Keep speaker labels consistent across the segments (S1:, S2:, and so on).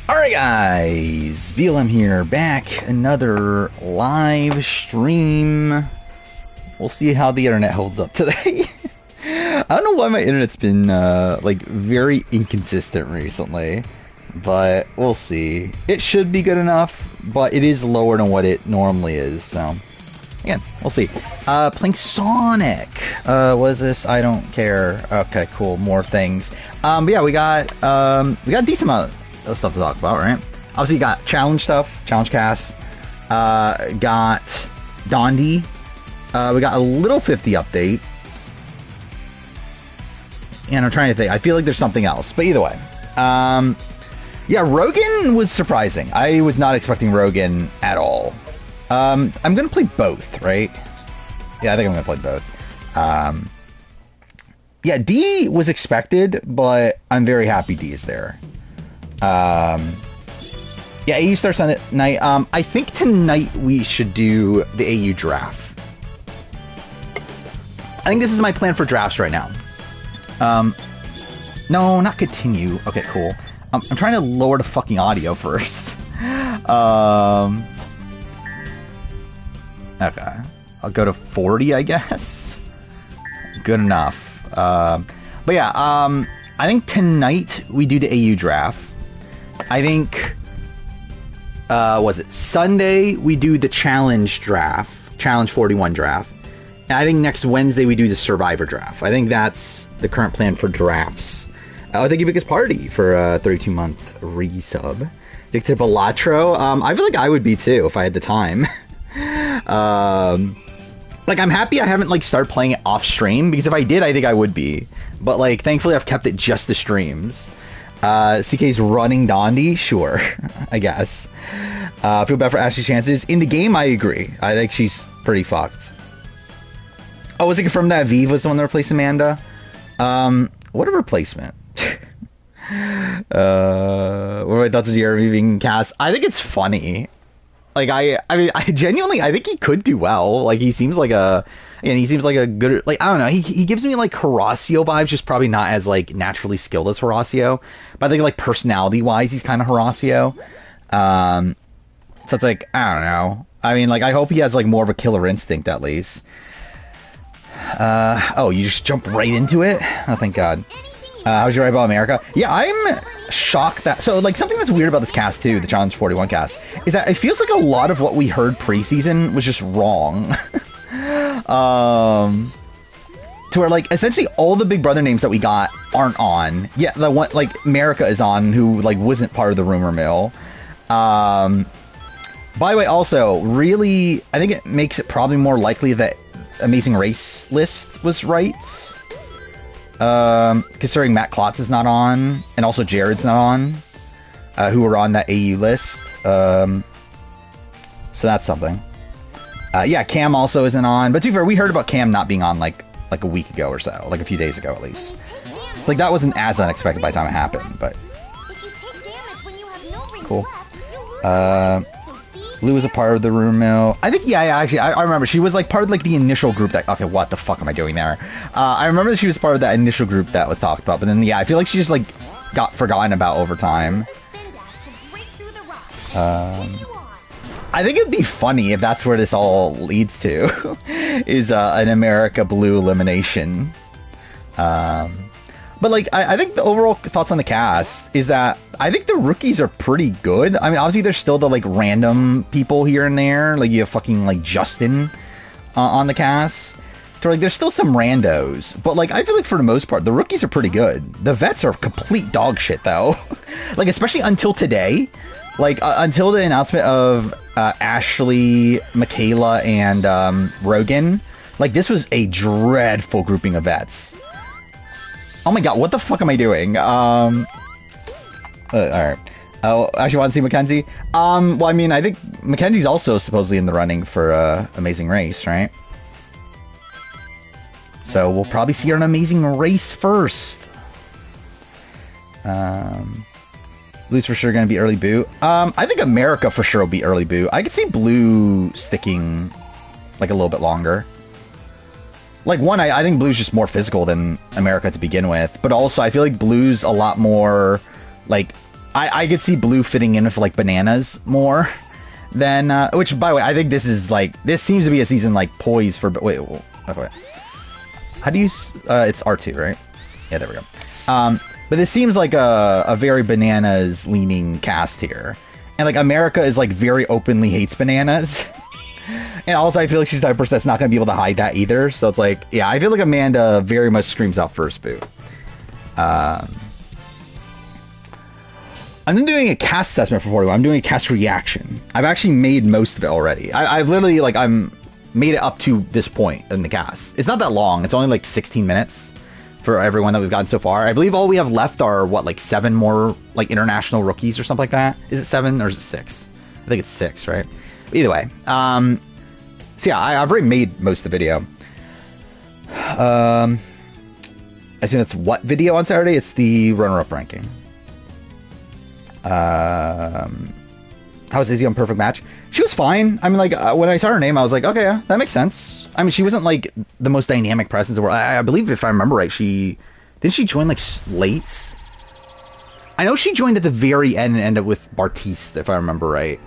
S1: Alright guys, BLM here, back, another live stream. We'll see how the internet holds up today. I don't know why my internet's been, like, very inconsistent recently, but we'll see. It should be good enough, but it is lower than what it normally is, so, again, we'll see. Playing Sonic. What is this? I don't care. Okay, cool, more things. But yeah, we got a decent amount of stuff to talk about, right? Obviously, you got challenge stuff, challenge cast. Got Dondi. We got a little 50 update. And I'm trying to think. I feel like there's something else. But either way. Yeah, Rogan was surprising. I was not expecting Rogan at all. I'm going to play both, right? Yeah, I think I'm going to play both. Yeah, D was expected, but I'm very happy D is there. Yeah, AU starts Sunday night. I think tonight we should do the AU draft. I think this is my plan for drafts right now. No, not continue. Okay, cool. I'm trying to lower the fucking audio first. Okay. I'll go to 40, I guess. Good enough. But yeah, I think tonight we do the AU draft. I think, was it Sunday we do the challenge draft, challenge 41 draft. And I think next Wednesday we do the Survivor draft. I think that's the current plan for drafts. Thank you, Biggest Party, for a 32-month resub. Addicted to Balatro. I feel like I would be too if I had the time. Like, I'm happy I haven't, like, started playing it off stream, because if I did, I think I would be. But, like, thankfully I've kept it just the streams. CK's running Dondi? Sure, I guess. Feel bad for Ashley's chances. In the game, I agree. I think she's pretty fucked. Oh, was it confirmed that Vive was the one that replaced Amanda? What a replacement. What are my thoughts of Jeremy being cast? I think it's funny. Like, I mean, I genuinely, I think he could do well. Like, he seems like a, and he seems like a good, like, I don't know, he gives me, like, Horacio vibes, just probably not as, like, naturally skilled as Horacio. But I think, like, personality-wise, he's kind of Horacio. So it's like, I don't know. I mean, like, I hope he has, like, more of a killer instinct, at least. Oh, you just jump right into it? Oh, thank God. How's your right about America? Yeah, I'm shocked that... So, like, something that's weird about this cast, too, the Challenge 41 cast, is that it feels like a lot of what we heard preseason was just wrong. To where, like, essentially all the Big Brother names that we got aren't on. Yeah, the one, like, America is on, who, like, wasn't part of the rumor mill. By the way, also, really, I think it makes it probably more likely that Amazing Race list was right. Considering Matt Klotz is not on, and also Jared's not on, who were on that AU list. So that's something. Yeah, Cam also isn't on, but to be fair, we heard about Cam not being on like a week ago or so, like a few days ago at least. So like that wasn't as unexpected by the time it happened, but cool. Lou was a part of the rumor mill. I think, yeah, actually, I remember. She was, like, part of, like, the initial group that... Okay, what the fuck am I doing there? I remember that she was part of that initial group that was talked about, but then, yeah, I feel like she just, like, got forgotten about over time. I think it'd be funny if that's where this all leads to, is an America Blue elimination. But, like, I think the overall thoughts on the cast is that I think the rookies are pretty good. I mean, obviously, there's still the, like, random people here and there. Like, you have fucking, like, Justin on the cast. So, like, there's still some randos. But, like, I feel like for the most part, the rookies are pretty good. The vets are complete dog shit, though. Like, especially until today. Like, until the announcement of Ashley, Michaela, and Rogan. Like, this was a dreadful grouping of vets. Oh my god, what the fuck am I doing? Alright. Oh, actually want to see Mackenzie? Well, I mean, I think Mackenzie's also supposedly in the running for Amazing Race, right? So we'll probably see her in Amazing Race first. Blue's for sure going to be early boot. I think America for sure will be early boot. I could see Blue sticking like a little bit longer. Like, one, I think Blue's just more physical than America to begin with. But also, I feel like Blue's a lot more, like, I could see blue fitting in with like bananas more than which, by the way, I think this is like this seems to be a season like poised for. Wait. How do you? It's R2, right? Yeah, there we go. But this seems like a very bananas leaning cast here, and like America is like very openly hates bananas. And also, I feel like she's the type of person that's not going to be able to hide that either. So it's like, yeah, I feel like Amanda very much screams out first boot. I'm not doing a cast assessment for 41. I'm doing a cast reaction. I've actually made most of it already. I've literally, like, I'm made it up to this point in the cast. It's not that long. It's only, like, 16 minutes for everyone that we've gotten so far. I believe all we have left are, what, like, 7 more, like, international rookies or something like that? Is it 7 or is it 6? I think it's 6, right? Either way. So yeah, I've already made most of the video. I assume that's what video on Saturday? It's the runner-up ranking. How was Izzy on Perfect Match? She was fine. I mean, like, when I saw her name, I was like, okay, yeah, that makes sense. I mean, she wasn't, like, the most dynamic presence in the world. I believe, if I remember right, didn't she join, like, late? I know she joined at the very end and ended with Bartiste, if I remember right.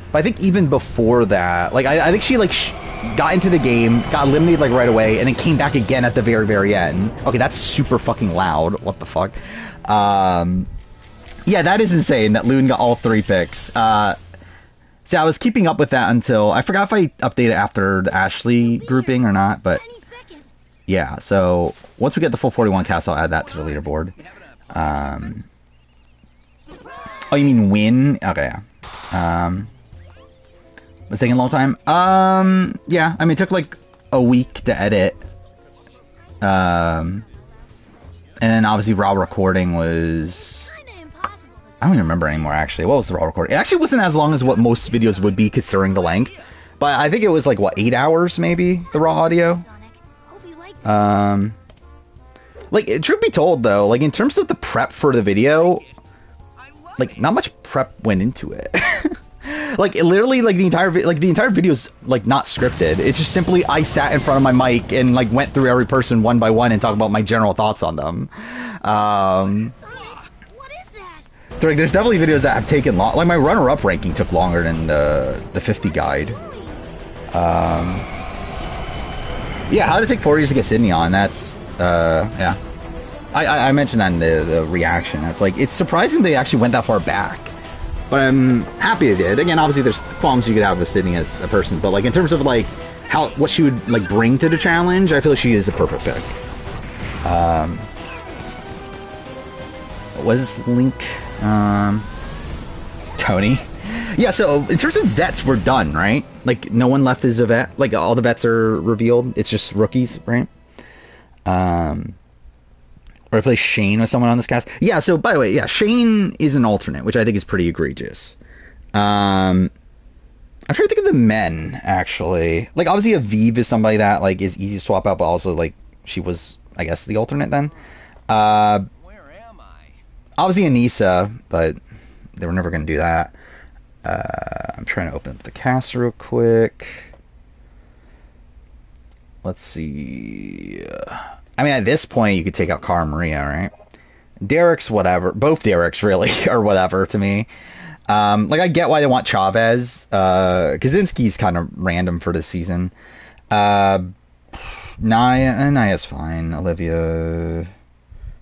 S1: But I think even before that, like, I think she, like, got into the game, got eliminated, like, right away, and then came back again at the very, very end. Okay, that's super fucking loud. What the fuck? Yeah, that is insane that Loon got all 3 picks. So I was keeping up with that until... I forgot if I updated after the Ashley grouping or not, but... Yeah, so once we get the full 41 cast, I'll add that to the leaderboard. Oh, you mean win? Okay, yeah. Was taking a long time? Yeah, I mean, it took like a week to edit. And then obviously raw recording was... I don't even remember anymore, actually. What was the raw recording? It actually wasn't as long as what most videos would be, considering the length. But I think it was like, what, 8 hours, maybe? The raw audio? Like, truth be told, though, like, in terms of the prep for the video, like, not much prep went into it. Like, literally, like, the entire video is, like, not scripted. It's just simply I sat in front of my mic and, like, went through every person one by one and talked about my general thoughts on them. So, like, there's definitely videos that have taken long. Like, my runner-up ranking took longer than the 50 guide. Yeah, how to take 4 years to get Sydney on. That's, yeah. I mentioned that in the reaction. It's like, it's surprising they actually went that far back. But I'm happy they did. Again, obviously there's qualms you could have with Sydney as a person, but like in terms of like what she would like bring to the challenge, I feel like she is a perfect pick. What is this link? Tony. Yeah, so in terms of vets, we're done, right? Like no one left is a vet. Like all the vets are revealed. It's just rookies, right? Or replace Shane with someone on this cast. Yeah, so by the way, yeah, Shane is an alternate, which I think is pretty egregious. I'm trying to think of the men, actually. Like, obviously, Aviv is somebody that, like, is easy to swap out, but also, like, she was, I guess, the alternate then.
S2: Where am I?
S1: Obviously, Anissa, but they were never going to do that. I'm trying to open up the cast real quick. Let's see... I mean, at this point, you could take out Cara Maria, right? Derek's whatever. Both Derek's, really, or whatever, to me. Like, I get why they want Chavez. Kaczynski's kind of random for this season. Naya's fine. Olivia...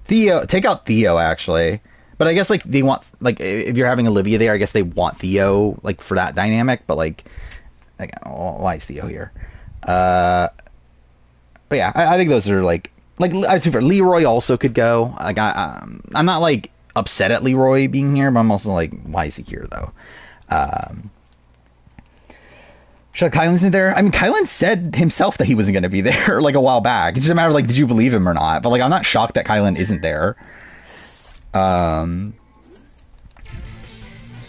S1: Theo... Take out Theo, actually. But I guess, like, they want... Like, if you're having Olivia there, I guess they want Theo, like, for that dynamic. But, like why is Theo here? But yeah, I think those are, like... Like, Leroy also could go. Like, I'm not, like, upset at Leroy being here, but I'm also like, why is he here, though? Should Kylan isn't there? I mean, Kylan said himself that he wasn't going to be there, like, a while back. It's just a matter of, like, did you believe him or not? But, like, I'm not shocked that Kylan isn't there. Like,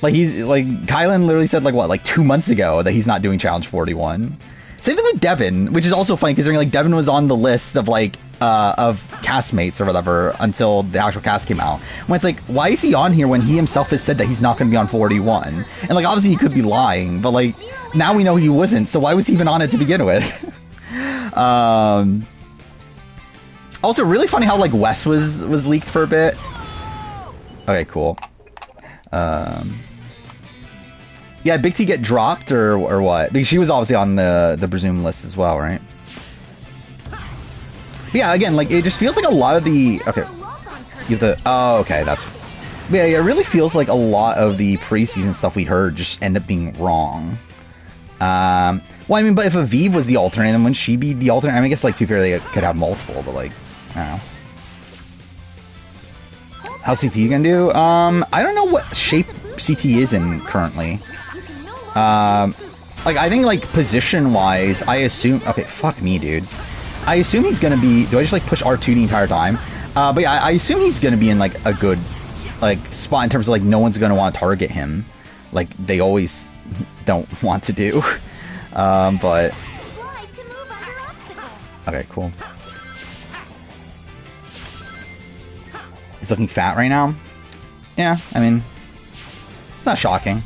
S1: Kylan literally said, like, what, like, 2 months ago that he's not doing Challenge 41. Same thing with Devin, which is also funny considering like Devin was on the list of like of castmates or whatever until the actual cast came out. When it's like, why is he on here when he himself has said that he's not going to be on 41? And like obviously he could be lying, but like now we know he wasn't, so why was he even on it to begin with? Also, really funny how like Wes was leaked for a bit. Okay, cool. Yeah, Big T get dropped or what? Because she was obviously on the presumed list as well, right? But yeah, again, like it just feels like a lot of the you have the okay, that's yeah, it really feels like a lot of the preseason stuff we heard just end up being wrong. Well, I mean, but if Aviv was the alternate, then wouldn't she be the alternate? I mean, I guess, like, to be fair, they could have multiple, but, like, I don't know. How's CT gonna do? I don't know what shape CT is in currently. Like, I think, like, position-wise, I assume... Okay, fuck me, dude. I assume he's gonna be... Do I just, like, push R2 the entire time? But yeah, I assume he's gonna be in, like, a good, like, spot in terms of, like, no one's gonna want to target him. Like, they always don't want to do. But... Okay, cool. He's looking fat right now. Yeah, I mean... It's not shocking.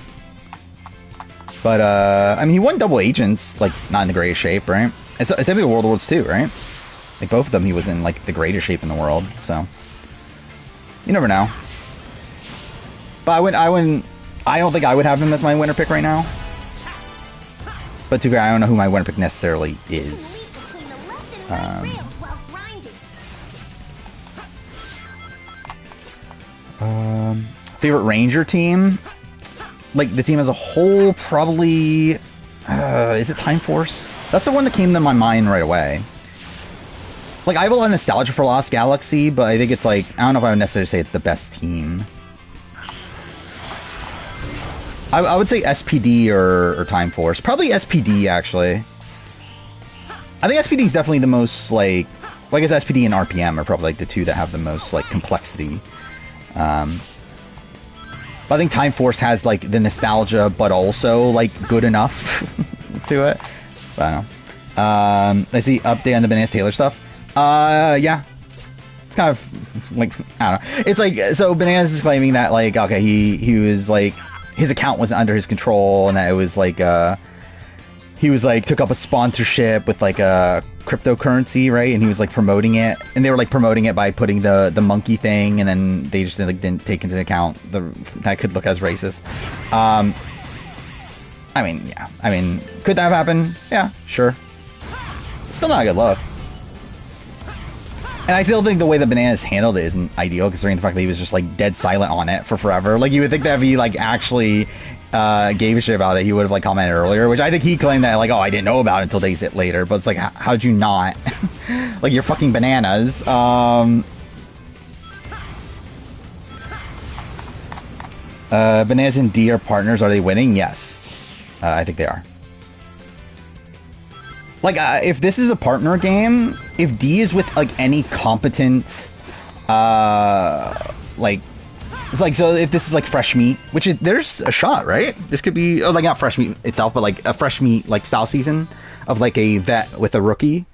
S1: But, I mean, he won double agents, like, not in the greatest shape, right? It's definitely World Wars 2, right? Like, both of them he was in, like, the greatest shape in the world, so... You never know. But I don't think I would have him as my winner pick right now. But to be fair, I don't know who my winner pick necessarily is. Favorite Ranger team? Like, the team as a whole, probably... is it Time Force? That's the one that came to my mind right away. Like, I have a lot of nostalgia for Lost Galaxy, but I think it's like... I don't know if I would necessarily say it's the best team. I would say SPD or Time Force. Probably SPD, actually. I think SPD is definitely the most, like... Well, I guess SPD and RPM are probably, like, the two that have the most, like, complexity. But I think Time Force has, like, the nostalgia, but also, like, good enough to it. But I don't know. Let's see, update on the Bananas Taylor stuff. Yeah. It's kind of, like, I don't know. It's like, so Bananas is claiming that, like, okay, he was, like... His account wasn't under his control, and that it was like he was like took up a sponsorship with like a cryptocurrency, right? And he was like promoting it, and they were like promoting it by putting the monkey thing, and then they just like didn't take into account that could look as racist. I mean, yeah, I mean, could that have happened? Yeah, sure. Still not a good look. And I still think the way the Bananas handled it isn't ideal, considering the fact that he was just, like, dead silent on it for forever. Like, you would think that if he, like, actually gave a shit about it, he would have, like, commented earlier, which I think he claimed that, like, oh, I didn't know about it until days later. But it's like, how'd you not? Like, you're fucking bananas. Bananas and D are partners. Are they winning? Yes. I think they are. Like, if this is a partner game, if D is with, like, any competent, like, it's like, so if this is, like, fresh meat, which is, there's a shot, right? This could be, oh, like, not fresh meat itself, but, like, a fresh meat, like, style season of, like, a vet with a rookie.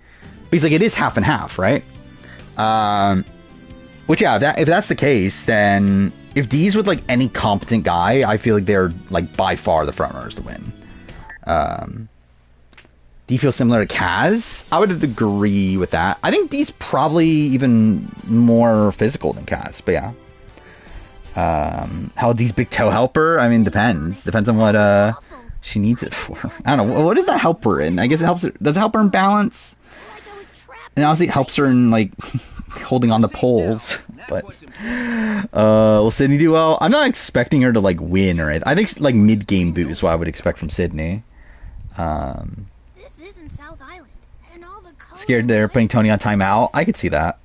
S1: Because, like, it is half and half, right? Which, yeah, if that's the case, then if D's with, like, any competent guy, I feel like they're, like, by far the front runners to win. D feels similar to Kaz? I would agree with that. I think D's probably even more physical than Kaz, but yeah. How D's big toe helper? I mean, depends. Depends on what she needs it for. I don't know. What does that help her in? I guess it helps her. Does it help her in balance? And obviously it helps her in, like, holding on to poles. But, will Sydney do well? I'm not expecting her to, like, win or anything. I think, like, mid-game boot is what I would expect from Sydney. Scared they're putting Tony on timeout. I could see that.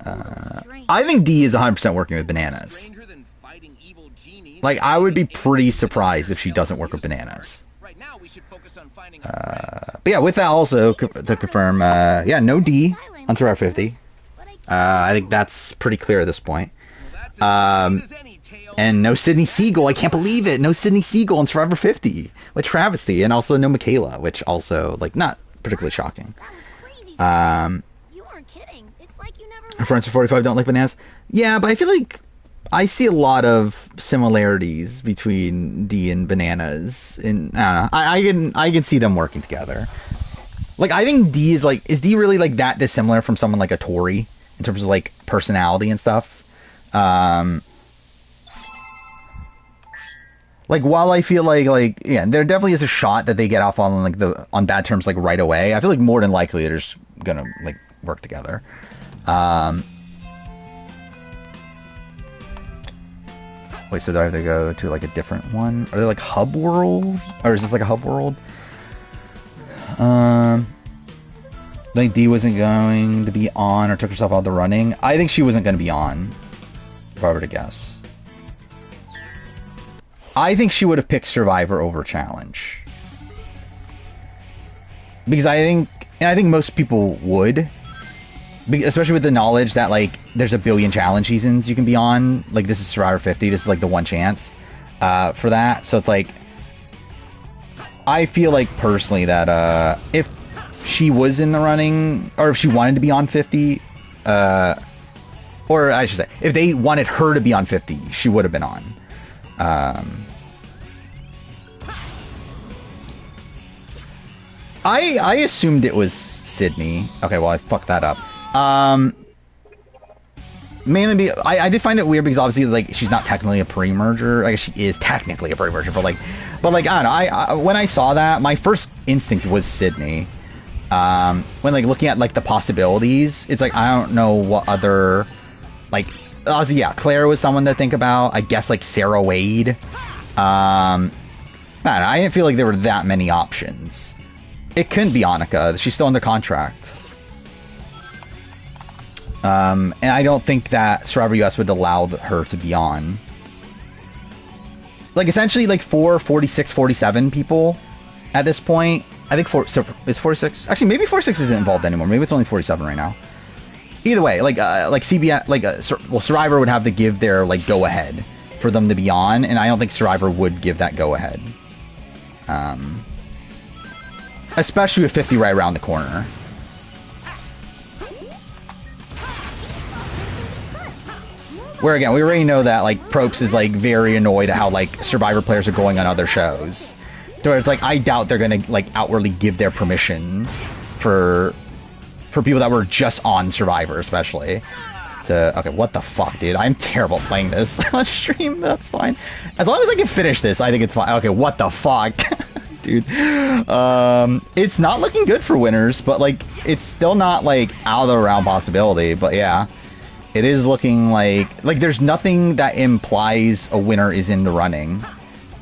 S1: I think D is 100% working with Bananas. Like, I would be pretty surprised if she doesn't work with Bananas. But yeah, with that also, to confirm, yeah, no D on Survivor 50. I think that's pretty clear at this point. And no Sydney Siegel. I can't believe it. No Sydney Siegel on Survivor 50. What travesty. And also no Michaela, which also, like, not particularly shocking. Friends for 45 don't like Bananas. Yeah, but I feel like I see a lot of similarities between D and Bananas. And I don't know. I can see them working together. Like, I think D is D really, like, that dissimilar from someone like a Tori in terms of, like, personality and stuff? Like while I feel like yeah, there definitely is a shot that they get off on like the on bad terms like right away. I feel like more than likely they're just gonna like work together. Um, Wait, so do I have to go to like a different one? Are they like hub world, or is this like a hub world? I think D wasn't going to be on or took herself out of the running. I think she wasn't going to be on, if I were to guess. I think she would have picked Survivor over Challenge. Because I think most people would. Especially with the knowledge that, like, there's a billion challenge seasons you can be on. Like, this is Survivor 50. This is, like, the one chance for that. So it's, like, I feel like, personally, that if she was in the running, or if she wanted to be on 50, or I should say, if they wanted her to be on 50, she would have been on. I assumed it was Sydney. Okay, well, I fucked that up. Mainly I did find it weird because obviously like she's not technically a pre-merger. I guess she is technically a pre-merger, but like I don't know. I when I saw that, my first instinct was Sydney. When like looking at like the possibilities, it's like I don't know what other like obviously yeah, Claire was someone to think about. I guess like Sarah Wade. I don't know, I didn't feel like there were that many options. It couldn't be Annika. She's still under contract. And I don't think that Survivor US would allow her to be on. Like, essentially, like, 46, 47 people at this point. I think is 46? Actually, maybe 46 isn't involved anymore. Maybe it's only 47 right now. Either way, like CBS, well, Survivor would have to give their, like, go-ahead for them to be on, and I don't think Survivor would give that go-ahead. Especially with 50 right around the corner. Where again, we already know that like Probst is like very annoyed at how like Survivor players are going on other shows. So it's like I doubt they're gonna like outwardly give their permission for people that were just on Survivor, especially. Okay, what the fuck, dude? I'm terrible playing this on stream. That's fine. As long as I can finish this, I think it's fine. Okay, what the fuck, dude? It's not looking good for winners, but like it's still not like out of the realm possibility. But yeah. It is looking like there's nothing that implies a winner is in the running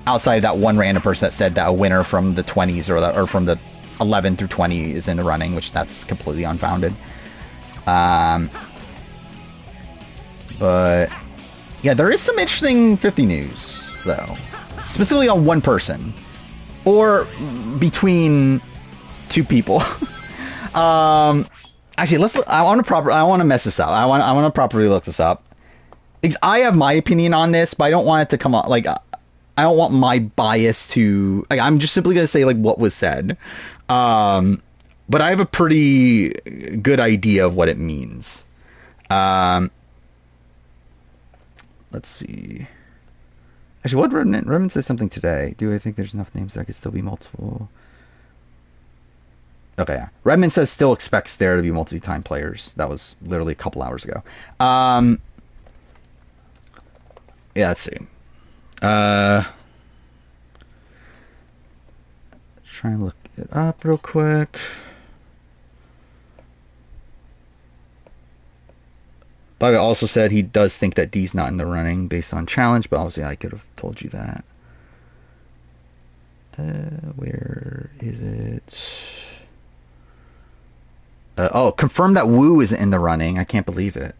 S1: outside of that one random person that said that a winner from the 20s or from the 11 through 20 is in the running, which that's completely unfounded. But yeah, there is some interesting 50 news though, specifically on one person or between two people. Actually, I want to mess this up. I want to properly look this up. Because I have my opinion on this, but I don't want it to come up like I don't want my bias to like. I'm just simply gonna say like what was said. But I have a pretty good idea of what it means. Let's see. Actually, what Redmond said something today. Do I think there's enough names that could still be multiple? Okay, yeah. Redmond says still expects there to be multi-time players. That was literally a couple hours ago. Yeah, let's see. Try and look it up real quick. Bobby also said he does think that D's not in the running based on challenge, but obviously I could have told you that. Where is it? Confirm that Wu isn't in the running. I can't believe it.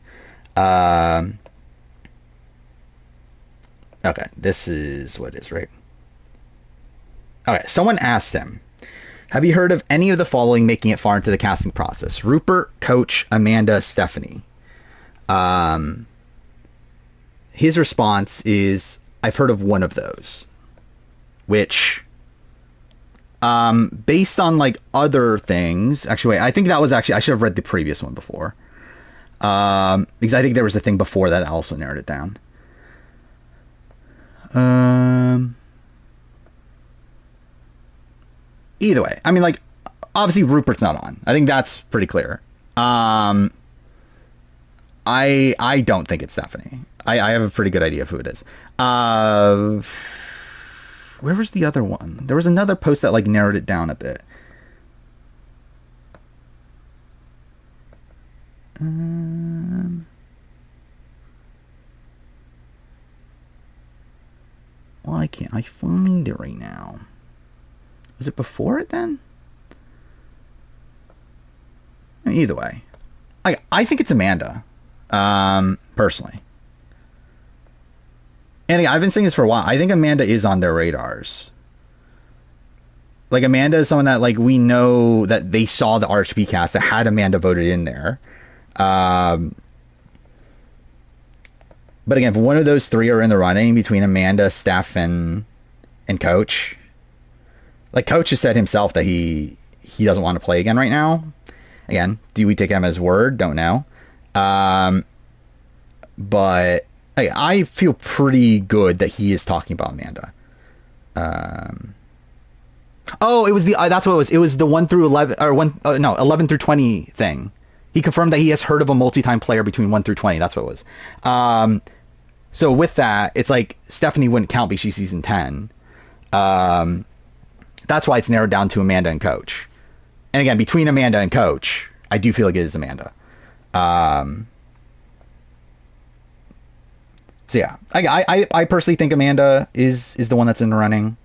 S1: Okay, this is what it is, right? Okay, someone asked him, have you heard of any of the following making it far into the casting process? Rupert, Coach, Amanda, Stephanie. His response is, I've heard of one of those. Which... based on like other things, actually, wait, I think that was actually, I should have read the previous one before. Because I think there was a thing before that also narrowed it down. Either way, I mean, like, obviously Rupert's not on. I think that's pretty clear. I don't think it's Stephanie. I have a pretty good idea of who it is. Where was the other one? There was another post that like narrowed it down a bit. Why can't I find it right now? Was it before it then? Either way, I think it's Amanda, personally. And again, I've been saying this for a while. I think Amanda is on their radars. Like, Amanda is someone that, like, we know that they saw the RHP cast that had Amanda voted in there. But again, if one of those three are in the running between Amanda, Steph, and Coach, like, Coach has said himself that he doesn't want to play again right now. Again, do we take him as word? Don't know. But I feel pretty good that he is talking about Amanda. Oh, it was the that's what it was. It was the 1 through 11 or 11 through 20 thing. He confirmed that he has heard of a multi-time player between 1 through 20. That's what it was. So with that, it's like Stephanie wouldn't count because she's season 10. That's why it's narrowed down to Amanda and Coach. And again, between Amanda and Coach, I do feel like it is Amanda. So yeah, I personally think Amanda is the one that's in the running,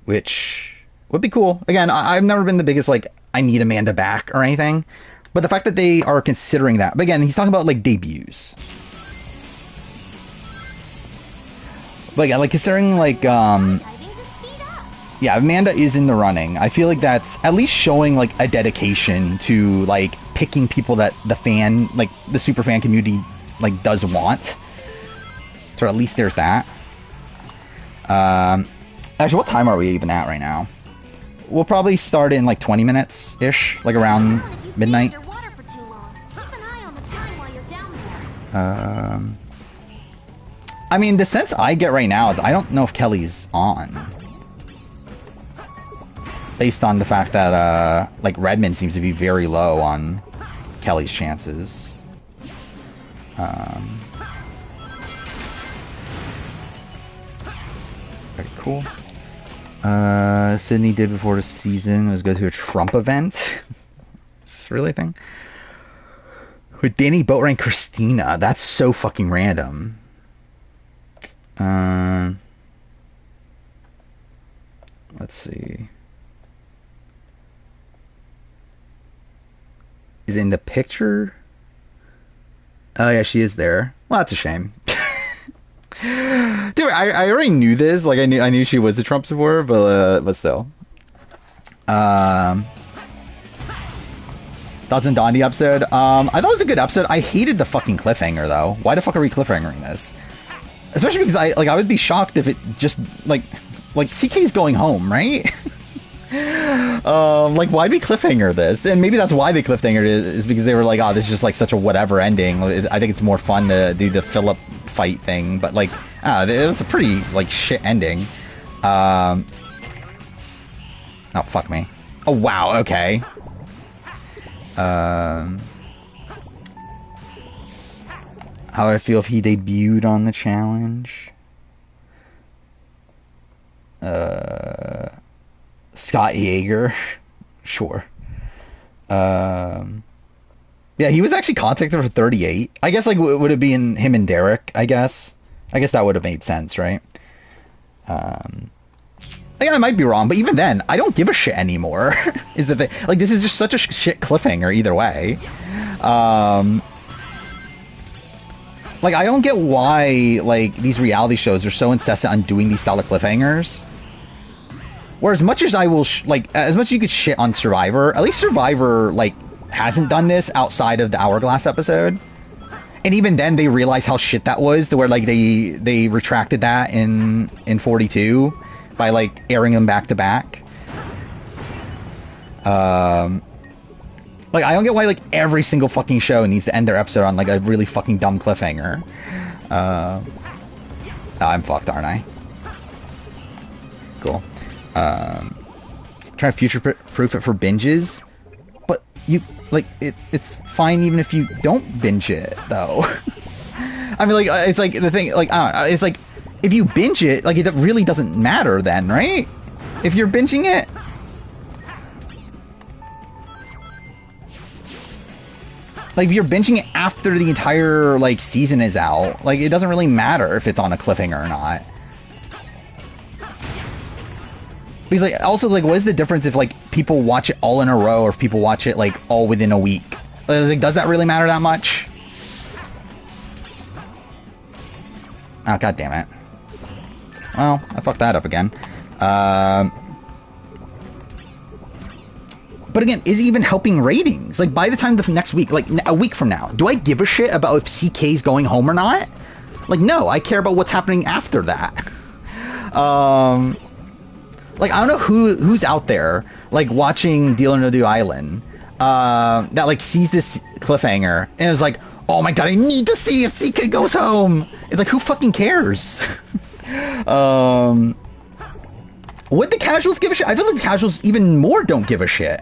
S1: which would be cool. Again, I've never been the biggest like I need Amanda back or anything, but the fact that they are considering that. But again, he's talking about like debuts. But yeah, like considering like yeah, Amanda is in the running. I feel like that's at least showing like a dedication to like picking people that the fan, like the super fan community, like does want. So at least there's that. Actually, what time are we even at right now? We'll probably start in like 20 minutes ish, like around midnight. I mean, the sense I get right now is I don't know if Kelly's on. Based on the fact that, like, Redmond seems to be very low on Kelly's chances. Very cool. Sydney did before the season was go to a Trump event. Is this really a thing? With Danny Boatwright and Christina. That's so fucking random. Let's see. Is in the picture? Oh yeah, she is there. Well, that's a shame. Dude, I already knew this. Like I knew she was a Trump supporter, but still. Thoughts on Dondi episode? I thought it was a good episode. I hated the fucking cliffhanger though. Why the fuck are we cliffhangering this? Especially because I would be shocked if it just like CK's going home, right? Like why'd we cliffhanger this? And maybe that's why they cliffhangered it, is because they were like, oh, this is just like such a whatever ending. I think it's more fun to do the Philip fight thing, but like it was a pretty like shit ending. Oh fuck me. Oh wow, okay. How would I feel if he debuted on the challenge? Scott Yeager. Sure. Yeah, he was actually contacted for 38. I guess, like, would it be in him and Derek, I guess? I guess that would have made sense, right? Again, I might be wrong, but even then, I don't give a shit anymore, is the thing. Like, this is just such a shit cliffhanger either way. Like, I don't get why, like, these reality shows are so incessant on doing these style of cliffhangers. Where as much as I will, as much as you could shit on Survivor, at least Survivor, like, hasn't done this outside of the Hourglass episode. And even then, they realized how shit that was, to where, like, they retracted that in 42 by, like, airing them back to back. Like, I don't get why, like, every single fucking show needs to end their episode on, like, a really fucking dumb cliffhanger. I'm fucked, aren't I? Cool. Try to future-proof it for binges. But you, like, it's fine even if you don't binge it, though. I mean, like, it's like, the thing, like, I don't know, it's like, if you binge it, like, it really doesn't matter then, right? If you're binging it. Like, if you're binging it after the entire, like, season is out, like, it doesn't really matter if it's on a cliffhanger or not. Because, like, also, like, what is the difference if, like, people watch it all in a row or if people watch it, like, all within a week? Like, does that really matter that much? Oh, god damn it. Well, I fucked that up again. But again, is it even helping ratings? Like, by the time the next week, like, a week from now, do I give a shit about if CK's going home or not? Like, no, I care about what's happening after that. Like, I don't know who's out there, like, watching Deal or No Deal Island, that, like, sees this cliffhanger, and is like, oh my god, I need to see if CK goes home! It's like, who fucking cares? Would the casuals give a shit? I feel like the casuals even more don't give a shit.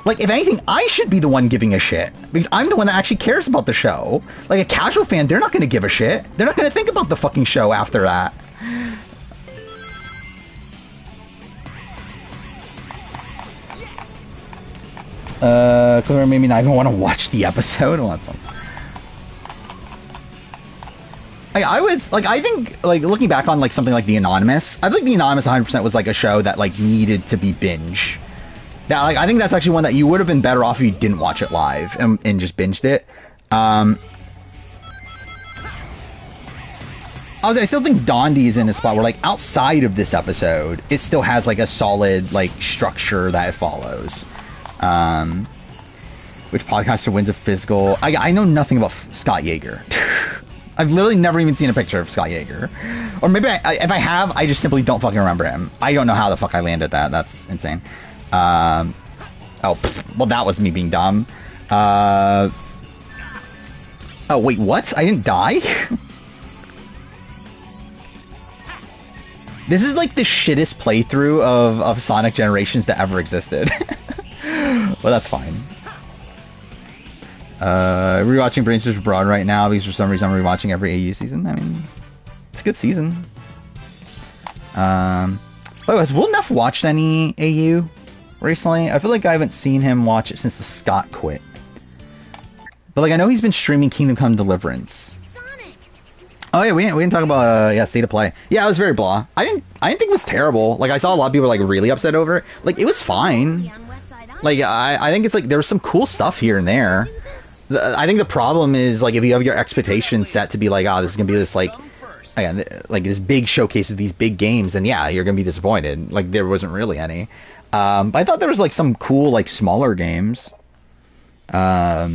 S1: Like, if anything, I should be the one giving a shit. Because I'm the one that actually cares about the show. Like, a casual fan, they're not going to give a shit. They're not going to think about the fucking show after that. Clear made me not even want to watch the episode. Well, that's fun. I would, like, I think, like, looking back on, like, something like The Anonymous, I think The Anonymous 100% was, like, a show that, like, needed to be binge. That, like, I think that's actually one that you would have been better off if you didn't watch it live and just binged it. I still think Dondi is in a spot where, like, outside of this episode, it still has, like, a solid, like, structure that it follows. Which podcaster wins a physical? I know nothing about Scott Yeager. I've literally never even seen a picture of Scott Yeager. Or maybe if I have, I just simply don't fucking remember him. I don't know how the fuck I landed that. That's insane. Oh, well, that was me being dumb. Oh, wait, what? I didn't die? This is like the shittest playthrough of Sonic Generations that ever existed. Well, that's fine. Rewatching Brainstorms Abroad right now because for some reason I'm rewatching every AU season. I mean, it's a good season. By the way, has Will Neff watched any AU recently? I feel like I haven't seen him watch it since the Scott quit. But like I know he's been streaming Kingdom Come Deliverance. Sonic. Oh yeah, we didn't talk about State of Play. Yeah, it was very blah. I didn't think it was terrible. Like I saw a lot of people like really upset over it. Like it was fine. Like I think it's like there was some cool stuff here and there. I think the problem is like if you have your expectations set to be like, oh, this is gonna be this like, again, like this big showcase of these big games, and yeah, you're gonna be disappointed. Like there wasn't really any. But I thought there was like some cool like smaller games. I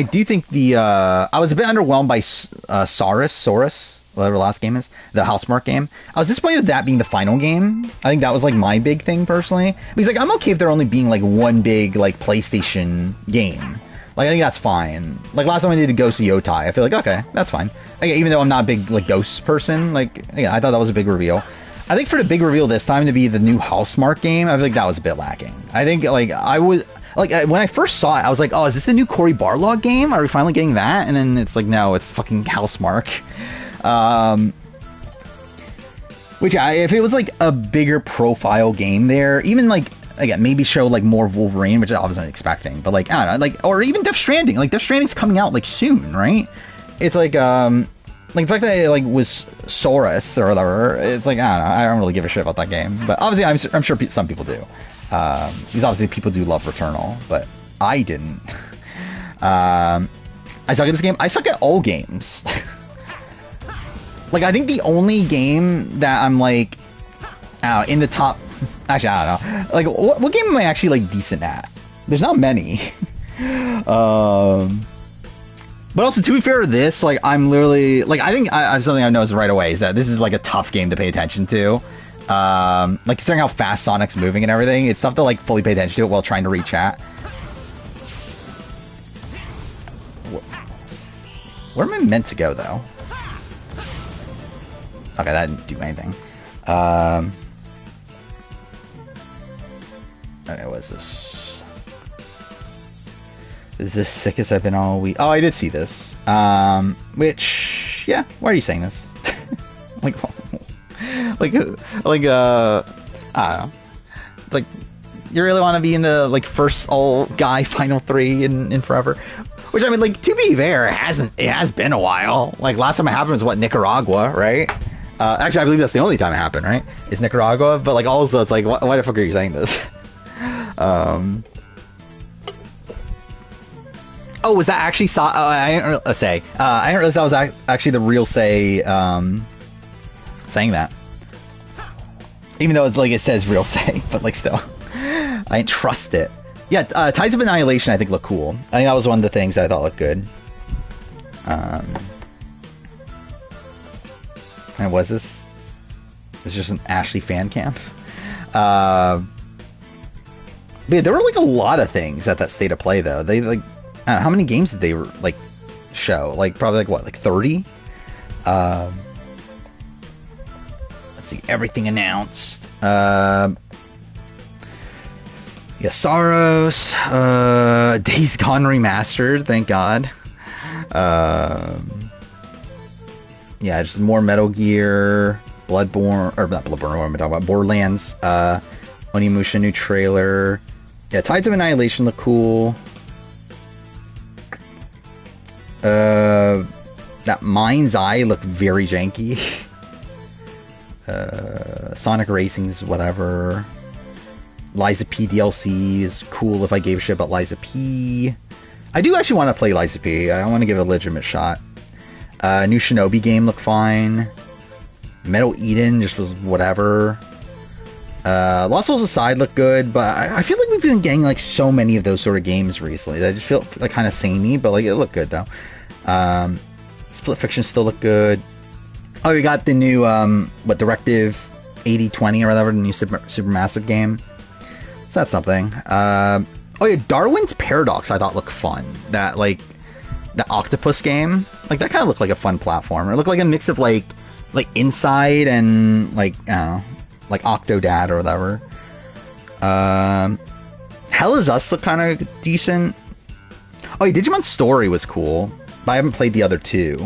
S1: do think I was a bit underwhelmed by Saurus, whatever the last game is, the Housemarque game. I was disappointed with that being the final game. I think that was like my big thing personally. Because like I'm okay if there only being like one big like PlayStation game. Like I think that's fine. Like last time I did a Ghost of Yotai, I feel like okay, that's fine. Like, even though I'm not a big like Ghosts person, like yeah, I thought that was a big reveal. I think for the big reveal this time to be the new Housemarque game, I feel like that was a bit lacking. I think like I was like when I first saw it, I was like, oh, is this the new Cory Barlog game? Are we finally getting that? And then it's like, no, it's fucking Housemarque. Which if it was like a bigger profile game there, even like again maybe show like more Wolverine, which I wasn't expecting, but like I don't know, like or even Death Stranding. Like Death Stranding's coming out like soon, right? It's like the fact that it like was Saurus or whatever. It's like I don't really give a shit about that game, but obviously I'm sure some people do. Because obviously people do love Returnal, but I didn't. I suck at this game. I suck at all games. Like, I think the only game that I'm, like, in the top... Actually, I don't know. Like, what game am I actually, like, decent at? There's not many. But also, to be fair to this, like, I'm literally... Like, I think something I've noticed right away is that this is, like, a tough game to pay attention to. Like, considering how fast Sonic's moving and everything, it's tough to, like, fully pay attention to it while trying to read chat. Where am I meant to go, though? Okay, that didn't do anything. Okay, what is this? This is the sickest I've been all week. Oh, I did see this. Which, yeah, why are you saying this? like, like, I don't know. Like, you really want to be in the, like, first all-guy Final 3 in forever? Which, I mean, like, to be fair, it has been a while. Like, last time it happened was, what, Nicaragua, right? Actually, I believe that's the only time it happened, right? Is Nicaragua? But, like, also, it's like, why the fuck are you saying this? Oh, was that actually I didn't say. I didn't realize that was actually the real say saying that. Even though it's like it says real say, but like still, I didn't trust it. Yeah, Tides of Annihilation I think look cool. I think that was one of the things that I thought looked good. And was this? This is just an Ashley fan cam. But yeah, there were like a lot of things at that state of play though. They like. I don't know, how many games did they like show? Like probably like what, like 30? Let's see, everything announced. Yeah, Saros, Days Gone remastered, thank God. Yeah, just more Metal Gear, Bloodborne, or not Bloodborne, what am I talking about? Borderlands, Onimusha new trailer. Yeah, Tides of Annihilation look cool. That Mind's Eye looked very janky. Sonic Racing's whatever. Liza P DLC is cool if I gave a shit about Liza P. I do actually want to play Liza P. I want to give it a legitimate shot. New Shinobi game looked fine. Metal Eden just was whatever. Lost Souls Aside looked good, but I feel like we've been getting like so many of those sort of games recently. I just feel like kind of samey, but like it looked good though. Split Fiction still looked good. Oh, we got the new Directive 8020 or whatever, the new Supermassive game. So that's something. Oh yeah, Darwin's Paradox I thought looked fun. That like the octopus game, like that kind of looked like a fun platformer. It looked like a mix of like Inside and like I don't know, like Octodad or whatever. Hell Is Us looked kind of decent. Oh yeah, Digimon Story was cool, but I haven't played the other two.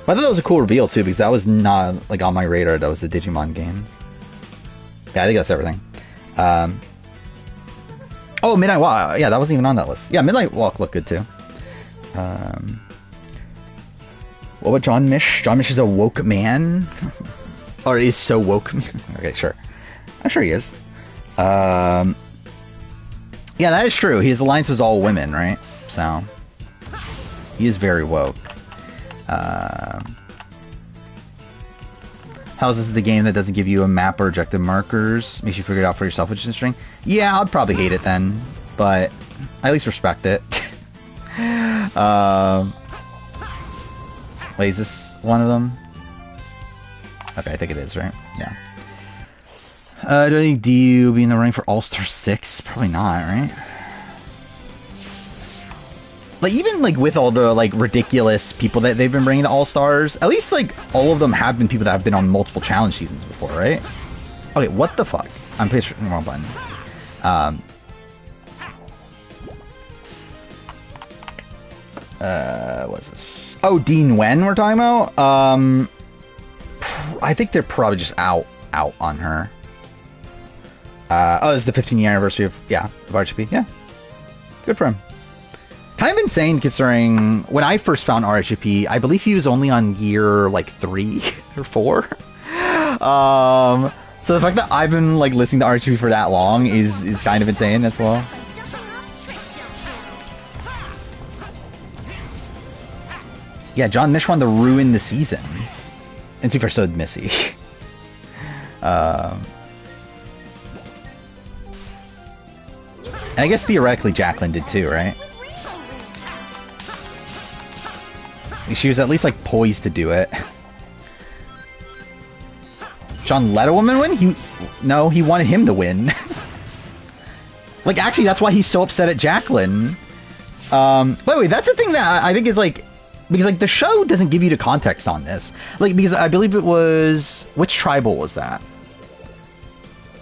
S1: But I thought that was a cool reveal too, because that was not like on my radar. That was the Digimon game. Yeah, I think that's everything. Oh, Midnight Walk. Yeah, that wasn't even on that list. Yeah, Midnight Walk looked good too. What about John Mish? John Mish is a woke man, or is so woke. Okay, sure. I'm sure he is. Yeah, that is true. His alliance was all women, right? So he is very woke. How's this the game that doesn't give you a map or objective markers? Makes you figure it out for yourself, which is interesting. Yeah, I'd probably hate it then, but I at least respect it. Wait, is this one of them? Okay, I think it is, right? Yeah. Do I think DU be in the running for All-Star 6? Probably not, right? Like, even, like, with all the, like, ridiculous people that they've been bringing to All-Stars, at least, like, all of them have been people that have been on multiple challenge seasons before, right? Okay, what the fuck? I'm pretty sure... Wrong button. What's this? Oh, Dean Wen we're talking about? I think they're probably just out on her. Oh, it's the 15-year anniversary of RHP. Yeah. Good for him. Kind of insane considering when I first found RHP, I believe he was only on year like 3 or 4. So the fact that I've been like listening to RHP for that long is kind of insane as well. Yeah, John Mish wanted to ruin the season. And super so did Missy. And I guess theoretically Jacqueline did too, right? She was at least like poised to do it. John let a woman win? No, he wanted him to win. Like, actually, that's why he's so upset at Jacqueline. Wait, that's the thing that I think is like, because like the show doesn't give you the context on this. Like, because I believe it was, which tribal was that?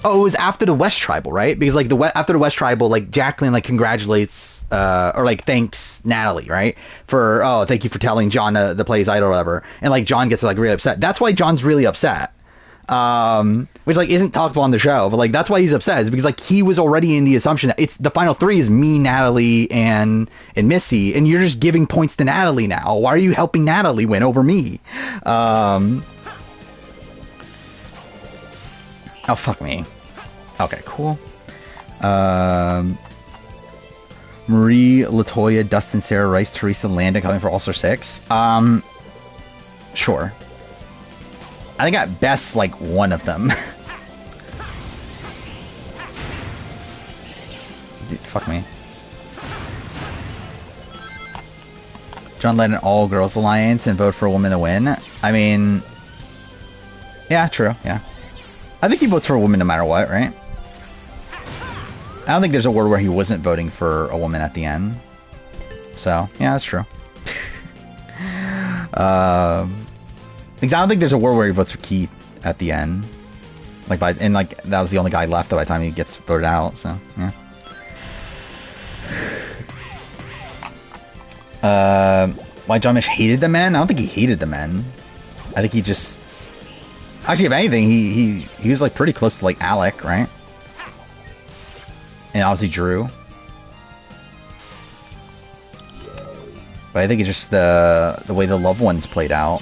S1: Oh, it was after the West Tribal, right? Because like after the West Tribal, like Jacqueline like congratulates or like thanks Natalie, right? For thank you for telling John to play his idol or whatever. And like John gets like really upset. That's why John's really upset. Which like isn't talked about on the show, but like that's why he's upset, is because like he was already in the assumption that it's the final three is me, Natalie, and Missy, and you're just giving points to Natalie now. Why are you helping Natalie win over me? Oh, fuck me. Okay, cool. Marie, Latoya, Dustin, Sarah, Rice, Teresa, Landon coming for All-Star 6. Sure. I think at best, like, one of them. Dude, fuck me. John led an all-girls alliance and vote for a woman to win. I mean... Yeah, true, yeah. I think he votes for a woman no matter what, right? I don't think there's a world where he wasn't voting for a woman at the end. So, yeah, that's true. Because I don't think there's a world where he votes for Keith at the end. Like, that was the only guy left by the time he gets voted out, so, yeah. Why John Mish hated the men? I don't think he hated the men. I think he just... Actually, if anything, he was like pretty close to like Alec, right? And obviously Drew. But I think it's just the way the loved ones played out.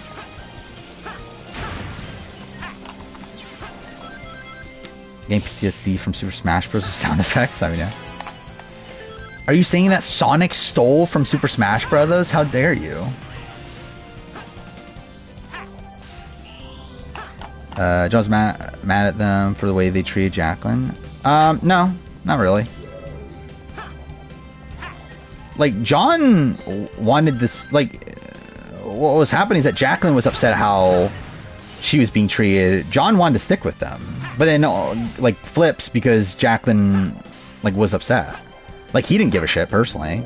S1: Game PTSD from Super Smash Bros. Sound effects. I mean, yeah. Are you saying that Sonic stole from Super Smash Bros? How dare you? John's mad at them for the way they treated Jacqueline. No, not really. Like, John wanted this, like, what was happening is that Jacqueline was upset how she was being treated. John wanted to stick with them. But then, like, flips because Jacqueline, like, was upset. Like, he didn't give a shit, personally.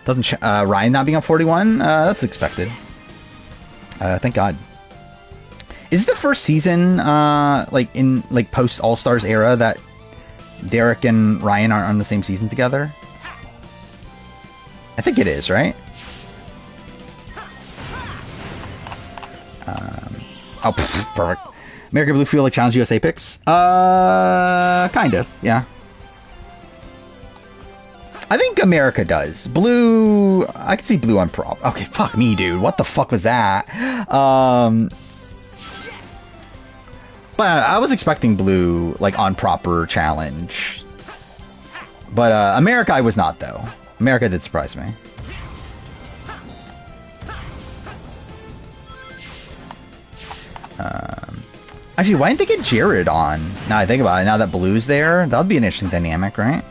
S1: Doesn't Ryan not being on 41? That's expected. Thank God. Is this the first season, like, in, like, post All-Stars era that Derek and Ryan aren't on the same season together? I think it is, right? Oh, perfect. America Blue feel like Challenge USA picks? Kind of, yeah. I think America does. Blue... I can see Blue on prop. Okay, fuck me, dude. What the fuck was that? But I was expecting Blue, like, on proper challenge. But America I was not, though. America did surprise me. Actually, why didn't they get Jared on? Now I think about it, now that Blue's there, that would be an interesting dynamic, right?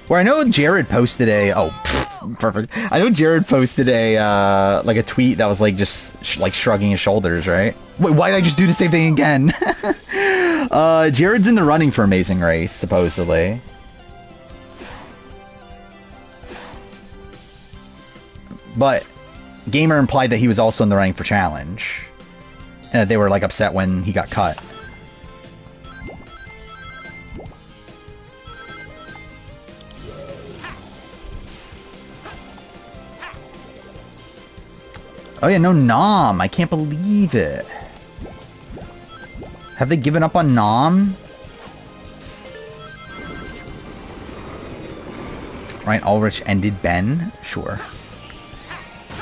S1: Where I know Jared posted a... Oh, perfect. I know Jared posted a, like a tweet that was like just like shrugging his shoulders, right? Wait, why did I just do the same thing again? Jared's in the running for Amazing Race, supposedly. But Gamer implied that he was also in the running for Challenge. And that they were like upset when he got cut. Oh yeah, no Nom. I can't believe it. Have they given up on Nom? Ryan Ulrich ended Ben? Sure.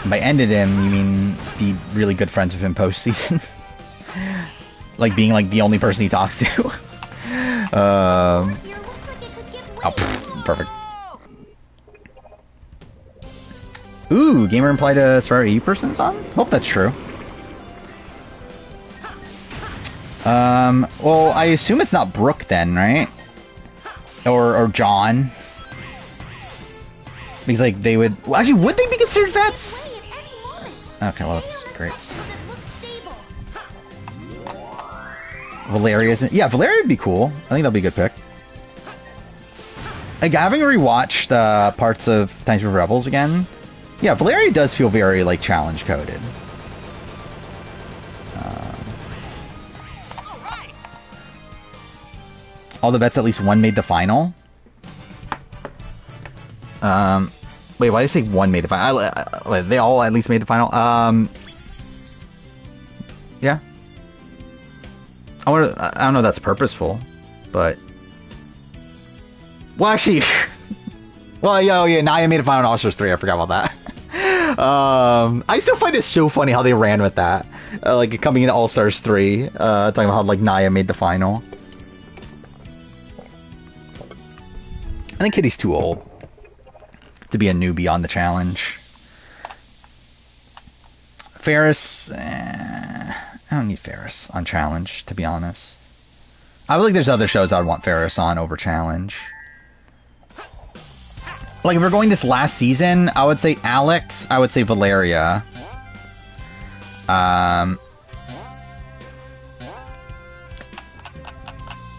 S1: And by ended him, you mean be really good friends with him post-season? Like being like the only person he talks to? Oh, perfect. Ooh, Gamer implied a Survivor EU person's on? Hope that's true. Well, I assume it's not Brooke then, right? Or John. Because, like, they would... Well, actually, would they be considered vets? Okay, well, that's great. Valeria isn't... Yeah, Valeria would be cool. I think that'll be a good pick. Like, having rewatched parts of Times for Rebels again... Yeah, Valeria does feel very, like, challenge-coded. All the vets, at least one made the final. Wait, why did I say one made the final? They all at least made the final. Yeah. I don't know if that's purposeful, but... Well, actually... well, yeah, Naya made a final in All Stars 3. I forgot about that. I still find it so funny how they ran with that. Like, coming into All Stars 3, talking about how, like, Naya made the final. I think Kitty's too old to be a newbie on the challenge. Ferris... I don't need Ferris on challenge, to be honest. I feel like there's other shows I'd want Ferris on over challenge. Like, if we're going this last season, I would say Alex, I would say Valeria. That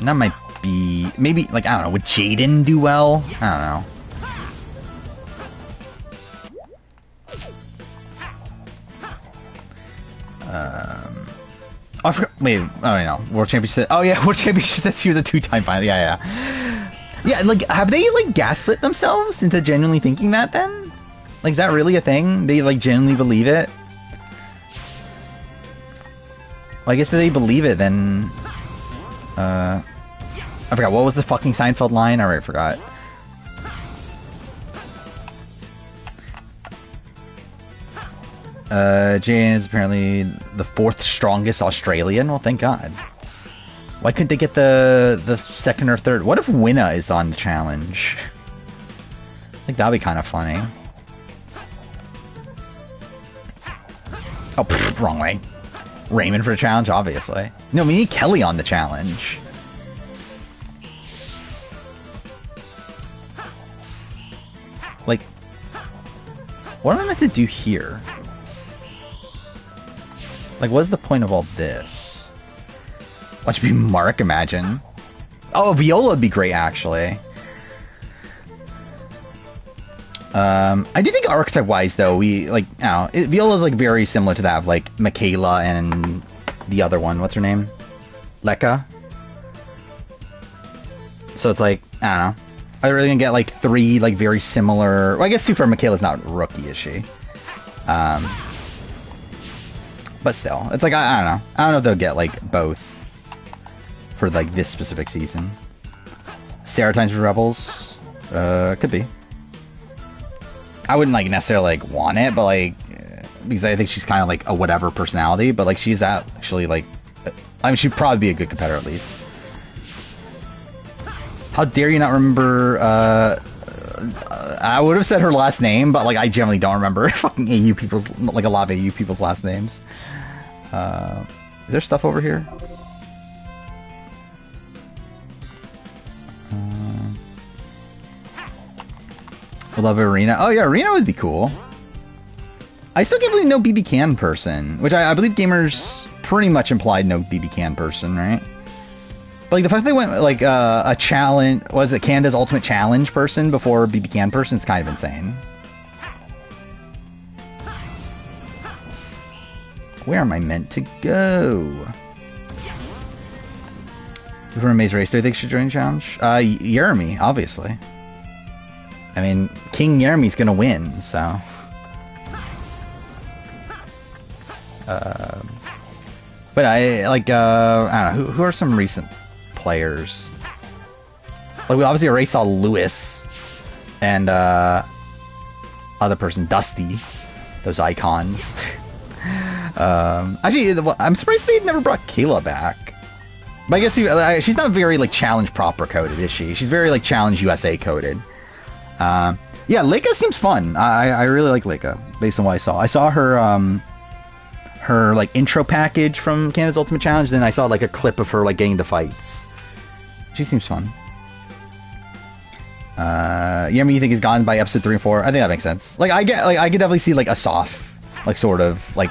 S1: might be... Maybe, like, I don't know, would Jaden do well? I don't know. Oh, I forgot. Wait, oh no, World Championship. Oh yeah, World Championship said she was a 2-time final. Yeah. Like, have they like gaslit themselves into genuinely thinking that? Then, like, is that really a thing? They like genuinely believe it? Well, I guess if they believe it, then I forgot what was the fucking Seinfeld line. I already forgot. Jane is apparently the 4th strongest Australian. Well, thank God. Why couldn't they get the 2nd or 3rd? What if Winna is on the challenge? I think that'd be kind of funny. Oh, pff, wrong way. Raymond for the challenge, obviously. No, we need Kelly on the challenge. Like, what am I meant to do here? Like, what's the point of all this? Watch me Mark, imagine. Oh, Viola would be great, actually. I do think archetype-wise, though, we, like, I don't know, Viola's, like, very similar to that of, like, Michaela and the other one. What's her name? Lekka? So it's like, I don't know. Are they really gonna get, like, 3, like, very similar... Well, I guess, too, for Michaela's not rookie, is she? But still, it's like, I don't know. I don't know if they'll get, like, both for, like, this specific season. Sarah times for Rebels? Could be. I wouldn't, like, necessarily, like, want it, but, like, because I think she's kind of, like, a whatever personality, but, like, she's actually, like, I mean, she'd probably be a good competitor, at least. How dare you not remember, I would have said her last name, but, like, I generally don't remember fucking AU people's, like, a lot of AU people's last names. Is there stuff over here? I love Arena. Oh yeah, Arena would be cool. I still can't believe no BB Can person, which I believe gamers pretty much implied no BB Can person, right? But like the fact they went like a challenge, was it Canada's Ultimate Challenge person before BB Can person? It's kind of insane. Where am I meant to go? For a maze race, do you think should join the challenge? Jeremy, obviously. I mean, King Jeremy's gonna win, so. But I like I don't know who are some recent players. Like we obviously already saw Lewis and other person Dusty, those icons. Actually, I'm surprised they never brought Kayla back. But I guess she's not very like challenge proper coded, is she? She's very like challenge USA coded. Yeah, Leica seems fun. I really like Leica based on what I saw. I saw her her like intro package from Canada's Ultimate Challenge. Then I saw like a clip of her like getting the fights. She seems fun. Yemi, you think he's gone by episode 3 and 4? I think that makes sense. Like I could definitely see like a soft like sort of like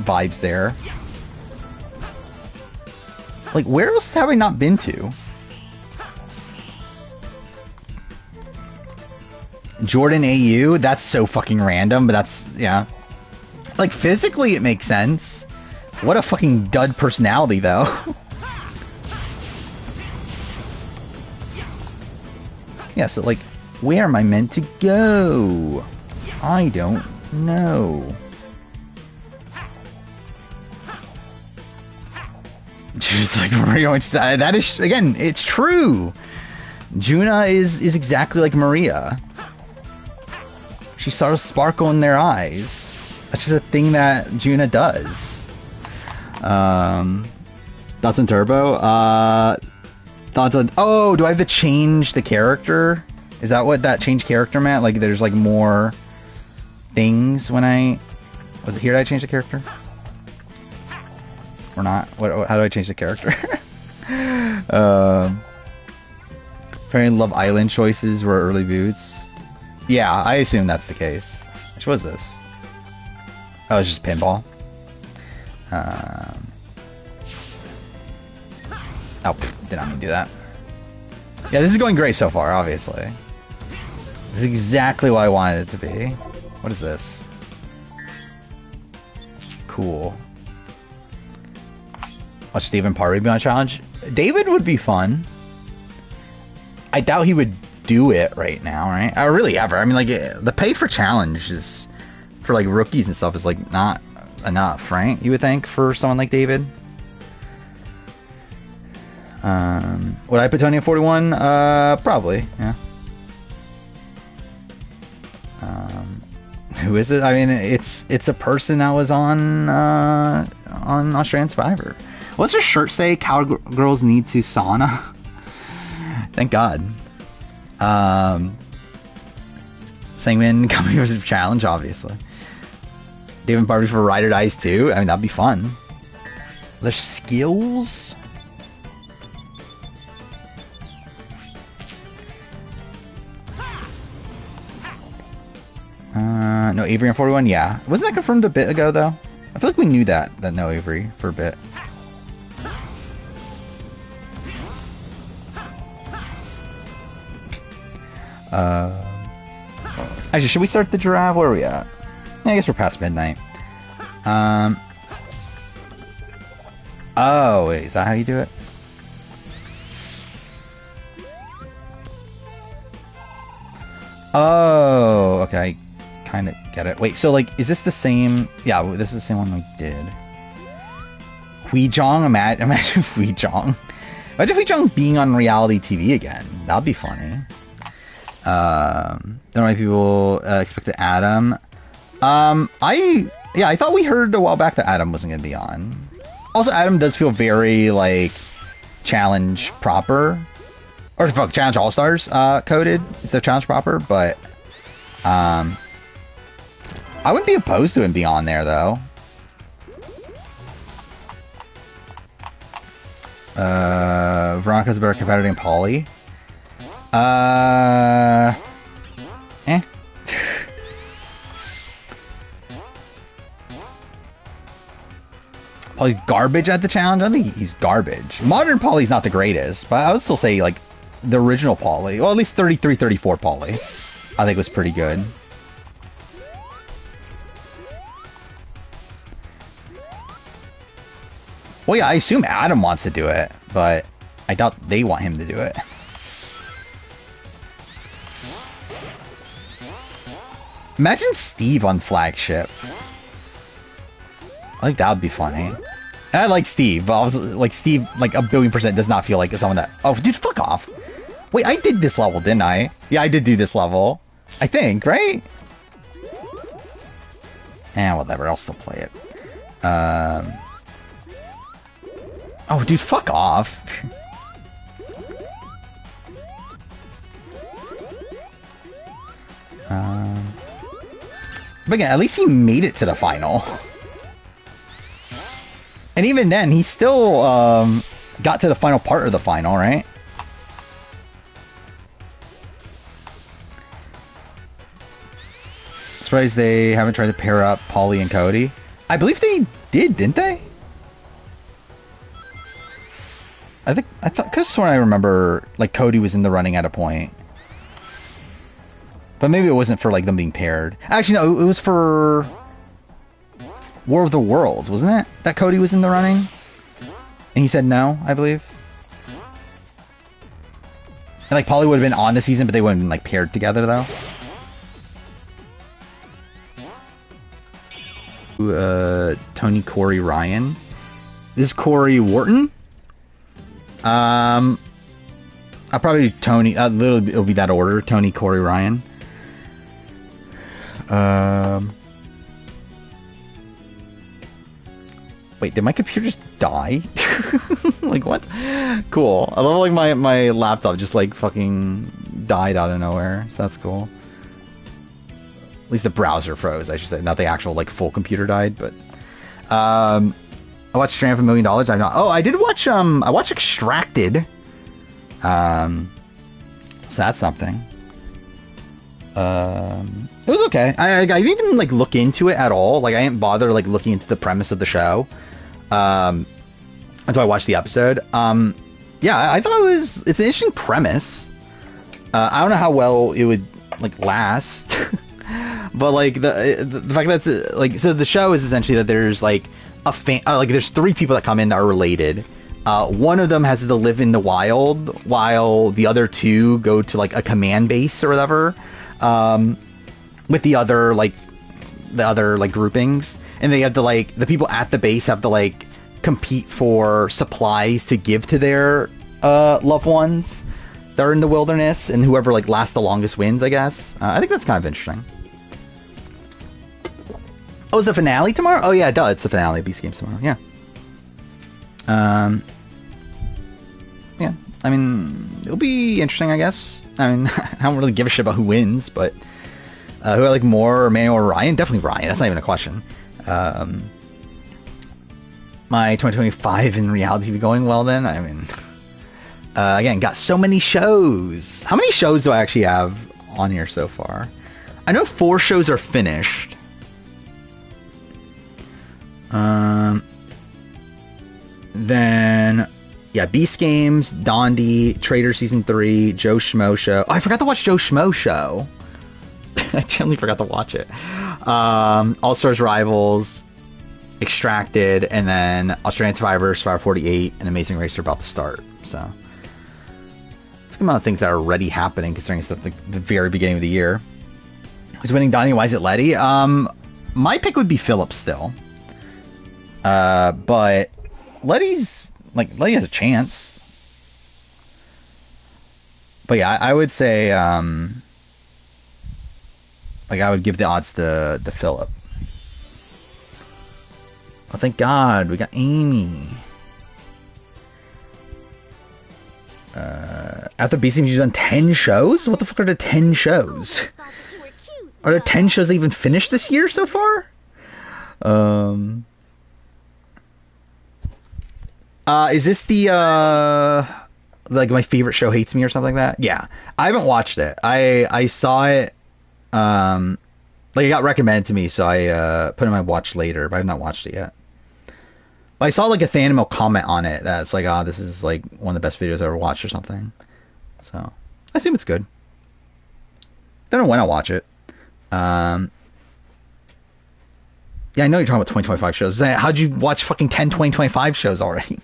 S1: vibes there. Like where else have I not been to? Jordan AU? That's so fucking random, but that's, yeah. Like, physically it makes sense. What a fucking dud personality, though. Yeah, so like, where am I meant to go? I don't know. Just like Maria, which that is again, it's true. Juna is exactly like Maria. She saw a sparkle in their eyes. That's just a thing that Juna does. Thoughts on Turbo? Thoughts on... Oh, do I have to change the character? Is that what that change character meant? Like, there's like more things when I... Was it here that I changed the character? Or not? How do I change the character? Apparently Love Island choices were early boots. Yeah, I assume that's the case. Which was this? Oh, it's just pinball. Oh, did not mean to do that. Yeah, this is going great so far, obviously. This is exactly what I wanted it to be. What is this? Cool. Watch Stephen Parry be on a challenge. David would be fun. I doubt he would do it right now, right? Or really ever. I mean, like, the pay for challenge is, for like rookies and stuff, is like not enough, right? You would think, for someone like David. Would I put Tony at 41? Probably, yeah. Who is it? I mean, it's a person that was on Australian Survivor. What's her shirt say? Cowgirls need to sauna. Thank God. Sangman coming with a challenge, obviously. David Barbie for Ride or Dice too. I mean, that'd be fun. Their skills. No Avery on 41. Yeah, wasn't that confirmed a bit ago though? I feel like we knew that no Avery for a bit. Actually, should we start the giraffe? Where are we at? Yeah, I guess we're past midnight. Oh, wait, is that how you do it? Oh, okay, I kind of get it. Wait, so like, is this the same? Yeah, this is the same one we did. Huijong, imagine Huijong. Imagine Huijong being on reality TV again. That'd be funny. Don't know why people expected Adam. I thought we heard a while back that Adam wasn't gonna be on. Also, Adam does feel very like challenge proper, or fuck, challenge all stars coded instead of challenge proper. But I wouldn't be opposed to him being on there though. Veronica's a better competitor than Polly. Polly's garbage at the challenge? I think he's garbage. Modern Polly's not the greatest, but I would still say, like, the original Polly, well, at least 33, 34 Polly, I think was pretty good. Well, yeah, I assume Adam wants to do it, but I doubt they want him to do it. Imagine Steve on Flagship. I think that would be funny. And I like Steve, but obviously, like, Steve, like, 1,000,000,000% does not feel like someone that... Oh, dude, fuck off. Wait, I did this level, didn't I? Yeah, I did do this level. I think, right? Whatever, I'll still play it. Oh, dude, fuck off. But again, at least he made it to the final. And even then, he still got to the final part of the final, right? Surprised they haven't tried to pair up Polly and Cody. I believe they did, didn't they? I thought, because I remember, like, Cody was in the running at a point. But maybe it wasn't for, like, them being paired. Actually, no, it was for War of the Worlds, wasn't it? That Cody was in the running? And he said no, I believe. like Polly would have been on the season, but they wouldn't have been like paired together though. Tony, Corey, Ryan. This is Corey Wharton. I'll probably do Tony. Literally, it'll be that order: Tony, Corey, Ryan. Wait, did my computer just die? Like what? Cool. I love like my laptop just like fucking died out of nowhere. So that's cool. At least the browser froze, I should say. Not the actual like full computer died, but I watched Strand for $1 Million. I've not. Oh, I did watch I watched Extracted. So that's something. It was okay. I didn't even like look into it at all. Like I didn't bother like looking into the premise of the show. Until I watched the episode. Yeah, I thought it's an interesting premise. I don't know how well it would like last. But like the fact that like, so the show is essentially that there's like like there's 3 people that come in that are related. One of them has to live in the wild while the other 2 go to like a command base or whatever, with the other groupings, and they have to like, the people at the base have to like compete for supplies to give to their loved ones that are in the wilderness, and whoever like lasts the longest wins, I guess. I think that's kind of interesting. Oh, is the finale tomorrow? Oh yeah, duh, it's the finale of Beast Games tomorrow. Yeah. Yeah, I mean, it'll be interesting, I guess. I mean, I don't really give a shit about who wins, but who I like more, Manuel or Ryan? Definitely Ryan. That's not even a question. My 2025 in reality TV going well then. I mean, again, got so many shows. How many shows do I actually have on here so far? I know 4 shows are finished. Then, yeah, Beast Games, Dondi, Trader Season 3, Joe Schmo Show. Oh, I forgot to watch Joe Schmo Show. I genuinely forgot to watch it. All Stars Rivals, Extracted, and then Australian Survivor, Survivor 48, and Amazing Race are about to start. So, it's a good amount of things that are already happening, considering it's the very beginning of the year. Who's winning, Donnie? Why is it Letty? My pick would be Phillips still. But Letty has a chance. But yeah, I would say, like I would give the odds to Phillip. Oh, thank God, we got Amy. After Beast Games, you've done 10 shows? What the fuck are the 10 shows? Are there 10 shows that even finished this year so far? Is this the like my favorite show hates me or something like that? Yeah, I haven't watched it. I saw it, like it got recommended to me, so I put it in my watch later, but I've not watched it yet. But I saw like a Thanimal comment on it that's like, oh, this is like one of the best videos I've ever watched or something. So I assume it's good. Don't know when I'll watch it. Yeah, I know you're talking about 2025 shows. How'd you watch fucking 10 2025 shows already?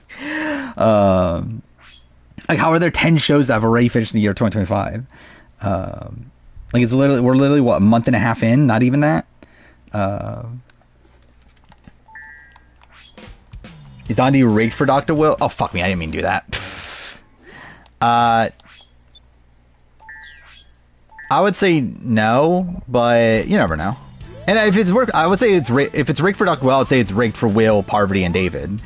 S1: Like, how are there 10 shows that have already finished in the year 2025? Like, we're literally, what, a month and a half in? Not even that? Is Dondi rigged for Dr. Will? Oh, fuck me, I didn't mean to do that. I would say no, but you never know. And if it's rigged, I would say if it's rigged for Dr. Will, I would say it's rigged for Will, Parvati, and David.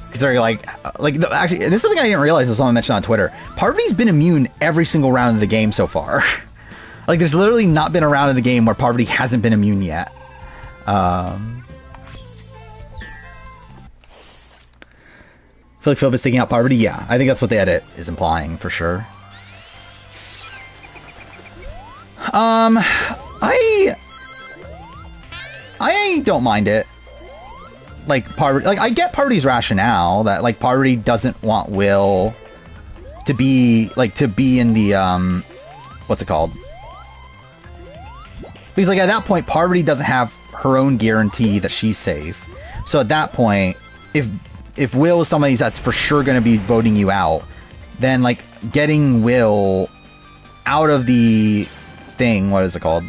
S1: Because they're actually, and this is something I didn't realize until someone mentioned on Twitter. Parvati's been immune every single round of the game so far. Like, there's literally not been a round of the game where Parvati hasn't been immune yet. I feel like Philip is taking out Parvati. Yeah, I think that's what the edit is implying for sure. I don't mind it. Like Parvati, like I get Parvati's rationale that like Parvati doesn't want Will to be in the what's it called? Because like at that point Parvati doesn't have her own guarantee that she's safe. So at that point, if Will is somebody that's for sure going to be voting you out, then like getting Will out of the thing, what is it called?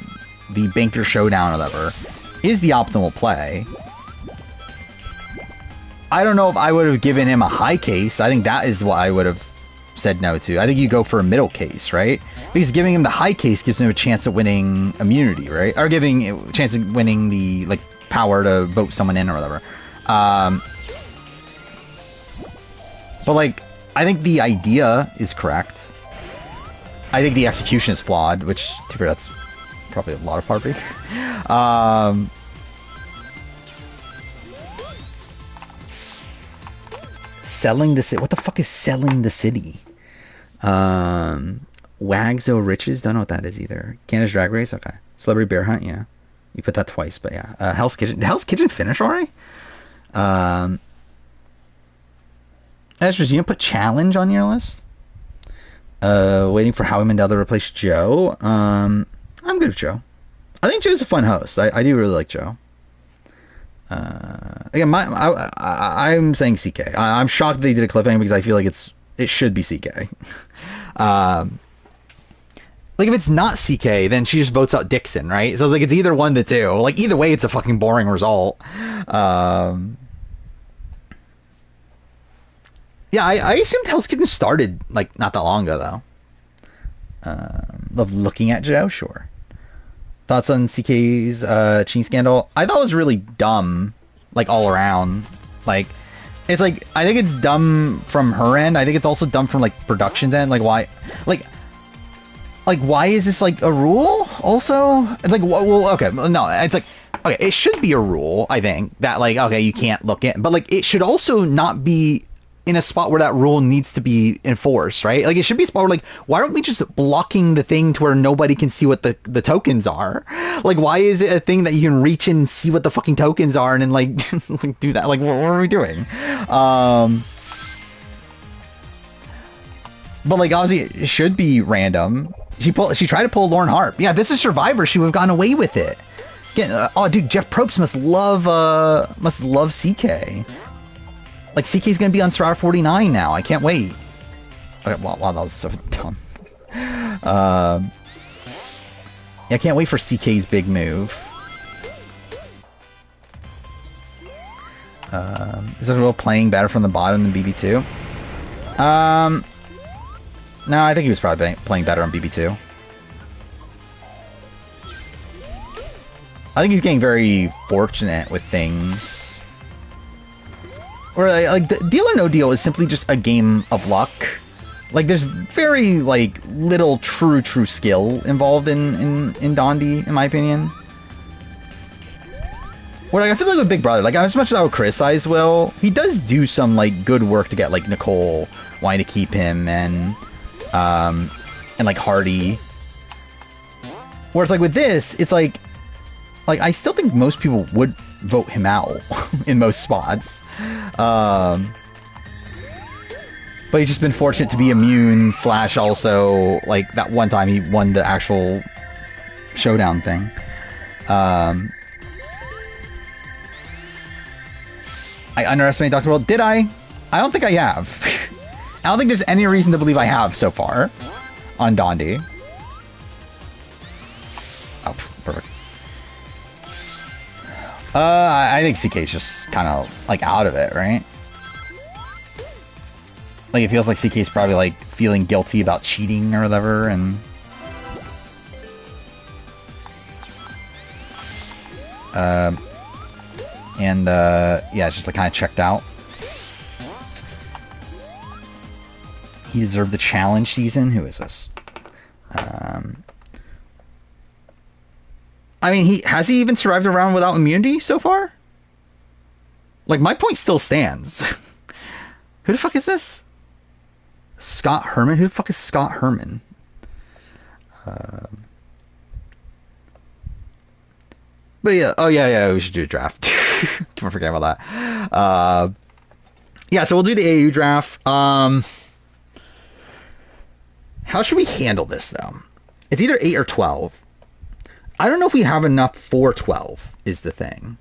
S1: The Banker Showdown or whatever, is the optimal play. I don't know if I would have given him a high case. I think that is what I would have said no to. I think you go for a middle case, right? Because giving him the high case gives him a chance at winning immunity, right? Or giving a chance of winning the like power to vote someone in or whatever. But like, I think the idea is correct. I think the execution is flawed, which to be that's probably a lot of Harpy. Selling the city. What the fuck is selling the city? Wags O Riches. Don't know what that is either. Canada's Drag Race. Okay. Celebrity Bear Hunt. Yeah. You put that twice, but yeah. Hell's Kitchen. Did Hell's Kitchen finish already? Esters, you didn't put Challenge on your list? Waiting for Howie Mandel to replace Joe. I'm good with Joe. I think Joe's a fun host. I do really like Joe. Again, I'm saying CK. I'm shocked that they did a cliffhanger because I feel like it should be CK. Like if it's not CK, then she just votes out Dixon, right? So like it's either one to two. Like either way, it's a fucking boring result. Yeah, I assumed Hell's Kitchen started like not that long ago though. Love looking at Joe, sure. Thoughts on CK's Chin scandal? I thought it was really dumb, like all around. Like, it's like I think it's dumb from her end. I think it's also dumb from like production's end. Like why, like why is this like a rule? Also, like well, okay, no, it's like okay, it should be a rule. I think that like okay, you can't look in, but like it should also not be in a spot where that rule needs to be enforced, right? Like it should be a spot where like, why aren't we just blocking the thing to where nobody can see what the tokens are? Like, why is it a thing that you can reach in and see what the fucking tokens are and then like, like do that? Like, what are we doing? But like, obviously, it should be random. She tried to pull Lauren Harp. Yeah, this is Survivor. She would have gone away with it. Again, oh, dude, Jeff Probst must love CK. Like, CK's gonna be on Survivor 49 now. I can't wait. Okay, wow, that was so dumb. Yeah, I can't wait for CK's big move. Is it real playing better from the bottom than BB2? No, I think he was probably playing better on BB2. I think he's getting very fortunate with things. Or like Deal or No Deal is simply just a game of luck. Like there's very like little true skill involved in Dondi, in my opinion. Where like, I feel like with Big Brother, like as much as I would criticize Will, he does do some like good work to get like Nicole wanting to keep him and like Hardy. Whereas like with this, it's like I still think most people would vote him out in most spots. But he's just been fortunate to be immune / also like that one time he won the actual showdown thing. I underestimated Dr. World. Did I? I don't think I have. I don't think there's any reason to believe I have so far on Dondi. Oh, perfect. I think CK's just kind of like out of it, right? Like it feels like CK's probably like feeling guilty about cheating or whatever, and yeah, it's just like kind of checked out. He deserved the challenge season. Who is this? I mean, has he even survived a round without immunity so far? Like, my point still stands. Who the fuck is this? Scott Herman? Who the fuck is Scott Herman? But yeah, oh yeah, we should do a draft. Can't forget about that. Yeah, so we'll do the AAU draft. How should we handle this, though? It's either 8 or 12. I don't know if we have enough for 12, is the thing.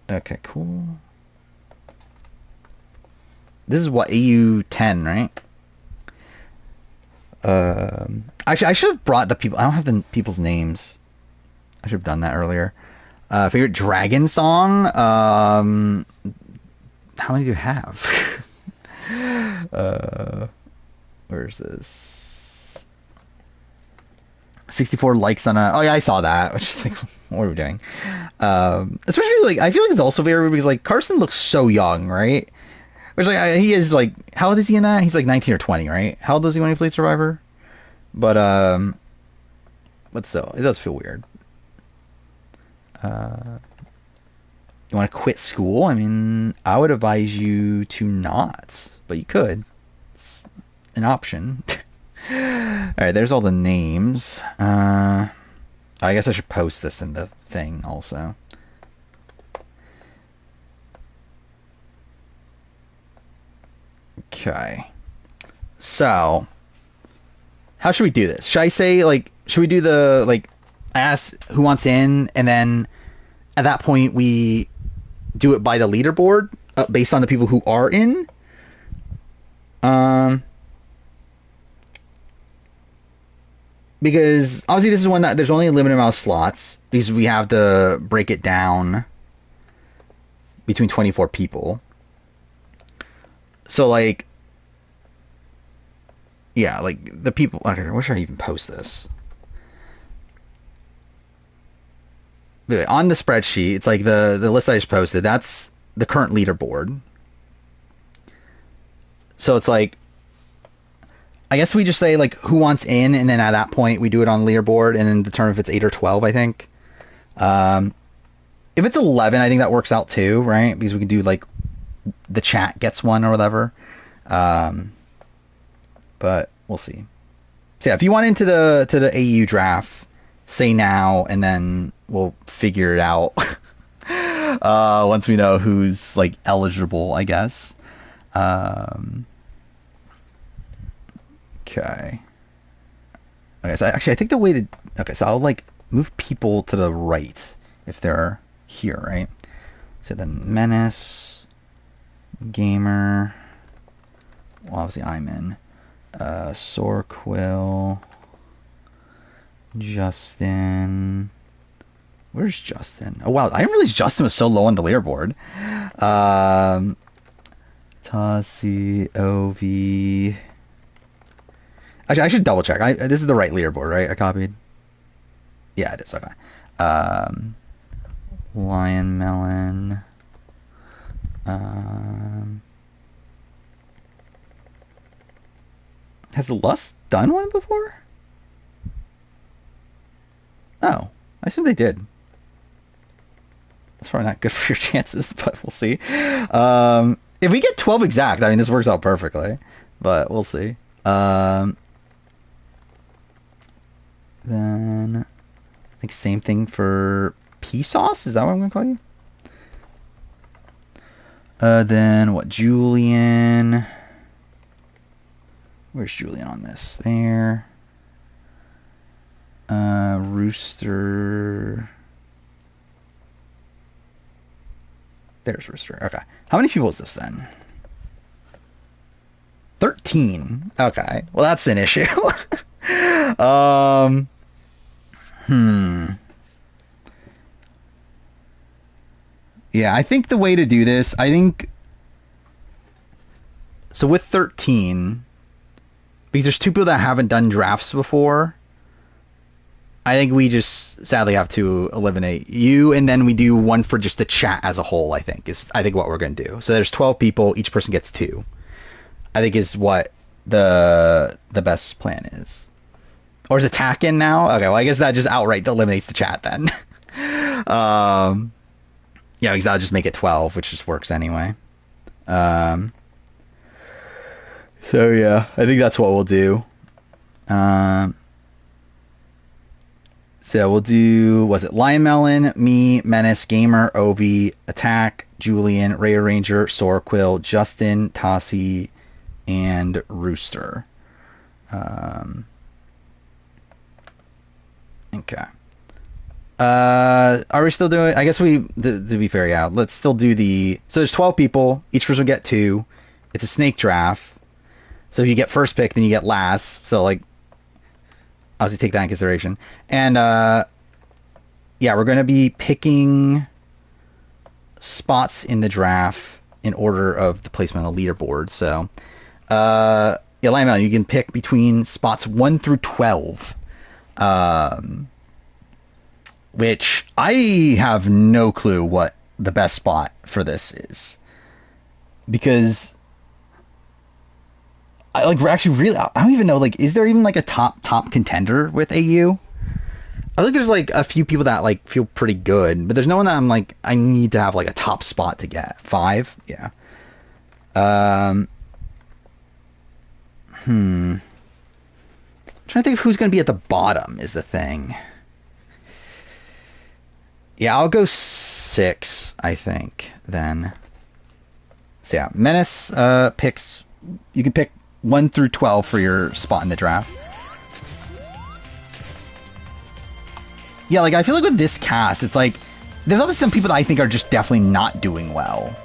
S1: Okay, cool. This is what, AU 10, right? Actually, I should have brought the people. I don't have the people's names. I should have done that earlier. Favorite dragon song? How many do you have? Where's this? 64 likes on a. Oh yeah, I saw that. Which is like, what are we doing? Especially like, I feel like it's also very weird because like Carson looks so young, right? Which like he is like, how old is he in that? He's like 19 or 20, right? How old was he when he played Survivor? But still, it does feel weird. You want to quit school? I mean, I would advise you to not, but you could. It's an option. All right, there's all the names. I guess I should post this in the thing also. Okay. So, how should we do this? Should I say, like, should we do the, like, ask who wants in, and then at that point we do it by the leaderboard based on the people who are in? Because obviously this is one that there's only a limited amount of slots because we have to break it down between 24 people. So like, yeah, like the people. Okay, where should I even post this? On the spreadsheet, it's like the list I just posted. That's the current leaderboard. So it's like, I guess we just say like who wants in, and then at that point we do it on leaderboard, and then determine if it's 8 or 12. I think. If it's 11, I think that works out too, right? Because we can do like the chat gets one or whatever. But we'll see. So yeah, if you want into the AU draft, say now, and then we'll figure it out once we know who's like eligible, I guess. Okay. Okay, so actually I think the way to... Okay, so I'll like move people to the right if they're here, right? So then Menace, Gamer, well obviously I'm in, Sorquill, Justin... Where's Justin? Oh wow, I didn't realize Justin was so low on the leaderboard. Tassi, Ovi... Actually, I should double check. This is the right leaderboard, right? I copied. Yeah, it is. Okay. Lion Melon. Has Lust done one before? Oh, I assume they did. That's probably not good for your chances, but we'll see. If we get 12 exact, I mean, this works out perfectly. But we'll see. Then I think same thing for pea sauce. Is that what I'm gonna call you? Then what? Julian. Where's Julian on this? There. Rooster. There's Rooster. Okay. How many people is this then? 13. Okay. Well, that's an issue. Yeah, I think the way to do this, so with 13, because there's two people that haven't done drafts before, I think we just sadly have to eliminate you, and then we do one for just the chat as a whole, I think what we're going to do. So there's 12 people, each person gets 2. I think is what the best plan is. Or is attack in now? Okay, well I guess that just outright eliminates the chat then. Yeah, because that'll just make it 12, which just works anyway. So yeah, I think that's what we'll do. So we'll do, was it Lion Melon, me, Menace, Gamer, Ovi, Attack, Julian, Ray Ranger, Sorquill, Justin, Tassi, and Rooster. Okay. Are we still doing? I guess to be fair, yeah. Let's still do the. So there's 12 people. Each person will get 2, It's a snake draft. So if you get first pick, then you get last. So, like, obviously take that in consideration. And, yeah, we're going to be picking spots in the draft in order of the placement on the leaderboard. So, yeah, Lionel, you can pick between spots 1 through 12. Which I have no clue what the best spot for this is. Because I like actually really I don't even know, like, is there even like a top contender with AU? I think there's like a few people that like feel pretty good, but there's no one that I'm like I need to have like a top spot to get. 5? Yeah. Trying to think of who's going to be at the bottom is the thing. Yeah, I'll go 6, I think, then. So yeah, Menace picks... You can pick 1 through 12 for your spot in the draft. Yeah, like, I feel like with this cast, it's like... There's obviously some people that I think are just definitely not doing well.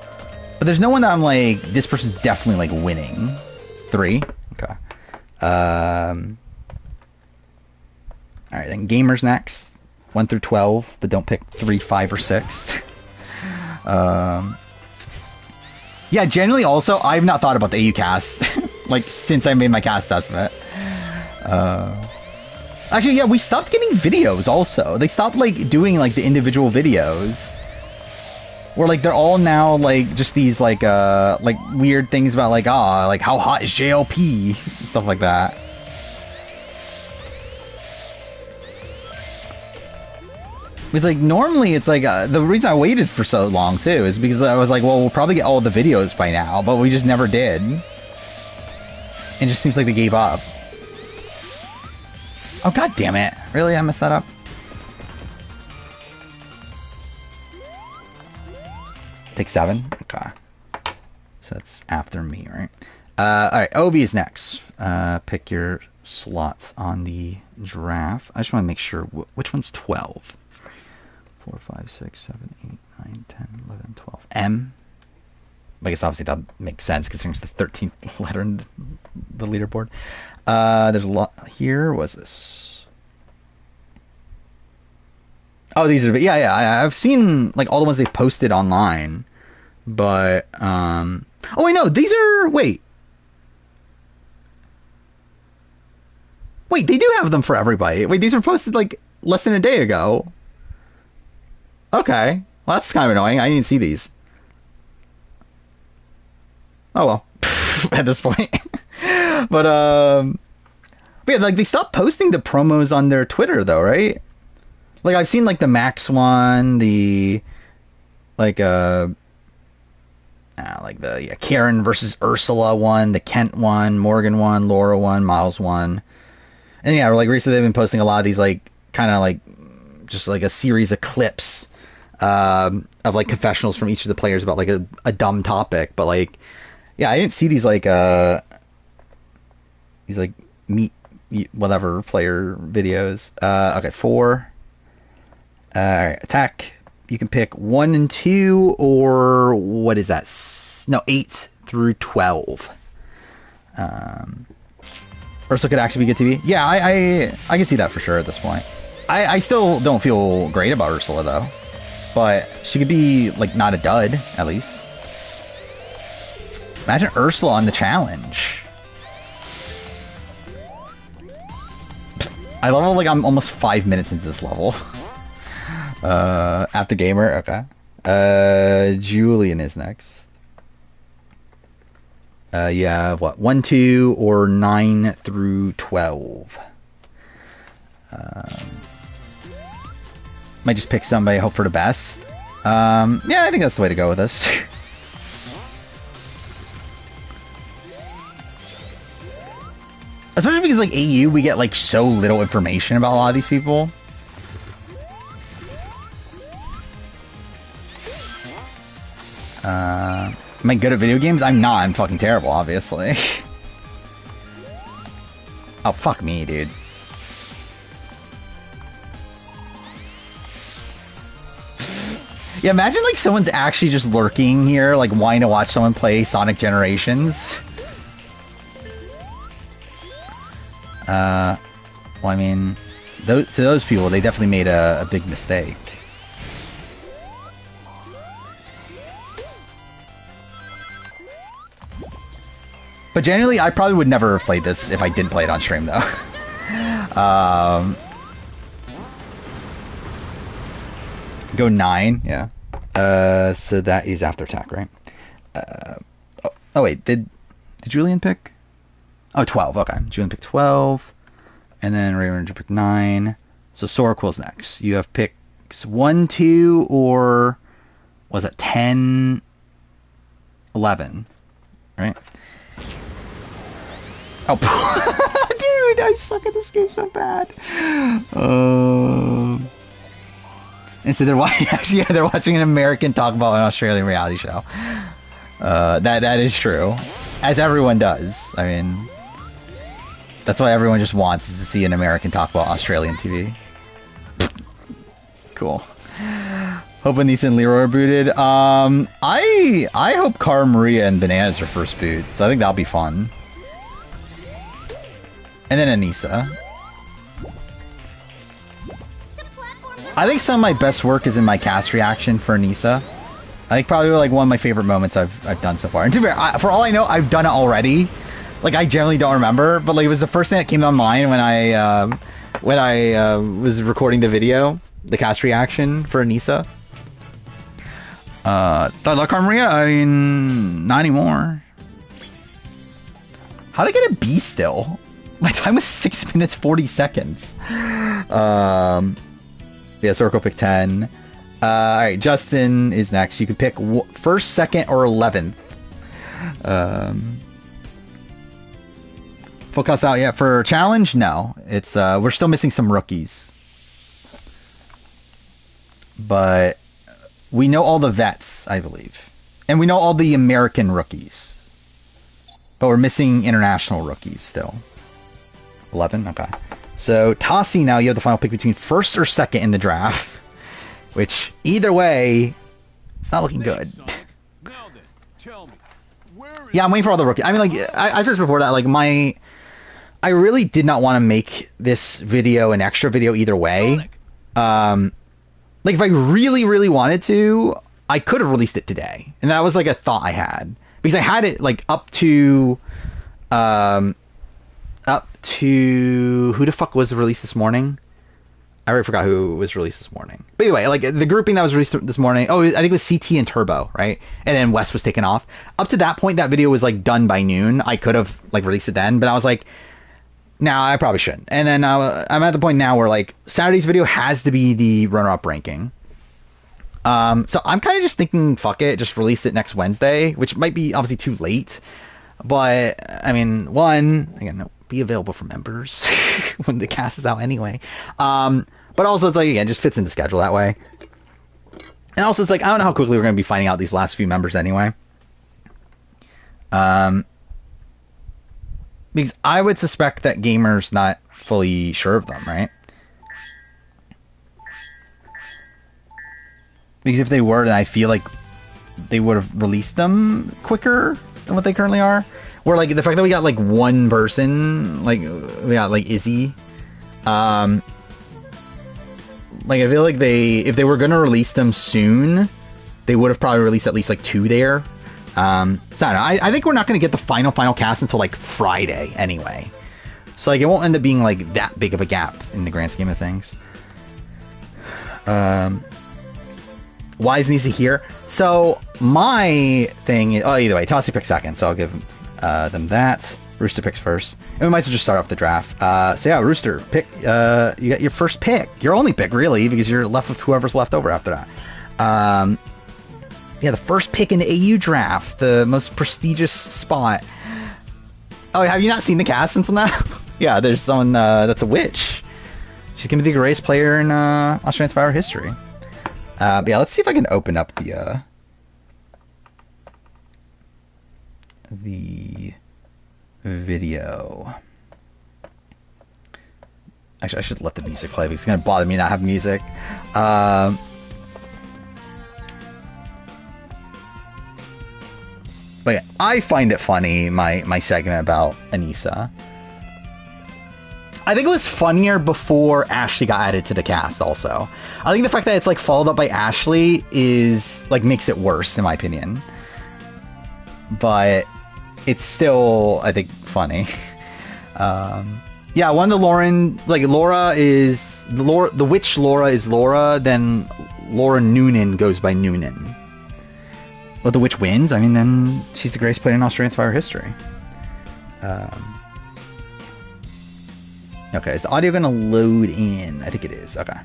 S1: But there's no one that I'm like, this person's definitely, like, winning. 3? Okay. Alright, then Gamers next. 1 through 12, but don't pick 3, 5, or 6. Yeah, generally also, I've not thought about the AU cast, like, since I made my cast estimate. Actually, yeah, we stopped getting videos also. They stopped, like, doing, like, the individual videos. Where, like, they're all now, like, just these, like, weird things about, like, like, how hot is JLP? Stuff like that. Because, like, normally it's like, the reason I waited for so long, too, is because I was like, well, we'll probably get all the videos by now, but we just never did. It just seems like they gave up. Oh, god damn it. Really? I messed that up? Take 7? Okay. So that's after me, right? Alright, OB is next. Pick your slots on the draft. I just want to make sure, which one's 12? 4, 5, 6, 7, 8, 9, 10, 11, 12. M. I guess obviously that makes sense considering it's the 13th letter in the leaderboard. There's a lot here. What's this? Oh, these are... Yeah. I've seen like all the ones they posted online. But, oh, wait, no. These are... Wait, they do have them for everybody. Wait, these were posted like less than a day ago. Okay. Well, that's kind of annoying. I didn't see these. Oh, well. At this point. But yeah, like, they stopped posting the promos on their Twitter, though, right? Like, I've seen, like, the Max one, the... Like, the Karen versus Ursula one, the Kent one, Morgan one, Laura one, Miles one. And yeah, like, recently they've been posting a lot of these, like, kind of, like, just, like, a series of clips of like confessionals from each of the players about like a dumb topic, but like, yeah, I didn't see these like meet whatever player videos. Okay, 4. All right, attack. You can pick 1 and 2, or what is that? No, 8 through 12. Ursula could actually be good TV. Yeah, I can see that for sure at this point. I still don't feel great about Ursula though. But she could be, like, not a dud, at least. Imagine Ursula on the challenge. I love how, like, I'm almost 5 minutes into this level. After Gamer, okay. Julian is next. Yeah, what? 1, 2, or 9 through 12. Might just pick somebody, hope for the best. Yeah, I think that's the way to go with this. Especially because, like, AU, we get, like, so little information about a lot of these people. Am I good at video games? I'm not. I'm fucking terrible, obviously. Oh, fuck me, dude. Yeah, imagine like someone's actually just lurking here, like wanting to watch someone play Sonic Generations. Well, I mean, to those people, they definitely made a big mistake. But generally, I probably would never have played this if I didn't play it on stream, though. Go 9, yeah. So that is after attack, right? Oh wait, did Julian pick? Oh, 12, okay. Julian picked 12. And then Ray Ranger picked 9. So Soraquil's next. You have picks 1, 2, or was it 10, 11, right? Oh, dude, I suck at this game so bad. And so they're watching. Actually, yeah, they're watching an American talk about an Australian reality show. That is true, as everyone does. I mean, that's what everyone just wants, is to see an American talk about Australian TV. Cool. Hope Anissa and Leroy are booted. I hope Cara Maria and Bananas are first boots. So I think that'll be fun. And then Anissa. I think some of my best work is in my cast reaction for Anissa. I think probably like one of my favorite moments I've done so far. And to be fair, for all I know, I've done it already. Like, I generally don't remember, but like it was the first thing that came to mind when I was recording the video, the cast reaction for Anissa. Thought Cara Maria, I mean, not anymore. How'd I get a B still? My time was 6 minutes 40 seconds. Yeah, Circle pick 10. Alright, Justin is next. You can pick first, second, or 11th. Full cost out yet for challenge? No. It's we're still missing some rookies. But we know all the vets, I believe. And we know all the American rookies. But we're missing international rookies still. 11? Okay. So, Tossie, now you have the final pick between first or second in the draft. Which, either way, it's not looking good. Yeah, I'm waiting for all the rookies. I mean, like, I said before that, like, I really did not want to make this video an extra video either way. Like, if I really, really wanted to, I could have released it today. And that was, like, a thought I had. Because I had it, like, up to who the fuck was released this morning? I already forgot who was released this morning. But anyway, like, the grouping that was released this morning, I think it was CT and Turbo, right? And then West was taken off. Up to that point, that video was, like, done by noon. I could have, like, released it then, but I was like, nah, I probably shouldn't. And then I'm at the point now where, like, Saturday's video has to be the runner-up ranking. So I'm kind of just thinking, fuck it, just release it next Wednesday, which might be obviously too late. But, I mean, one, again, it'll be available for members when the cast is out anyway. But also, it's like, again, just fits into schedule that way. And also, it's like, I don't know how quickly we're going to be finding out these last few members anyway. Because I would suspect that Gamer's not fully sure of them, right? Because if they were, then I feel like they would have released them quicker than what they currently are. Where, like, the fact that we got, like, one person, like, we got, like, Izzy. Like, I feel like if they were going to release them soon, they would have probably released at least, like, 2 there. So I don't know. I think we're not going to get the final cast until, like, Friday anyway. So, like, it won't end up being, like, that big of a gap in the grand scheme of things. Why is Nisa here? So, my thing is... Oh, either way, Tossie picks second, so I'll give them that. Rooster picks first. And we might as well just start off the draft. So, yeah, Rooster, pick... you got your first pick. Your only pick, really, because you're left with whoever's left over after that. Yeah, the first pick in the AU draft. The most prestigious spot. Oh, have you not seen the cast until now? Yeah, there's someone that's a witch. She's going to be the greatest player in Australian Survivor history. Yeah, let's see if I can open up the video. Actually, I should let the music play because it's going to bother me not having music. I find it funny, my segment about Anissa. I think it was funnier before Ashley got added to the cast also. I think the fact that it's like followed up by Ashley is like makes it worse in my opinion. But it's still, I think, funny. Yeah, one of the Lauren, like Laura is the witch Laura is Laura, then Laura Noonan goes by Noonan. Well, the witch wins. I mean, then she's the greatest player in Australian Survivor history. Okay, is the audio gonna load in? I think it is. Okay.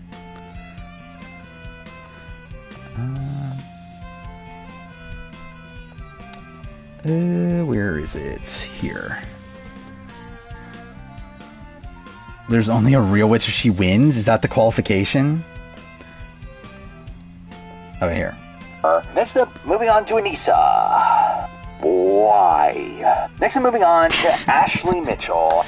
S1: Where is it? Here. There's only a real witch if she wins? Is that the qualification? Okay, here.
S2: Next up, moving on to Anissa. Why? Next up, moving on to Ashley Mitchell.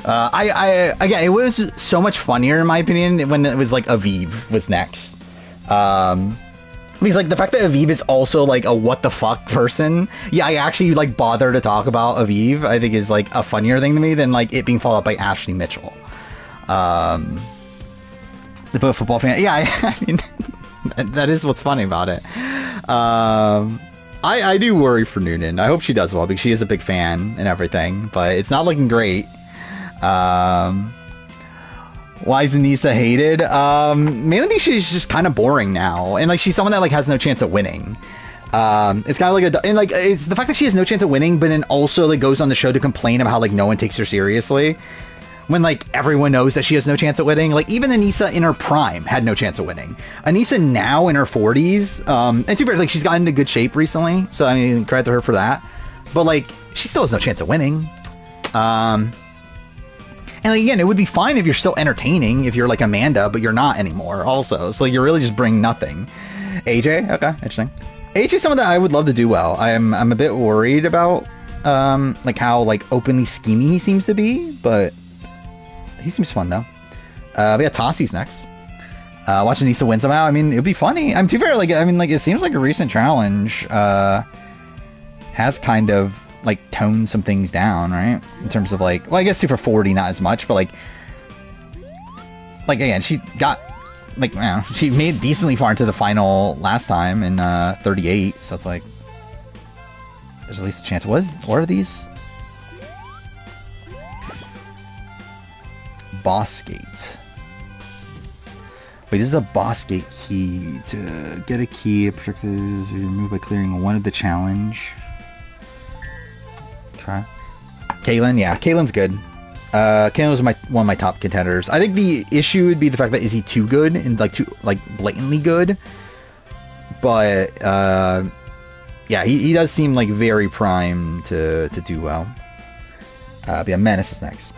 S1: Again, it was so much funnier in my opinion when it was like Aviv was next. Because like the fact that Aviv is also like a what the fuck person, yeah, I actually like bother to talk about Aviv. I think is like a funnier thing to me than like it being followed up by Ashley Mitchell. The football fan, yeah, I mean that is what's funny about it. I do worry for Noonan. I hope she does well because she is a big fan and everything, but it's not looking great. Why is Anissa hated? Mainly because she's just kind of boring now, and like she's someone that like has no chance at winning. It's kind of like and like it's the fact that she has no chance at winning, but then also like goes on the show to complain about how like no one takes her seriously, when like everyone knows that she has no chance at winning. Like even Anissa in her prime had no chance at winning. Anissa now in her 40s, and too bad like she's gotten into good shape recently, so I mean credit to her for that. But like she still has no chance at winning. And again, it would be fine if you're still entertaining, if you're like Amanda, but you're not anymore also. So you're really just bringing nothing. AJ? Okay, interesting. AJ's someone that I would love to do well. I'm a bit worried about like how like openly schemy he seems to be, but he seems fun though. We got Tossi's next. Watching Anissa win somehow, I mean, it'd be funny. I'm too fair, like, I mean, like, it seems like a recent challenge has kind of like tone some things down, right? In terms of like, well, I guess Super 40 not as much, but like again, she got like, you know, she made decently far into the final last time in 38, so it's like there's at least a chance. What are these? Boss gate. Wait, this is a boss gate key. To get a key, a projectile is removed by clearing one of the challenge. Okay. Caitlyn, yeah, Caitlyn's good. Caitlyn was one of my top contenders. I think the issue would be the fact that is he too good and like too like blatantly good. But yeah, he does seem like very primed to do well. But yeah, Menace is next.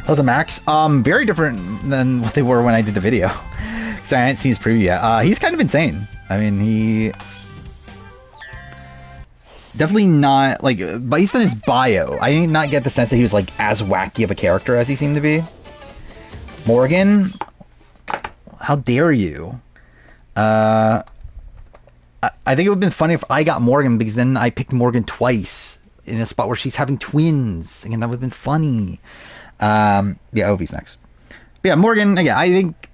S1: Those are Max. Very different than what they were when I did the video. Because I hadn't seen his preview yet. He's kind of insane. I mean, he definitely not like based on his bio. I did not get the sense that he was like as wacky of a character as he seemed to be. Morgan, how dare you? I think it would have been funny if I got Morgan because then I picked Morgan twice in a spot where she's having twins. Again, that would have been funny. Yeah, Ovi's next. But yeah, Morgan, again, I think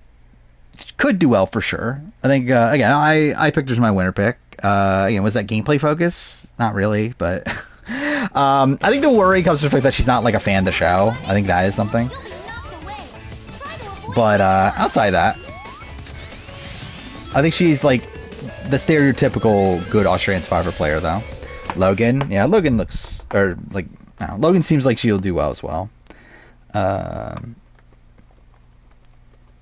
S1: could do well for sure. I think, again, I picked her as my winner pick. Again, was that gameplay focus? Not really, but I think the worry comes from the fact that she's not like a fan of the show. I think that is something. But outside of that, I think she's like the stereotypical good Australian Survivor player, though. Logan, yeah, Logan looks, or like, no, Logan seems like she'll do well as well.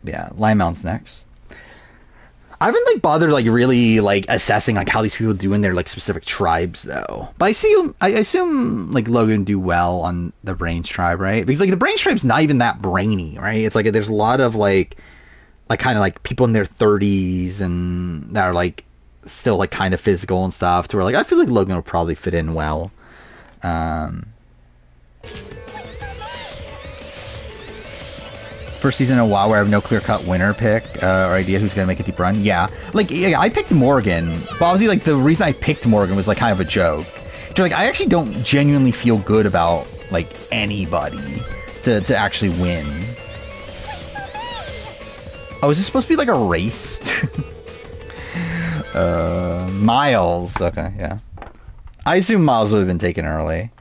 S1: Yeah, Limeout's next. I haven't like bothered like really like assessing like how these people do in their like specific tribes though. But I assume like Logan do well on the Brains tribe, right? Because like the Brains tribe's not even that brainy, right? It's like there's a lot of like kind of like people in their 30s and that are like still like kind of physical and stuff. To where like I feel like Logan will probably fit in well. First season of WoW where I have no clear-cut winner pick or idea who's gonna make a deep run. Yeah, like yeah, I picked Morgan, but obviously like the reason I picked Morgan was like kind of a joke. So, like, I actually don't genuinely feel good about, like, anybody to actually win. Oh, is this supposed to be like a race? Miles. Okay, yeah. I assume Miles would have been taken early.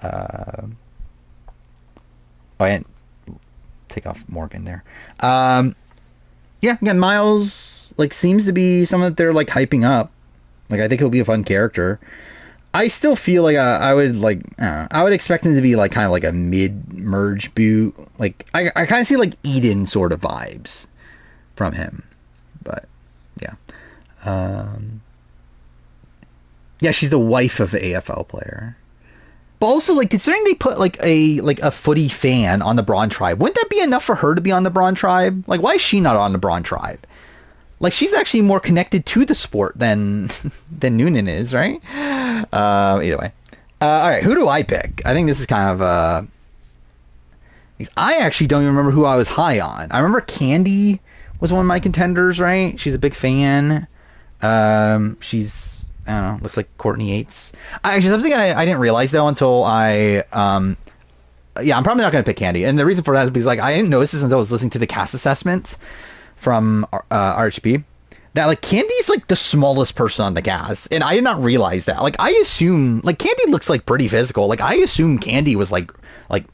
S1: Oh, I didn't take off Morgan there. Yeah, again, Miles, like, seems to be someone that they're, like, hyping up. Like, I think he'll be a fun character. I still feel like I would, like, I would expect him to be, like, kind of like a mid-merge boot. Like, I kind of see, like, Eden sort of vibes from him. But, yeah. Yeah, she's the wife of an AFL player. But also, like, considering they put, like a footy fan on the Brawn Tribe, wouldn't that be enough for her to be on the Brawn Tribe? Like, why is she not on the Brawn Tribe? Like, she's actually more connected to the sport than Noonan is, right? Either way. All right, who do I pick? I think this is kind of... I actually don't even remember who I was high on. I remember Candy was one of my contenders, right? She's a big fan. She's... I don't know. Looks like Courtney Yates. Actually, something I didn't realize, though, until I... yeah, I'm probably not going to pick Candy. And the reason for that is because, like, I didn't notice this until I was listening to the cast assessment from RHP, that, like, Candy's, like, the smallest person on the cast, and I did not realize that. Like, I assume, like, Candy looks, like, pretty physical. Like, I assume Candy was, like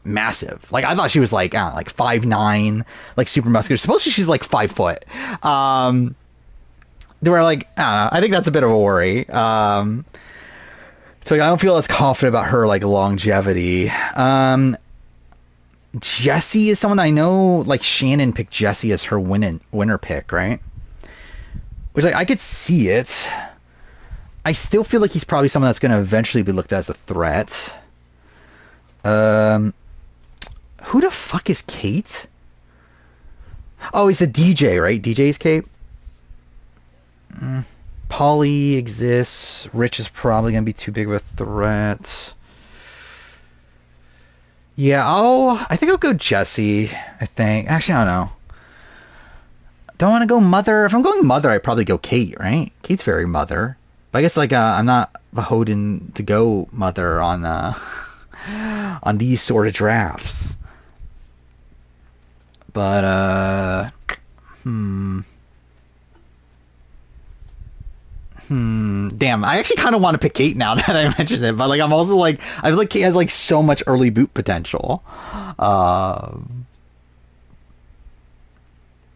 S1: massive. Like, I thought she was, like, I don't know, like 5'9", like, super muscular. Supposedly she's, like, 5 foot. They were, like, I don't know. I think that's a bit of a worry. So, like, I don't feel as confident about her, like, longevity. Jessie is someone I know, like, Shannon picked Jessie as her winner pick, right? Which, like, I could see it. I still feel like he's probably someone that's going to eventually be looked at as a threat. Who the fuck is Kate? Oh, he's a DJ, right? DJ's Kate? Polly exists. Rich is probably going to be too big of a threat. Yeah, I think I'll go Jessie, I think. Actually, I don't know. Don't want to go Mother. If I'm going Mother, I'd probably go Kate, right? Kate's very Mother. But I guess, like, I'm not beholden to go Mother on on these sort of drafts. But, damn, I actually kind of want to pick Kate now that I mentioned it, but, like, I'm also, like, I feel like Kate has, like, so much early boot potential.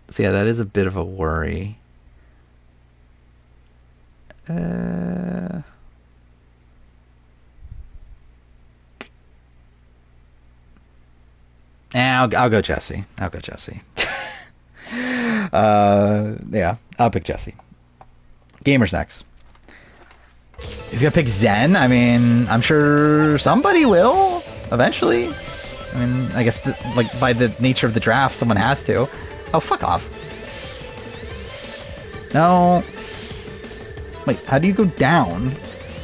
S1: So yeah, that is a bit of a worry. I'll go Jessie. I'll go Jessie. Yeah, I'll pick Jessie. Gamer's next. He's gonna pick Zen. I mean, I'm sure somebody will eventually. I mean, I guess like by the nature of the draft, someone has to. Oh, fuck off. No. Wait, how do you go down?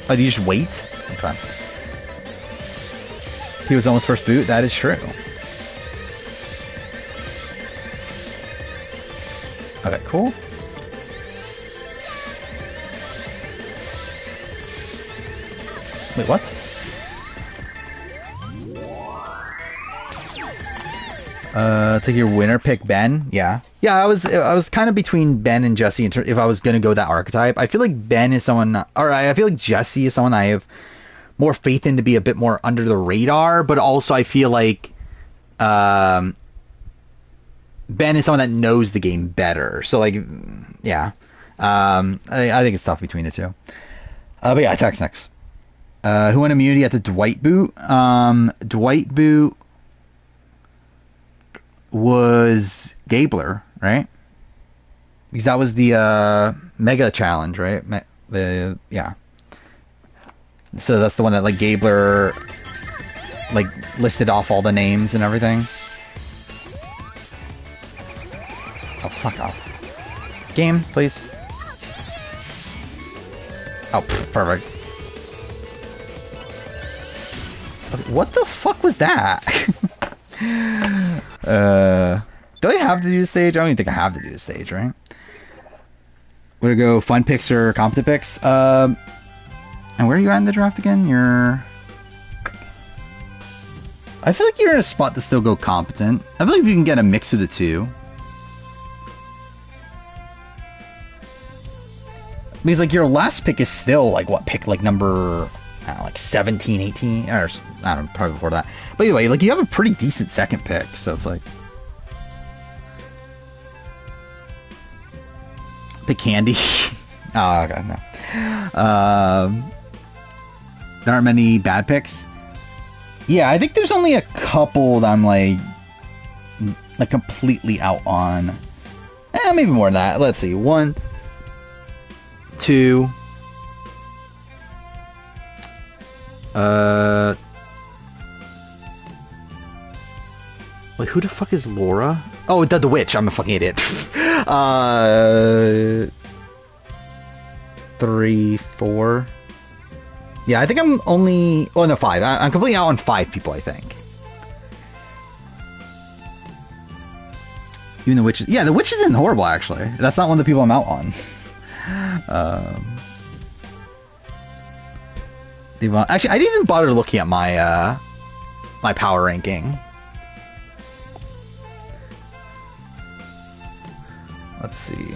S1: Oh, do you just wait? Okay. He was almost first boot. That is true. Okay, cool. Wait, what? Take your winner pick, Ben. Yeah, I was kind of between Ben and Jessie if I was gonna go that archetype. I feel like Ben is someone, or I feel like Jessie is someone I have more faith in to be a bit more under the radar, but also I feel like Ben is someone that knows the game better. So, like, yeah, I think it's tough between the two. But yeah, Attack's next. Who won immunity at the Dwight boot? Dwight boot was Gabler, right? Because that was the mega challenge, right? Yeah. So that's the one that, like, Gabler, like, listed off all the names and everything. Oh, fuck off. Game, please. Oh, perfect. What the fuck was that? Do I have to do the stage? I don't even think I have to do the stage, right? We're gonna go fun picks or competent picks. And where are you at in the draft again? I feel like you're in a spot to still go competent. I feel like you can get a mix of the two. Because, like, your last pick is still, like, what, pick, like, number, like, 17, 18? Or, I don't know, probably before that. But anyway, like, you have a pretty decent second pick, so it's like... Pick Candy. Oh, okay, no. There aren't many bad picks? Yeah, I think there's only a couple that I'm, like completely out on. Maybe more than that. Let's see. 1, 2... Wait, who the fuck is Laura? Oh, the witch. I'm a fucking idiot. 3, 4. Yeah, I think I'm only... Oh, no, 5. I'm completely out on 5 people, I think. Even the witch... Yeah, the witch isn't horrible, actually. That's not one of the people I'm out on. Actually, I didn't even bother looking at my my power ranking. Let's see.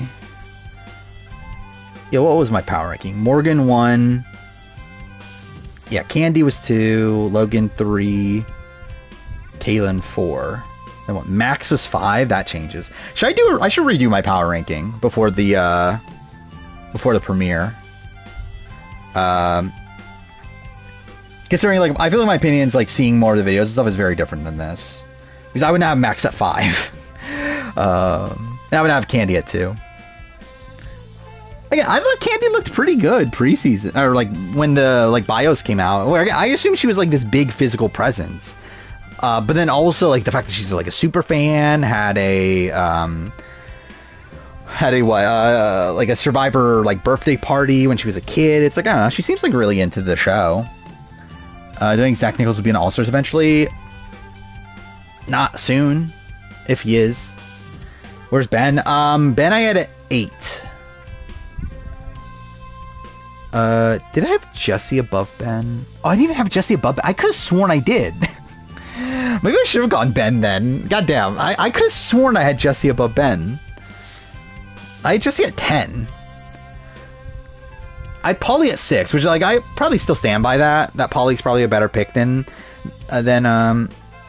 S1: Yeah, what was my power ranking? Morgan 1. Yeah, Candy was 2. Logan 3. Kaylin 4. Then what? Max was 5. That changes. I should redo my power ranking before the premiere. Considering, like, I feel like my opinions, like, seeing more of the videos and stuff is very different than this. Because I would have Max at 5. I would have Candy at 2. Again, I thought Candy looked pretty good preseason, or like when the bios came out. I assumed she was like this big physical presence, but then also like the fact that she's like a super fan, had a like a Survivor like birthday party when she was a kid. It's like, I don't know, she seems like really into the show. Do you think Zach Nichols will be an All-Stars eventually? Not soon, if he is. Where's Ben? Ben I had at 8. Did I have Jesse above Ben? Oh, I didn't even have Jesse above Ben. I could have sworn I did. Maybe I should have gone Ben then. Goddamn. I could have sworn I had Jesse above Ben. I had Jesse at 10. I had Paulie at 6, which, like, I probably still stand by that. That Paulie's probably a better pick than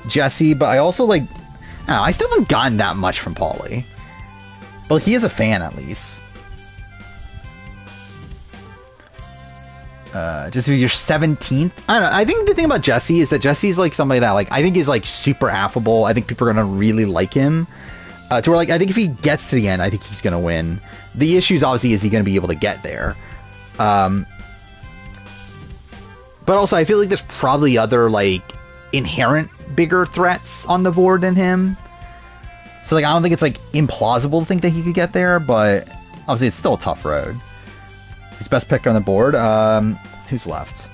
S1: Jesse, but I also, like, I don't know, I still haven't gotten that much from Paulie. But he is a fan, at least. Just if you're 17th, I don't know. I think the thing about Jesse is that Jesse's like somebody that, like, I think is like super affable. I think people are gonna really like him. To where, like, I think if he gets to the end, I think he's gonna win. The issue is obviously, is he gonna be able to get there? But also I feel like there's probably other like inherent bigger threats on the board than him. So, like, I don't think it's like implausible to think that he could get there, but obviously it's still a tough road. His best picker on the board. Who's left?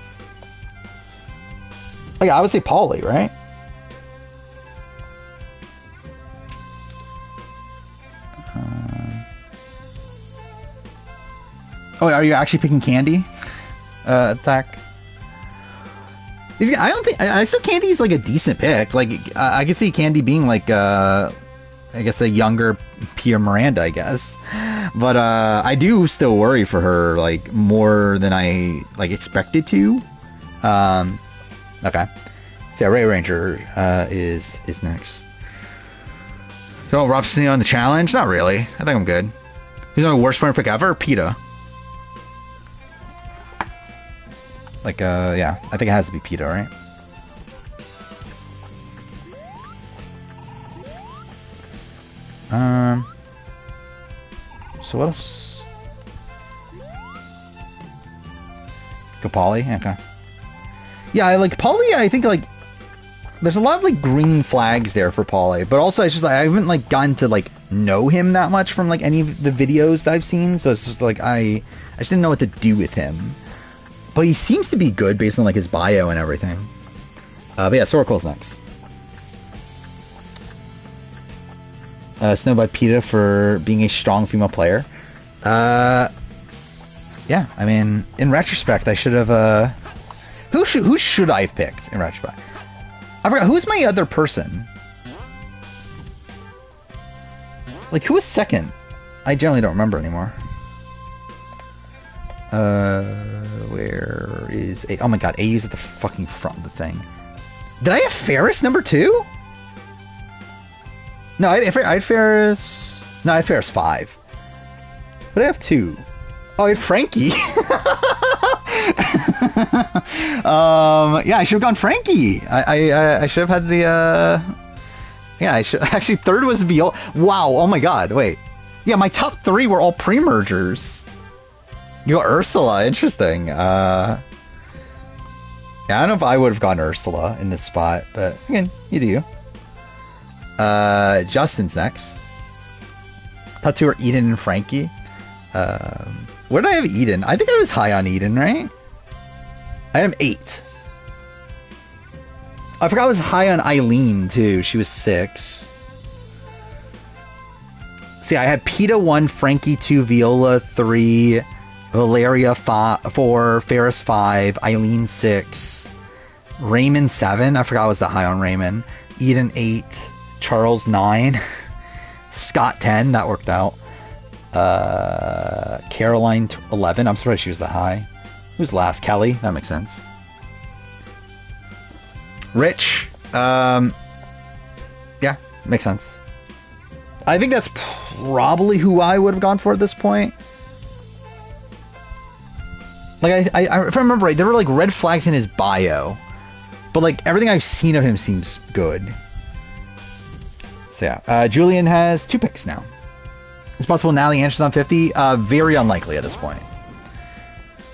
S1: Oh yeah, I would say Paulie, right? Oh, are you actually picking Candy? Attack. I don't think. I still Candy's like a decent pick. Like, I could see Candy being like, I guess a younger Pia Miranda, I guess. But I do still worry for her, like, more than I like expected to. Okay. So yeah, Ray Ranger is next. So Robson on the challenge? Not really. I think I'm good. Who's my worst player pick ever? PETA. Like, yeah, I think it has to be PETA, right? So what else? Go Paulie? Okay. Yeah, I like Paulie. I think, like, there's a lot of like green flags there for Paulie, but also it's just like I haven't like gotten to like know him that much from like any of the videos that I've seen, so it's just like I just didn't know what to do with him. But he seems to be good based on like his bio and everything. But yeah, Sorquel's next. Snow by PETA for being a strong female player. Yeah, Yeah, I mean, in retrospect, I should have, who should I have picked in retrospect? I forgot, who's my other person? Like, who was second? I generally don't remember anymore. Where is A? Oh my god, Au's at the fucking front of the thing. Did I have Ferris number 2? No, I had Ferris... No, I had Ferris 5. But I have 2. Oh, I had Frankie. Yeah, I should have gone Frankie. I should have had the, yeah, I should... Actually, third was Viola. Wow, oh my god, wait. Yeah, my top 3 were all pre-mergers. You got Ursula, interesting. Yeah, I don't know if I would have gone Ursula in this spot, but again, you do you. Justin's next. Top 2 are Eden and Frankie. Where did I have Eden? I think I was high on Eden, right? I had him 8. I forgot I was high on Eileen, too. She was 6. See, I had Peta 1, Frankie 2, Viola 3, Valeria 4, Ferris 5, Eileen 6, Raymond 7. I forgot I was that high on Raymond. Eden 8, Charles 9, Scott 10. That worked out. Caroline 11. I'm surprised she was that high. Who's last? Kelly. That makes sense. Rich. Yeah, makes sense. I think that's probably who I would have gone for at this point. Like, if I remember right, there were like red flags in his bio, but like everything I've seen of him seems good. So yeah, Julian has 2 picks now. It's possible Natalie Anderson's on 50. Very unlikely at this point.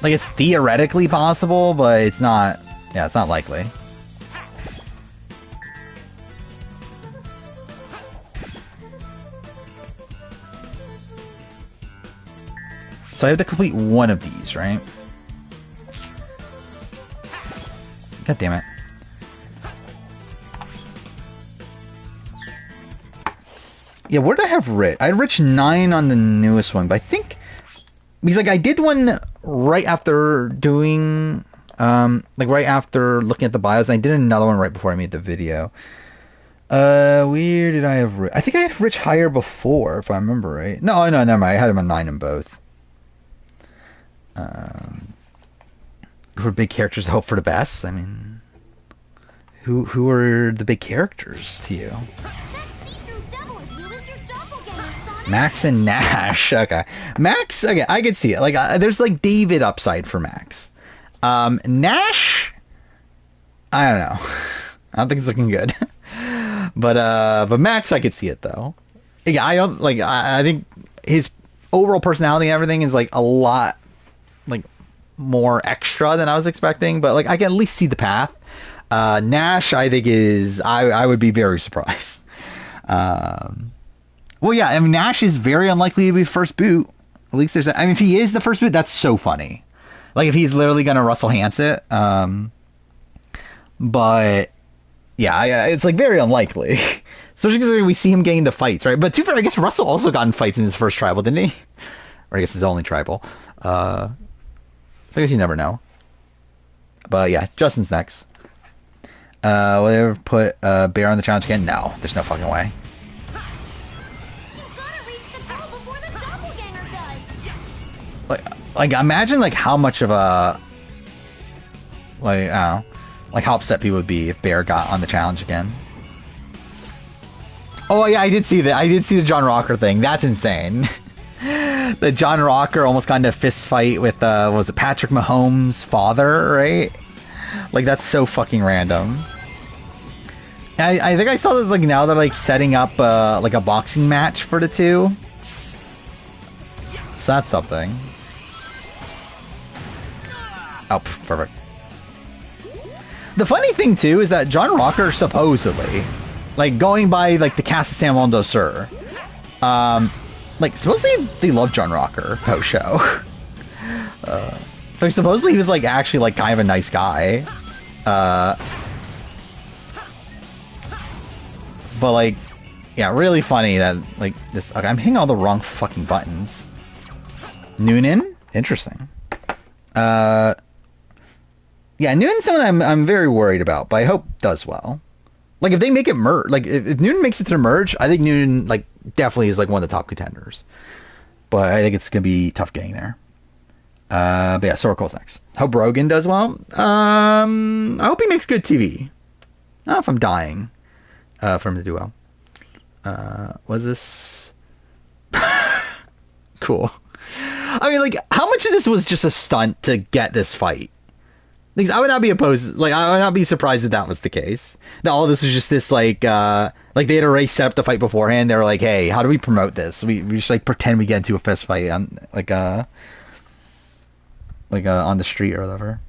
S1: Like, it's theoretically possible, but it's not. Yeah, it's not likely. So I have to complete one of these, right? God damn it. Yeah, where did I have Rich? I had Rich 9 on the newest one, but I think... Because, like, I did one right after doing... like, right after looking at the bios, and I did another one right before I made the video. Where did I have Rich? I think I had Rich higher before, if I remember right. No, never mind. I had him on 9 in both. For big characters, hope for the best. I mean... Who are the big characters to you? Max and Nash. Okay. Max, okay, I could see it. Like, there's like David upside for Max. Nash, I don't know. I don't think it's looking good. But Max, I could see it though. Yeah, I don't like. I think his overall personality and everything is like a lot like more extra than I was expecting. But like, I can at least see the path. Nash, I think is I would be very surprised. Well, yeah, I mean, Nash is very unlikely to be first boot. At least there's... I mean, if he is the first boot, that's so funny. Like, if he's literally going to Russell Hantz it. But, yeah, it's, like, very unlikely. Especially because we see him getting into fights, right? But, to be fair, I guess Russell also got in fights in his first tribal, didn't he? Or I guess his only tribal. So I guess you never know. But, yeah, Justin's next. Will they ever put Bear on the challenge again? No, there's no fucking way. Like imagine like how much of a like I don't know, like how upset people would be if Bear got on the challenge again. Oh yeah, I did see that. I did see the John Rocker thing. That's insane. The John Rocker almost got into a fist fight with what was it, Patrick Mahomes' father, right? Like that's so fucking random. I think I saw that like now they're like setting up like a boxing match for the two. So that's something. Oh, perfect. The funny thing too is that John Rocker supposedly, like going by like the cast of San Juan do Sur, like supposedly they love John Rocker post show. Like supposedly he was like actually like kind of a nice guy. But like, yeah, really funny that like this. Okay, I'm hitting all the wrong fucking buttons. Noonan, interesting. Yeah, Noon's someone I'm very worried about, but I hope does well. Like if they make it merge, like if Noon makes it to the merge, I think Noon like definitely is like one of the top contenders. But I think it's gonna be tough getting there. But yeah, Soracole's next. Hope Rogan does well. I hope he makes good TV. I don't know if I'm dying for him to do well. Was this cool? I mean, like, how much of this was just a stunt to get this fight? Like, I would not be opposed. Like, I would not be surprised if that was the case. That all this was just this, like they had already set up the fight beforehand. They were like, hey, how do we promote this? We just like pretend we get into a fist fight on on the street or whatever.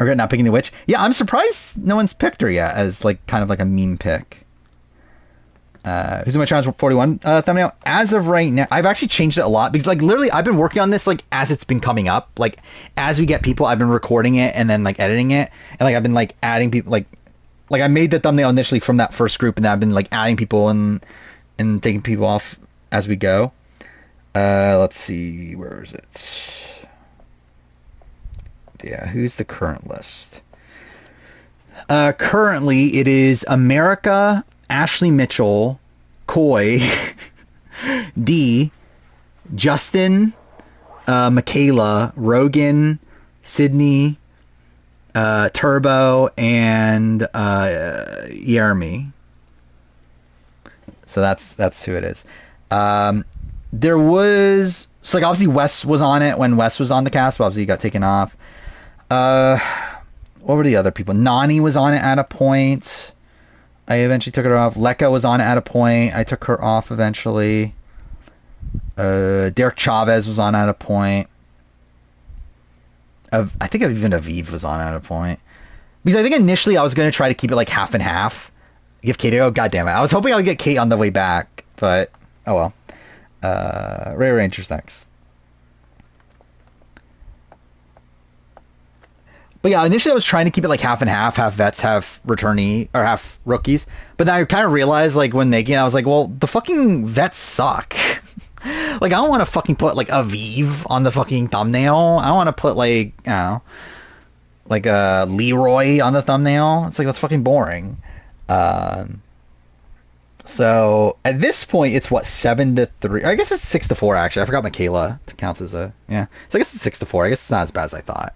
S1: Or not picking the witch. Yeah, I'm surprised no one's picked her yet as like kind of like a meme pick. Who's in my Trans 41 thumbnail? As of right now, I've actually changed it a lot because like literally I've been working on this like as it's been coming up. Like as we get people, I've been recording it and then like editing it, and like I've been like adding people. Like I made the thumbnail initially from that first group, and then I've been like adding people and taking people off as we go. Let's see, where is it? Yeah, who's the current list? Currently, it is America, Ashley Mitchell, Coy, D, Justin, Michaela, Rogan, Sydney, Turbo, and Jeremy. So that's who it is. There was so like obviously Wes was on it when Wes was on the cast, but obviously he got taken off. What were the other people? Nani was on it at a point. I eventually took her off. Lekka was on it at a point. I took her off eventually. Derek Chavez was on at a point. I think even Aviv was on at a point. Because I think initially I was going to try to keep it like half and half. Give Kate a go. God damn it. I was hoping I would get Kate on the way back. But, oh well. Ray Ranger's next. But yeah, initially I was trying to keep it like half and half vets, half returnee, or half rookies. But then I kind of realized, like, when making it, I was like, well, the fucking vets suck. Like, I don't want to fucking put, like, Aviv on the fucking thumbnail. I don't want to put, like, I don't know, like, Leroy on the thumbnail. It's like, that's fucking boring. So, at this point, it's, what, 7-3? I guess it's 6-4, actually. I forgot Michaela counts as a, yeah. So I guess it's 6-4. I guess it's not as bad as I thought.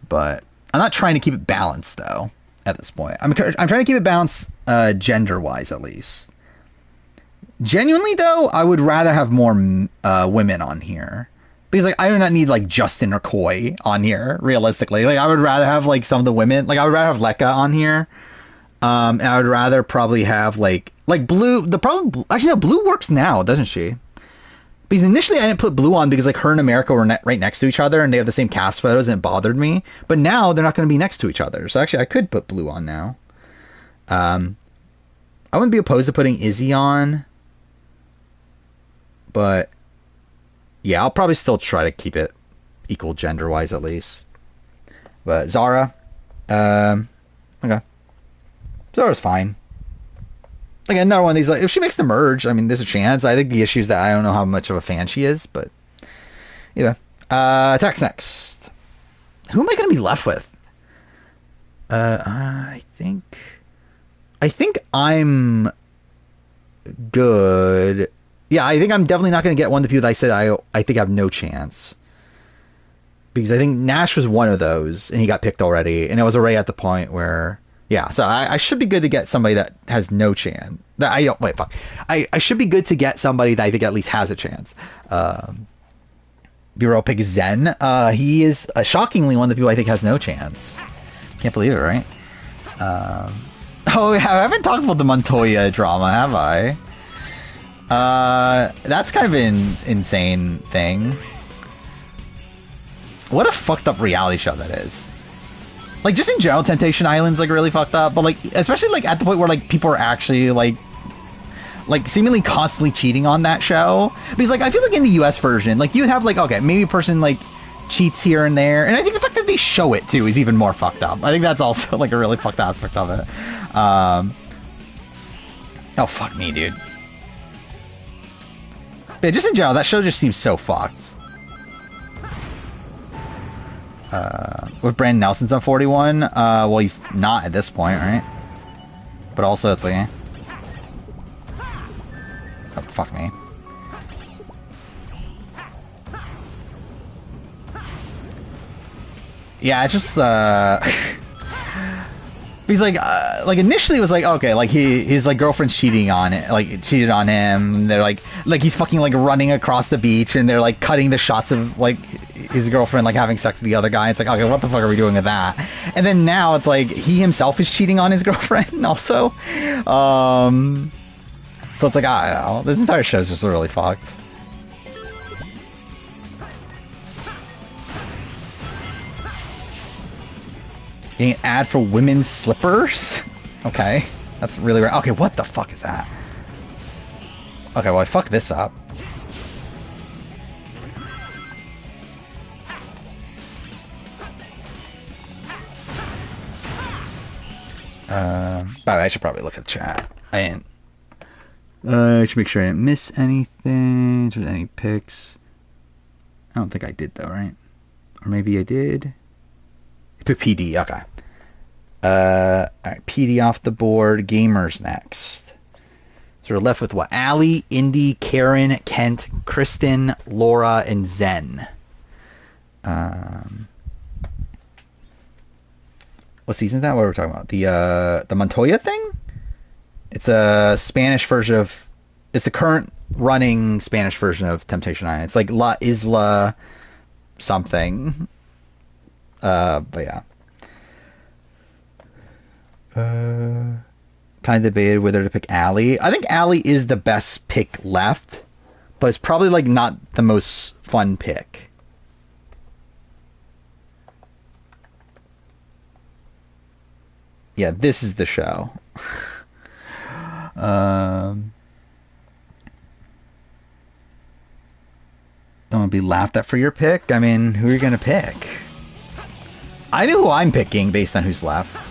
S1: But I'm not trying to keep it balanced, though, at this point. I'm trying to keep it balanced gender-wise, at least. Genuinely, though, I would rather have more women on here. Because, like, I do not need, like, Justin or Coy on here, realistically. Like, I would rather have, like, some of the women. Like, I would rather have Lekka on here. And I would rather probably have, like Blue. The problem... Actually, no, Blue works now, doesn't she? Because initially I didn't put Blue on because like her and America were right next to each other and they have the same cast photos and it bothered me. But now they're not going to be next to each other. So actually I could put Blue on now. I wouldn't be opposed to putting Izzy on. But yeah, I'll probably still try to keep it equal gender-wise at least. But Zara. Okay. Zara's fine. Like another one of these, like if she makes the merge, I mean, there's a chance. I think the issue is that I don't know how much of a fan she is, but yeah. Tex next. Who am I going to be left with? I think I'm good. Yeah, I think I'm definitely not going to get one of the people that I said I think I have no chance. Because I think Nash was one of those, and he got picked already, and it was already at the point where. Yeah, so I should be good to get somebody that has no chance. That I don't wait. Fuck. I should be good to get somebody that I think at least has a chance. Bureau pick Zen. He is shockingly one of the people I think has no chance. Can't believe it, right? Oh, I haven't talked about the Montoya drama, have I? That's kind of an insane thing. What a fucked up reality show that is. Like, just in general, Temptation Island's, like, really fucked up. But, like, especially, like, at the point where, like, people are actually, like, seemingly constantly cheating on that show. Because, like, I feel like in the US version, like, you'd have, like, okay, maybe a person, like, cheats here and there. And I think the fact that they show it, too, is even more fucked up. I think that's also, like, a really fucked aspect of it. Oh, fuck me, dude. Yeah, just in general, that show just seems so fucked. With Brandon Nelson's on 41, well, he's not at this point, right? But also, it's like, eh. Oh, fuck me. Yeah, it's just, he's like initially it was like, okay, like his like girlfriend's cheating on it, like cheated on him. They're like he's fucking like running across the beach, and they're like cutting the shots of like his girlfriend like having sex with the other guy. It's like, okay, what the fuck are we doing with that? And then now it's like he himself is cheating on his girlfriend also. So it's like, I don't know, this entire show is just really fucked. Getting an ad for women's slippers? Okay. That's really rare. Okay, what the fuck is that? Okay, well, I fucked this up. By the way, I should probably look at the chat. I didn't. I should make sure I didn't miss anything. If there's any picks. I don't think I did, though, right? Or maybe I did. I took PD, okay. Alright, PD off the board. Gamers next. So we're left with what? Allie, Indy, Karen, Kent, Kristen, Laura, and Zen. What season is that? What are we talking about? The Montoya thing? It's a Spanish version of... It's the current running Spanish version of Temptation Island. It's like La Isla something. But yeah. Kind of debated whether to pick Allie. I think Allie is the best pick left, but it's probably like not the most fun pick. Yeah, this is the show. Don't want to be laughed at for your pick. I mean, who are you going to pick? I know who I'm picking based on who's left.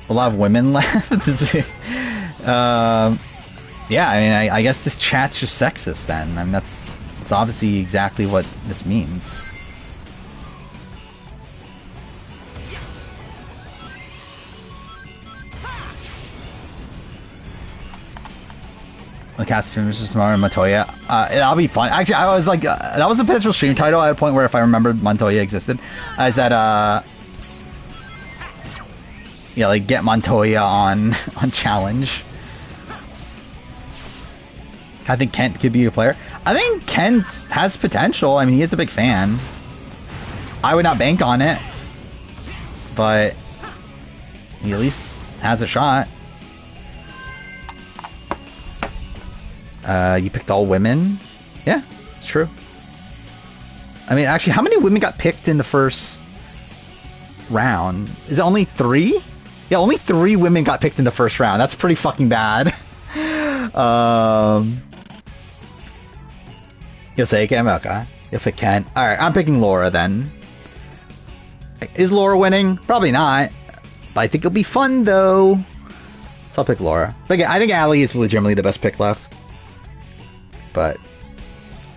S1: A lot of women left. Yeah, I mean, I guess this chat's just sexist then. I mean, that's obviously exactly what this means. The cast finishes tomorrow in Montoya. That'll be fun. Actually, I was like, that was a potential stream title at a point where if I remembered Montoya existed. Is that, yeah, like get Montoya on challenge. I think Kent could be a player. I think Kent has potential. I mean, he is a big fan. I would not bank on it, but he at least has a shot. You picked all women? Yeah, it's true. I mean, actually, how many women got picked in the first round? Is it only 3? Yeah, only 3 women got picked in the first round. That's pretty fucking bad. You'll take him? Okay. You'll pick Kent. Alright, I'm picking Laura then. Is Laura winning? Probably not. But I think it'll be fun, though. So I'll pick Laura. But again, I think Allie is legitimately the best pick left. But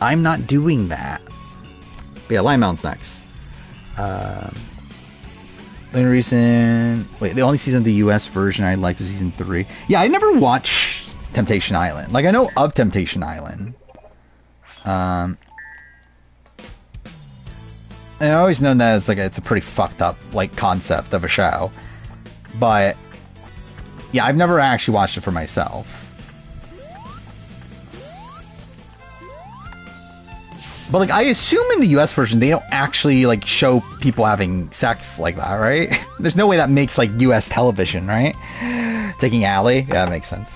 S1: I'm not doing that. But yeah, Lion Mountain's next. The only reason... Wait, the only season of the US version I liked was season 3. Yeah, I never watched Temptation Island. Like, I know of Temptation Island. And I've always known that it's a pretty fucked up, like, concept of a show. But, yeah, I've never actually watched it for myself. But, like, I assume in the US version, they don't actually, like, show people having sex like that, right? There's no way that makes, like, US television, right? Taking Allie? Yeah, that makes sense.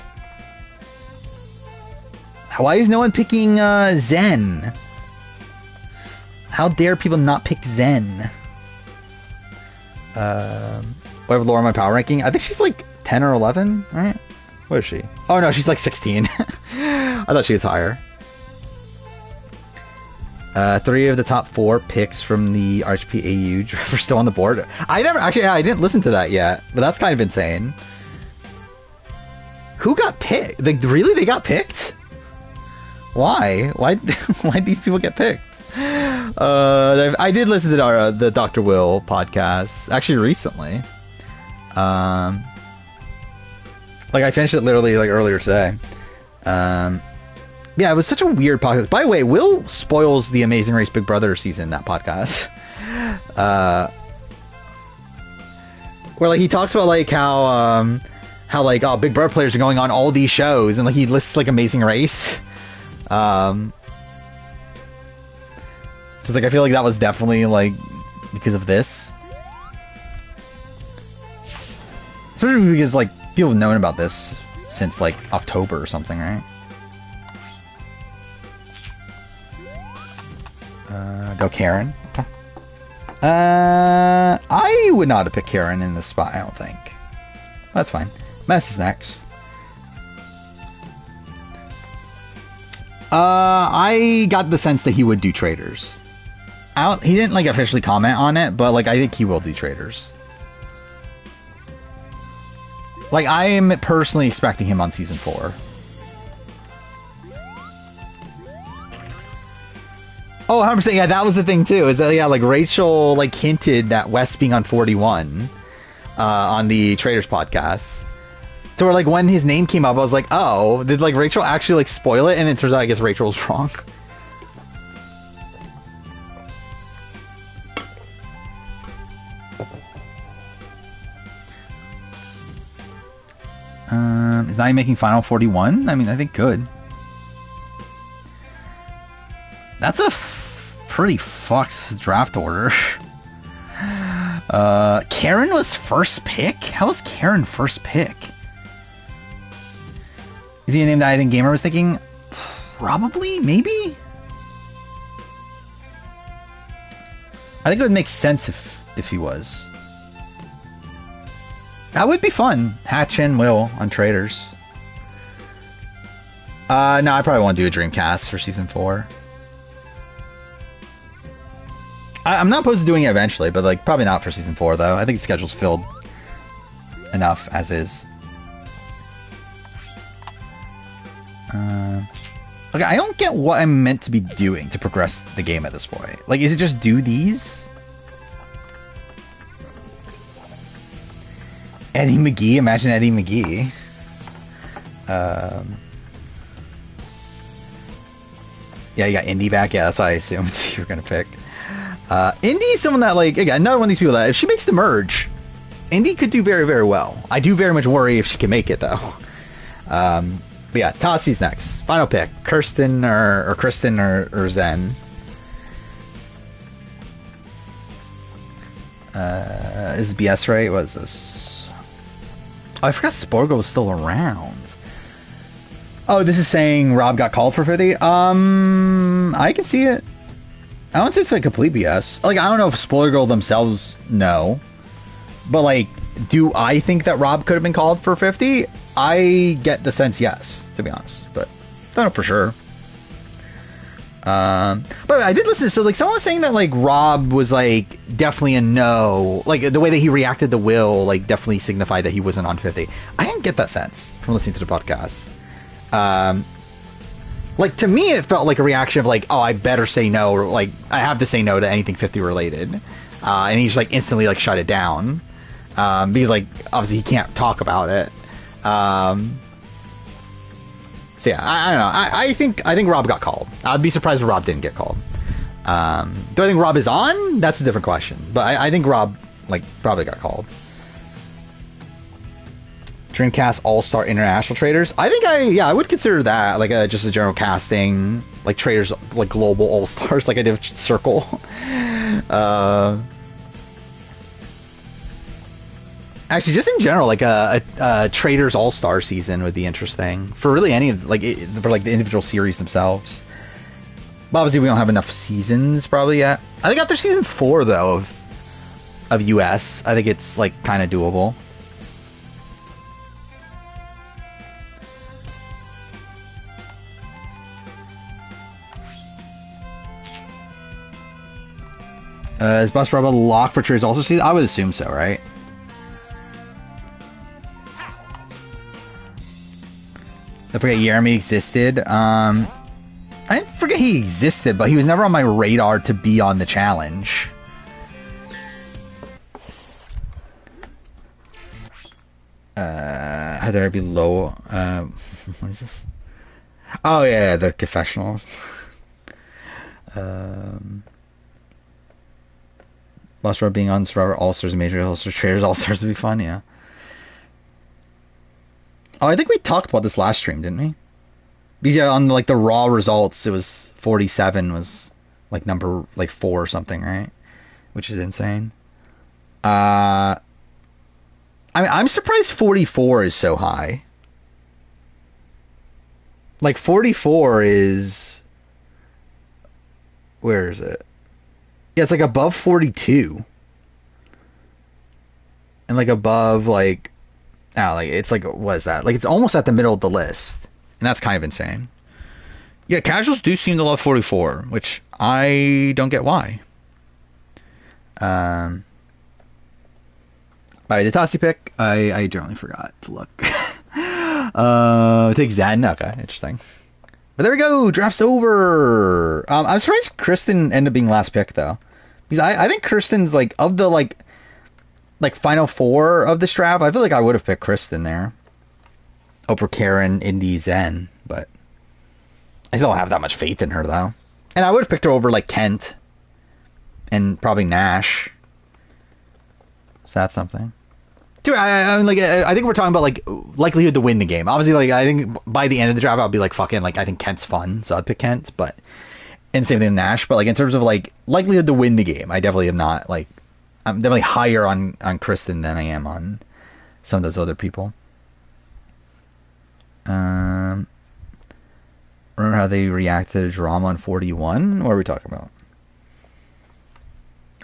S1: Why is no one picking, Zen? How dare people not pick Zen? What have Laura in my power ranking? I think she's, like, 10 or 11, right? What is she? Oh, no, she's, like, 16. I thought she was higher. 3 of the top 4 picks from the RHPAU draft are still on the board. I didn't listen to that yet, but that's kind of insane. Who got picked? Like, really? They got picked? Why? Why'd these people get picked? I did listen to the Dr. Will podcast actually recently. Like I finished it literally like earlier today. Yeah, it was such a weird podcast. By the way, Will spoils the Amazing Race Big Brother season, that podcast. Where like he talks about like how like Big Brother players are going on all these shows, and like he lists like Amazing Race. Just like I feel like that was definitely like because of this. Especially because like people have known about this since like October or something, right? Go Karen. Okay. I would not have picked Karen in this spot, I don't think. That's fine. Mess is next. I got the sense that he would do traders. He didn't like officially comment on it, but like I think he will do traders. Like I am personally expecting him on season 4. Oh, 100%. Yeah, that was the thing too. Is that yeah, like Rachel like hinted that Wes being on 41 on the Traders podcast. So where like when his name came up, I was like, oh, did like Rachel actually like spoil it? And it turns out I guess Rachel was wrong. Is Nani making Final 41? I mean, I think good. That's a pretty fucked draft order. Karen was first pick? How was Karen first pick? Is he a name that I think Gamer was thinking? Probably? Maybe? I think it would make sense if he was. That would be fun. Hatch and Will on Traders. No, I probably won't do a Dreamcast for season 4. I'm not opposed to doing it eventually, but like probably not for season 4 though. I think the schedule's filled enough as is. Okay, I don't get what I'm meant to be doing to progress the game at this point. Like, is it just do these? Eddie McGee, imagine Eddie McGee. Yeah, you got Indy back. Yeah, that's what I assumed you were gonna pick. Indy's someone that, like, again, another one of these people that if she makes the merge, Indy could do very, very well. I do very much worry if she can make it though. But yeah, Tossi's next. Final pick: Kirsten or Kristen or Zen. Is BS right? What is this? Oh, I forgot Sporgle was still around. Oh, this is saying Rob got called for 50? I can see it. I don't think it's like complete BS. Like, I don't know if Spoiler Girl themselves know. But, like, do I think that Rob could have been called for 50? I get the sense yes, to be honest. But I don't know for sure. But I did listen. So, like, someone was saying that, like, Rob was, like, definitely a no. Like, the way that he reacted to Will, like, definitely signified that he wasn't on 50. I didn't get that sense from listening to the podcast. Like, to me, it felt like a reaction of, like, oh, I better say no, or, like, I have to say no to anything 50 related. And he's, like, instantly, like, shut it down. Because, like, obviously he can't talk about it. So, yeah, I don't know. I think Rob got called. I'd be surprised if Rob didn't get called. Do I think Rob is on? That's a different question. But I think Rob, like, probably got called. Dreamcast All-Star International Traders. I think I would consider that like just a general casting, like traders, like global All-Stars, like I did with Circle. Actually, just in general, like a traders All-Star season would be interesting for really any like for like the individual series themselves. But obviously, we don't have enough seasons probably yet. I think after season 4 though of US, I think it's like kind of doable. Is Bus Rebel locked for traders also season? I would assume so, right? I forget Jeremy existed. I I forget he existed, but he was never on my radar to be on the challenge. How dare I be low? What is this? Oh yeah, the confessional. Lost Road being on Survivor All-Stars, Major All-Stars, Traders All-Stars would be fun, yeah. Oh, I think we talked about this last stream, didn't we? Because yeah, on like the raw results, it was 47 was like number like 4 or something, right? Which is insane. I mean, I'm surprised 44 is so high. Like 44 is, where is it? Yeah, it's like above 42. And like above like, oh, like it's like, what is that? Like it's almost at the middle of the list. And that's kind of insane. Yeah, casuals do seem to love 44, which I don't get why. By the Tassi pick, I generally forgot to look. Take Zan. Okay, interesting. But there we go. Draft's over. I'm surprised Kristen ended up being last pick though, because I think Kristen's like of the like final 4 of this draft. I feel like I would have picked Kristen there over Karen, Indy, Zen, but I still don't have that much faith in her though. And I would have picked her over like Kent and probably Nash. So that's something. Dude, I think we're talking about like likelihood to win the game. Obviously, like I think by the end of the draft, I'll be like fucking like I think Kent's fun, so I'd pick Kent. But and same thing with Nash. But like in terms of like likelihood to win the game, I definitely am not like I'm definitely higher on Kristen than I am on some of those other people. Remember how they reacted to drama on 41? What are we talking about?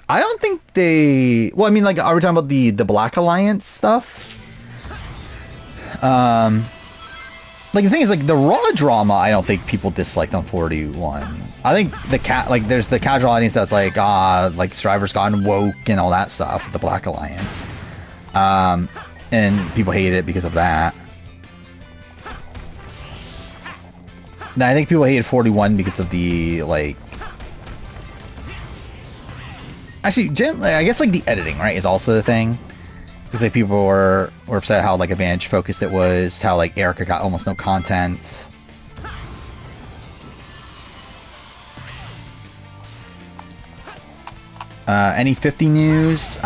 S1: I don't think they... Well, I mean, like, are we talking about the Black Alliance stuff? Like, the thing is, like, the Raw drama, I don't think people disliked on 41. I think there's the casual audience that's like, like, Survivor's gone woke and all that stuff with the Black Alliance. And people hate it because of that. Now, I think people hated 41 because of the, like... Actually, I guess, like, the editing, right, is also the thing. Because, like, people were upset how, like, advantage-focused it was, how, like, Erica got almost no content. Any 50 news?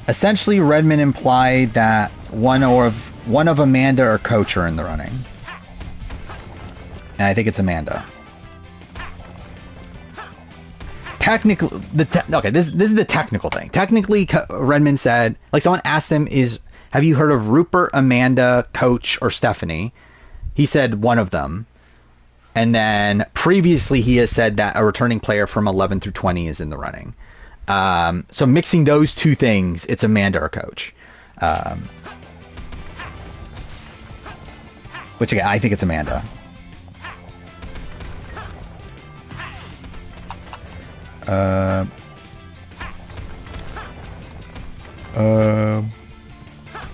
S1: Essentially, Redmond implied that one of Amanda or Coach are in the running. And I think it's Amanda. Technically, okay, this is the technical thing. Technically, Redmond said, like, someone asked him, have you heard of Rupert, Amanda, Coach, or Stephanie? He said one of them. And then previously he has said that a returning player from 11 through 20 is in the running. So mixing those two things, it's Amanda or Coach. Which, again, I think it's Amanda.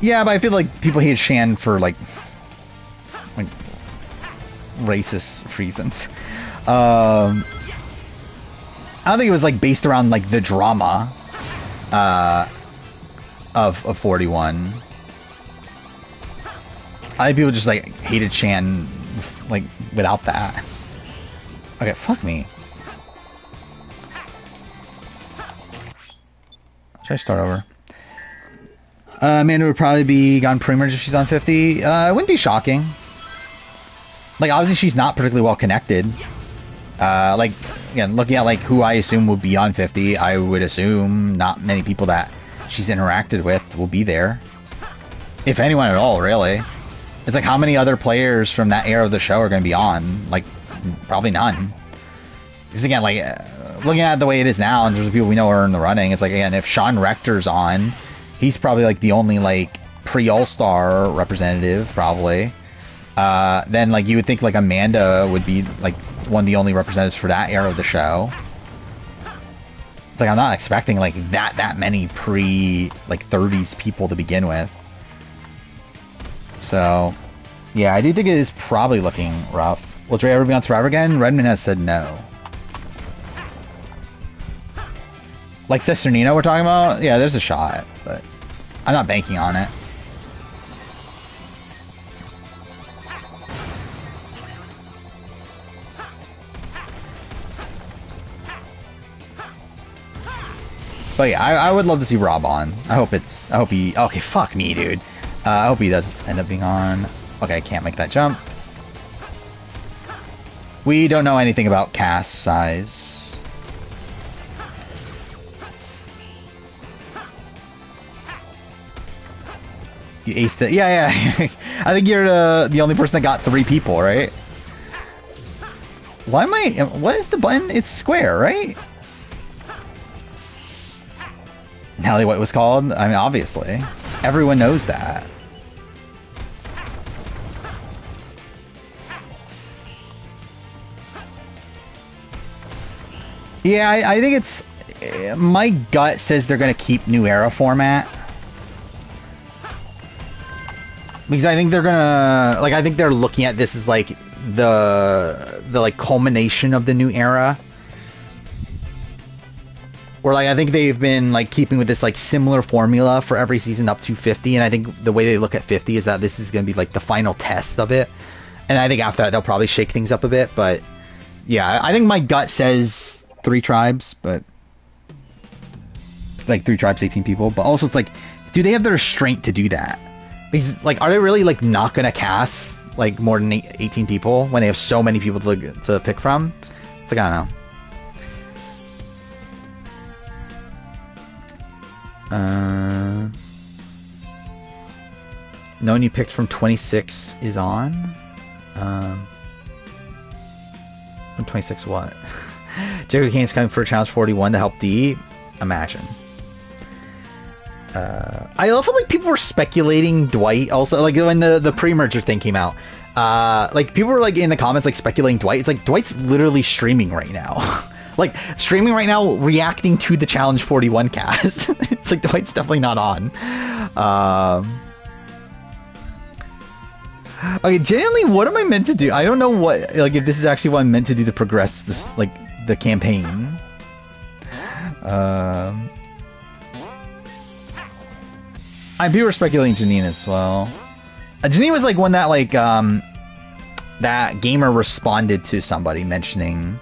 S1: Yeah, but I feel like people hate Shan for like racist reasons. I don't think it was like based around like the drama of 41. I think people just like hated Shan like without that. Okay, fuck me. Should I start over? Amanda would probably be gone pre-merge if she's on 50. It wouldn't be shocking. Like, obviously she's not particularly well connected. Like, again, looking at like who I assume would be on 50, I would assume not many people that she's interacted with will be there. If anyone at all, really. It's like, how many other players from that era of the show are going to be on? Like, probably none. Because again, like, looking at the way it is now, and there's the people we know are in the running, it's like, again, if Sean Rector's on, he's probably like the only like pre-All-Star representative, probably. Then like you would think like Amanda would be like one of the only representatives for that era of the show. It's like, I'm not expecting like that many like 30s people to begin with. So yeah, I do think it is probably looking rough. Will Dre ever be on Survivor again? Redmond has said no. Like Sister Nina we're talking about? Yeah, there's a shot, but I'm not banking on it. But yeah, I would love to see Rob on. I hope he... Okay, fuck me, dude. I hope he does end up being on. Okay, I can't make that jump. We don't know anything about cast size. You aced it. Yeah. I think you're the only person that got 3 people, right? Why am I... What is the button? It's square, right? Natalie, what it was called? I mean, obviously. Everyone knows that. Yeah, I think it's... My gut says they're going to keep New Era format. Because I think they're going to... Like, I think they're looking at this as, like, the like, culmination of the New Era. Or, like, I think they've been, like, keeping with this, like, similar formula for every season up to 50, and I think the way they look at 50 is that this is going to be, like, the final test of it. And I think after that, they'll probably shake things up a bit, but... Yeah, I think my gut says 3 tribes, but... Like, 3 tribes, 18 people, but also it's like, do they have the restraint to do that? Because, like, are they really, like, not going to cast, like, more than 18 people when they have so many people to pick from? It's like, I don't know. No one you picked from 26 is on. From 26 what? Jericho Kane's coming for Challenge 41 to help D. Imagine. I love how, like, people were speculating Dwight also, like, when the pre-merger thing came out. Like, people were, like, in the comments, like, speculating Dwight. It's like, Dwight's literally streaming right now. Like, streaming right now, reacting to the Challenge 41 cast. It's like, Dwight's definitely not on. Okay, genuinely, what am I meant to do? I don't know what, like, if this is actually what I'm meant to do to progress this, like, the campaign. People were speculating Janine as well. Janine was, like, one that, like, that gamer responded to somebody mentioning...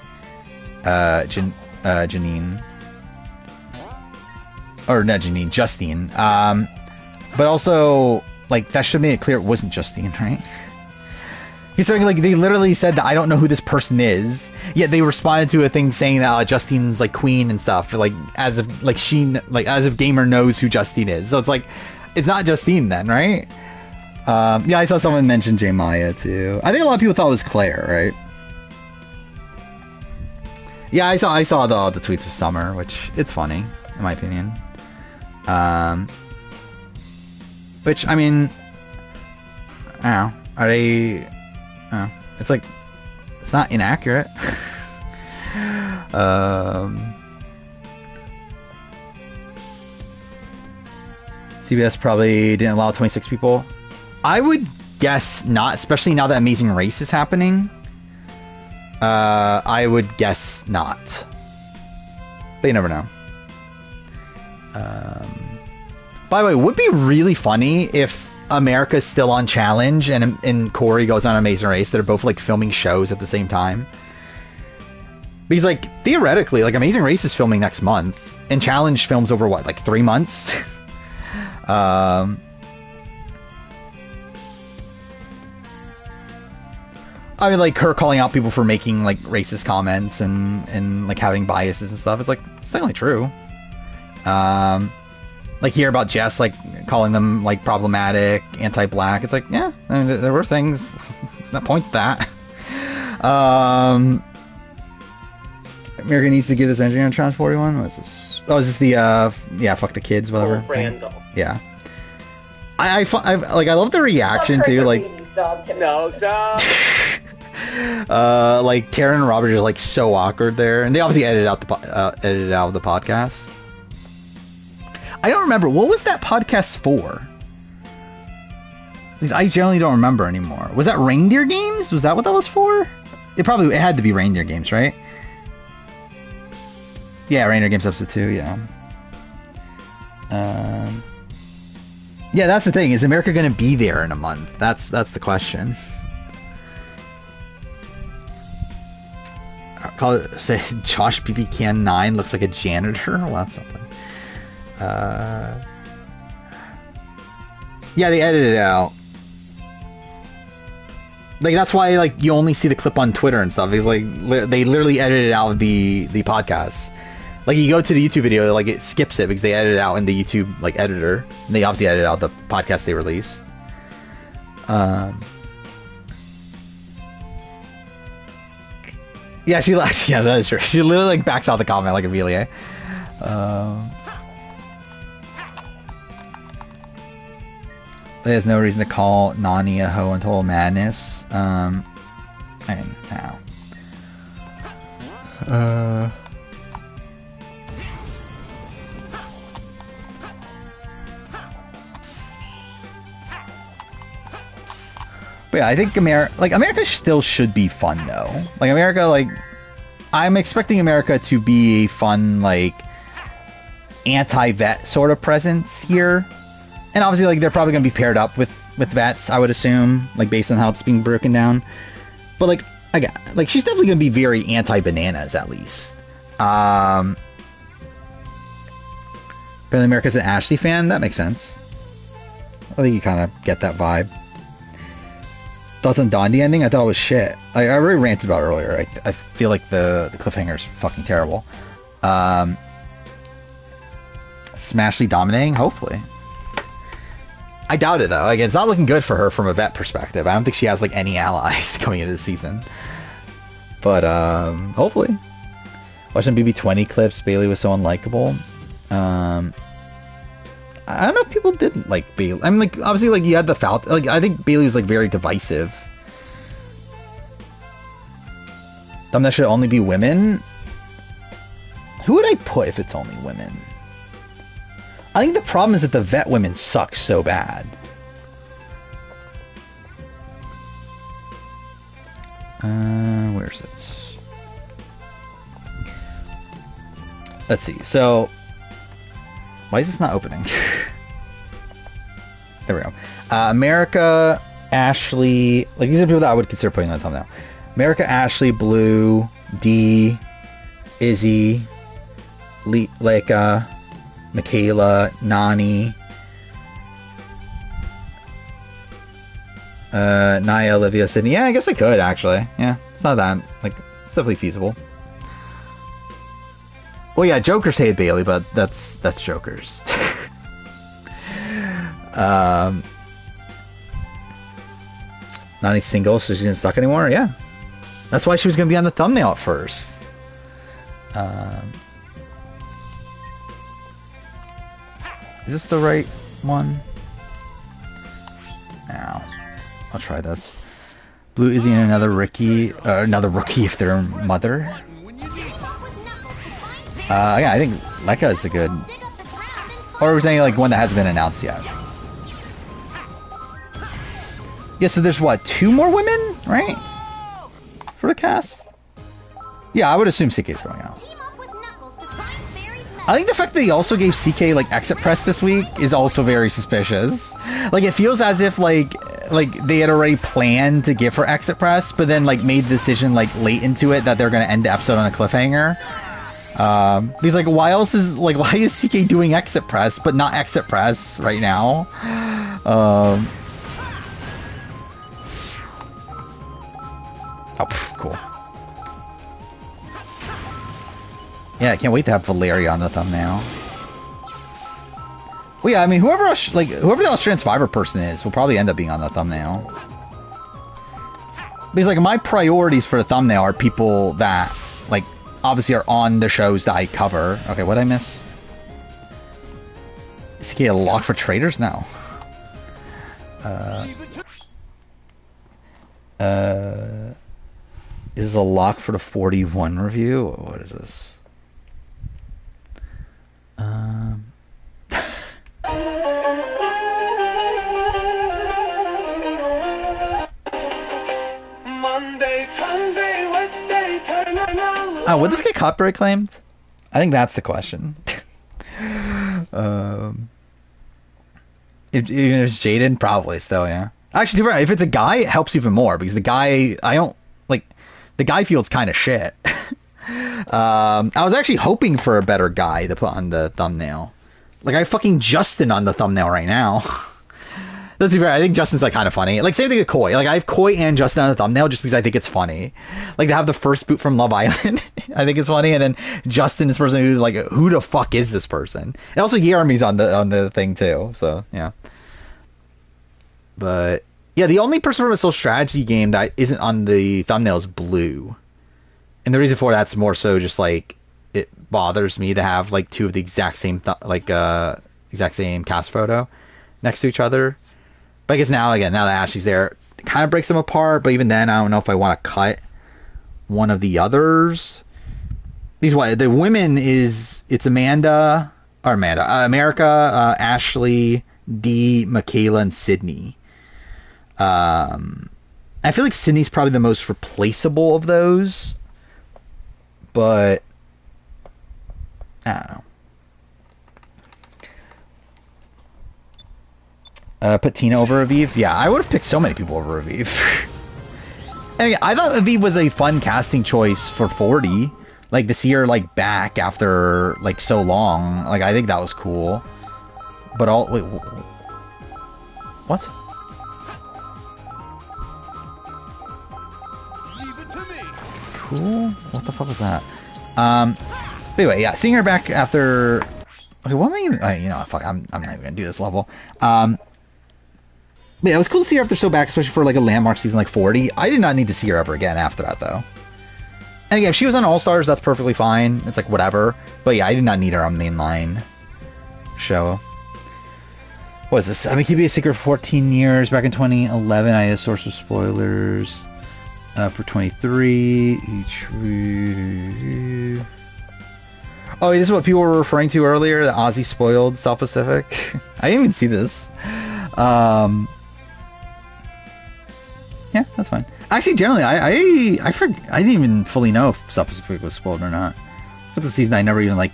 S1: Janine. Or not Janine, Justine. But also, like, that should make it clear it wasn't Justine, right? He's saying, like, they literally said that I don't know who this person is, yet they responded to a thing saying that Justine's, like, queen and stuff, like, as if, like, as if gamer knows who Justine is. So it's like, it's not Justine then, right? Yeah, I saw someone mention J Maya too. I think a lot of people thought it was Claire, right? Yeah, I saw the tweets of Summer, which it's funny, in my opinion. Which, I mean, I don't know. Are they... it's like, it's not inaccurate. CBS probably didn't allow 26 people. I would guess not, especially now that Amazing Race is happening. I would guess not. But you never know. By the way, it would be really funny if America's still on Challenge and Corey goes on Amazing Race. They're both, like, filming shows at the same time. Because, like, theoretically, like, Amazing Race is filming next month. And Challenge films over, what, like, 3 months? I mean, like, her calling out people for making, like, racist comments and like, having biases and stuff. It's, like, it's definitely true. Like, hear about Jess, like, calling them, like, problematic, anti-black. It's like, yeah, I mean, there were things that point to that. America needs to give this entry on Challenge 41. What is this? Oh, is this the, yeah, fuck the kids, whatever. Yeah. I love the reaction, too, like...
S3: No, stop!
S1: Like, Taryn and Robert are, like, so awkward there. And they obviously edited out the podcast. I don't remember. What was that podcast for? Because I generally don't remember anymore. Was that Reindeer Games? Was that what that was for? It had to be Reindeer Games, right? Yeah, Reindeer Games episode 2, yeah. Yeah, that's the thing. Is America going to be there in a month? That's the question. Call it, say Josh BB Can 9 looks like a janitor. Well, that's something. Yeah, they edited it out. Like, that's why, like, you only see the clip on Twitter and stuff. It's like they literally edited out the podcast. Like, you go to the YouTube video, like, it skips it because they edited it out in the YouTube, like, editor. And they obviously edited out the podcast they released. Yeah, yeah, that is true. She literally, like, backs out the comment, like, immediately. There's no reason to call Nani a hoe in Total Madness. I mean, now. But yeah, I think America still should be fun though. Like America, like I'm expecting America to be a fun, like anti-vet sort of presence here. And obviously, like they're probably gonna be paired up with vets, I would assume, like based on how it's being broken down. But like again, like she's definitely gonna be very anti-bananas at least. But America's an Ashley fan, that makes sense. I think you kind of get that vibe. Thoughts on Dondi ending? I thought it was shit. I already ranted about it earlier. I feel like the cliffhanger is fucking terrible. Smashly dominating? Hopefully. I doubt it though. Like, it's not looking good for her from a vet perspective. I don't think she has like any allies going into the season. But hopefully. Watching BB20 clips, Bailey was so unlikable. I don't know if people didn't like Bailey. I mean, like, obviously, like, you had the Falcon. Like, I think Bailey was, like, very divisive. That should only be women? Who would I put if it's only women? I think the problem is that the vet women suck so bad. Where's it? Let's see. So... why is this not opening? There we go. America, Ashley... like, these are people that I would consider putting on the thumbnail. America, Ashley, Blue, D, Izzy, Leica, Michaela, Nani, Naya, Olivia, Sydney. Yeah, I guess I could, actually. Yeah, it's not that... like, it's definitely feasible. Well, yeah, Joker's hated Bailey, but that's Joker's. Nani's single, so she didn't suck anymore? Yeah. That's why she was going to be on the thumbnail at first. Is this the right one? Now, I'll try this. Blue, Izzy, and another rookie if they're mother. Yeah, I think Leica is a good... or was any, like, one that hasn't been announced yet. Yeah, so there's, what, 2 more women, right? For the cast? Yeah, I would assume CK's going out. I think the fact that he also gave CK, like, exit press this week is also very suspicious. Like, it feels as if, like they had already planned to give her exit press, but then, like, made the decision, like, late into it that they're going to end the episode on a cliffhanger. He's like, why is CK doing exit press, but not exit press right now? Oh, cool. Yeah, I can't wait to have Valeria on the thumbnail. Well, yeah, I mean, whoever the Australian Survivor person is will probably end up being on the thumbnail. Because, like, my priorities for the thumbnail are people that, like, obviously are on the shows that I cover. Okay, what'd I miss? Is he a lock for traders? No. Is this a lock for the 41 review? What is this?
S4: Monday, Sunday,
S1: Would this get copyright claimed? I think that's the question. Even if it's Jaden, probably still, yeah. Actually, right, if it's a guy, it helps even more because the guy, the guy field's kind of shit. I was actually hoping for a better guy to put on the thumbnail. Like, I have fucking Justin on the thumbnail right now. Let's be fair, I think Justin's like kind of funny. Like, same thing with Koi. Like, I have Koi and Justin on the thumbnail just because I think it's funny. Like, to have the first boot from Love Island, I think it's funny, and then Justin, this person who's like, who the fuck is this person? And also Jeremy's on the thing too. So yeah. But yeah, the only person from a social strategy game that isn't on the thumbnail is Blue, and the reason for that's more so just like it bothers me to have like two of the exact same exact same cast photo next to each other. But I guess now that Ashley's there, it kind of breaks them apart. But even then, I don't know if I want to cut one of the others. The women it's America, Ashley, Dee, Michaela, and Sydney. I feel like Sydney's probably the most replaceable of those, but I don't know. Put Tina over Aviv? Yeah, I would have picked so many people over Aviv. I thought Aviv was a fun casting choice for 40. Like, to see her, like, back after, like, so long. Like, I think that was cool. But wait, what?
S4: Leave it to me.
S1: Cool? What the fuck was that? Anyway, yeah, seeing her back after... Okay, what am I even... fuck, I'm not even gonna do this level. Yeah, it was cool to see her after so back, especially for like a landmark season like 40. I did not need to see her ever again after that, though. And again, if she was on All Stars, that's perfectly fine. It's like whatever. But yeah, I did not need her on mainline show. What is this? I've been keeping a secret for 14 years. Back in 2011, I had a source of spoilers for 23. Each review. Oh, this is what people were referring to earlier. The Ozzy spoiled South Pacific. I didn't even see this. Yeah, that's fine. Actually, generally, I didn't even fully know if South Pacific was spoiled or not. For the season, I never even like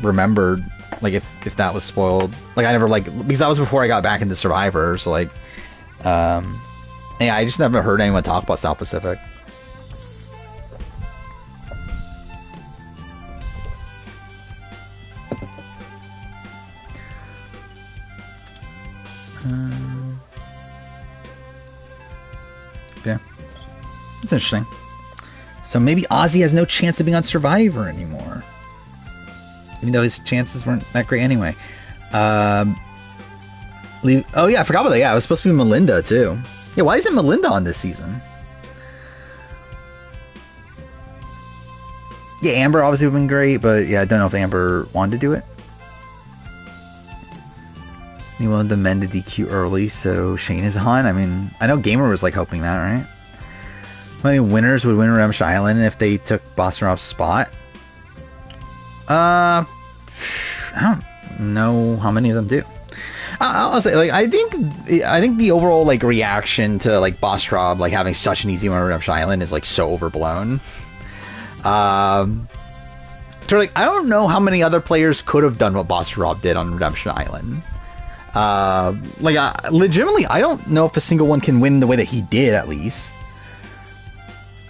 S1: remembered like if that was spoiled. Like I never because that was before I got back into Survivor. So like, yeah, I just never heard anyone talk about South Pacific. Yeah, it's interesting. So maybe Ozzy has no chance of being on Survivor anymore, even though his chances weren't that great anyway. Oh yeah, I forgot about that. Yeah, it was supposed to be Melinda too. Yeah, why isn't Melinda on this season? Yeah, Amber obviously would have been great, but yeah, I don't know if Amber wanted to do it. He wanted the men to DQ early, so Shane is on. I mean, I know Gamer was like hoping that, right? How many winners would win Redemption Island if they took Boston Rob's spot? I don't know how many of them do. I'll say, like, I think the overall like reaction to like Boss Rob like having such an easy win on Redemption Island is like so overblown. So like, I don't know how many other players could have done what Boss Rob did on Redemption Island. Legitimately, I don't know if a single one can win the way that he did, at least.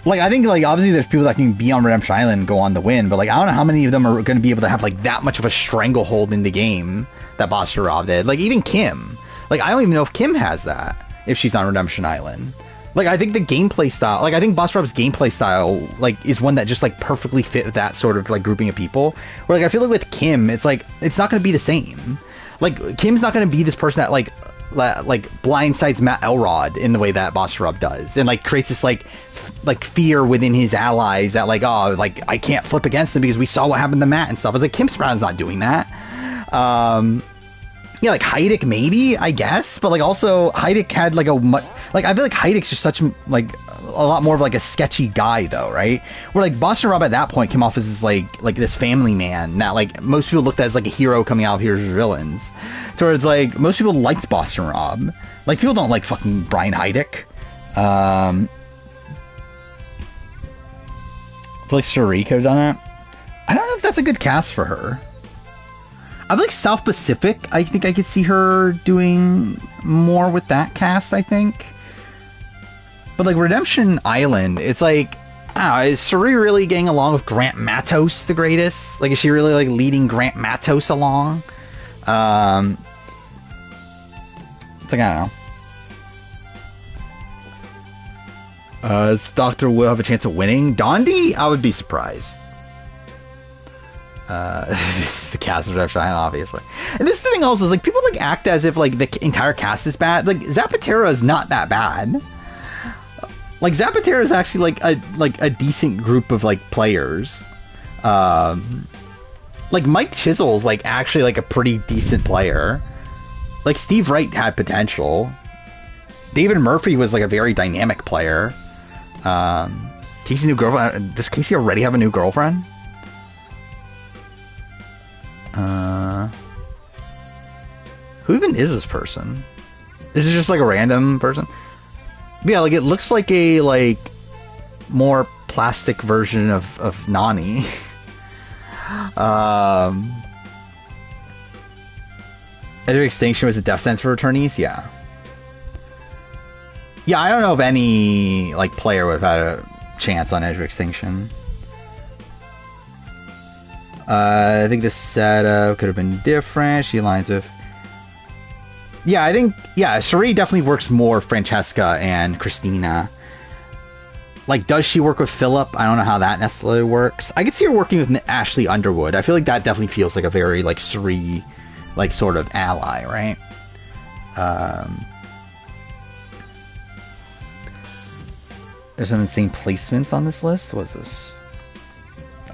S1: Like, I think, like, obviously there's people that can be on Redemption Island and go on to win, but, like, I don't know how many of them are going to be able to have, like, that much of a stranglehold in the game that Boss Rob did. Like, even Kim. Like, I don't even know if Kim has that, if she's on Redemption Island. Like, I think the gameplay style, like, I think Boss Rob's gameplay style, like, is one that just, like, perfectly fit that sort of, like, grouping of people. Where, like, I feel like with Kim, it's, like, it's not going to be the same. Like, Kim's not going to be this person that, like blindsides Matt Elrod in the way that Boss Rob does. And, like, creates this, like fear within his allies that, like, oh, like, I can't flip against them because we saw what happened to Matt and stuff. It's like, Kim Sprout's not doing that. Yeah, like, Heidick maybe, I guess. But, like, also, Heidick had, like, I feel like Heidick's just such, like, a lot more of, like, a sketchy guy, though, right? Where, like, Boston Rob at that point came off as this, like this family man that, like, most people looked at as, like, a hero coming out of Heroes vs. Villains. Towards, like, most people liked Boston Rob. Like, people don't like fucking Brian Heidick. feel like Suri could have done that. I don't know if that's a good cast for her. I feel like South Pacific, I think I could see her doing more with that cast, I think. But like Redemption Island, it's like, I don't know, is Suri really getting along with Grant Matos the greatest? Like, is she really like leading Grant Matos along? It's like, I don't know. Does Dr. Will have a chance of winning? Dondi? I would be surprised. This is the cast of Redemption Island, obviously. And this thing also is like, people like act as if like the entire cast is bad. Like, Zapatera is not that bad. Like, Zapatera is actually like a decent group of like players. Like Mike Chisel's like actually like a pretty decent player. Like Steve Wright had potential. David Murphy was like a very dynamic player. Casey new girlfriend. Does Casey already have a new girlfriend? Who even is this person? Is it just like a random person? But yeah, like it looks like a like more plastic version of Nani. Edge of Extinction was a death sentence for returnees? Yeah. Yeah, I don't know if any like player would have had a chance on Edge of Extinction. I think the setup could have been different. She aligns with... Yeah, I think... Yeah, Suri definitely works more Francesca and Christina. Like, does she work with Philip? I don't know how that necessarily works. I could see her working with Ashley Underwood. I feel like that definitely feels like a very, like, Suri, like, sort of ally, right? There's some insane placements on this list. What's this?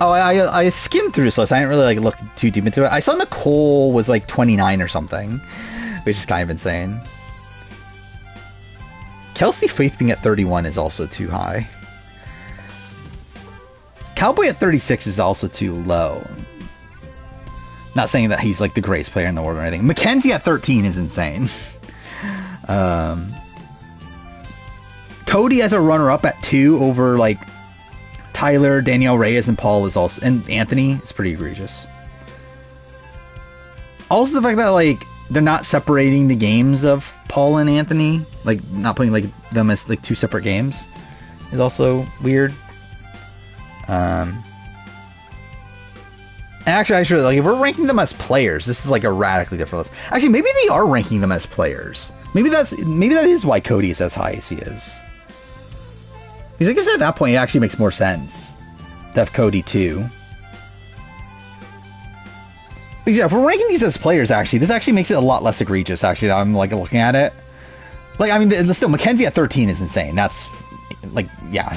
S1: Oh, I skimmed through this list. I didn't really like look too deep into it. I saw Nicole was like 29 or something, which is kind of insane. Kelsey Faith being at 31 is also too high. Cowboy at 36 is also too low. Not saying that he's like the greatest player in the world or anything. Mackenzie at 13 is insane. Cody as a runner-up at 2 over like Tyler, Danielle Reyes, and Paul is also, and Anthony is pretty egregious. Also, the fact that like they're not separating the games of Paul and Anthony, like not putting like them as like 2 separate games, is also weird. Actually, I should like if we're ranking them as players, this is like a radically different list. Actually, maybe they are ranking them as players. Maybe that is why Cody is as high as he is. Because I guess at that point it actually makes more sense to have Cody too. But yeah, if we're ranking these as players, actually, this actually makes it a lot less egregious. Actually, I'm like looking at it. Like, I mean, still, Mackenzie at 13 is insane. That's like, yeah.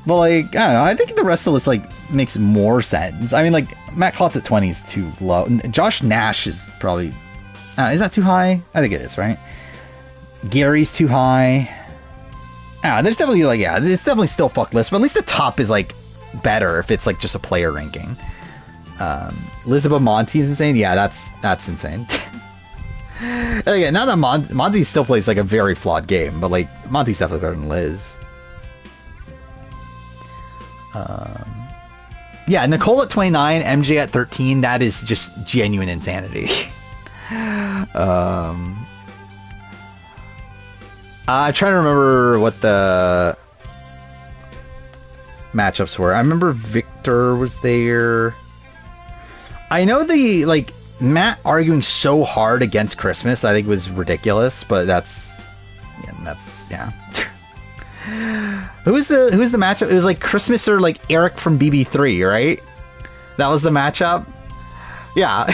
S1: But like, I don't know. I think the rest of this like makes more sense. I mean, like Matt Klotz at 20 is too low. Josh Nash is probably is that too high? I think it is, right? Gary's too high. There's definitely like, yeah, it's definitely still fuck list, but at least the top is like better if it's like just a player ranking. Elizabeth Monty is insane. Yeah, that's insane. Again, now that Monty still plays like a very flawed game, but like Monty's definitely better than Liz. Yeah, Nicole at 29, MJ at 13. That is just genuine insanity. I'm trying to remember what the matchups were. I remember Victor was there. I know the like Matt arguing so hard against Christmas, I think was ridiculous, but that's yeah. Who was the matchup? It was like Christmas or like Eric from BB3, right? That was the matchup. Yeah,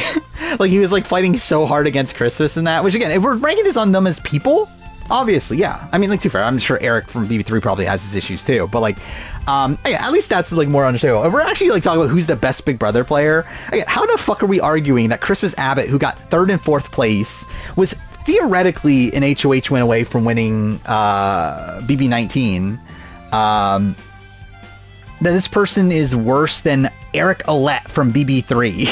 S1: like he was like fighting so hard against Christmas and that. Which again, if we're ranking this on them as people, obviously, yeah. I mean, like, to be fair, I'm sure Eric from BB3 probably has his issues too. But like, yeah, at least that's like more understandable. If we're actually like talking about who's the best Big Brother player, again, how the fuck are we arguing that Christmas Abbott, who got 3rd and 4th place, was theoretically an HOH win away from winning BB19? That this person is worse than Eric Olet from BB3.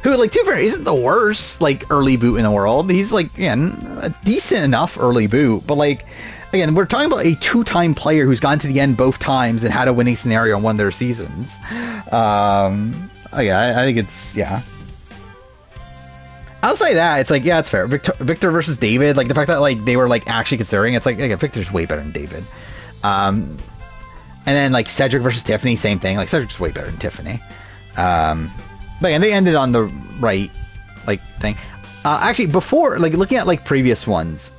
S1: Who, like, to be fair, isn't the worst, like, early boot in the world. He's, like, yeah, a decent enough early boot, but, like, again, we're talking about a two-time player who's gone to the end both times and had a winning scenario in one of their seasons. Yeah, I think it's, yeah. I'll say that. It's like, yeah, it's fair. Victor versus David, like, the fact that, like, they were, like, actually considering, it's like, yeah, Victor's way better than David. And then, like, Cedric versus Tiffany, same thing. Like, Cedric's way better than Tiffany. But yeah, they ended on the right, like, thing. Actually, before, like, looking at, like, previous ones,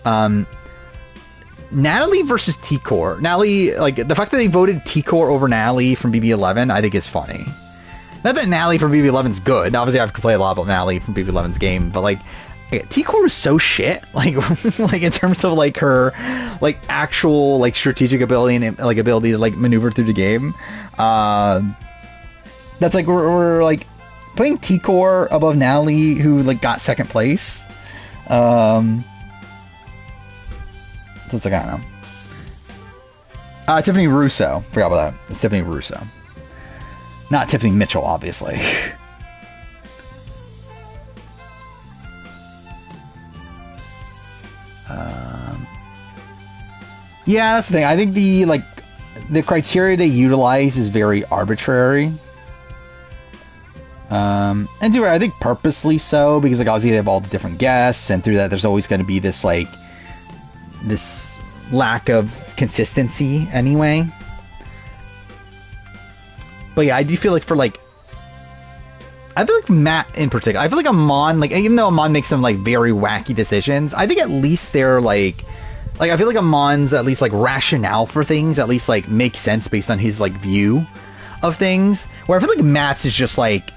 S1: Natalie versus T-Core. Natalie, like, the fact that they voted T-Core over Natalie from BB11, I think is funny. Not that Natalie from BB11's good. Obviously, I've complained a lot about Natalie from BB11's game, but, like, T-Core is so shit. Like, like, in terms of, like, her, like, actual, like, strategic ability and, like, ability to, like, maneuver through the game. That's, like, we're like, putting T-Core above Natalie, who, like, got second place. So it's like, I don't know. Tiffany Russo. Forgot about that. It's Tiffany Russo. Not Tiffany Mitchell, obviously. Yeah, that's the thing. I think the criteria they utilize is very arbitrary. And I think purposely so, because, like, obviously they have all the different guests, and through that there's always going to be this, like, this lack of consistency anyway. But yeah, I do feel like for, like, I feel like Matt in particular, I feel like Amon, like, even though Amon makes some, like, very wacky decisions, I think at least they're, like, I feel like Amon's at least, like, rationale for things at least, like, makes sense based on his, like, view of things. Where I feel like Matt's is just, like,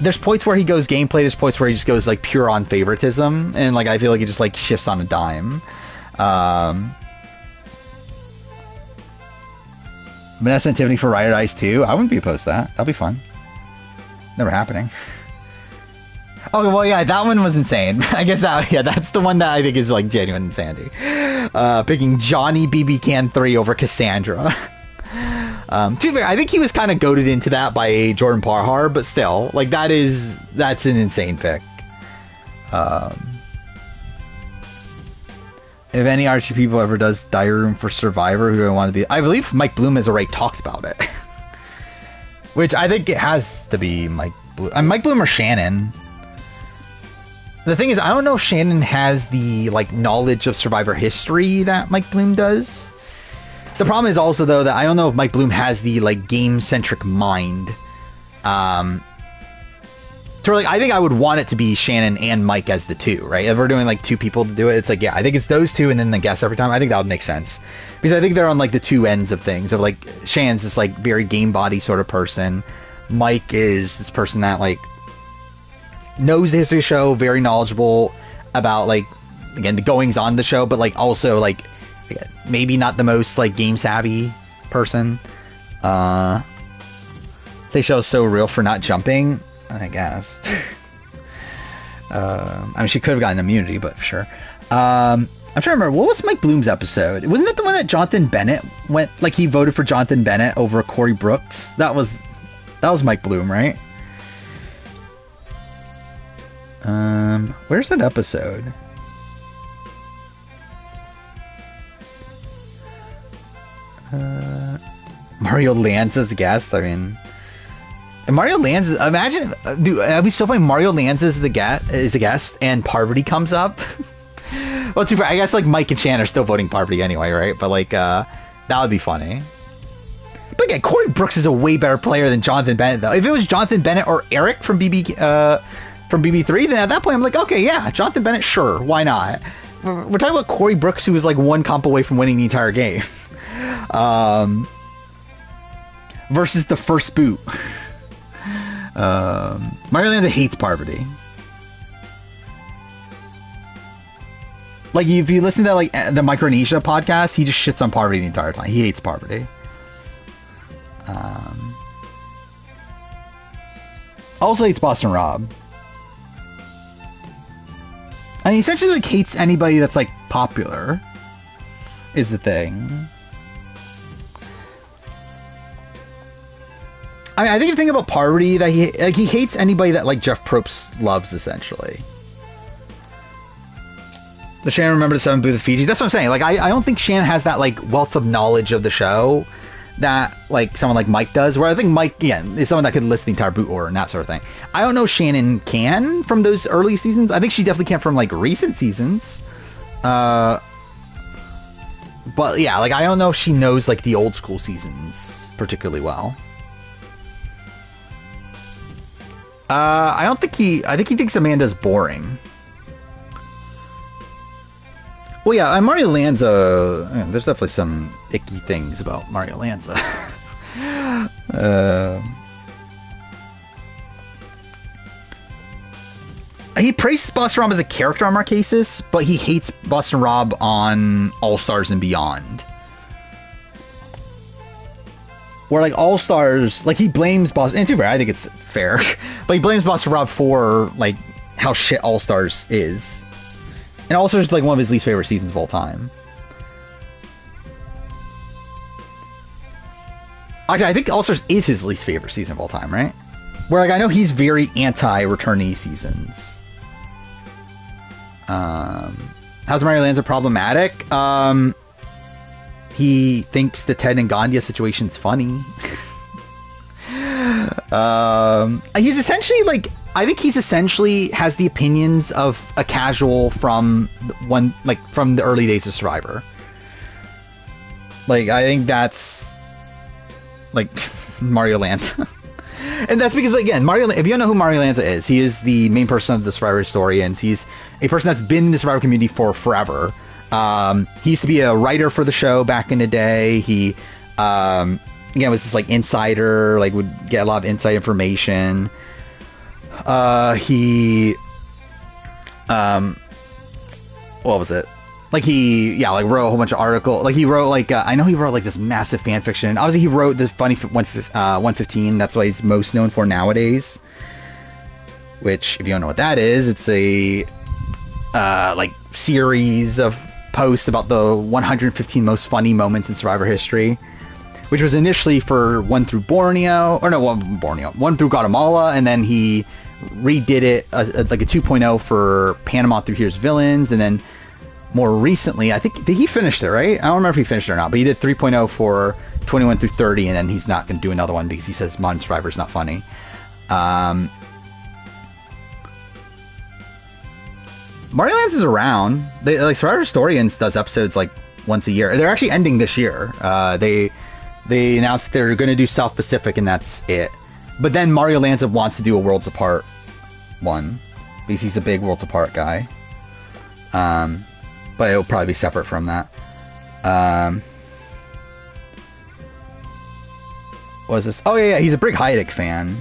S1: there's points where he goes gameplay, there's points where he just goes, like, pure on favoritism, and, like, I feel like he just, like, shifts on a dime. Vanessa and Tiffany for Riot Eyes 2. I wouldn't be opposed to that. That'll be fun. Never happening. Okay, well, yeah, that one was insane. I guess that's the one that I think is, like, genuine insanity. Picking Johnny BB Can 3 over Cassandra. To be fair, I think he was kind of goaded into that by Jordan Parhar, but still, like, that's an insane pick. If any Archie people ever does Dire Room for Survivor, who do I want to be? I believe Mike Bloom has already talked about it. Which I think it has to be Mike Bloom. Mike Bloom or Shannon. The thing is, I don't know if Shannon has the, like, knowledge of Survivor history that Mike Bloom does. The problem is also, though, that I don't know if Mike Bloom has the, like, game-centric mind. So, like, I think I would want it to be Shannon and Mike as the two, right? If we're doing, like, two people to do it, it's like, yeah, I think it's those two and then the guests every time. I think that would make sense. Because I think they're on, like, the two ends of things. Of, like, Shannon's this, like, very game body sort of person. Mike is this person that, like, knows the history of the show, very knowledgeable about, like, again, the goings on the show, but, like, also, like, again, maybe not the most, like, game savvy person. They show so real for not jumping, I guess. I mean, she could have gotten immunity, but sure. I'm trying to remember, what was Mike Bloom's episode? Wasn't that the one that Jonathan Bennett went, like, he voted for Jonathan Bennett over Corey Brooks? That was Mike Bloom, right? Where's that episode? Mario Lanza's guest. I mean, Mario Lanza. Imagine, dude, it'd be so funny. Mario Lanza is a guest, and Parvati comes up. Well, too far. I guess, like, Mike and Shannon are still voting Parvati anyway, right? But, like, that would be funny. But yeah, Corey Brooks is a way better player than Jonathan Bennett, though. If it was Jonathan Bennett or Eric from BB3, then at that point I'm like, okay, yeah, Jonathan Bennett, sure, why not? We're talking about Corey Brooks, who was, like, one comp away from winning the entire game. Versus the first boot. Mario Lanza hates Parvati. Like, if you listen to, like, the Micronesia podcast, he just shits on Parvati the entire time. He hates Parvati. Also hates Boston Rob. And he essentially, like, hates anybody that's, like, popular, is the thing. I mean, I think the thing about Parvati that he hates anybody that, like, Jeff Probst loves, essentially. The Shannon remember the Seven Booth of Fiji. That's what I'm saying. Like, I don't think Shannon has that, like, wealth of knowledge of the show that, like, someone like Mike does. Where I think Mike, is someone that could list the entire boot order and that sort of thing. I don't know if Shannon can from those early seasons. I think she definitely can from, like, recent seasons. But, yeah, like, I don't know if she knows, like, the old school seasons particularly well. I think he thinks Amanda's boring. Well, yeah, Mario Lanza, there's definitely some icky things about Mario Lanza. He praises Boston Rob as a character on Marquesas, but he hates Boston Rob on All-Stars and Beyond. Where, like, All-Stars, like, he blames Boston, and to be fair, I think it's fair, but he blames Boston Rob for, like, how shit All-Stars is. And All-Stars is, like, one of his least favorite seasons of all time. Actually, I think All-Stars is his least favorite season of all time, right? Where, like, I know he's very anti-returnee seasons. How's Mario Lanza problematic? He thinks the Ted and Gandia situation's funny. He's essentially, like... I think he's essentially has the opinions of a casual from from the early days of Survivor. Like, I think that's like Mario Lanza. And that's because, again, if you don't know who Mario Lanza is, he is the main person of the Survivor Historians. He's a person that's been in the Survivor community for forever. He used to be a writer for the show back in the day. He again was this like insider, like would get a lot of inside information. What was it? Like wrote a whole bunch of articles. Like he wrote I know he wrote like this massive fan fiction. Obviously he wrote this funny 115. That's what he's most known for nowadays. Which, if you don't know what that is, it's a like series of posts about the 115 most funny moments in Survivor history. Which was initially for one through one through Guatemala, and then he redid it like a 2.0 for Panama through Here's Villains, and then more recently, I think, did he finish it, right? I don't remember if he finished it or not, but he did 3.0 for 21 through 30, and then he's not going to do another one because he says Modern Survivor is not funny. Mario Lanza is around. Survivor Historians does episodes like once a year. They're actually ending this year. They announced that they're going to do South Pacific, and that's it. But then Mario Lanza wants to do a Worlds Apart one, because he's a big Worlds Apart guy. But it'll probably be separate from that. What was this? Oh, yeah, he's a big Hayek fan.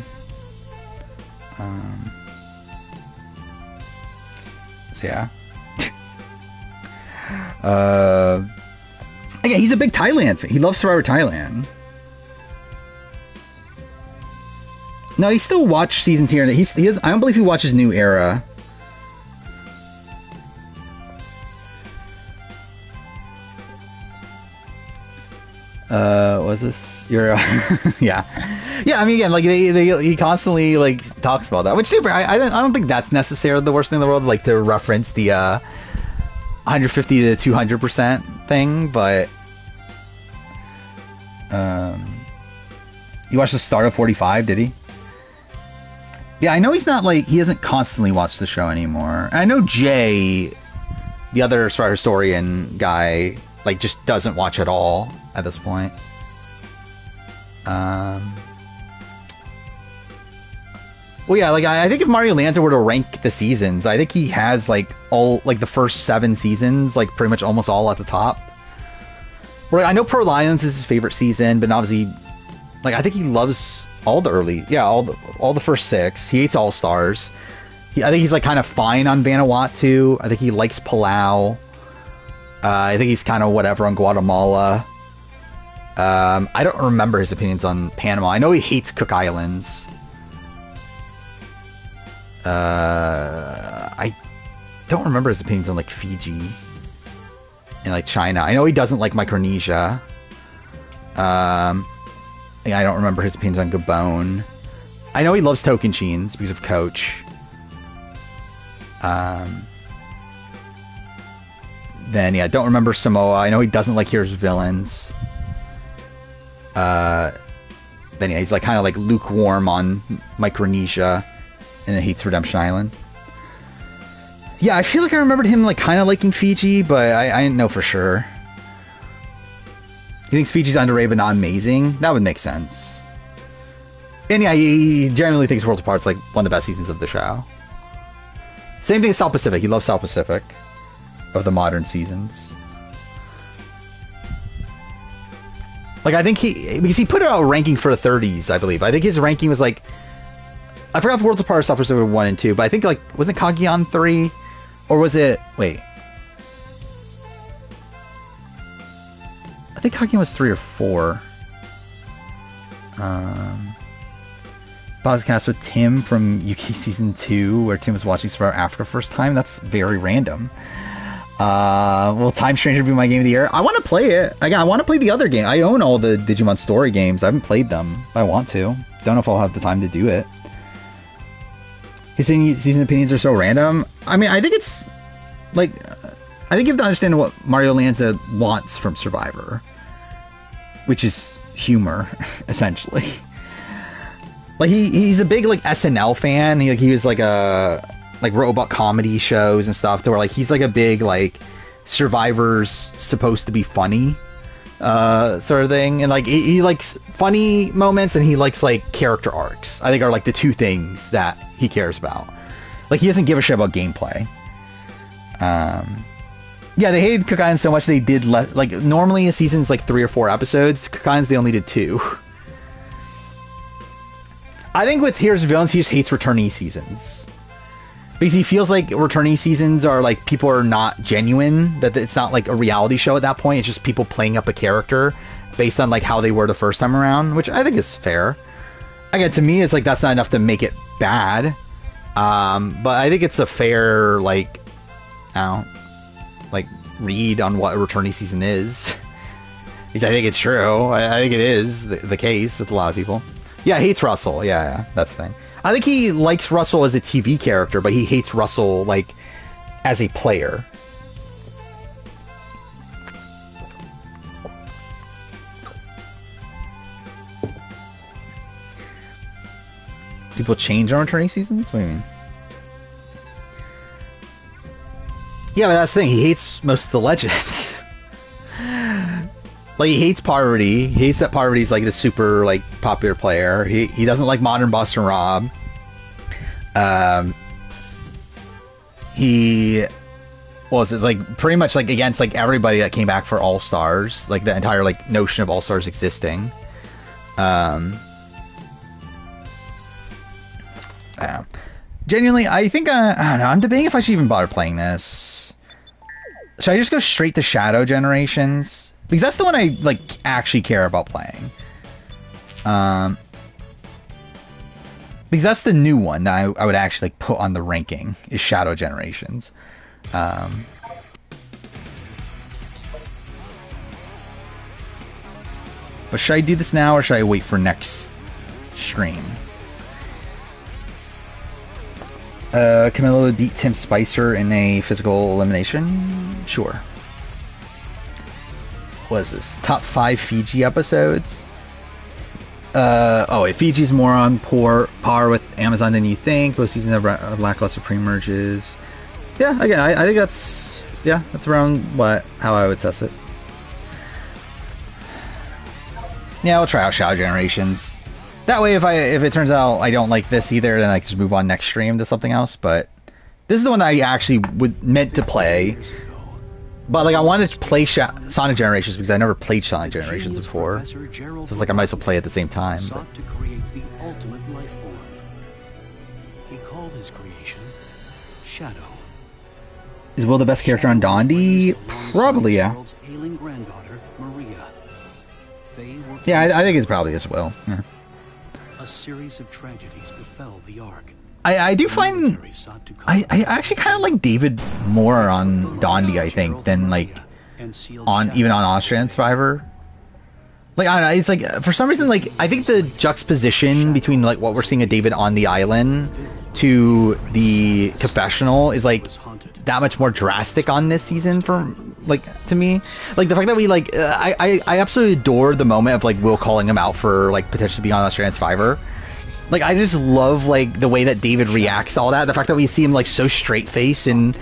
S1: So, yeah. Again, he's a big Thailand fan. He loves Survivor Thailand. No, he still watched seasons here. He has, I don't believe he watches New Era. Was this your? Yeah. I mean, again, like he constantly like talks about that, which super. I don't think that's necessarily the worst thing in the world. Like to reference the 150 to 200% thing, but he watched the start of 45, did he? Yeah, I know he's not like he doesn't constantly watch the show anymore. I know Jay, the other Survivor Historian guy, like just doesn't watch at all at this point. Well, yeah, like I think if Mario Lanza were to rank the seasons, I think he has like all like the first 7 seasons, like pretty much almost all at the top. Where I know Pearl Islands is his favorite season, but obviously, like I think he loves all the early, all the first 6. He hates All Stars. I think he's like kind of fine on Vanuatu. I think he likes Palau. I think he's kind of whatever on Guatemala. I don't remember his opinions on Panama. I know he hates Cook Islands. I don't remember his opinions on like Fiji and like China. I know he doesn't like Micronesia. I don't remember his opinions on Gabon. I know he loves Tocantins because of Coach. Then yeah, don't remember Samoa. I know he doesn't like Heroes Villains. Then yeah, he's like kind of like lukewarm on Micronesia, and then hates Redemption Island. Yeah, I feel like I remembered him like kind of liking Fiji, but I didn't know for sure. He thinks Fiji's underrated but not amazing. That would make sense. And yeah, he generally thinks Worlds Apart's like one of the best seasons of the show. Same thing as South Pacific. He loves South Pacific of the modern seasons. Like, I think because he put out a ranking for the 30s, I believe. I think his ranking was like, I forgot if Worlds Apart or South Pacific 1 and 2, but I think like, wasn't Kageon 3? Or was it, wait. I think Kageon was 3 or 4. Podcast with Tim from UK Season 2, where Tim was watching Survivor Africa first time. That's very random. Will Time Stranger be my game of the year? I want to play it. Again, I want to play the other game. I own all the Digimon story games. I haven't played them. I want to. Don't know if I'll have the time to do it. His season opinions are so random. I mean, I think it's like, I think you have to understand what Mario Lanza wants from Survivor, which is humor, essentially. Like he's a big like SNL fan. He was like a robot comedy shows and stuff. Where like he's like a big like Survivor's supposed to be funny sort of thing, and like he likes funny moments and he likes like character arcs. I think are like the two things that he cares about. Like he doesn't give a shit about gameplay. Yeah, they hated Kakayan so much they did like normally a season's like 3 or 4 episodes. Kakayan's they only did 2. I think with Heroes of Villains, he just hates returnee seasons. Because he feels like returnee seasons are like, people are not genuine, that it's not like a reality show at that point, it's just people playing up a character based on like how they were the first time around, which I think is fair. Again, to me, it's like, that's not enough to make it bad. But I think it's a fair, like, I don't know, like, read on what a returnee season is. Because I think it's true. I think it is the case with a lot of people. Yeah, hates Russell. Yeah, that's the thing. I think he likes Russell as a TV character, but he hates Russell, like, as a player. People change on returning seasons? What do you mean? Yeah, but that's the thing. He hates most of the legends. Like, he hates Parvati. He hates that Parvati's, like, the super, like, popular player. He doesn't like Modern Boston Rob. He was, like, pretty much, like, against, like, everybody that came back for All-Stars. Like, the entire, like, notion of All-Stars existing. Genuinely, I think, I don't know, I'm debating if I should even bother playing this. Should I just go straight to Shadow Generations? Because that's the one I, like, actually care about playing. Because that's the new one that I would actually, like, put on the ranking, is Shadow Generations. But should I do this now, or should I wait for next stream? Camilo beat Tim Spicer in a physical elimination? Sure. What is this? Top 5 Fiji episodes? Wait, Fiji's more on par with Amazon than you think. Both seasons have lackluster pre-merges. Yeah, again, I think that's around how I would assess it. Yeah, I'll try out Shadow Generations. That way, if it turns out I don't like this either, then I can just move on next stream to something else. But this is the one that I actually meant to play. But like, I wanted to play Sonic Generations because I never played Sonic Generations before. So it's like I might as well play at the same time.
S4: Sought to create the ultimate life form. He called his creation Shadow.
S1: Is Will the best character on Dondi? Probably, yeah. Yeah, I think it's probably as well. Yeah.
S4: A series of tragedies befell the Ark.
S1: I do find I actually kind of like David more on Dondi, I think, than like even on Austrian Survivor. Like, I don't know, it's like, for some reason, like, I think the juxtaposition between, like, what we're seeing of David on the island to the confessional is, like, that much more drastic on this season for, like, to me. Like, the fact that we, like, I absolutely adore the moment of, like, Will calling him out for, like, potentially being on Australian Survivor. Like, I just love, like, the way that David reacts to all that. The fact that we see him, like, so straight-faced in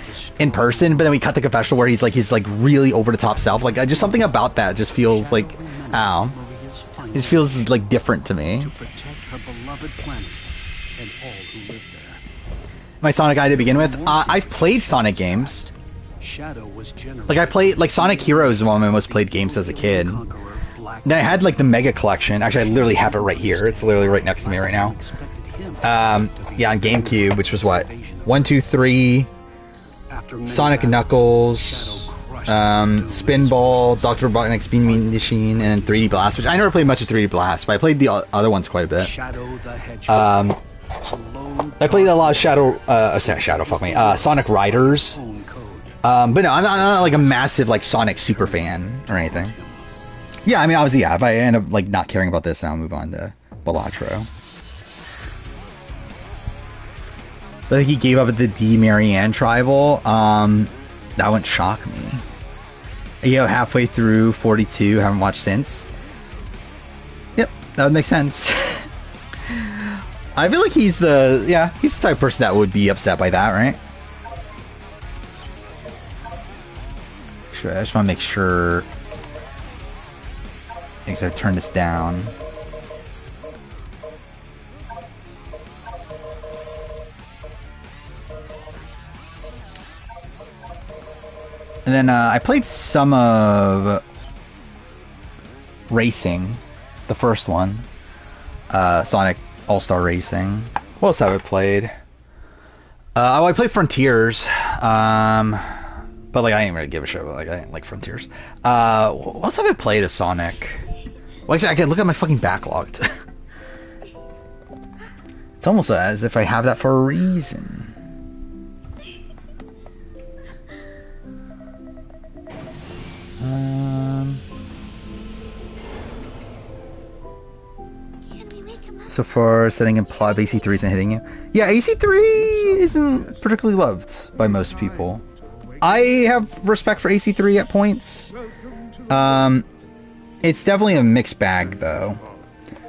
S1: person, but then we cut the confessional where he's, like, his, like, really over-the-top self. Like, just something about that just feels, like, ow. It just feels, like, different to me.
S4: To protect her beloved planet and all who live there.
S1: My Sonic guy to begin with, I've played Sonic games.
S4: Shadow was
S1: Like, I played, like, Sonic Heroes is one of my most played games as a kid. Then I had, like, the Mega Collection. Actually, I literally have it right here. It's literally right next to me right now. Yeah, on GameCube, which was what? 1, 2, 3, Sonic Knuckles, Spinball, Dr. Robotnik's Beam Machine, and 3D Blast, which I never played much of 3D Blast, but I played the other ones quite a bit. I played a lot of Sonic Riders. But no, I'm not like a massive like Sonic super fan or anything. Yeah, I mean, obviously, yeah, if I end up like not caring about this, then I'll move on to Balatro. But he gave up at the D. Marianne Tribal. That wouldn't shock me. You know, halfway through 42, haven't watched since. Yep, that would make sense. I feel like he's the type of person that would be upset by that, right? Sure, I just want to make sure. I think I turn this down. And then I played some of Racing, the first one, Sonic All-Star Racing. What else have I played? I played Frontiers, but like I didn't really give a shit. But like I didn't like Frontiers. What else have I played of Sonic? Well, actually, I can look at my fucking backlog. It's almost as if I have that for a reason. So far, setting in plot, AC3 isn't hitting you. Yeah, AC3 isn't particularly loved by most people. I have respect for AC3 at points. It's definitely a mixed bag, though.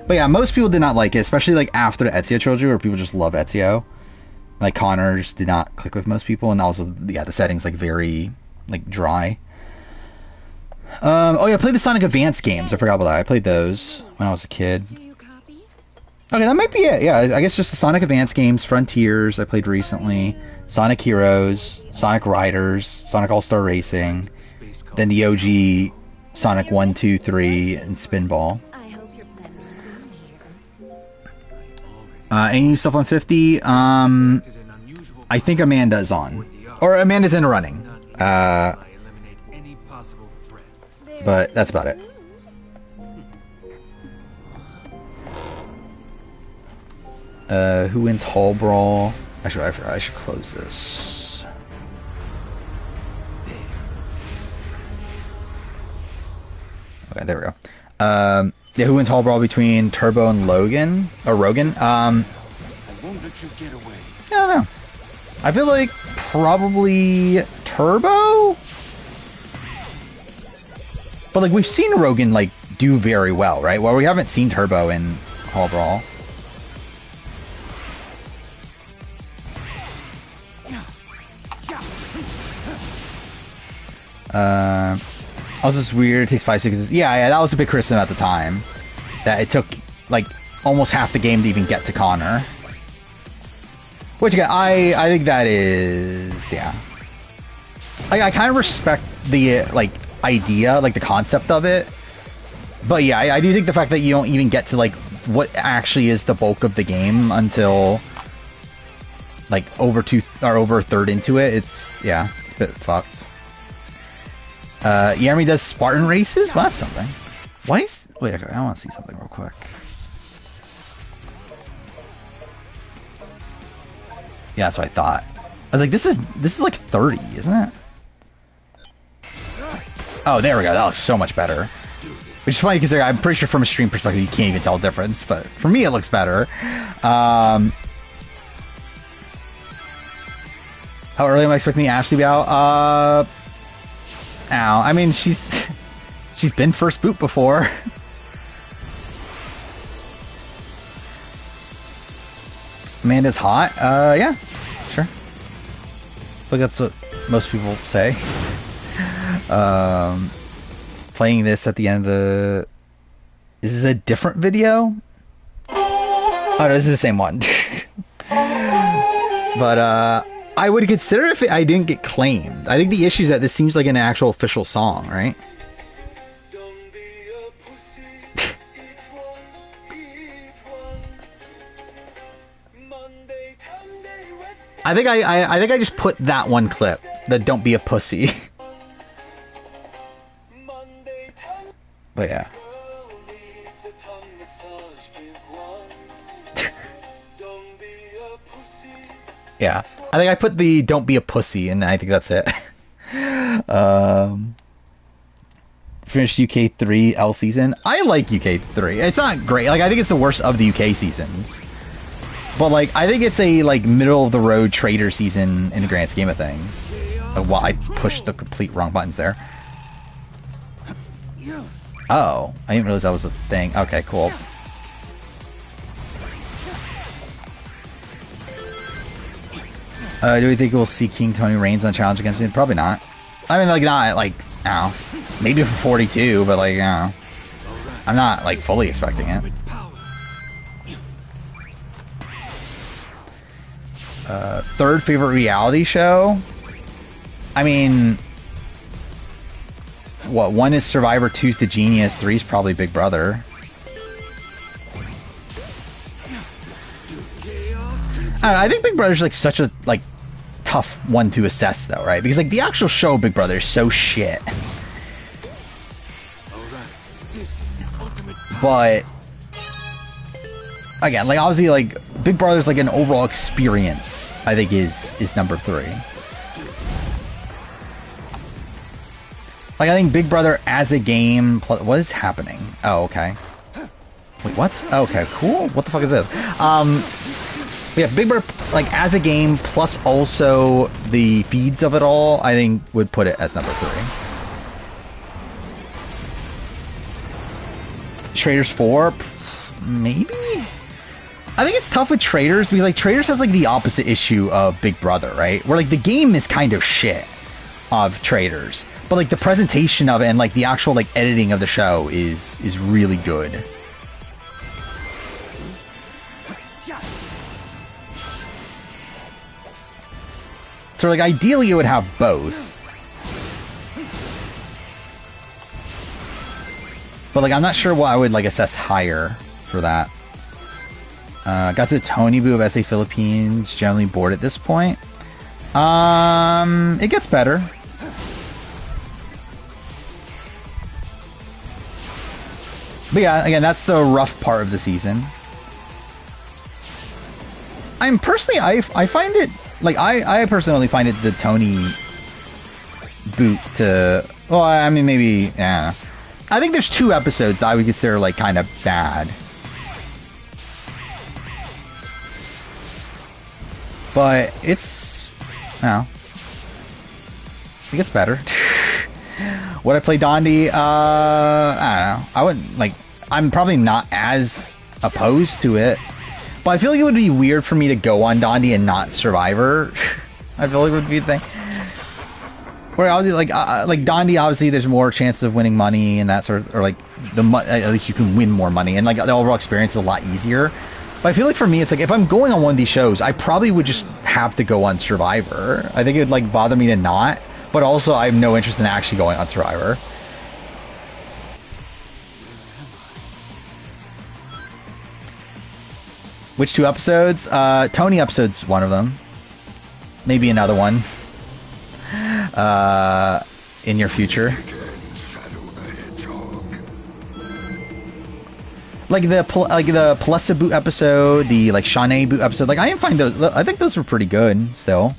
S1: But yeah, most people did not like it, especially like after the Ezio trilogy, where people just love Ezio. Like Connor just did not click with most people, and also yeah, the setting's like very like dry. Oh yeah, I played the Sonic Advance games. I forgot about that. I played those when I was a kid. Okay, that might be it. Yeah, I guess just the Sonic Advance games, Frontiers I played recently, Sonic Heroes, Sonic Riders, Sonic All-Star Racing, then the OG Sonic 1, 2, 3, and Spinball. Any new stuff on 50? I think Amanda's on. Or Amanda's in running. But that's about it. Who wins Hall Brawl? Actually, I should close this. Okay, there we go. Yeah, who wins Hall Brawl between Turbo and Logan? Or Rogan? I won't let you get away. Yeah, I don't know. I feel like probably Turbo? But like we've seen Rogan like do very well, right? Well, we haven't seen Turbo in Hall Brawl. Also, it's weird. It takes 5 seconds. Yeah, that was a big criticism at the time. That it took like almost half the game to even get to Connor. Which again, I think that is I kind of respect the like idea, like the concept of it. But yeah, I do think the fact that you don't even get to like what actually is the bulk of the game until like over a third into it, it's a bit fucked. Yermi does Spartan races? Well, that's something. Why is... Wait, okay, I want to see something real quick. Yeah, that's what I thought. I was like, this is like 30, isn't it? Oh, there we go. That looks so much better. Which is funny because I'm pretty sure from a stream perspective you can't even tell the difference, but for me it looks better. How early am I expecting Ashley to be out? I mean, she's been first boot before. Amanda's hot? Yeah, sure. I think that's what most people say. Playing this at the end of the... Is this a different video? Oh no, this is the same one. But, I would consider if I didn't get claimed. I think the issue is that this seems like an actual official song, right? I think I just put that one clip, the "Don't Be a Pussy." But yeah. Yeah. I think I put the "Don't Be a Pussy" and I think that's it. Finished UK3 L season. I like UK3. It's not great. Like, I think it's the worst of the UK seasons. But, like, I think it's a, like, middle-of-the-road trader season in the grand scheme of things. Well, I pushed the complete wrong buttons there. Oh, I didn't realize that was a thing. Okay, cool. Do we think we'll see King Tony Reigns on Challenge against him? Probably not. I mean, like, not, like, I don't know. Maybe for 42, but, like, I don't know. I'm not, like, fully expecting it. Third favorite reality show? I mean... What, 1 is Survivor, 2's The Genius, 3's probably Big Brother. I think Big Brother's, like, such a, like, tough one to assess, though, right? Because, like, the actual show Big Brother is so shit. But... Again, like, obviously, like, Big Brother's, like, an overall experience, I think, is number 3. Like, I think Big Brother as a game... What is happening? Oh, okay. Wait, what? Okay, cool. What the fuck is this? Yeah, Big Brother, like, as a game, plus also the feeds of it all, I think would put it as number 3. Traders 4? Maybe? I think it's tough with Traders, because, like, Traders has, like, the opposite issue of Big Brother, right? Where, like, the game is kind of shit of Traders. But, like, the presentation of it and, like, the actual, like, editing of the show is really good. So, like, ideally it would have both. But, like, I'm not sure what I would, like, assess higher for that. Got to Tony Boo of SA Philippines. Generally bored at this point. It gets better. But yeah, again, that's the rough part of the season. I'm personally, I find it, like, I personally find it the Tony boot to, well, I mean, maybe, yeah. I think there's 2 episodes that I would consider, like, kind of bad. But it's, I don't know. It gets better. Would I play Dondi? I don't know. I wouldn't, like, I'm probably not as opposed to it. But I feel like it would be weird for me to go on Dondi and not Survivor. I feel like it would be a thing. Where obviously, like Dondi, obviously, there's more chances of winning money and that sort of, or like at least you can win more money, and like the overall experience is a lot easier. But I feel like for me, it's like if I'm going on one of these shows, I probably would just have to go on Survivor. I think it would like bother me to not, but also I have no interest in actually going on Survivor. Which 2 episodes? Tony episode's one of them. Maybe another one. In your future. Like the Palessa boot episode, the like Shanae boot episode. Like I didn't find those. I think those were pretty good still.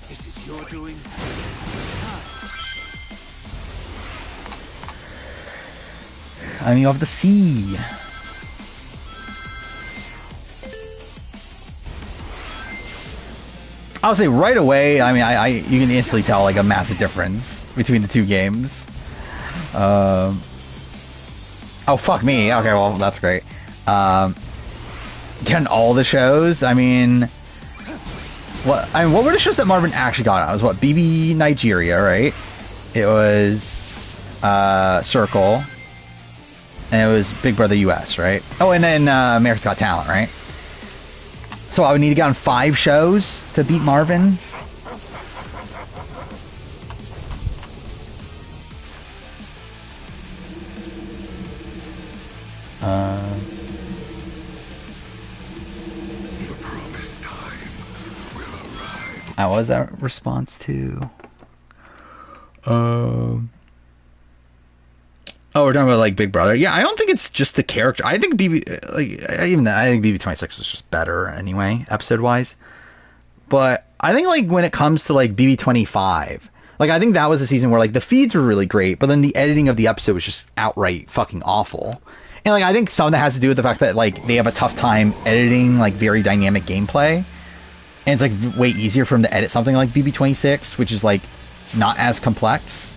S4: This is your doing.
S1: I mean, you have the sea. I would say right away, I mean, you can instantly tell like a massive difference between the two games. Oh fuck me. Okay, well that's great. Getting all the shows. I mean, what were the shows that Marvin actually got on? It was what, BB Nigeria, right? It was Circle, and it was Big Brother US, right? Oh, and then America's Got Talent, right? So I would need to get on 5 shows to beat Marvin.
S5: The promised time will arrive.
S1: What was that response to? Oh, we're talking about like Big Brother. Yeah, I don't think it's just the character. I think I think BB26 is just better anyway, episode wise. But I think like when it comes to like BB25, like I think that was a season where like the feeds were really great, but then the editing of the episode was just outright fucking awful. And like I think some of that has to do with the fact that like they have a tough time editing like very dynamic gameplay, and it's like way easier for them to edit something like BB26, which is like not as complex.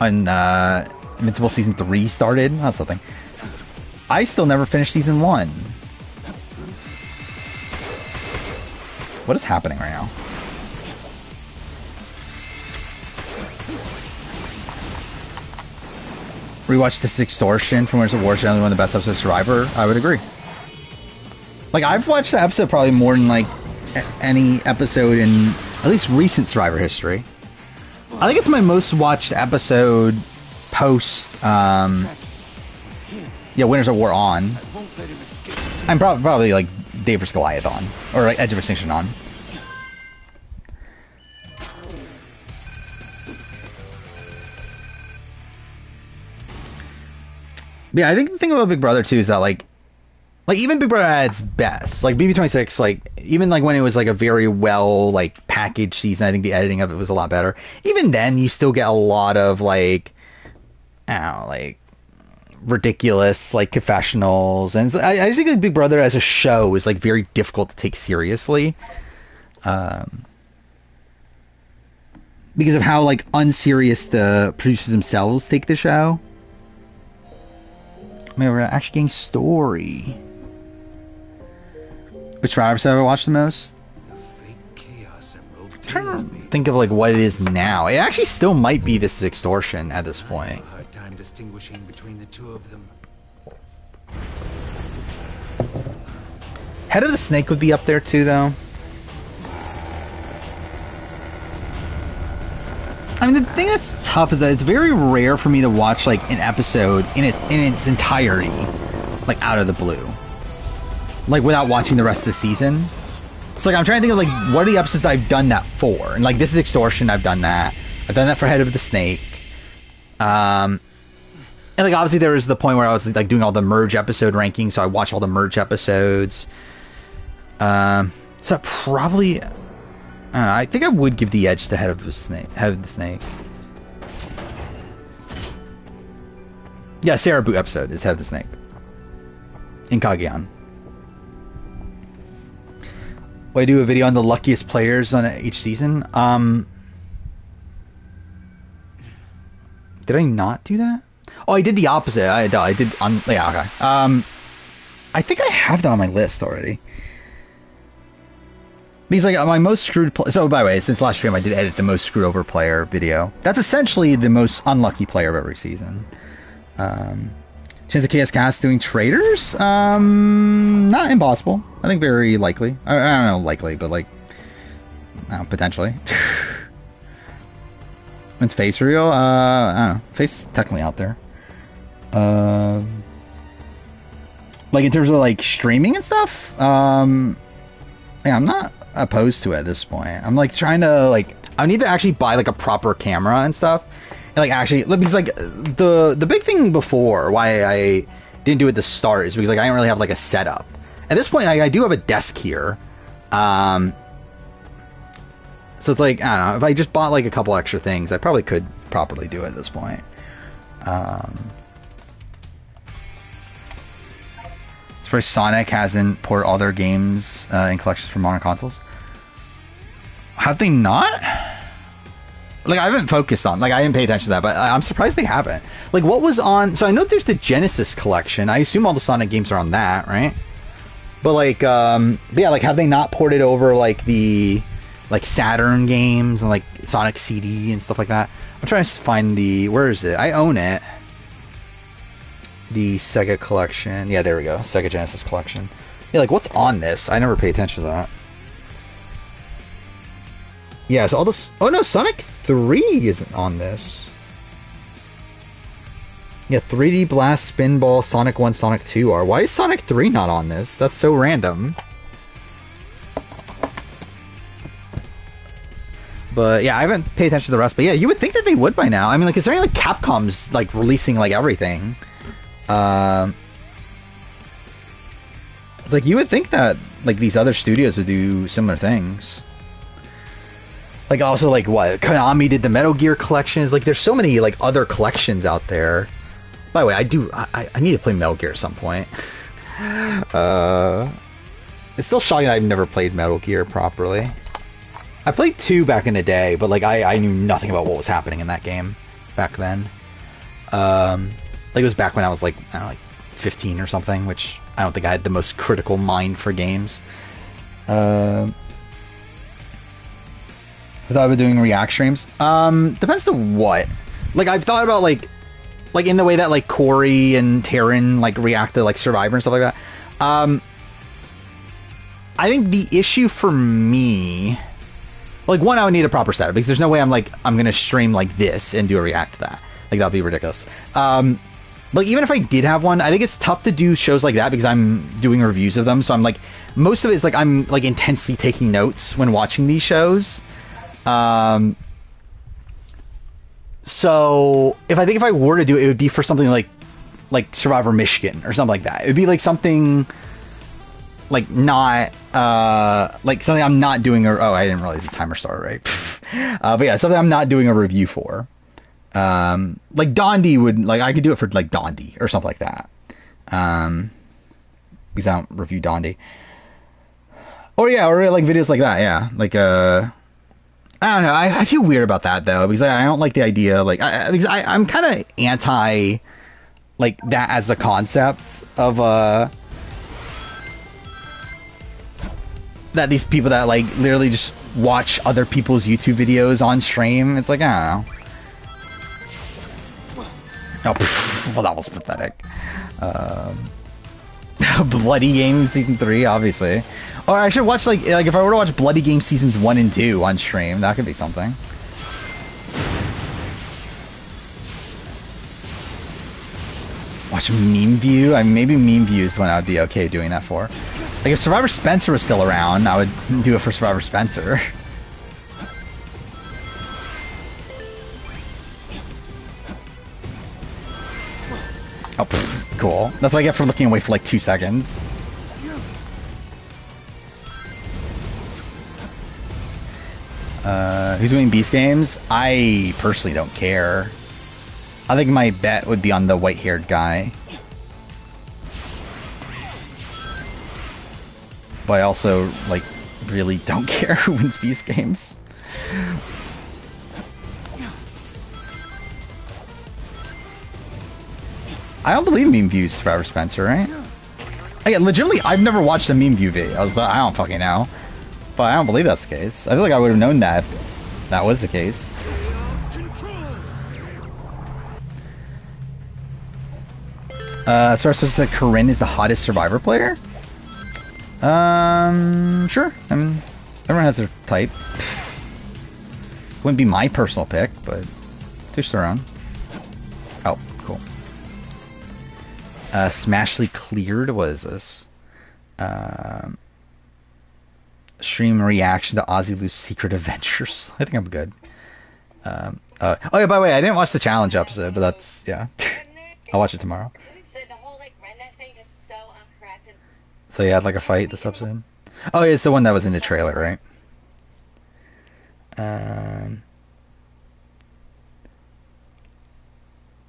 S1: And Invincible Season 3 started. That's something. I still never finished Season 1. What is happening right now? Rewatch This Extortion from Winners of War, generally one of the best episodes of Survivor. I would agree. Like, I've watched the episode probably more than, like, any episode in at least recent Survivor history. I think it's my most watched episode post, Winners of War on. I'm probably like Dave vs. Goliath on, or like Edge of Extinction on. But yeah, I think the thing about Big Brother too is that like even Big Brother at its best, like BB26, like even like when it was like a very well like packaged season, I think the editing of it was a lot better. Even then, you still get a lot of like, I don't know, like ridiculous like confessionals, and I just think like Big Brother as a show is like very difficult to take seriously, because of how like unserious the producers themselves take the show. I mean, we're actually getting story. Which Survivor have I ever watched the most? I'm trying to think of like what it is now. It actually still might be This Is Extortion at this point.
S4: Hard time distinguishing between the two of them.
S1: Head of the Snake would be up there too, though. I mean, the thing that's tough is that it's very rare for me to watch like an episode in its entirety, like out of the blue, like without watching the rest of the season. It's like I'm trying to think of like what are the episodes that I've done that for, and like This Is Extortion, I've done that. I've done that for Head of the Snake. And like obviously there was the point where I was like doing all the merge episode rankings, so I watched all the merge episodes. So probably. I think I would give the edge to Head of the Snake. Yeah, Sarah Boot episode is Head of the Snake. In Kageon. Will I do a video on the luckiest players on each season? Did I not do that? Oh, I did the opposite. I did on. Yeah, okay. I think I have that on my list already. Because like my most screwed so by the way, since last stream I did edit the most screwed over player video. That's essentially the most unlucky player of every season. Chance of KS Cast doing traders? Not impossible. I think very likely. I don't know likely, but like potentially. When's Face real? I don't know. Face is technically out there. Like in terms of like streaming and stuff, yeah, I'm not opposed to it at this point. I'm like trying to like I need to actually buy like a proper camera and stuff, and like actually because like the big thing before why I didn't do it at the start is because like I don't really have like a setup at this point. I do have a desk here, so it's like I don't know, if I just bought like a couple extra things I probably could properly do it at this point. Surprised Sonic hasn't ported all their games in collections for modern consoles. Have they not? Like, I haven't focused on, like, I didn't pay attention to that, but I'm surprised they haven't. Like, what was on, so I know there's the Genesis collection. I assume all the Sonic games are on that, right? But, like, but yeah, like, have they not ported over, like, the, like, Saturn games and, like, Sonic CD and stuff like that? I'm trying to find the, where is it? I own it. The Sega collection. Yeah, there we go. Sega Genesis collection. Yeah, like, what's on this? I never pay attention to that. Yeah, so all this... Oh, no, Sonic 3 isn't on this. Yeah, 3D Blast, Spinball, Sonic 1, Sonic 2 are. Why is Sonic 3 not on this? That's so random. But, yeah, I haven't paid attention to the rest. But, yeah, you would think that they would by now. I mean, like, considering, like, Capcom's, like, releasing, like, everything. It's like, you would think that, like, these other studios would do similar things. Like, also, like, what? Konami did the Metal Gear collections. Like, there's so many, like, other collections out there. By the way, I need to play Metal Gear at some point. It's still shocking that I've never played Metal Gear properly. I played 2 back in the day, but, like, I knew nothing about what was happening in that game back then. Like, it was back when I was, like, I don't know, like, 15 or something, which I don't think I had the most critical mind for games. I thought about doing react streams. Depends to what. Like, I've thought about, like in the way that, like, Corey and Taryn, like, react to, like, Survivor and stuff like that. I think the issue for me... Like, one, I would need a proper setup, because there's no way I'm gonna stream like this and do a react to that. Like, that'd be ridiculous. Like, even if I did have one, I think it's tough to do shows like that, because I'm doing reviews of them, so I'm, like... Most of it is, like, I'm, like, intensely taking notes when watching these shows. So if I were to do it, it would be for something like Survivor Michigan or something like that. It would be like something like not like something I'm not doing I didn't realize the timer started, right? But yeah, something I'm not doing a review for. Like Dondi would, like, I could do it for like Dondi or something like that. Because I don't review Dondi. Or like videos like that, yeah. Like I don't know. I feel weird about that though, because I don't like the idea. Like, because I'm kind of anti, like, that as a concept of that these people that, like, literally just watch other people's YouTube videos on stream. It's like, I don't know. Oh, well, that was pathetic. Bloody Games Season 3, obviously. Or I should watch, like if I were to watch Bloody Game Seasons 1 and 2 on stream, that could be something. Watch Meme View? I mean, maybe Meme View is the one I would be okay doing that for. Like, if Survivor Spencer was still around, I would do it for Survivor Spencer. Oh, cool. That's what I get for looking away for like 2 seconds. Who's winning Beast Games? I personally don't care. I think my bet would be on the white-haired guy. But I also, like, really don't care who wins Beast Games. I don't believe Meme View's Survivor Spencer, right? Again, legitimately, I've never watched a Meme View video. I don't fucking know. But I don't believe that's the case. I feel like I would have known that if that was the case. Source says Corinne is the hottest Survivor player? Sure. I mean, everyone has their type. Wouldn't be my personal pick, but there's their own. Oh, cool. Smashly cleared. What is this? Stream reaction to Ozzy Secret Adventures. I think I'm good. Oh yeah, by the way, I didn't watch the challenge episode, but that's, yeah. I'll watch it tomorrow.
S6: So the whole, like, redneck thing is so incorrect.
S1: So you had, like, a fight this episode? Oh yeah, it's the one that was in the trailer, right?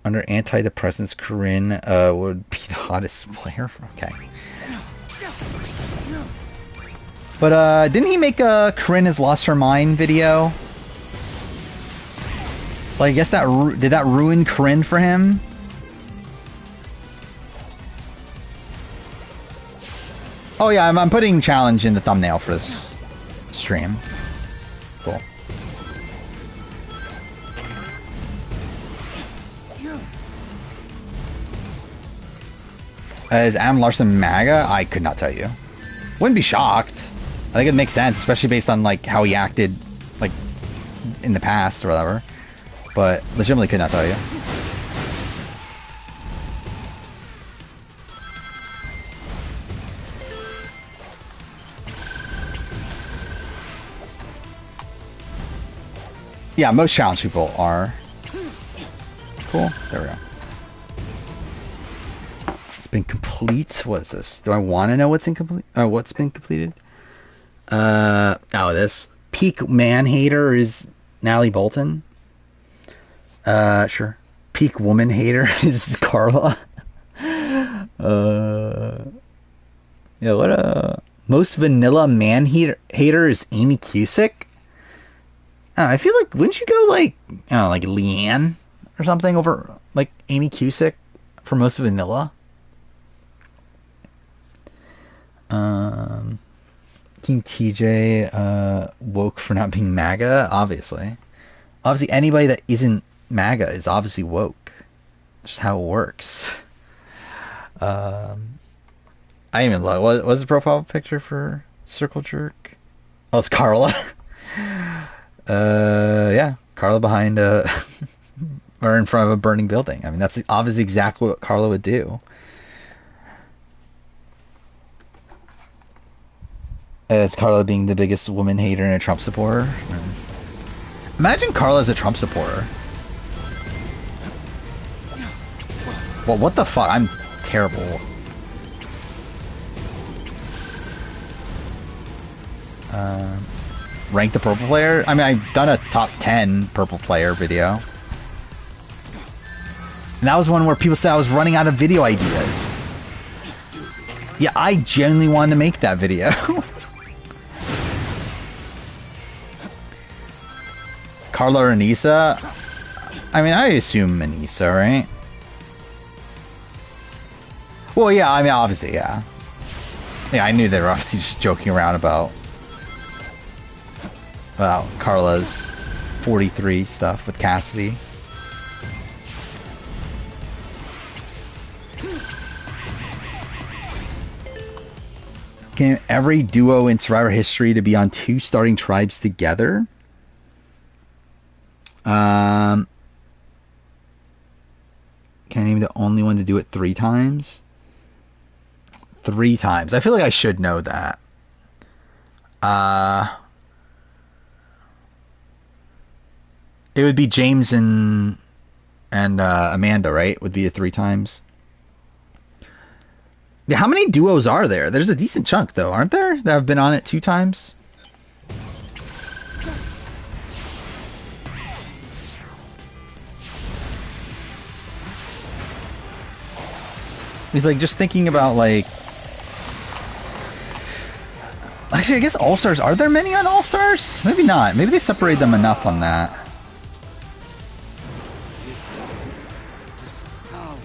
S1: Under antidepressants, Corinne would be the hottest player. Okay. But didn't he make a Corinne has lost her mind video? So I guess that did that ruin Corinne for him? Oh yeah, I'm putting challenge in the thumbnail for this stream. Cool. Is Adam Larson MAGA? I could not tell you. Wouldn't be shocked. I think it makes sense, especially based on like how he acted like in the past or whatever. But legitimately could not tell you. Yeah, most challenge people are. Cool. There we go. It's been complete. What is this? Do I want to know what's incomplete? What's been completed? Oh, this. Peak man hater is Natalie Bolton. Sure. Peak woman hater is Carla. Yeah, what most vanilla man hater is Amy Cusick. I feel like, wouldn't you go like, I don't know, like Leanne or something over like Amy Cusick for most vanilla? King TJ woke for not being MAGA, obviously. Obviously, anybody that isn't MAGA is obviously woke. That's just how it works. I even love. What was the profile picture for Circle Jerk? Oh, it's Carla. Yeah, Carla behind or in front of a burning building. I mean, that's obviously exactly what Carla would do. It's Carla being the biggest woman hater and a Trump supporter. Imagine Carla as a Trump supporter. Well, what the fuck? I'm terrible. Rank the purple player? I mean, I've done a top 10 purple player video. And that was one where people said I was running out of video ideas. Yeah, I genuinely wanted to make that video. Carla or Anissa? I mean, I assume Anissa, right? Well, yeah, I mean, obviously, yeah. Yeah, I knew they were obviously just joking around about Carla's 43 stuff with Cassidy. Can every duo in Survivor history to be on 2 starting tribes together? Can I be the only one to do it 3 times? 3 times. I feel like I should know that. It would be James and Amanda, right? Would be the 3 times. Yeah, how many duos are there? There's a decent chunk, though, aren't there? That have been on it 2 times. He's like just thinking about like. Actually, I guess All Stars. Are there many on All Stars? Maybe not. Maybe they separate them enough on that.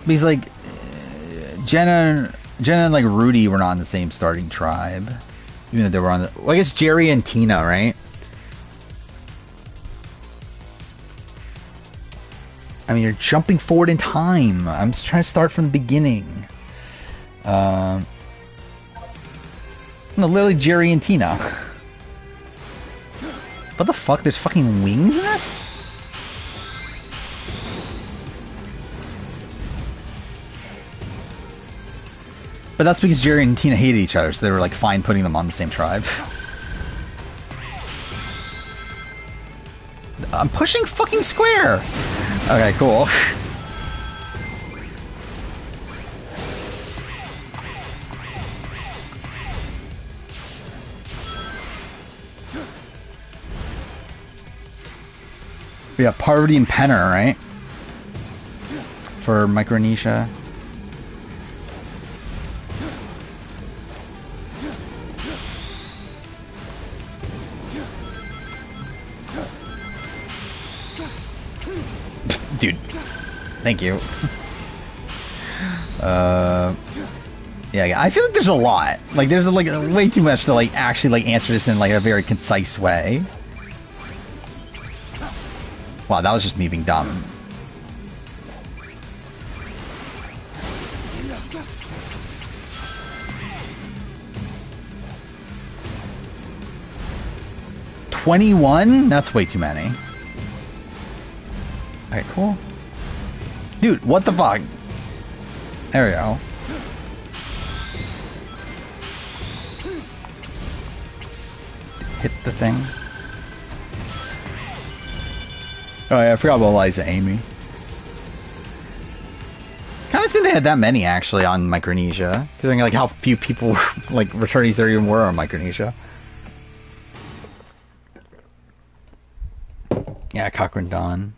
S1: He's like Jenna and like Rudy were not on the same starting tribe, even though they were on the. Well, I guess Jerry and Tina, right? I mean, you're jumping forward in time. I'm just trying to start from the beginning. No, literally Jerry and Tina. What the fuck? There's fucking wings in this? But that's because Jerry and Tina hated each other, so they were like fine putting them on the same tribe. I'm pushing fucking square! Okay, cool. We got Parvati and Penner, right? for Micronesia. Dude, thank you. Yeah, I feel like there's a lot. Like, there's like way too much to like actually like answer this in like a very concise way. Wow, that was just me being dumb. $21? That's way too many. Alright, cool. Dude, what the fuck? There we go. Hit the thing. Oh yeah, I forgot about Eliza Amy. Kinda think they had that many actually on Micronesia. Considering like how few people like returnees there even were on Micronesia. Yeah, Cochrane Dawn.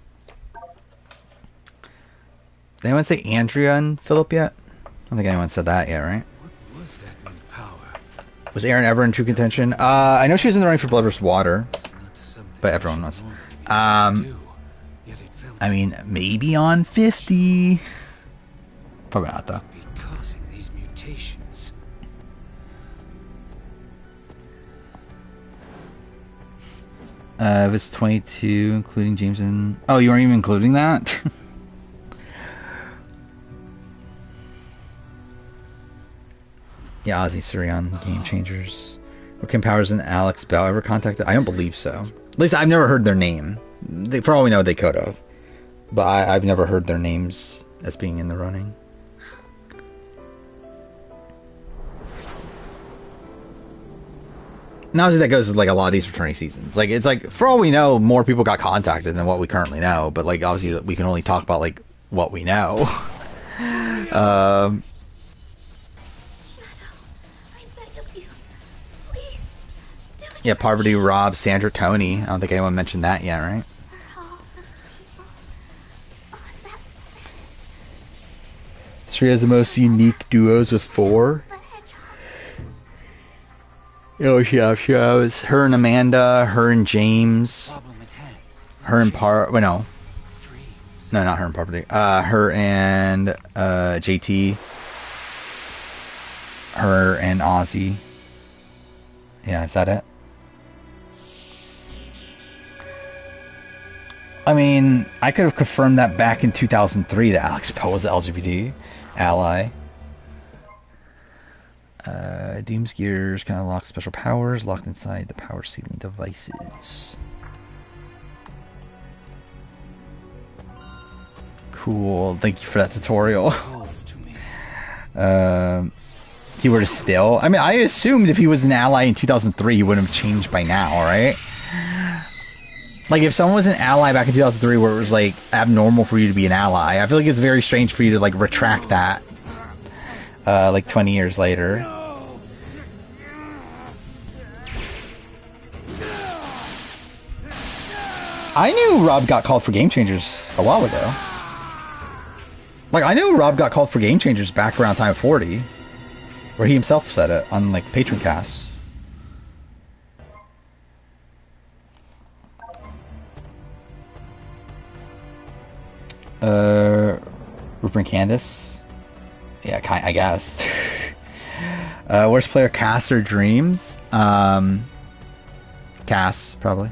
S1: Did anyone say Andrea and Philip yet? I don't think anyone said that yet, right?
S4: What was that new power?
S1: Was Aaron ever in true contention? I know she was in the running for Blood vs. Water,
S4: It's not something
S1: but everyone was.
S4: I do, yet it felt
S1: I mean, maybe on 50. Probably not though.
S4: to be causing these mutations.
S1: If it's 22, including James and... Oh, you weren't even including that? Yeah, Ozzy Surion, Game Changers. Were Kim Powers and Alex Bell ever contacted? I don't believe so. At least I've never heard their name. For all we know, they could have. But I've never heard their names as being in the running. And obviously that goes with like a lot of these returning seasons. Like it's like for all we know, more people got contacted than what we currently know. But like obviously we can only talk about like what we know. Yeah, Poverty, Rob, Sandra, Tony. I don't think anyone mentioned that yet, right? Three has the most unique duos with 4. Oh, yeah, she has her and Amanda, her and James,
S4: Problem at hand.
S1: her and well, no,
S4: Dreams.
S1: no, not her and Poverty. Her and JT, her and Ozzy. Yeah, is that it? I mean, I could have confirmed that back in 2003 that Alex Bell was the LGBT ally. Deems Gears kind of locks special powers locked inside the power sealing devices. Cool. Thank you for that tutorial.
S4: Calls to me.
S1: Keyword is still. I mean, I assumed if he was an ally in 2003, he wouldn't have changed by now, right? Like, if someone was an ally back in 2003 where it was, like, abnormal for you to be an ally, I feel like it's very strange for you to, like, retract that, like, 20 years later. I knew Rob got called for Game Changers a while ago. Like, I knew Rob got called for Game Changers back around time 40, where he himself said it on, like, Patreon casts. Rupert and Candace. Yeah, I guess. Worst player, Cass or Dreams? Cass, probably.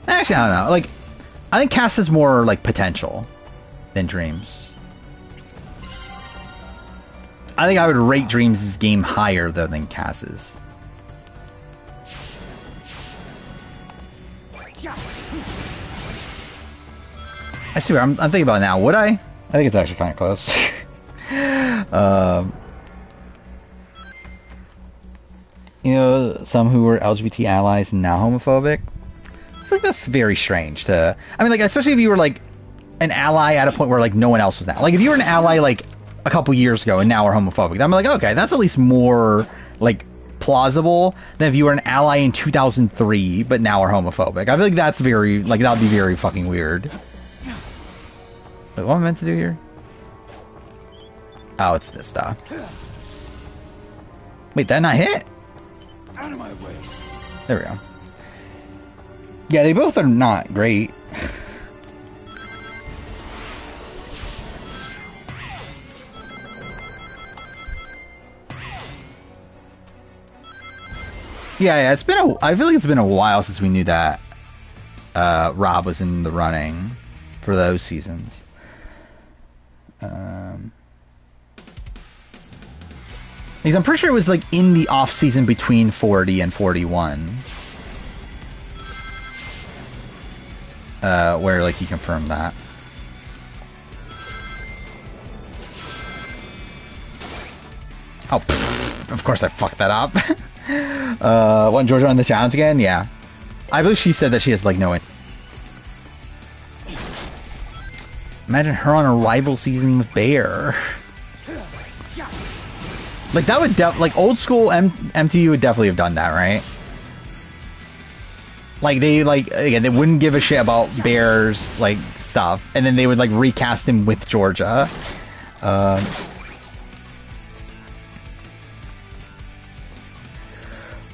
S1: Actually, I don't know. Like, I think Cass has more, like, potential than Dreams. I think I would rate Dreams' game higher, though, than Cass's. Actually, I'm thinking about it now. Would I? I think it's actually kind of close. You know, some who were LGBT allies and now homophobic. I feel like that's very strange to... I mean, like, especially if you were, like, an ally at a point where, like, no one else was now. Like, if you were an ally, like, a couple years ago and now are homophobic, then I'm like, okay, that's at least more, like, plausible than if you were an ally in 2003 but now are homophobic. I feel like that's very... Like, that would be very fucking weird. Wait, what am I meant to do here? Oh, it's this stuff. Wait, that not hit?
S5: Out of my way.
S1: There we go. Yeah, they both are not great. Yeah, it's been I feel like it's been a while since we knew that Rob was in the running for those seasons. Because I'm pretty sure it was like in the off season between 40 and 41. Where like he confirmed that. Oh, pfft, of course I fucked that up. Want Georgia on the challenge again? Yeah. I believe she said that she has like no. Imagine her on a rival season with Bear. Like that would like old school MTU would definitely have done that, right? Like they again they wouldn't give a shit about Bear's like stuff, and then they would like recast him with Georgia.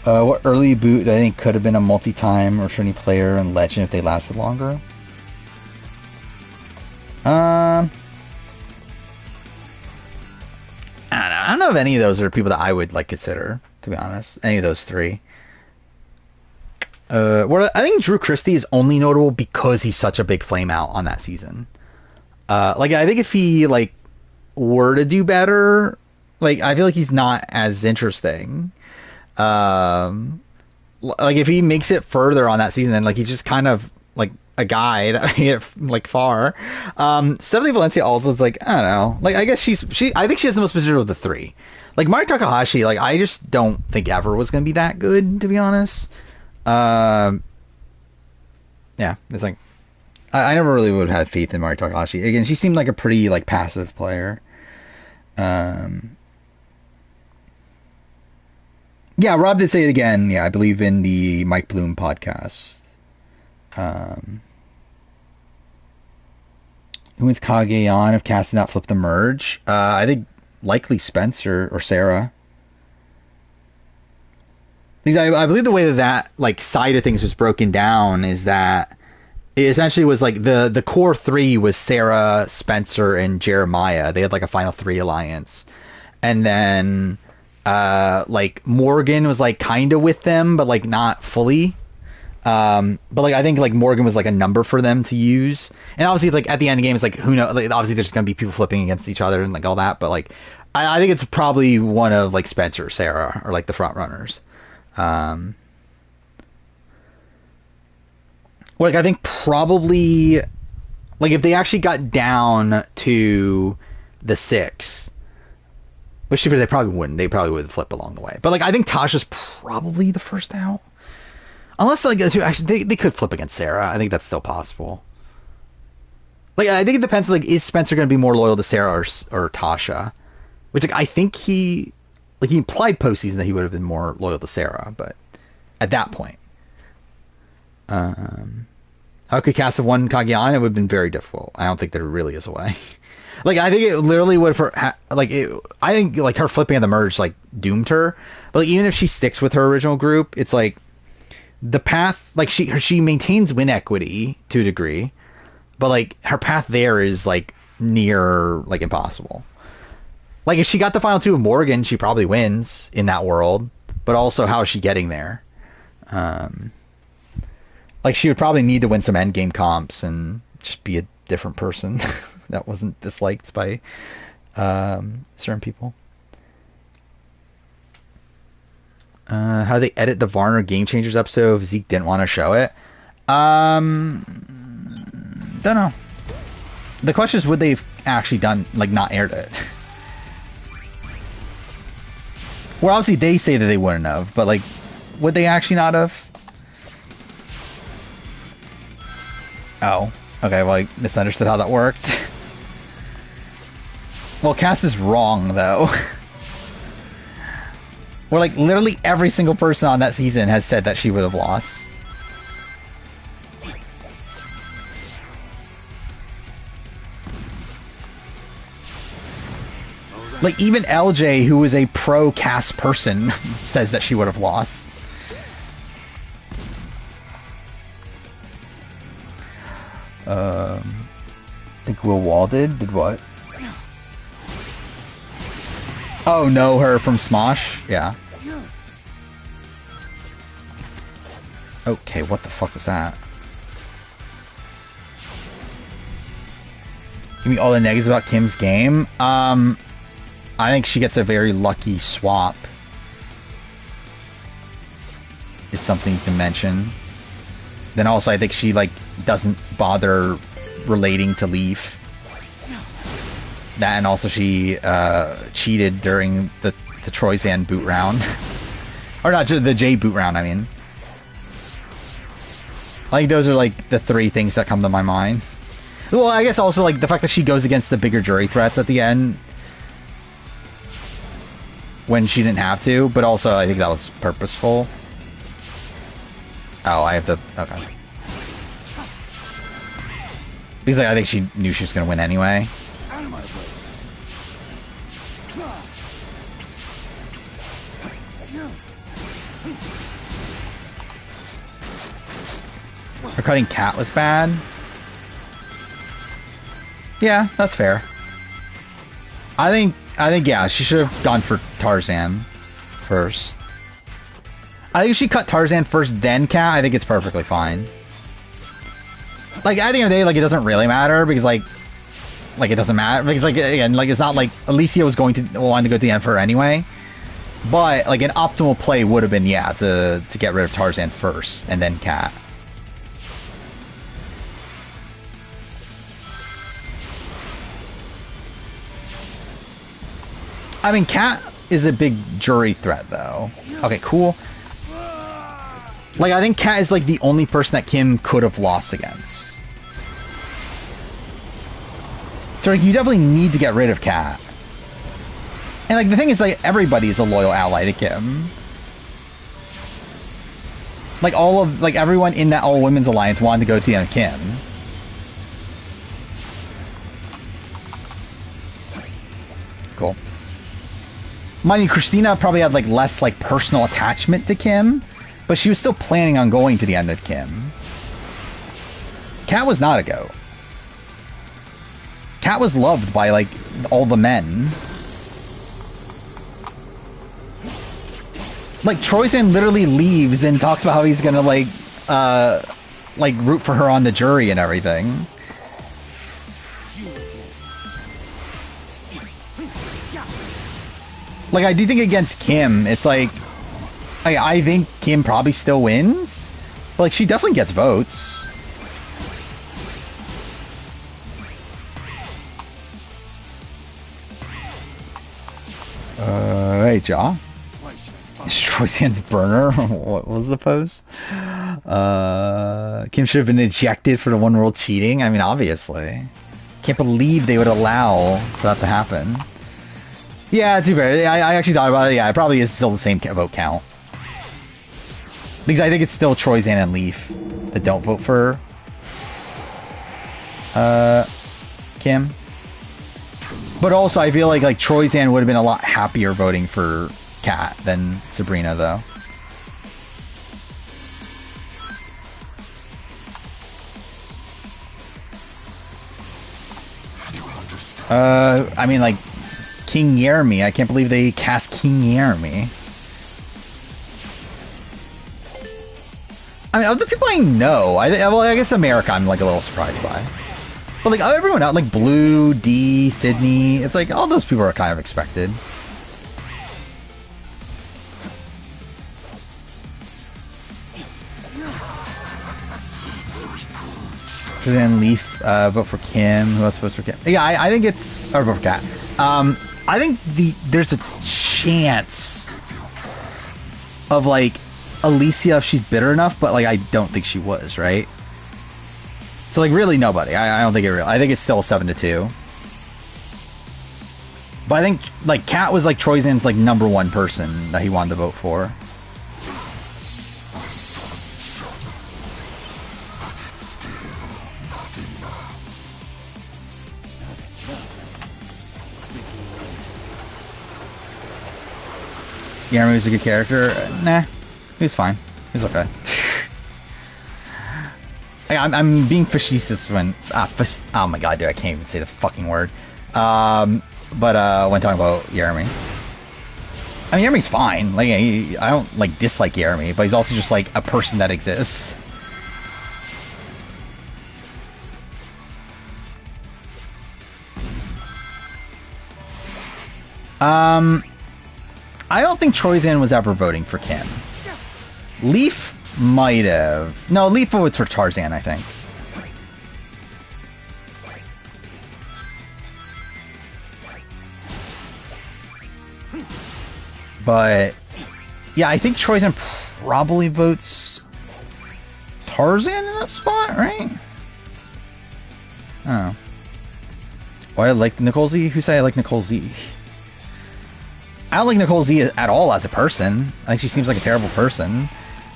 S1: What early boot I think could have been a multi-time returning player and legend if they lasted longer? I don't know if any of those are people that I would like consider, to be honest. Any of those three. Well, I think Drew Christie is only notable because he's such a big flame out on that season. Like I think if he like were to do better, like I feel like he's not as interesting. Like if he makes it further on that season, then like he's just kind of like a guy that made it like far. Stephanie Valencia also is like, I don't know, like I guess I think she has the most potential of the three. Like Mari Takahashi, like I just don't think ever was gonna be that good, to be honest. Yeah, it's like I never really would have had faith in Mari Takahashi. Again, she seemed like a pretty like passive player. Yeah, Rob did say it again. Yeah, I believe in the Mike Bloom podcast. Who wins Kage-on if Cass did not flip the merge? I think likely Spencer or Sarah. Because I believe the way that like side of things was broken down is that it essentially was like the core three was Sarah, Spencer, and Jeremiah. They had like a final three alliance. And then like Morgan was like kind of with them, but like not fully. But like I think like Morgan was like a number for them to use, and obviously like at the end of the game it's like who knows, like obviously there's gonna be people flipping against each other and like all that, but like I think it's probably one of like Spencer or Sarah or like the front runners. Like I think probably like if they actually got down to the 6, which they probably wouldn't, they probably would flip along the way, but like I think Tasha's probably the first out. Unless like actually they could flip against Sarah. I think that's still possible. Like I think it depends. Like is Spencer going to be more loyal to Sarah or Tasha? Which like I think he implied postseason that he would have been more loyal to Sarah, but at that point, how could Cass have won Kage-on? It would have been very difficult. I don't think there really is a way. Like I think it literally would I think like her flipping at the merge like doomed her. But like, even if she sticks with her original group, it's like. The path, like she maintains win equity to a degree, but like her path there is like near like impossible. Like if she got the final 2 of Morgan, she probably wins in that world, but also how is she getting there? Like she would probably need to win some endgame comps and just be a different person that wasn't disliked by certain people. How they edit the Varner Game Changers episode if Zeke didn't want to show it. Don't know. The question is, would they've actually done, like, not aired it? Well, obviously they say that they wouldn't have, but, like, would they actually not have? Oh. Okay, well, I misunderstood how that worked. Well, Cass is wrong, though. Where like literally every single person on that season has said that she would have lost. Like, even LJ, who is a pro-Cass person, says that she would have lost. I think Will Wall did what? Oh, no, her from Smosh? Yeah. Okay, what the fuck was that? Give me all the negatives about Kim's game. I think she gets a very lucky swap. Is something to mention. Then also, I think she, like, doesn't bother relating to Leaf. That, and also she cheated during the Troyzan boot round. Or not, the J boot round, I mean. I think those are, like, the three things that come to my mind. Well, I guess also, like, the fact that she goes against the bigger jury threats at the end. When she didn't have to, but also I think that was purposeful. Oh, I have to... Okay. Because, like, I think she knew she was going to win anyway.
S5: Out of my way.
S1: Her cutting Cat was bad. Yeah, that's fair. I think yeah, she should have gone for Tarzan first. I think if she cut Tarzan first, then Cat, I think it's perfectly fine. Like, at the end of the day, like, it doesn't really matter, because, like, it doesn't matter, because, like, again, like, it's not like Alicia was going to want to go to the end for her anyway. But, like, an optimal play would have been, yeah, to get rid of Tarzan first, and then Cat. I mean, Cat is a big jury threat, though. Okay, cool. Like, I think Cat is, like, the only person that Kim could have lost against. So, like, you definitely need to get rid of Cat. And, like, the thing is, like, everybody's a loyal ally to Kim. Like, everyone in that all-women's alliance wanted to go to the end of Kim. Cool. Mind you, Christina probably had, like, less, like, personal attachment to Kim, but she was still planning on going to the end of Kim. Cat was not a goat. Cat was loved by, like, all the men. Like, Troyzan literally leaves and talks about how he's gonna, like, root for her on the jury and everything. Like, I do think against Kim, it's like, I think Kim probably still wins. But, like, she definitely gets votes. Hey, Jaw. Troyzan's burner. What was the pose? Kim should have been ejected for the One World cheating. I mean, obviously. Can't believe they would allow for that to happen. Yeah, too bad. I actually thought about it. Yeah, it probably is still the same vote count. Because I think it's still Troyzan and Leaf that don't vote for Kim. But also, I feel like Troyzan would have been a lot happier voting for Cat than Sabrina, though. I mean, like, King Yermi. I can't believe they cast King Yermi. I mean, other people I know, well, I guess America I'm, like, a little surprised by. But, like, everyone else, like, Blue, D, Sydney, it's like, all those people are kind of expected. Then Leaf, vote for Kim. Who else votes for Kim? Yeah, I think it's... Or vote for Cat. I think there's a chance of, like, Alicia if she's bitter enough, but, like, I don't think she was, right? So, like, really nobody. I don't think it really... I think it's still a 7-2. But I think, like, Cat was, like, Troyzan's, like, #1 person that he wanted to vote for. Jeremy was a good character. Nah, he was fine. He was okay. I'm being facetious when oh my god, dude, I can't even say the fucking word. But when talking about Jeremy, I mean Jeremy's fine. Like I don't like dislike Jeremy, but he's also just like a person that exists. I don't think Troyzan was ever voting for Kim. Leaf might have. No, Leaf votes for Tarzan, I think. But yeah, I think Troyzan probably votes Tarzan in that spot, right? Oh. Why I like Nicole Z? Who said I like Nicole Z? I don't like Nicole Z at all as a person. I think she seems like a terrible person.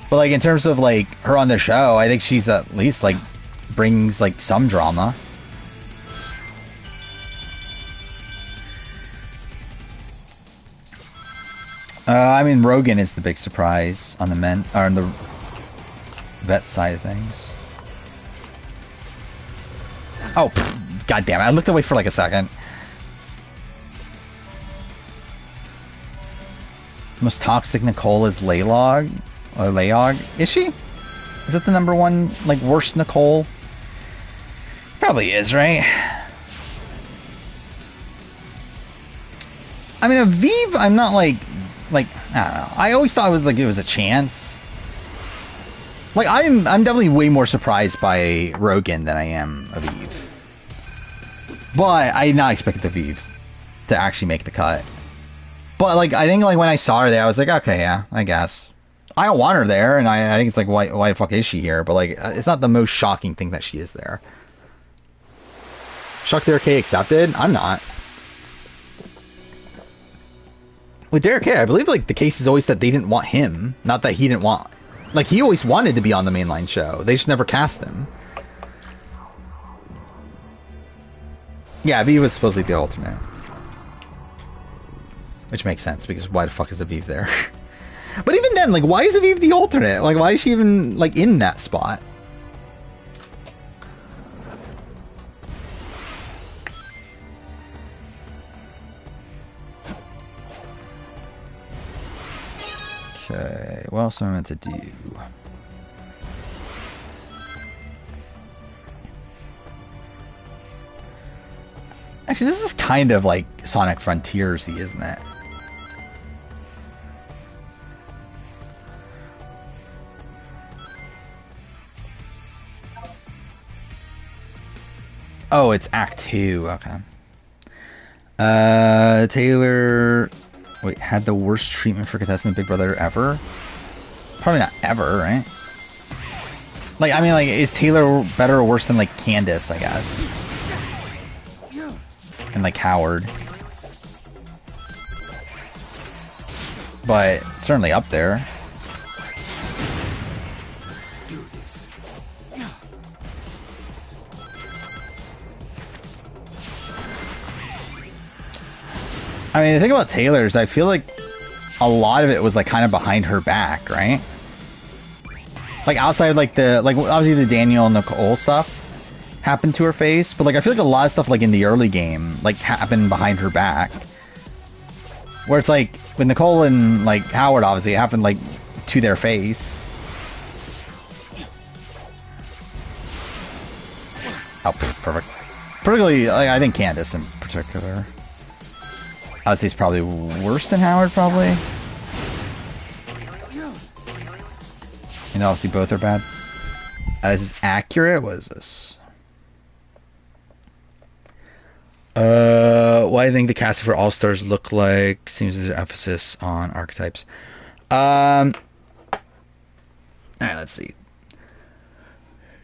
S1: But like in terms of like her on the show, I think she's at least like brings like some drama. I mean Rogan is the big surprise on the men or on the vet side of things. Oh, god damn it! I looked away for like a second. Most toxic Nicole is Laylog or Layog. Is she? Is that the number one like worst Nicole? Probably is, right? I mean, Aviv, I'm not like I don't know. I always thought it was a chance. Like I'm definitely way more surprised by Rogan than I am Aviv. But I not expected Aviv to actually make the cut. But like I think like when I saw her there, I was like, okay, yeah, I guess. I don't want her there, and I think it's like why the fuck is she here? But like it's not the most shocking thing that she is there. Shocked Derek K accepted? I'm not. With Derek K, I believe like the case is always that they didn't want him, not that he didn't want. Like he always wanted to be on the mainline show. They just never cast him. Yeah, Aviv was supposedly the alternate. Which makes sense, because why the fuck is Aviv there? But even then, like, why is Aviv the alternate? Like, why is she even, like, in that spot? Okay, what else am I meant to do? Actually, this is kind of like Sonic Frontiers-y, isn't it? Oh, it's Act 2, okay. Taylor... Wait, had the worst treatment for contestant Big Brother ever? Probably not ever, right? Like, I mean, like, is Taylor better or worse than, like, Candace, I guess? And, like, Howard. But, certainly up there. I mean, the thing about Taylor's, I feel like a lot of it was like kind of behind her back, right? Like outside, like obviously the Daniel and Nicole stuff happened to her face, but like I feel like a lot of stuff like in the early game like happened behind her back. Where it's like with Nicole and like Howard, obviously it happened like to their face. Oh, perfect. Particularly, like, I think Candace in particular. I would say it's probably worse than Howard, probably. You know, obviously both are bad. This is accurate? What is this? What do you think the casting for All-Stars look like? Seems there's an emphasis on archetypes. Alright, let's see.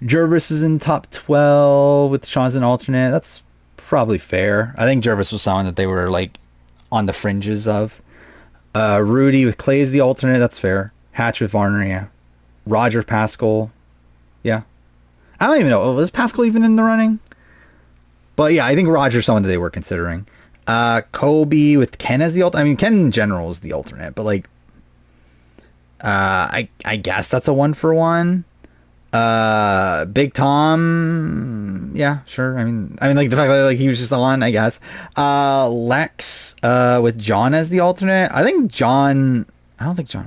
S1: Jervis is in top 12 with Sean's an alternate. That's probably fair. I think Jervis was someone that they were like on the fringes of. Rudy with Clay is the alternate. That's fair. Hatch with Varner, yeah. Roger Pascal, yeah. I don't even know. Was Pascal even in the running? But yeah, I think Roger's someone that they were considering. Kobe with Ken as the alternate. I mean, Ken in general is the alternate, but like I guess that's a 1-for-1. Big Tom, yeah, sure. I mean, like the fact that like he was just on, I guess. Lex, with John as the alternate. I don't think John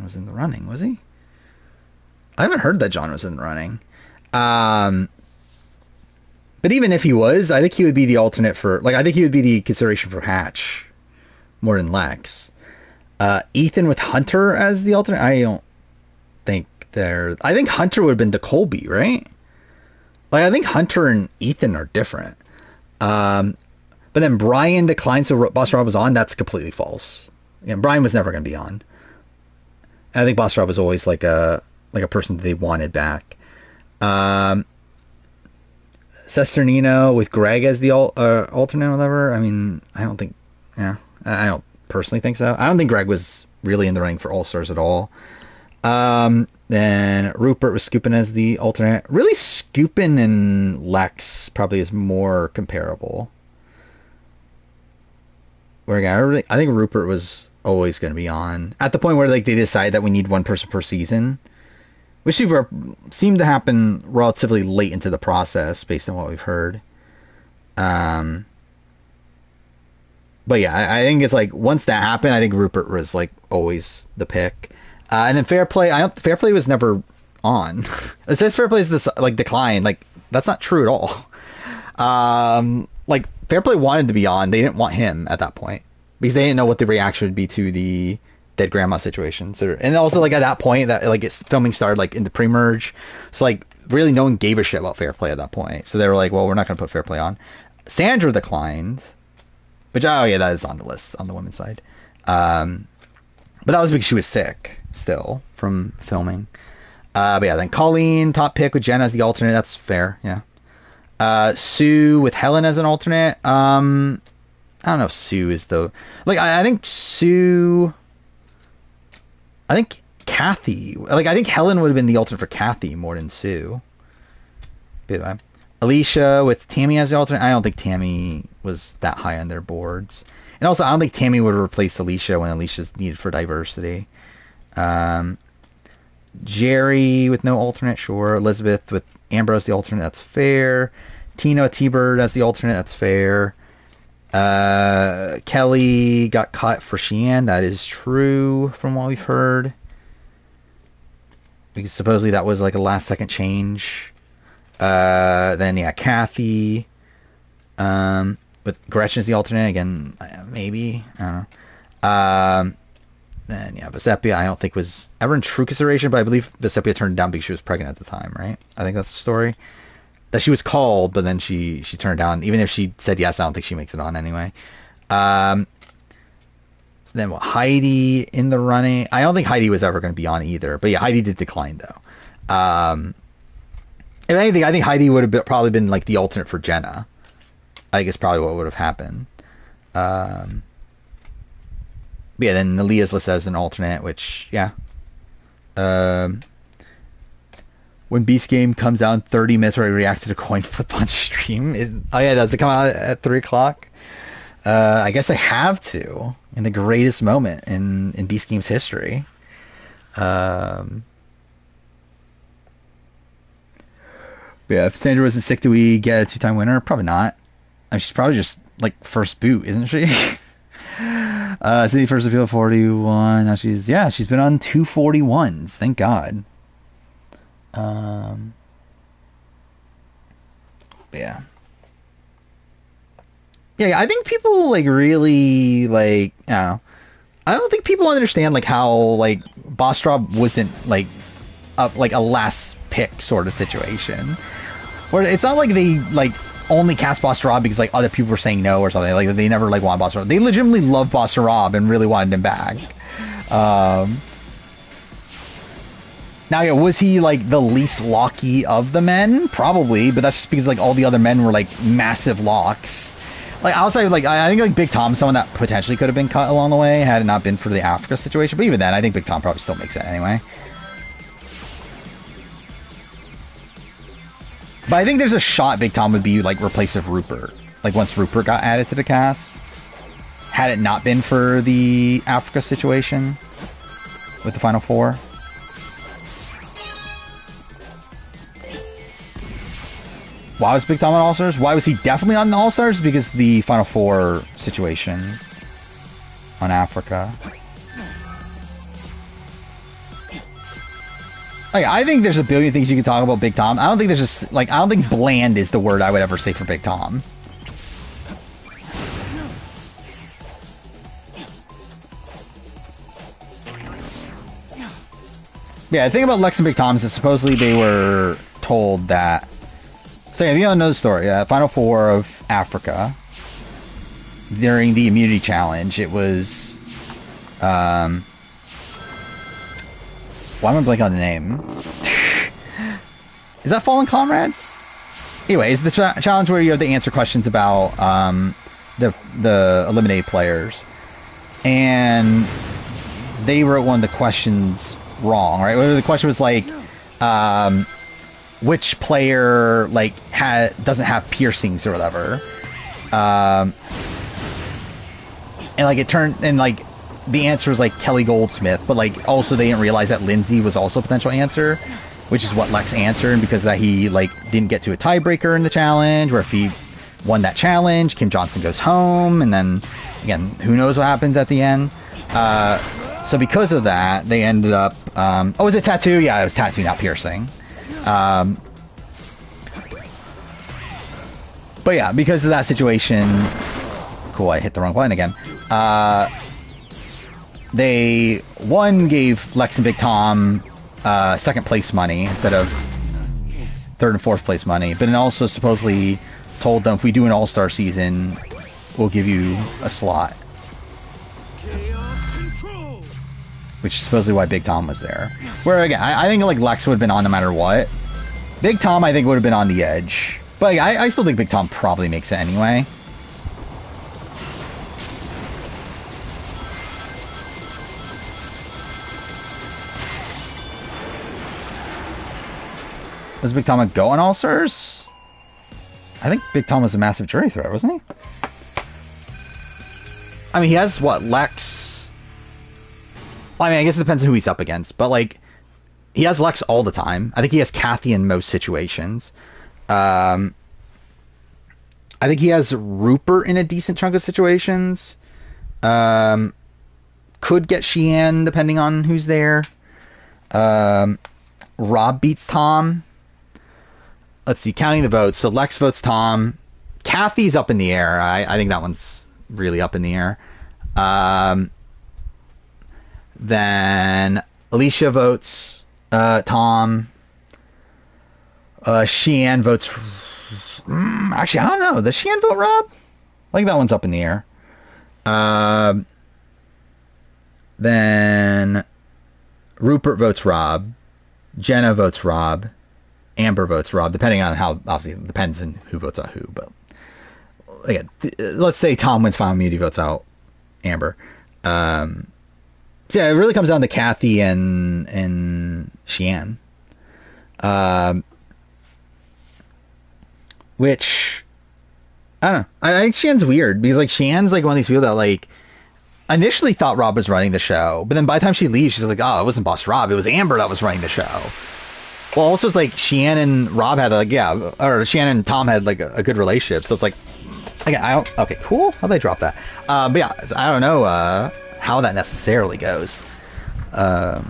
S1: was in the running, was he? I haven't heard that John was in the running. But even if he was, I think he would be the alternate for, like, I think he would be the consideration for Hatch more than Lex. Ethan with Hunter as the alternate. I don't think I think Hunter would have been the Colby, right? Like, I think Hunter and Ethan are different. But then Brian declined, so Boss Rob was on. That's completely false. Yeah, Brian was never going to be on. I think Boss Rob was always like a person that they wanted back. Sesternino with Greg as the alternate or whatever. I mean, I don't think, yeah, I don't personally think so. I don't think Greg was really in the running for All Stars at all. Then Rupert was Scoopin as the alternate. Really, Scoopin and Lex probably is more comparable. Where again, I think Rupert was always going to be on at the point where like they decide that we need one person per season, which seemed to happen relatively late into the process based on what we've heard. But yeah, I think it's like once that happened, I think Rupert was like always the pick. And then Fair Play, Fair Play was never on. It says Fair Play is this like decline. Like that's not true at all. Like Fair Play wanted to be on. They didn't want him at that point because they didn't know what the reaction would be to the dead grandma situation. So, and also like at that point that like it's filming started like in the pre-merge. So like really no one gave a shit about Fair Play at that point. So they were like, well, we're not going to put Fair Play on. Sandra declined, which, oh yeah, that is on the list on the women's side. But that was because she was sick still from filming. But yeah, then Colleen, top pick with Jen as the alternate. That's fair, yeah. Sue with Helen as an alternate. I don't know if Sue is the... Like, I think Sue... I think Kathy... Like, I think Helen would have been the alternate for Kathy more than Sue. Anyway. Alicia with Tammy as the alternate. I don't think Tammy was that high on their boards. And also, I don't think Tammy would have replaced Alicia when Alicia's needed for diversity. Jerry with no alternate, sure. Elizabeth with Ambrose the alternate, that's fair. Tina T-Bird as the alternate, that's fair. Kelly got cut for Sheehan, that is true from what we've heard. Because supposedly that was like a last second change. Then yeah, Kathy. With Gretchen as the alternate, again, maybe. I don't know. Then, yeah, Vesepia, I don't think was ever in true consideration, but I believe Vesepia turned down because she was pregnant at the time, right? I think that's the story. That she was called, but then she turned down. Even if she said yes, I don't think she makes it on anyway. Then what? Heidi in the running. I don't think Heidi was ever going to be on either. But yeah, Heidi did decline, though. If anything, I think Heidi would have probably been like the alternate for Jenna. I think it's probably what would have happened. But yeah, then Nalia's listed as an alternate, which, yeah. When Beast Game comes out in 30 minutes where I react to the coin flip on stream. Oh yeah, does it come out at 3 o'clock? I guess I have to. In the greatest moment in Beast Game's history. Yeah, if Sandra wasn't sick, do we get a 2-time winner? Probably not. I mean, she's probably just like first boot, isn't she? City first appeal 41. Now she's been on 241s. Thank God. Yeah. Yeah, I think people like really like, I don't know. I don't think people understand like how like Bostrop wasn't like a last pick sort of situation. Where it's not like they like only cast Boss Rob because like other people were saying no or something. Like they never like wanted Boss Rob. They legitimately loved Boss Rob and really wanted him back. Now, yeah, was he like the least locky of the men? Probably, but that's just because like all the other men were like massive locks. Like outside, like I think like Big Tom's someone that potentially could have been cut along the way had it not been for the Africa situation. But even then, I think Big Tom probably still makes it anyway. But I think there's a shot Big Tom would be like replaced with Rupert. Like once Rupert got added to the cast, had it not been for the Africa situation with the Final Four. Why was Big Tom on All Stars? Why was he definitely on the All Stars? Because the Final Four situation on Africa. Like, I think there's a billion things you can talk about Big Tom. I don't think there's just like I don't think bland is the word I would ever say for Big Tom. Yeah, the thing about Lex and Big Tom is that supposedly they were told that. So yeah, if you don't know the story, Final Four of Africa during the immunity challenge, it was. Why am I blanking on the name? Is that Fallen Comrades? Anyway, it's the challenge where you have to answer questions about the eliminated players, and they wrote one of the questions wrong. Right? The question was like, which player like doesn't have piercings or whatever, and like it turned and like. The answer was like Kelly Goldsmith, but like also they didn't realize that Lindsay was also a potential answer, which is what Lex answered, and because that he like didn't get to a tiebreaker in the challenge, where if he won that challenge, Kim Johnson goes home, and then again, who knows what happens at the end. So because of that, they ended up. Oh, was it tattoo? Yeah, it was tattoo, not piercing. But yeah, because of that situation. Cool, I hit the wrong button again. They gave Lex and Big Tom second place money instead of third and fourth place money, but then also supposedly told them if we do an all-star season, we'll give you a slot. Which is supposedly why Big Tom was there. Where again, I think like Lex would have been on no matter what. Big Tom I think would have been on the edge. But like, I still think Big Tom probably makes it anyway. Was Big Tom a go on All Stars? I think Big Tom was a massive jury threat, wasn't he? I mean, he has, what, Lex? Well, I mean, I guess it depends on who he's up against, but, like, he has Lex all the time. I think he has Kathy in most situations. I think he has Rupert in a decent chunk of situations. Could get Sheehan, depending on who's there. Rob beats Tom. Let's see, counting the votes. So Lex votes Tom. Kathy's up in the air. I think that one's really up in the air. Then Alicia votes Tom. Sheehan votes... actually, I don't know. Does Sheehan vote Rob? I think that one's up in the air. Then Rupert votes Rob. Jenna votes Rob. Amber votes Rob, depending on how, obviously, it depends on who votes out who, but again, let's say Tom wins final immunity, votes out Amber. So yeah, it really comes down to Kathy and Sheehan. Which, I don't know. I think Sheehan's weird, because like Sheehan's like one of these people that like initially thought Rob was running the show, but then by the time she leaves, she's like, oh, it wasn't Boss Rob, it was Amber that was running the show. Well, also it's like Sheehan and Rob had like, yeah, or Sheehan and Tom had like a good relationship, so it's like, okay, cool, how'd they drop that? But yeah, I don't know how that necessarily goes. And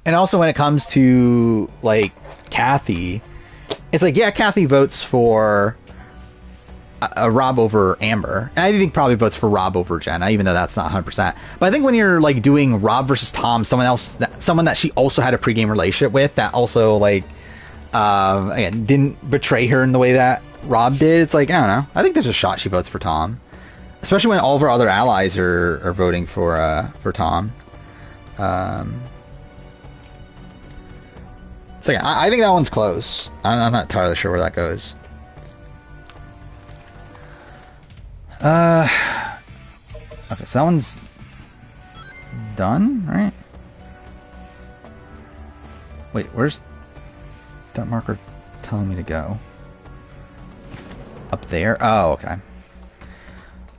S1: also when it comes to like Kathy, it's like, yeah, Kathy votes for Rob over Amber. And I think probably votes for Rob over Jenna, even though that's not 100%. But I think when you're like doing Rob versus Tom, someone that she also had a pregame relationship with, that also like again didn't betray her in the way that Rob did, it's like, I don't know. I think there's a shot she votes for Tom, especially when all of our other allies are voting for Tom. So yeah, I think that one's close. I'm not entirely sure where that goes. Okay, so that one's done, right? Wait, where's that marker telling me to go? Up there? Oh, okay.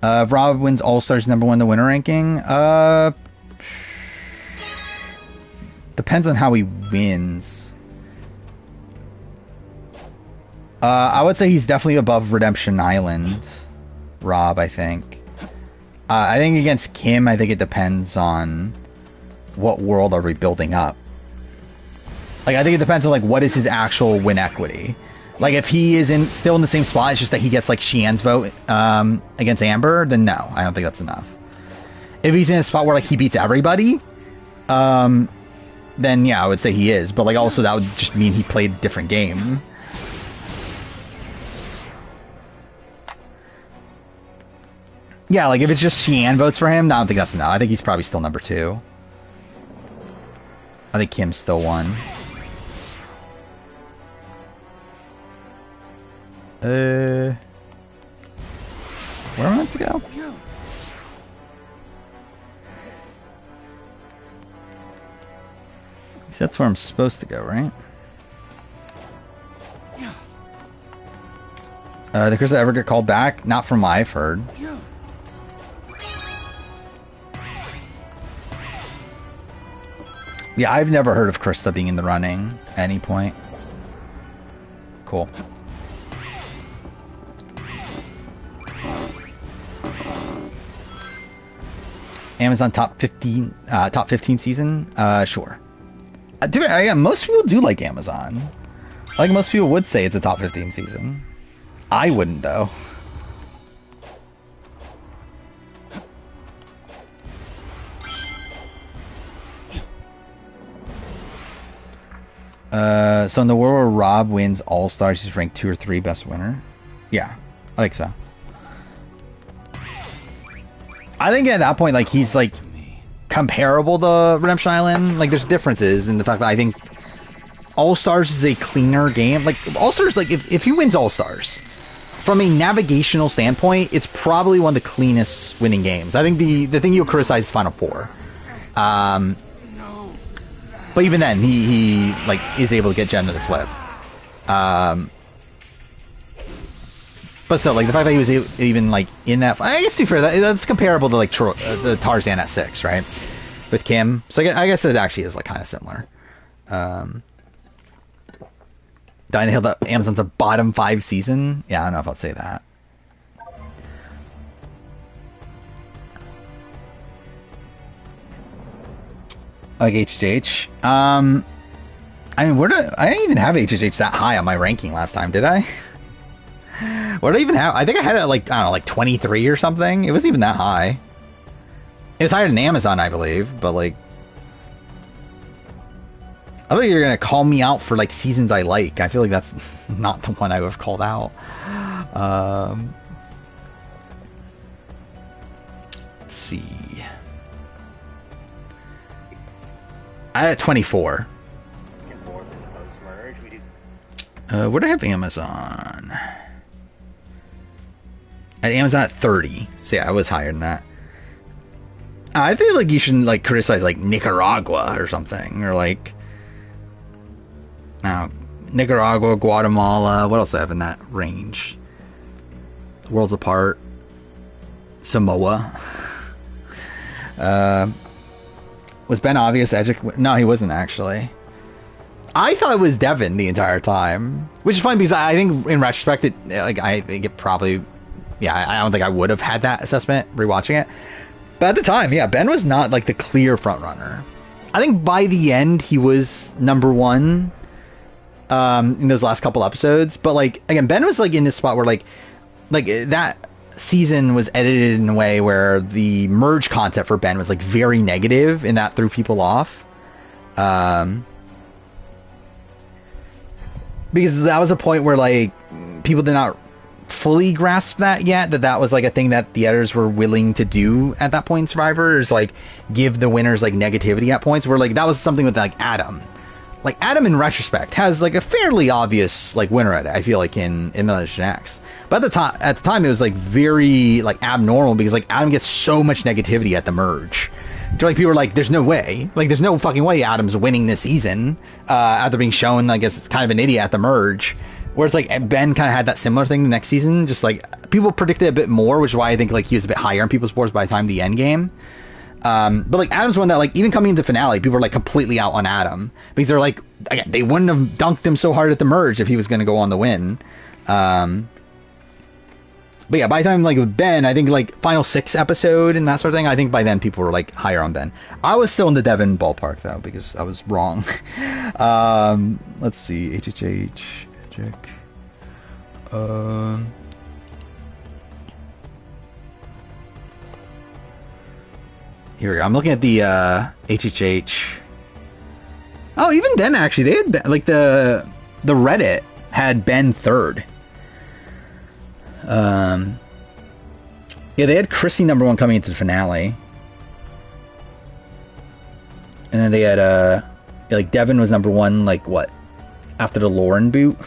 S1: If Rob wins All-Stars #1 the winner ranking, depends on how he wins. I would say he's definitely above Redemption Island, Rob, I think. I think against Kim, I think it depends on what world are we building up. Like, I think it depends on, like, what is his actual win equity. Like, if he is still in the same spot, it's just that he gets, like, Xian's vote against Amber, then no, I don't think that's enough. If he's in a spot where, like, he beats everybody, then, yeah, I would say he is. But, like, also that would just mean he played a different game. Yeah, like, if it's just Xian votes for him, I don't think that's enough. I think he's probably still number 2. I think Kim's still 1. Where am I meant to go? That's where I'm supposed to go, right? Did Krista ever get called back? Not from what I've heard. Yeah, I've never heard of Krista being in the running at any point. Cool. Amazon top 15 season? Sure. Yeah, most people do like Amazon. Like, most people would say it's a top 15 season. I wouldn't, though. So in the world where Rob wins All Stars, he's ranked 2 or 3 best winner? Yeah, I think so. I think at that point, like, he's, like, comparable to Redemption Island. Like, there's differences in the fact that I think All Stars is a cleaner game. Like, All Stars, like, if he wins All Stars, from a navigational standpoint, it's probably one of the cleanest winning games. I think the thing you'll criticize is Final Four. But even then, he like, is able to get Jen to the flip. But still, like, the fact that he was even, like, in that... I guess, to be fair, that's comparable to, like, the Tarzan at 6, right? With Kim. So I guess it actually is, like, kind of similar. Dying to Hill, that Amazon's a bottom 5 season? Yeah, I don't know if I'll say that. Like HHH. I mean, I didn't even have HHH that high on my ranking last time, did I? What did I even have? I think I had it like, I don't know, like 23 or something. It wasn't even that high. It was higher than Amazon, I believe, but like... I thought you were going to call me out for like seasons I like. I feel like that's not the one I would have called out. Let's see. I had 24.
S3: Get more than post-merge. We do.
S1: Where do I have Amazon? I had Amazon at 30. So yeah, I was higher than that. I feel like you shouldn't like criticize like Nicaragua or something, or like Nicaragua, Guatemala. What else do I have in that range? Worlds Apart, Samoa. Was Ben Obvious Edgic? No, he wasn't actually. I thought it was Devin the entire time, which is funny because I think in retrospect, I think it probably, yeah, I don't think I would have had that assessment rewatching it. But at the time, yeah, Ben was not like the clear front runner. I think by the end he was number 1 in those last couple episodes. But like again, Ben was like in this spot where like that season was edited in a way where the merge content for Ben was like very negative, and that threw people off. Because that was a point where like people did not fully grasp that yet, that was like a thing that the editors were willing to do at that point in Survivor, is like give the winners like negativity at points, where like that was something with like Adam. Like Adam in retrospect has like a fairly obvious like winner edit, I feel like in Generation X. But at the time it was like very like abnormal, because like Adam gets so much negativity at the merge. So, like, people were like, there's no way. Like, there's no fucking way Adam's winning this season after being shown, I guess, it's kind of an idiot at the merge. Whereas, like, Ben kind of had that similar thing the next season. Just, like, people predicted a bit more, which is why I think, like, he was a bit higher in people's boards by the time the end game. But, like, Adam's one that, like, even coming into the finale, people were, like, completely out on Adam. Because they're like, again, they wouldn't have dunked him so hard at the merge if he was going to go on the win. But yeah, by the time like with Ben, I think like final 6 episode and that sort of thing, I think by then people were like higher on Ben. I was still in the Devin ballpark though because I was wrong. Let's see, HHH, check. Here we go. I'm looking at the HHH. Oh, even then actually, they had like the Reddit had Ben third. Yeah, they had Chrissy number 1 coming into the finale, and then they had like Devin was number 1, like what, after the Lauren boot.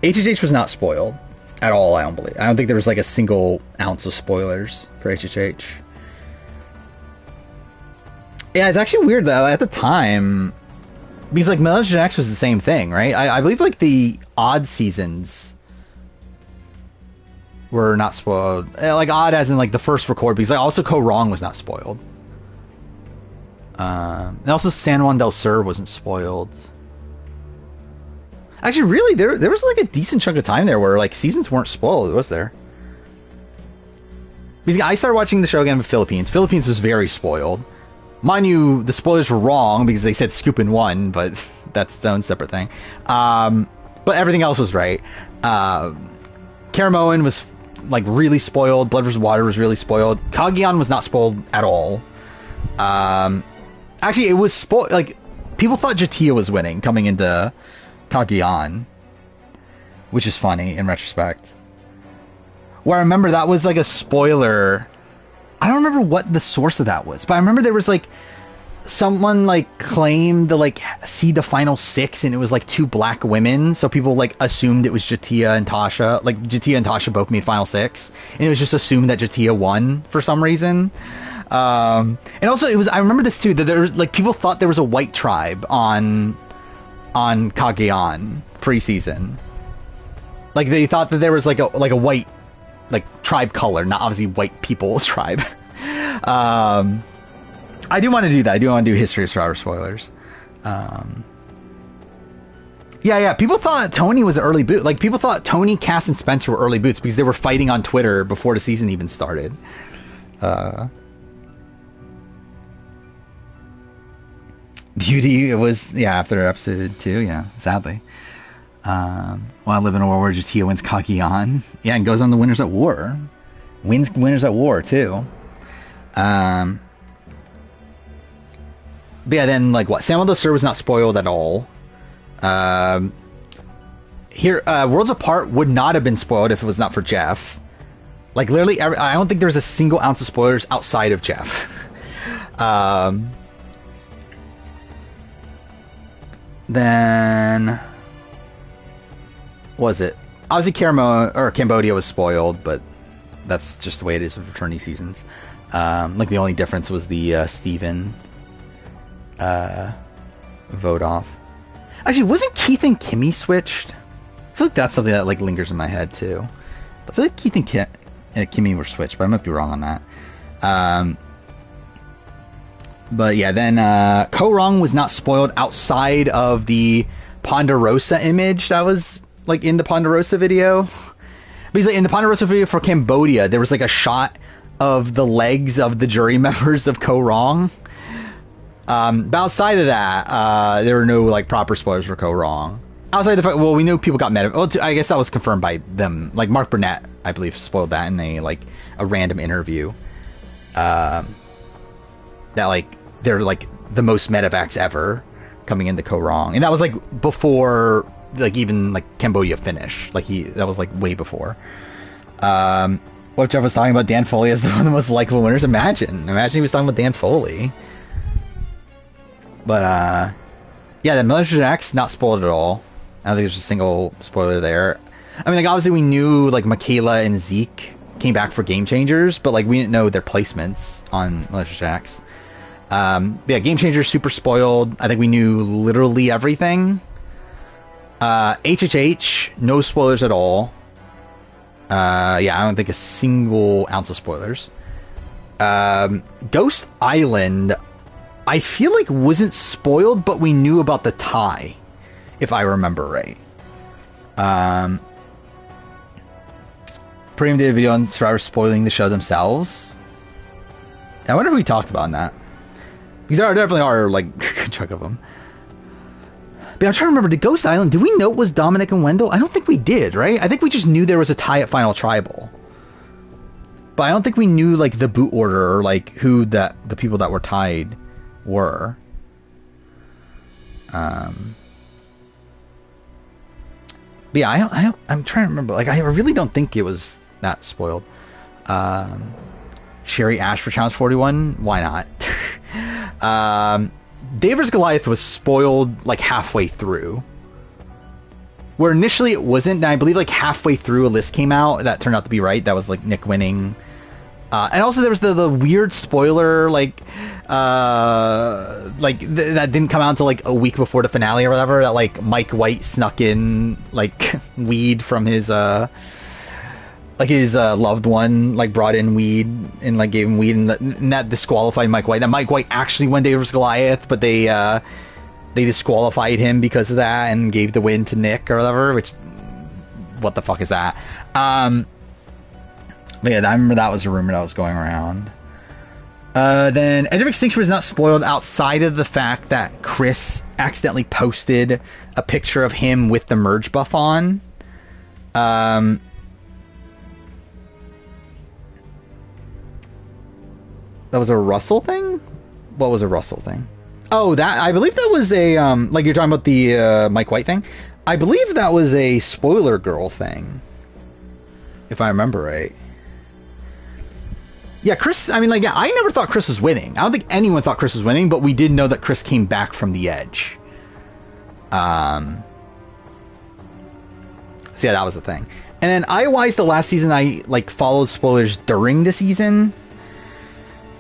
S1: HHH was not spoiled at all. I don't believe. I don't think there was like a single ounce of spoilers for HHH. Yeah, it's actually weird though at the time, because like Legend X was the same thing, right? I believe like the odd seasons were not spoiled. Like odd as in like the first record, because like also Ko Wrong was not spoiled. And also San Juan del Sur wasn't spoiled. Actually, really, there was like a decent chunk of time there where like seasons weren't spoiled, was there? Because I started watching the show again with Philippines. Philippines was very spoiled. Mind you, the spoilers were wrong because they said Scoop in 1, but that's its own separate thing. But everything else was right. Karamoan was like really spoiled. Blood vs. Water was really spoiled. Kageon was not spoiled at all. Actually, it was spoiled. Like people thought Jatia was winning coming into Kageon, which is funny in retrospect. Where I remember that was like a spoiler. I don't remember what the source of that was, but I remember there was like someone like claimed to like see the final 6 and it was like 2 black women, so people like assumed it was Jatia and Tasha. Like Jatia and Tasha both made final 6, and it was just assumed that Jatia won for some reason. And also it was, I remember this too, that there was like people thought there was a white tribe on Kageon pre-season. Like they thought that there was like a white like tribe color, not obviously white people's tribe. I do want to do that. I do want to do History of Survivor spoilers. Yeah. People thought Tony was an early boot. Like people thought Tony, Cass, and Spencer were early boots because they were fighting on Twitter before the season even started. Beauty, it was after episode 2. Yeah, sadly. While I live in a world where Jatia wins Kageon. Yeah, and goes on the Winners at War. Wins Winners at War, too. But yeah, then, like, what? San Juan del Sur was not spoiled at all. Here, Worlds Apart would not have been spoiled if it was not for Jeff. Like, literally, I don't think there's a single ounce of spoilers outside of Jeff. Then... was it? Obviously, Cambodia was spoiled, but that's just the way it is with fraternity seasons. Like the only difference was the Steven vote off. Actually, wasn't Keith and Kimmy switched? I feel like that's something that like lingers in my head too. I feel like Keith and Kimmy were switched, but I might be wrong on that. But yeah, then Ko Wrong was not spoiled outside of the Ponderosa image that was like in the Ponderosa video. Because like, in the Ponderosa video for Cambodia, there was like a shot of the legs of the jury members of Ko Wrong. But outside of that, there were no like proper spoilers for Ko Wrong. Outside the fact, well, we knew people got mad. Well, I guess that was confirmed by them. Like Mark Burnett, I believe, spoiled that in a random interview. That like they're like the most medevacs ever coming into Ko Wrong, and that was like before like even like Cambodia finish. Like that was like way before. What Jeff was talking about Dan Foley as one of the most likable winners. Imagine he was talking about Dan Foley. But yeah, the Military X not spoiled at all. I don't think there's a single spoiler there. I mean, like obviously we knew like Michaela and Zeke came back for Game Changers, but like we didn't know their placements on Military X. Yeah, Game Changers super spoiled. I think we knew literally everything. HHH, no spoilers at all. Yeah, I don't think a single ounce of spoilers. Ghost Island, I feel like wasn't spoiled, but we knew about the tie, if I remember right. Premium did a video on Survivor spoiling the show themselves. I wonder if we talked about that. Because there definitely are, like, a good chunk of them. But I'm trying to remember, did Ghost Island, did we know it was Dominic and Wendell? I don't think we did, right? I think we just knew there was a tie at Final Tribal. But I don't think we knew, like, the boot order or, like, who the people that were tied were. But yeah, I'm trying to remember. Like, I really don't think it was that spoiled. Sherry Ash for Challenge 41? Why not? Dave vs. Goliath was spoiled, like, halfway through. Where initially it wasn't, and I believe, like, halfway through a list came out that turned out to be right. That was, like, Nick winning. And also there was the weird spoiler, like, that didn't come out until, like, a week before the finale or whatever, that, like, Mike White snuck in, like, weed from his, loved one, like, brought in weed and, like, gave him weed, and that disqualified Mike White. That Mike White actually won Dave vs. Goliath, but they disqualified him because of that and gave the win to Nick or whatever, which, what the fuck is that? But yeah, I remember that was a rumor that was going around. Then Edge of Extinction was not spoiled outside of the fact that Chris accidentally posted a picture of him with the merge buff on. That was a Russell thing? What was a Russell thing? Oh, that, I believe that was a, like you're talking about the Mike White thing? I believe that was a Spoiler Girl thing. If I remember right. Yeah, Chris, I mean, like, yeah, I never thought Chris was winning. I don't think anyone thought Chris was winning, but we did know that Chris came back from the Edge. So yeah, that was the thing. And then IOI's the last season I, like, followed spoilers during the season.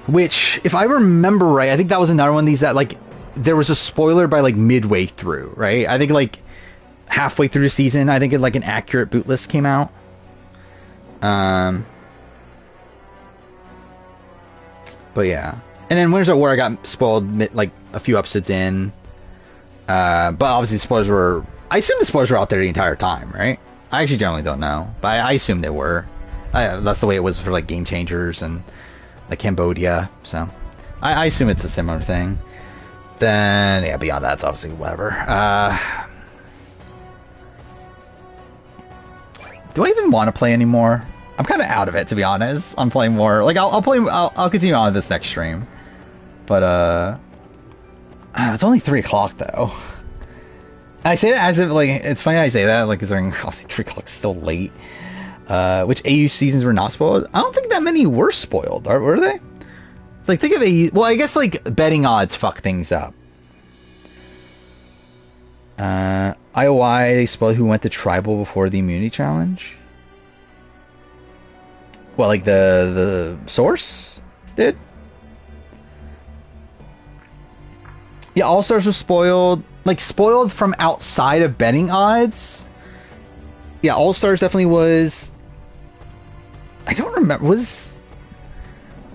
S1: Which, if I remember right, I think that was another one of these that, like, there was a spoiler by, like, midway through, right? I think, like, halfway through the season, I think, like, an accurate boot list came out. But yeah. And then Winners at War, I got spoiled, like, a few episodes in. But obviously, spoilers were... I assume the spoilers were out there the entire time, right? I actually generally don't know. But I assume they were. That's the way it was for, like, Game Changers and, like, Cambodia. So, I assume it's a similar thing. Then, yeah, beyond that, it's obviously whatever. Do I even want to play anymore? I'm kind of out of it, to be honest. I'm playing more. Like, I'll continue on this next stream. But, it's only 3 o'clock, though. I say that as if, like, it's funny I say that, like, because obviously 3 o'clock's still late. Which AU seasons were not spoiled? I don't think that many were spoiled, were they? It's like, think of AU... Well, I guess, like, betting odds fuck things up. IOI, they spoiled who went to Tribal before the Immunity Challenge. Well, like, the Source did? Yeah, All-Stars was spoiled. Like, spoiled from outside of betting odds. Yeah, All-Stars definitely was... I don't remember. Was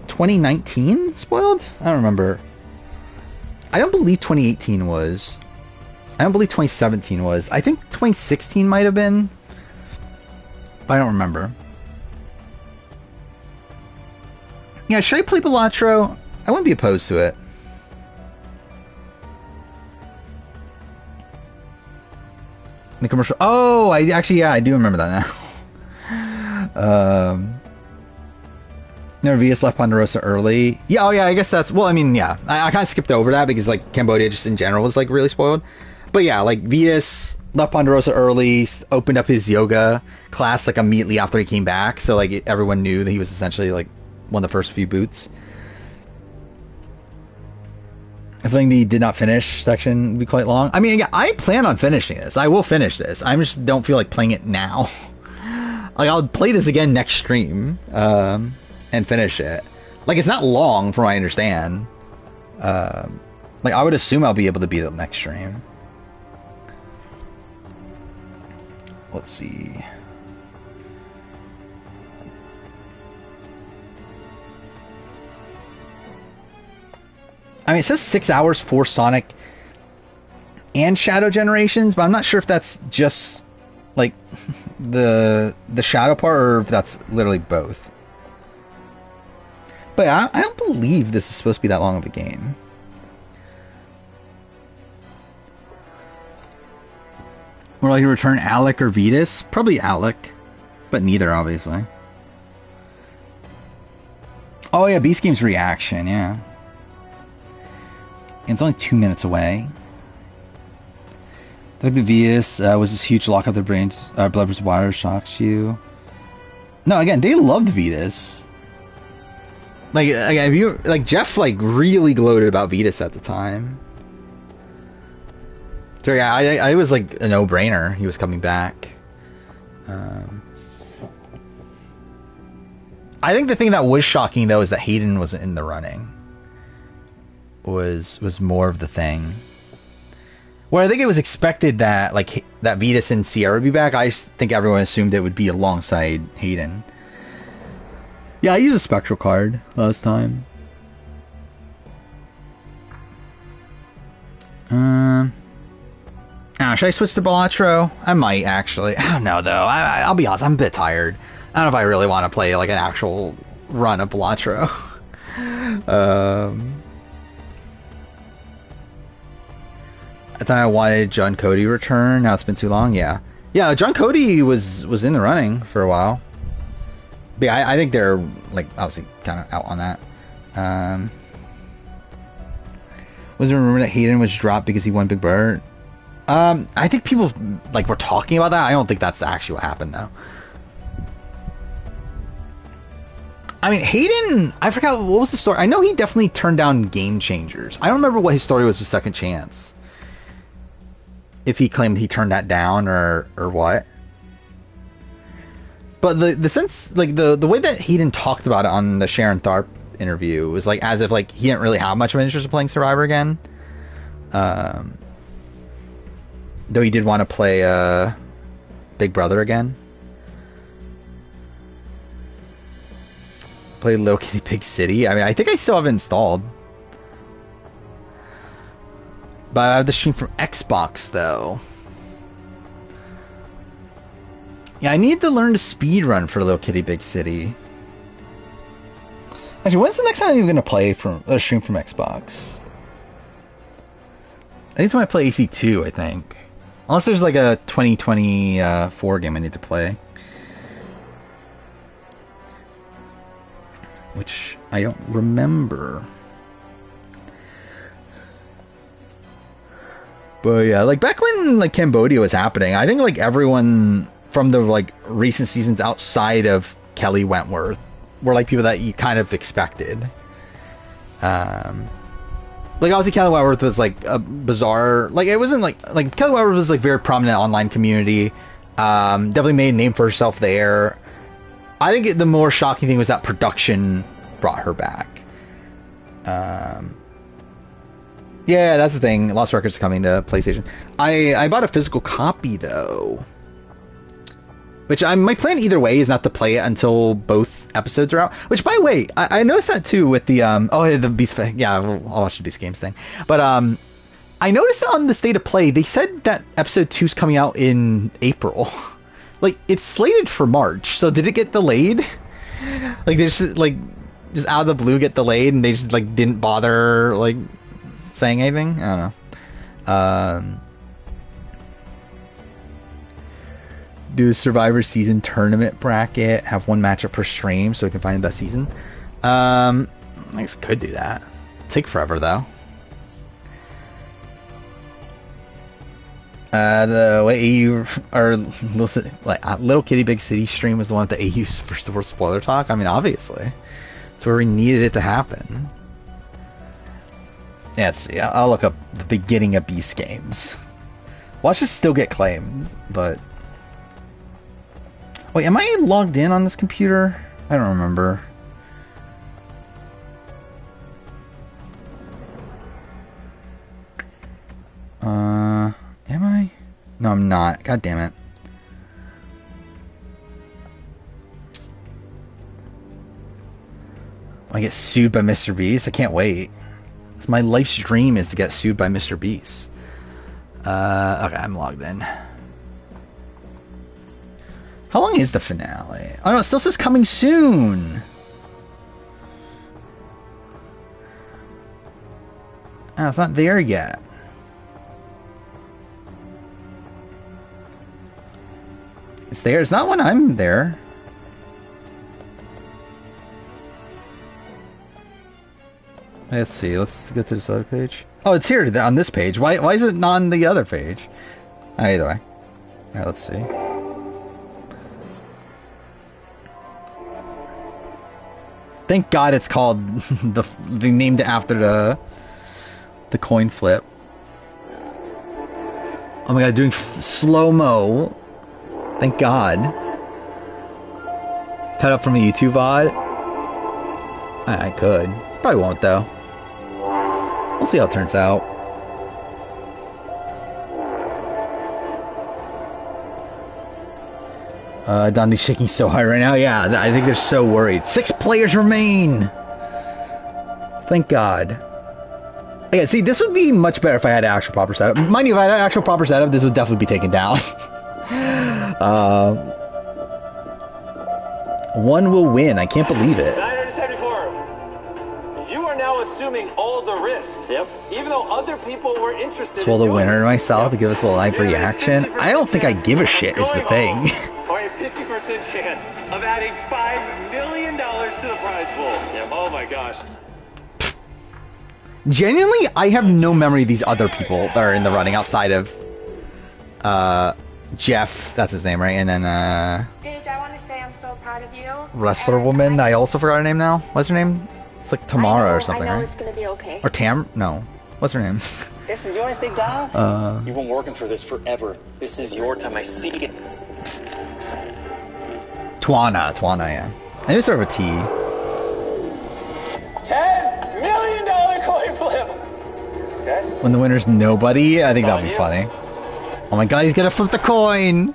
S1: 2019 spoiled? I don't remember. I don't believe 2018 was. I don't believe 2017 was. I think 2016 might have been. But I don't remember. Yeah, should I play Balatro? I wouldn't be opposed to it. The commercial. Oh, I do remember that now. Nervius left Ponderosa early. Yeah, oh yeah, I guess that's... Well, I mean, yeah. I kind of skipped over that because, like, Cambodia just in general was, like, really spoiled. But yeah, like, Vitas left Ponderosa early, opened up his yoga class, like, immediately after he came back. So, like, everyone knew that he was essentially, like, one of the first few boots. I think the did not finish section would be quite long. I mean, yeah, I plan on finishing this. I will finish this. I just don't feel like playing it now. Like, I'll play this again next stream, and finish it. Like, it's not long from what I understand. Like, I would assume I'll be able to beat it next stream. Let's see. I mean, it says 6 hours for Sonic and Shadow Generations, but I'm not sure if that's just, like, the shadow part, or if that's literally both. But I don't believe this is supposed to be that long of a game. We're like to return Alec or Vetus? Probably Alec, but neither, obviously. Oh yeah, Beast Game's reaction, yeah. And it's only 2 minutes away. I think the Vetus was this huge lock of the brains. Blood vs. Water shocks you. No, again, they loved Vetus. Like, if you like, Jeff like really gloated about Vetus at the time. So yeah, I was like a no-brainer. He was coming back. I think the thing that was shocking though is that Hayden wasn't in the running. Was more of the thing. Where I think it was expected that like that Vetus and Sierra would be back. I think everyone assumed it would be alongside Hayden. Yeah, I used a Spectral card last time. Should I switch to Balatro? I might, actually. I don't know, though. I'll be honest, I'm a bit tired. I don't know if I really want to play, like, an actual run of Balatro. I thought I wanted John Cody return. Now it's been too long. Yeah. Yeah, John Cody was in the running for a while. But yeah, I think they're, like, obviously kind of out on that. Was there a rumor that Hayden was dropped because he won Big Brother? I think people, like, were talking about that. I don't think that's actually what happened, though. I mean, Hayden, I forgot, what was the story? I know he definitely turned down Game Changers. I don't remember what his story was with Second Chance. If he claimed he turned that down or what. But the sense, like, the way that Hayden talked about it on the Sharon Tharp interview was, like, as if, like, he didn't really have much of an interest in playing Survivor again. Though he did want to play Big Brother again. Play Little Kitty Big City. I mean, I think I still have it installed. But I have the stream from Xbox, though. Yeah, I need to learn to speedrun for Little Kitty Big City. Actually, when's the next time I'm going to play from a stream from Xbox? I think it's when I play AC2, I think. Unless there's like a 2024 game I need to play. Which I don't remember. But yeah, like back when like Cambodia was happening, I think like everyone from the like recent seasons outside of Kelly Wentworth were like people that you kind of expected. Like obviously Kelly Wentworth was like a bizarre, like it wasn't like Kelly Wentworth was like very prominent online community. Definitely made a name for herself there. I think the more shocking thing was that production brought her back. Yeah, that's the thing. Lost Records coming to PlayStation. I bought a physical copy though, which my plan either way is not to play it until both episodes are out. Which, by the way, I noticed that too with the the Beast. Yeah, I'll watch the Beast Games thing. But I noticed that on the State of Play they said that episode 2 is coming out in April. Like it's slated for March. So did it get delayed? Like they just out of the blue get delayed and they just like didn't bother like saying anything? I don't know. Do a Survivor season tournament bracket, have one matchup per stream so we can find the best season. I guess I could do that. Take forever though. The way AU or Little Kitty Big City stream was the one with the AU first of all spoiler talk. I mean, obviously, it's where we needed it to happen. Yeah, I'll look up the beginning of Beast Games. Watch it still get claimed, but wait, am I logged in on this computer? I don't remember. Am I? No, I'm not. God damn it. I get sued by Mr. Beast? I can't wait. It's my life's dream is to get sued by Mr. Beast. Okay, I'm logged in. How long is the finale? Oh no, it still says coming soon. Oh, it's not there yet. It's there. It's not when I'm there. Let's see. Let's get to this other page. Oh, it's here on this page. Why is it not on the other page? Either way. Alright, let's see. Thank God it's called they named it after the coin flip. Oh my God, doing slow-mo. Thank God. Cut up from a YouTube VOD? I could. Probably won't though. We'll see how it turns out. Dondi's shaking so hard right now. Yeah, I think they're so worried. 6 players remain! Thank God. Yeah, see, this would be much better if I had an actual proper setup. Mind you, if I had an actual proper setup, this would definitely be taken down. One will win. I can't believe it.
S5: 974. You are now assuming all the risk. Yep. Even though other people were interested
S1: Swallow
S5: in
S1: the
S5: doing
S1: winner
S5: it.
S1: myself to give us a live reaction. I don't think I give a shit is the thing.
S5: Or a 50% chance of adding $5 million to the prize pool. Yep. Oh my gosh.
S1: Genuinely, I have no memory of these other people that are in the running outside of Jeff, that's his name, right? And then
S6: Gage, I want to say I'm so proud of you.
S1: wrestler woman. I also forgot her name now. What's her name? It's like Tamara or something,
S6: I know
S1: right?
S6: it's gonna be okay.
S1: Or Tam? No. What's her name?
S3: This is yours, big dog?
S7: You've been working for this forever. This is your time. I see it.
S1: Twana, yeah. I knew sort of a T.
S5: $10 million coin flip. Okay.
S1: When the winner's nobody, I think that'd be funny. Oh my God, he's gonna flip the coin!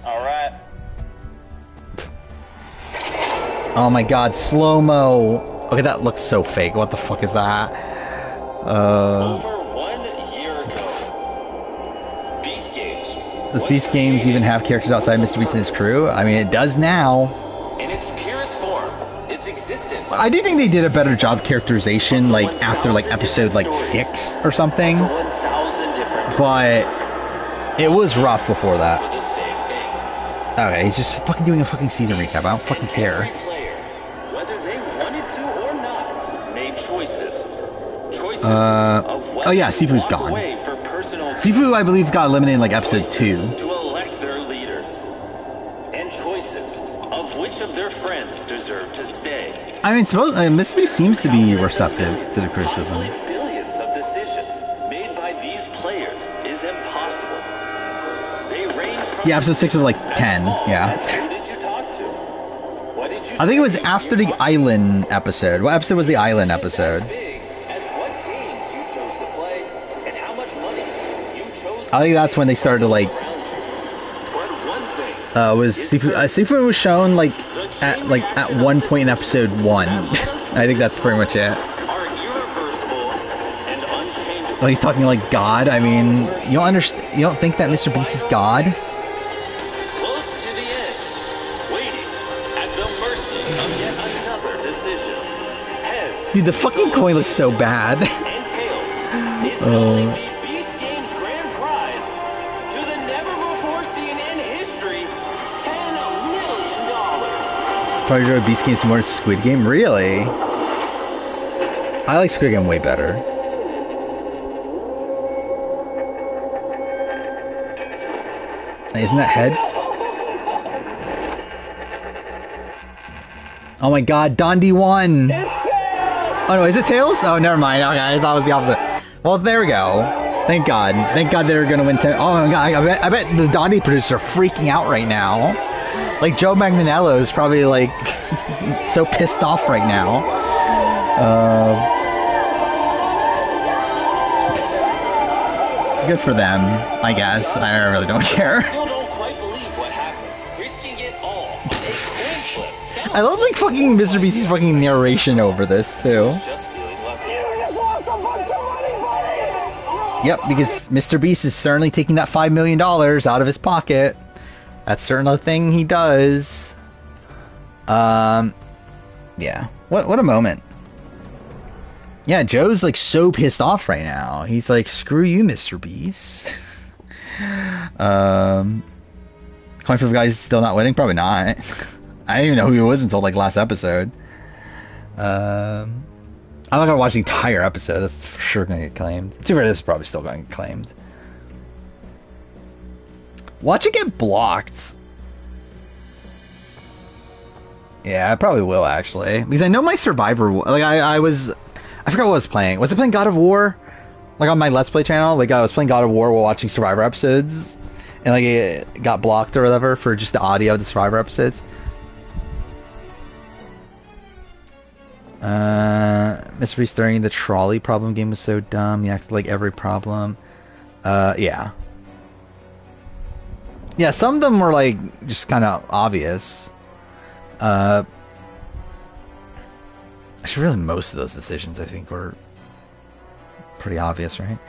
S5: All right.
S1: Oh my God, slow-mo! Okay, that looks so fake. What the fuck is that?
S5: Over 1 year ago, Beast Games.
S1: Does Beast Games even have characters outside Mr. Beast and his crew? I mean, it does now.
S5: In its purest form, its existence.
S1: I do think they did a better job characterization, like, after, like, episode, like, 6 or something.
S5: 1,000 different
S1: But it was rough before
S5: for
S1: that.
S5: the same thing.
S1: Okay, he's just fucking doing a fucking season recap. I don't fucking care.
S5: Every player, whether they wanted to or not, made choices. Choices of whether
S1: oh yeah,
S5: to
S1: Sifu's
S5: walk
S1: gone.
S5: away for personal
S1: Sifu, I believe, got eliminated in, like, episode 2.
S5: to elect their leaders. And choices of which of their friends deserve to stay.
S1: I mean, suppose Mr. Beast seems to be receptive to the criticism.
S5: Possibly billions of decisions made by these players is impossible. They range from
S1: Yeah, episode 6 is like 10, yeah.
S5: as who did you talk to? What did you
S1: I think it was
S5: say
S1: after
S5: you
S1: the
S5: talked to?
S1: island episode. What episode was the island episode?
S5: As big as what games you chose to play and how much money you chose to
S1: I think that's when they started to, like,
S5: around you. But one thing
S1: was Sifu, Sifu was shown, like, at one point in episode 1. I think that's pretty much it.
S5: are irreversible and unchangeable.
S1: Well, he's talking like God. I mean, you don't understand, you don't think that Mr. Beast is God?
S5: Close to the end, waiting at the mercy of yet another decision. Heads
S1: Dude, the fucking coin looks so bad.
S5: and tails is going the Beast Games grand prize to the never-before-seen in history $10 million.
S1: Probably enjoy Beast Games more than Squid Game. Really? I like Squid Game way better. Isn't that heads? Oh my God, Dondi won! Oh no, is it tails? Oh, never mind. Okay, I thought it was the opposite. Well, there we go. Thank God. Thank God they're gonna win 10. Oh my God, I bet the Dondi producers are freaking out right now. Like, Joe Manganiello is probably, like, so pissed off right now. Good for them, I guess. I really don't care.
S5: Still don't quite believe what happened. Risking it all. A coin flip. Sounds
S1: I love, like, fucking Mr. Beast's fucking narration over this, too.
S5: just feeling lucky.
S1: Yep, because Mr. Beast is certainly taking that $5 million out of his pocket. That's certainly a thing he does. Yeah. What a moment. Yeah, Joe's like so pissed off right now. He's like, screw you, Mr. Beast. Coin for the guy's still not winning? Probably not. I didn't even know who he was until like last episode. I'm not gonna watch the entire episode. That's for sure gonna get claimed. Too bad this is probably still gonna get claimed. Watch it get blocked. Yeah, I probably will actually, because I know my Survivor. Like I forgot what I was playing. Was I playing God of War? Like on my Let's Play channel, like I was playing God of War while watching Survivor episodes, and like it got blocked or whatever for just the audio of the Survivor episodes. Mr. Beast during the trolley problem game was so dumb. You acted like every problem. Yeah. Yeah, some of them were like just kind of obvious. Actually, really, most of those decisions I think were pretty obvious, right?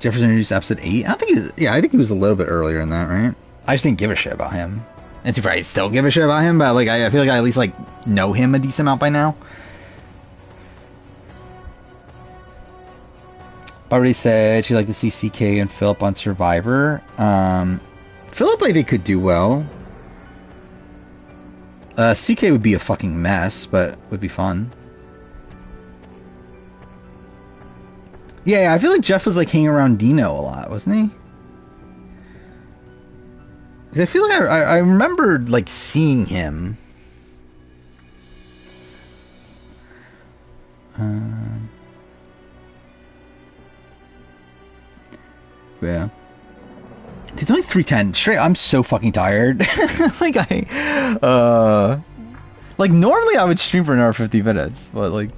S1: Jefferson introduced episode 8. I don't think he was, I think he was a little bit earlier than that, right? I just didn't give a shit about him. And to I still give a shit about him, but like I feel like I at least like know him a decent amount by now. Already said she'd like to see CK and Philip on Survivor. Philip I think could do well. CK would be a fucking mess, but would be fun. Yeah, I feel like Jeff was like hanging around Dino a lot, wasn't he? Because I feel like I remembered like seeing him. Yeah. It's only 3:10. Straight, I'm so fucking tired. Like like normally I would stream for another 50 minutes, but like,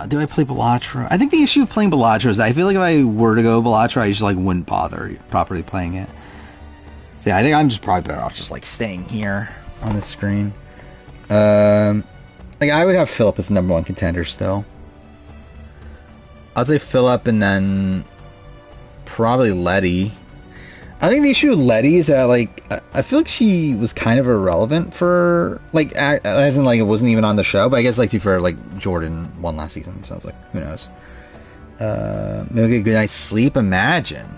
S1: do I play Balatro? I think the issue of playing Balatro is that I feel like if I were to go Balatro, I just like wouldn't bother properly playing it. So yeah, I think I'm just probably better off just like staying here on the screen. Like I would have Philip as the #1 contender still. I'd say Philip and then probably Letty. I think the issue with Letty is that like I feel like she was kind of irrelevant for like as in like it wasn't even on the show, but I guess like for like Jordan won last season, so I was like, who knows? Maybe get a good night's sleep. Imagine.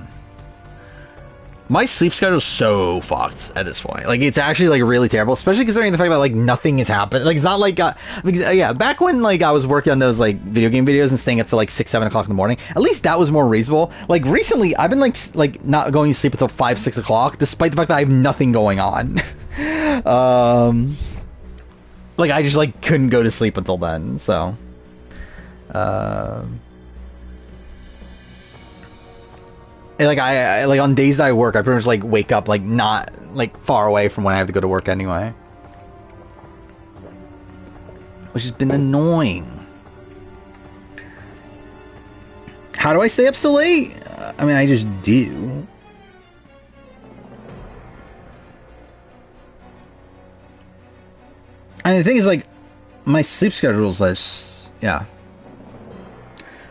S1: My sleep schedule is so fucked at this point. Like, it's actually, like, really terrible. Especially considering the fact that, like, nothing has happened. Like, it's not like... because, yeah, back when, like, I was working on those, like, video game videos and staying up till, like, 6, 7 o'clock in the morning, at least that was more reasonable. Like, recently, I've been, like not going to sleep until 5, 6 o'clock, despite the fact that I have nothing going on. Like, I just, like, couldn't go to sleep until then, so... And like I like on days that I work, I pretty much like wake up like not like far away from when I have to go to work anyway, which has been annoying. How do I stay up so late? I mean, I just do. I mean, the thing is, like, my sleep schedule is less, yeah.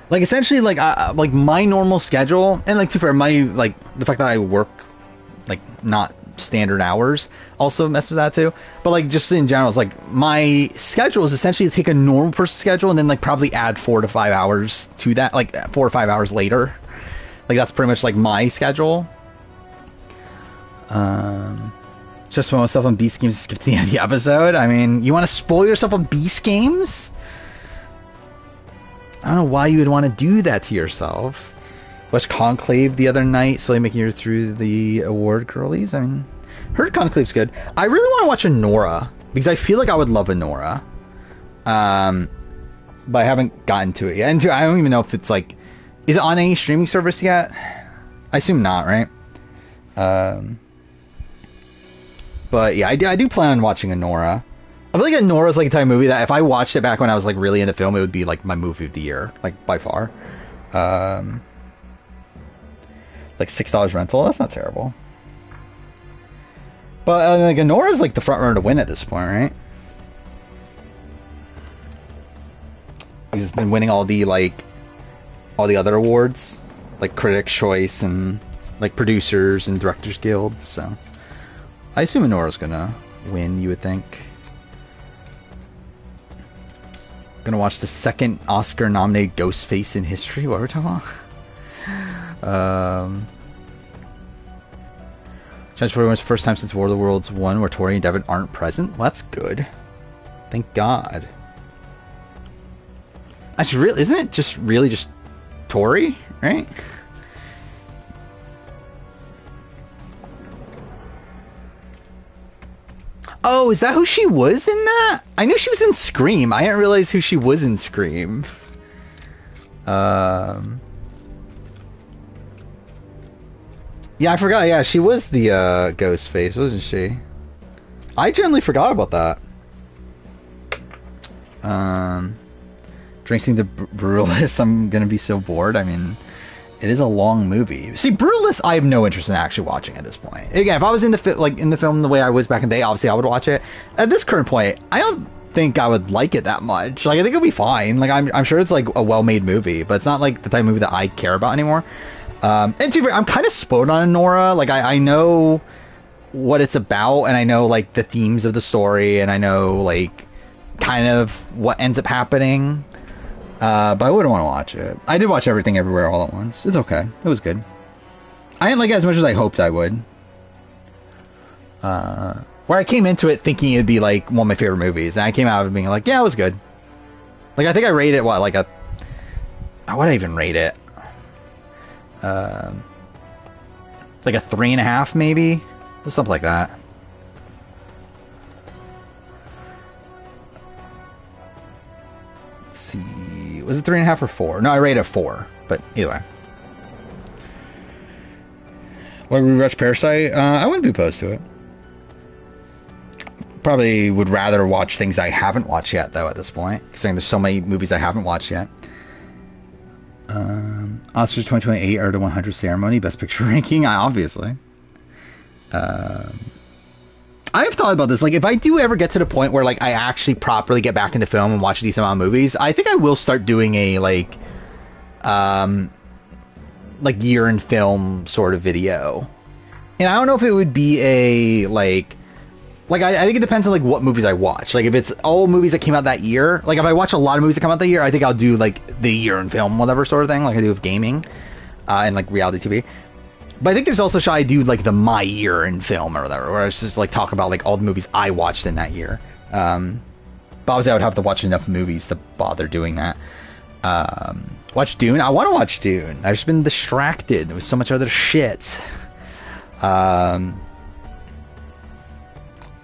S1: Like, essentially, like, like, my normal schedule, and, like, to be fair, my, like, the fact that I work, like, not standard hours also messes with that, too. But, like, just in general, it's, like, my schedule is essentially to take a normal person's schedule and then, like, probably add 4 to 5 hours to that, like, 4 or 5 hours later. Like, that's pretty much, like, my schedule. Just for myself on Beast Games to skip to the end of the episode. I mean, you want to spoil yourself on Beast Games? I don't know why you would want to do that to yourself. Watched Conclave the other night, slowly making it through the award girlies. I mean, heard Conclave's good. I really want to watch Anora, because I feel like I would love Anora. But I haven't gotten to it yet. And I don't even know if it's like... Is it on any streaming service yet? I assume not, right? But yeah, I do plan on watching Anora. I feel like Anora's like a type of movie that if I watched it back when I was like really into film, it would be like my movie of the year, like by far. Like $6 rental, that's not terrible. But like Anora's like the front runner to win at this point, right? He's been winning all the like all the other awards, like Critics' Choice and like Producers and Directors Guild. So I assume Anora's gonna win. You would think. Gonna watch the second Oscar-nominated Ghostface in history. What are we talking about? Transformers first time since War of the Worlds 1 where Tori and Devin aren't present. Well, that's good. Thank God. Actually, really, isn't it just really just Tori, right? Oh, is that who she was in that? I knew she was in Scream. I didn't realize who she was in Scream. Yeah, I forgot. Yeah, she was the Ghostface, wasn't she? I generally forgot about that. Drinking the Brutalist, I'm gonna be so bored. I mean, it is a long movie. See, Brutalist, I have no interest in actually watching at this point. Again, if I was in the film the way I was back in the day, obviously I would watch it. At this current point, I don't think I would like it that much. Like, I think it'll be fine. Like, I'm sure it's like a well-made movie, but it's not like the type of movie that I care about anymore. And to be fair, I'm kind of spoiled on Nora. Like, I know what it's about, and I know like the themes of the story, and I know like kind of what ends up happening. But I wouldn't want to watch it. I did watch Everything Everywhere All at Once. It's okay. It was good. I didn't like it as much as I hoped I would. Where I came into it thinking it'd be like one of my favorite movies, and I came out of it being like, yeah, it was good. Like, I think I rated it, what, like a... What did I even rate it? Like a 3.5 maybe? Or something like that. Let's see... Was it 3.5 or 4? No, I rated it 4, but either way. Would we rewatch Parasite? I wouldn't be opposed to it. Probably would rather watch things I haven't watched yet, though, at this point. Considering there's so many movies I haven't watched yet. Oscars 2028 are the 100 ceremony, Best Picture ranking, obviously. I have thought about this. Like, if I do ever get to the point where, like, I actually properly get back into film and watch a decent amount of movies, I think I will start doing a, like year in film sort of video. And I don't know if it would be a, like I think it depends on, like, what movies I watch. Like, if it's all movies that came out that year, like, if I watch a lot of movies that come out that year, I think I'll do, like, the year in film, whatever sort of thing, like I do with gaming, and, like, reality TV. But I think there's also a show I do, like, the my year in film or whatever, where I just, like, talk about, like, all the movies I watched in that year. But obviously I would have to watch enough movies to bother doing that. Watch Dune? I want to watch Dune. I've just been distracted with so much other shit.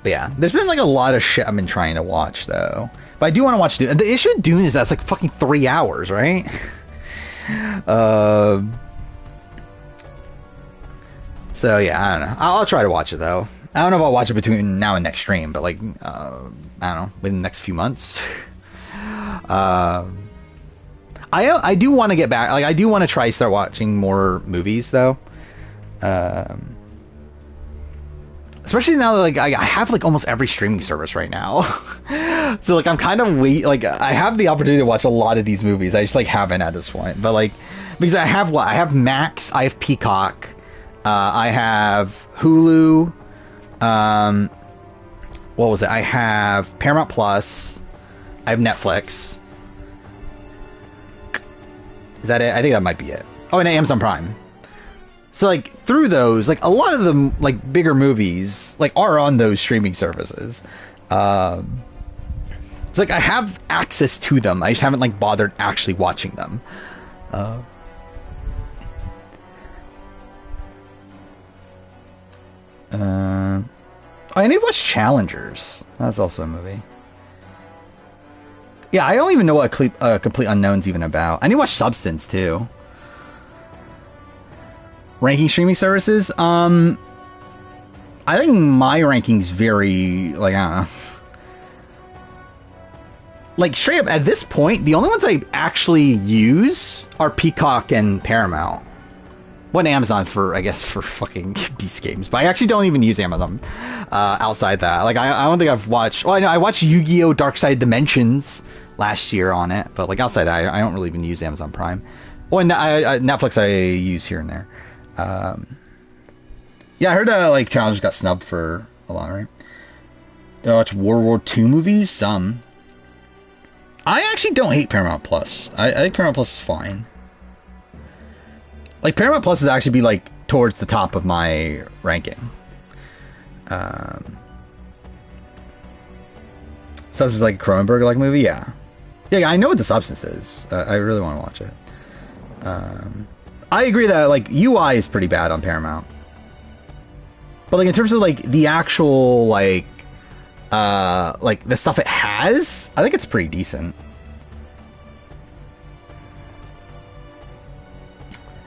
S1: But yeah, there's been, like, a lot of shit I've been trying to watch, though. But I do want to watch Dune. The issue with Dune is that it's, like, fucking 3 hours, right? So, yeah, I don't know. I'll try to watch it, though. I don't know if I'll watch it between now and next stream, but, like, I don't know, within the next few months. I do want to get back. Like, I do want to try start watching more movies, though. Especially now that, like, I have, like, almost every streaming service right now. So, like, I'm kind of like, I have the opportunity to watch a lot of these movies. I just, like, haven't at this point. But, like, because I have what? I have Max, I have Peacock, I have Hulu, what was it? I have Paramount Plus, I have Netflix. Is that it? I think that might be it. Oh, and Amazon Prime. So, like, through those, like, a lot of them, like, bigger movies, like, are on those streaming services. It's like I have access to them. I just haven't, like, bothered actually watching them. I need to watch Challengers. That's also a movie. Yeah, I don't even know what Complete Unknown's even about. I need to watch Substance, too. Ranking streaming services? I think my ranking's very, like, I don't know. Like, straight up, at this point, the only ones I actually use are Peacock and Paramount. Well, Amazon for, I guess, for fucking Beast Games. But I actually don't even use Amazon outside that. Like, I don't think I've watched... Well, I know I watched Yu-Gi-Oh! Dark Side Dimensions last year on it. But, like, outside that, I don't really even use Amazon Prime. Well, and Netflix I use here and there. Yeah, I heard like Challenge got snubbed for a lot, right? Did I watch World War II movies? Some. I actually don't hate Paramount Plus. I think Paramount Plus is fine. Like, Paramount Plus would actually be, like, towards the top of my ranking. Substance like Cronenberg-like movie? Yeah. Yeah, I know what The Substance is. I really want to watch it. I agree that, like, UI is pretty bad on Paramount. But, like, in terms of, like, the actual, like, the stuff it has, I think it's pretty decent.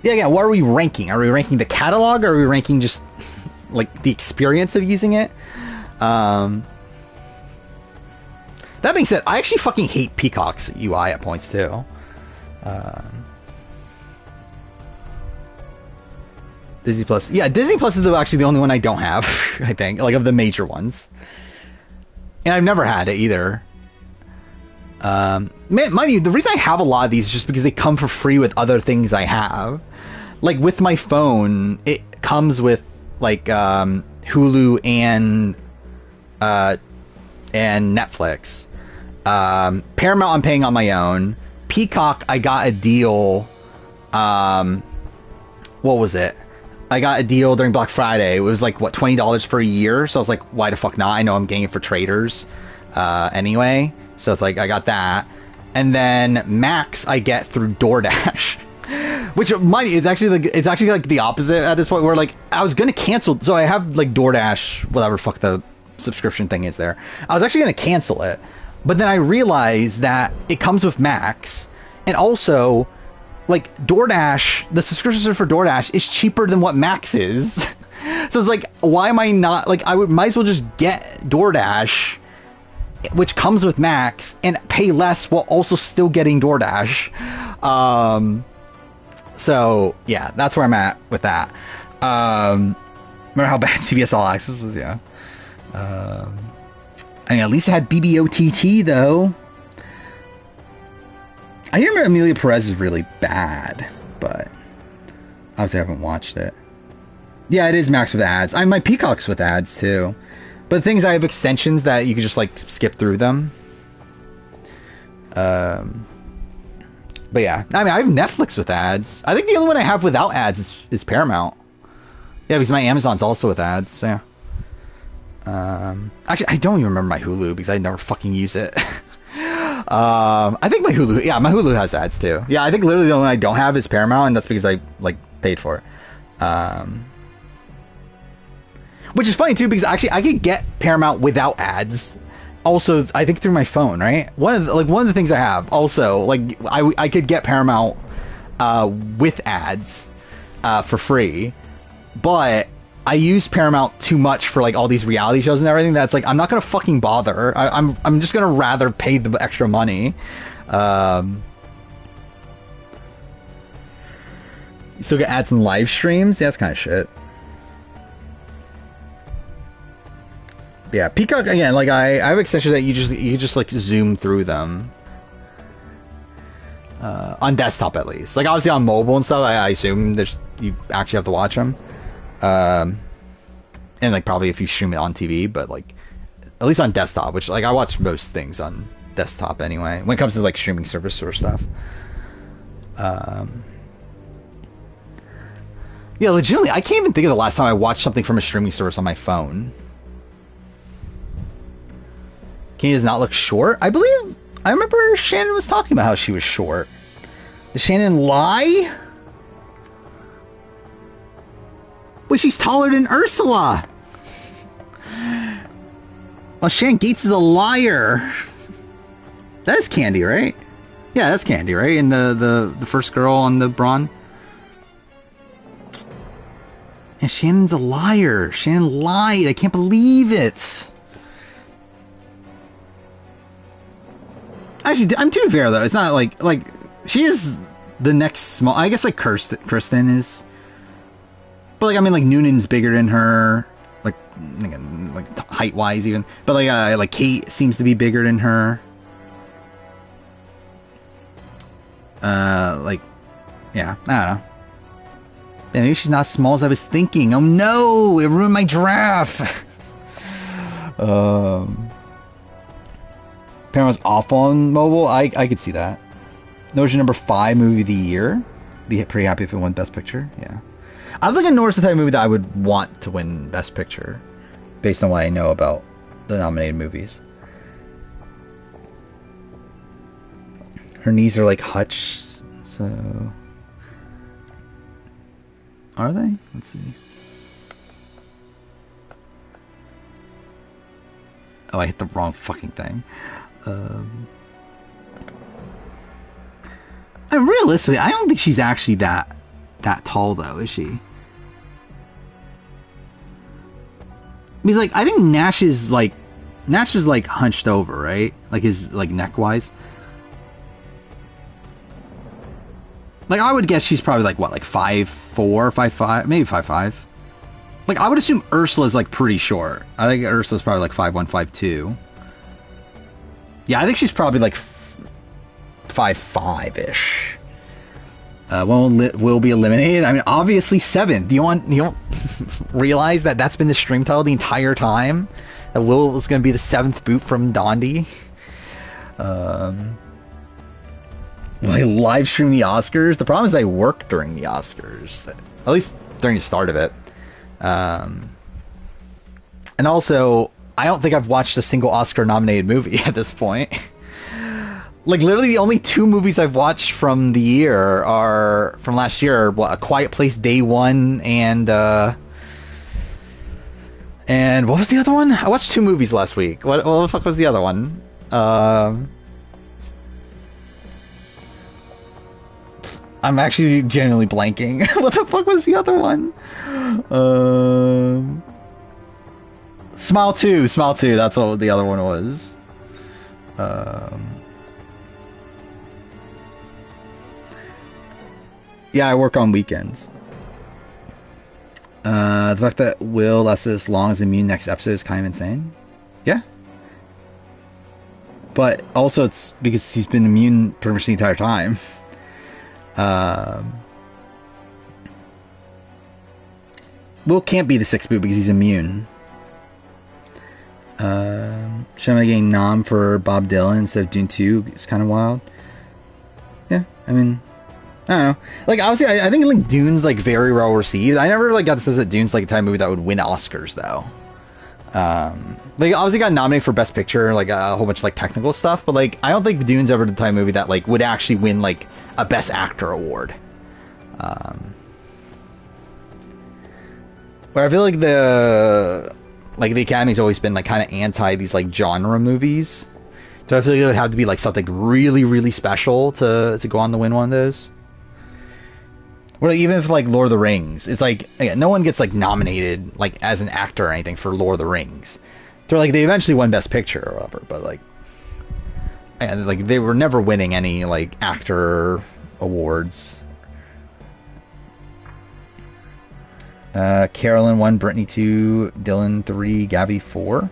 S1: Yeah, what are we ranking? Are we ranking the catalog, or are we ranking just, like, the experience of using it? That being said, I actually fucking hate Peacock's UI at points, too. Disney Plus. Yeah, Disney Plus is actually the only one I don't have, I think, like, of the major ones. And I've never had it either. Mind you, the reason I have a lot of these is just because they come for free with other things I have. Like, with my phone, it comes with, like, Hulu and Netflix. Paramount I'm paying on my own. Peacock, I got a deal. What was it? I got a deal during Black Friday. It was like, what, $20 for a year? So I was like, why the fuck not? I know I'm getting it for traders anyway. So it's like, I got that. And then Max I get through DoorDash. Which, it's actually like the opposite at this point, where, like, I was gonna cancel. So I have, like, DoorDash, whatever fuck the subscription thing is there. I was actually gonna cancel it. But then I realized that it comes with Max. And also, like, DoorDash, the subscription for DoorDash is cheaper than what Max is. So it's like, why am I not, like, might as well just get DoorDash, which comes with Max, and pay less while also still getting DoorDash. So yeah, that's where I'm at with that. Remember how bad CBS All Access was? Yeah. I mean, at least it had BBOTT though. I remember Amelia Perez is really bad, but obviously I haven't watched it. Yeah, it is Max with ads. My Peacock's with ads too. But the things, I have extensions that you can just, like, skip through them. But yeah, I mean, I have Netflix with ads. I think the only one I have without ads is Paramount. Yeah, because my Amazon's also with ads, so yeah. Actually, I don't even remember my Hulu because I never fucking use it. I think my Hulu has ads too. Yeah, I think literally the only one I don't have is Paramount, and that's because I, like, paid for it. Which is funny too, because actually I could get Paramount without ads. Also, I think through my phone, right? One of the things I have also, like, I could get Paramount with ads for free, but I use Paramount too much for, like, all these reality shows and everything. That's like, I'm not gonna fucking bother. I'm just gonna rather pay the extra money. You still get ads in live streams? Yeah, that's kind of shit. Yeah, Peacock, again, like, I have extensions that you just like zoom through them. On desktop, at least. Like, obviously on mobile and stuff, I assume you actually have to watch them. And, like, probably if you stream it on TV, but, like, at least on desktop, which, like, I watch most things on desktop anyway, when it comes to, like, streaming service or stuff. Yeah, legitimately, I can't even think of the last time I watched something from a streaming service on my phone. Kenny does not look short. I remember Shannon was talking about how she was short. Did Shannon lie? Wait, she's taller than Ursula. Well, Shannon Gates is a liar. That is Candy, right? Yeah, that's Candy, right? And the first girl on the Braun. And Shannon's a liar. Shannon lied. I can't believe it. Actually, I'm too fair though. It's not like she is the next small. I guess, like, Kristen is, but, like, I mean, like, Noonan's bigger than her, like height wise even. But, like Kate seems to be bigger than her. Like, Yeah, I don't know. Yeah, maybe she's not as small as I was thinking. Oh no, it ruined my draft. Paramount's off on mobile. I could see that. Norris your number 5 movie of the year. Be pretty happy if it won Best Picture. Yeah, I don't think Norris the type of movie that I would want to win Best Picture, based on what I know about the nominated movies. Her knees are like Hutch, so are they? Let's see. Oh, I hit the wrong fucking thing. And realistically, I don't think she's actually that tall, though, is she? Because, like, I think Nash is like hunched over, right? Like his neck wise. Like, I would guess she's probably like what, like 5'4", 5'5", maybe 5'5". Like, I would assume Ursula's like pretty short. I think Ursula's probably like 5'1", 5'2". Yeah, I think she's probably like 5'5"-ish. Will be eliminated. I mean, obviously 7th. You don't realize that that's been the stream title the entire time? That Will is going to be the 7th boot from Dondi. I live stream the Oscars. The problem is I work during the Oscars, at least during the start of it. And also, I don't think I've watched a single Oscar-nominated movie at this point. Like, literally the only 2 movies I've watched from the year are, from last year, what, A Quiet Place Day 1 and what was the other one? I watched 2 movies last week. What the fuck was the other one? I'm actually genuinely blanking. What the fuck was the other one? Smile 2, that's what the other one was. Yeah, I work on weekends. The fact that Will lasted as long as Immune next episode is kind of insane. Yeah. But also it's because he's been immune pretty much the entire time. Will can't be the 6th boot because he's immune. Shyamalan getting nom for Bob Dylan instead of Dune 2 is kind of wild. Yeah, I mean, I don't know. Like, obviously, I think like Dune's like very well received. I never like got the sense that Dune's like a type of movie that would win Oscars though. Like, obviously got nominated for Best Picture, like a whole bunch of like technical stuff, but like I don't think Dune's ever the type of movie that like would actually win like a Best Actor award. Where I feel like the Academy's always been like kind of anti these like genre movies, so I feel like it would have to be like something really, really special to go on to win one of those. Or like, even if like Lord of the Rings, it's like, again, no one gets like nominated like as an actor or anything for Lord of the Rings. So like they eventually won Best Picture or whatever, but like, and like they were never winning any like actor awards. Carolyn 1, Brittany 2, Dylan 3, Gabby 4.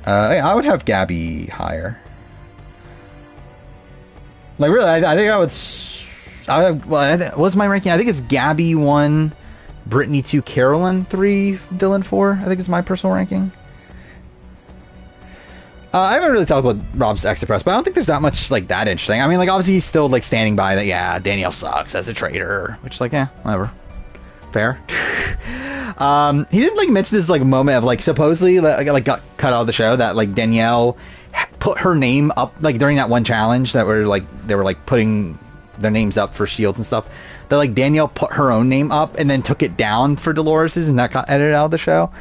S1: I would have Gabby higher. Like, really, I think I would. What's my ranking? I think it's Gabby 1, Brittany 2, Carolyn 3, Dylan 4. I think it's my personal ranking. I haven't really talked about Rob's exit press, but I don't think there's that much like that interesting. I mean, like, obviously he's still like standing by that. Yeah, Danielle sucks as a traitor, which is like, yeah, whatever, fair. He did like mention this like moment of like supposedly like got cut out of the show that like Danielle put her name up like during that one challenge that were like they were like putting their names up for shields and stuff. That like Danielle put her own name up and then took it down for Dolores's, and that got edited out of the show.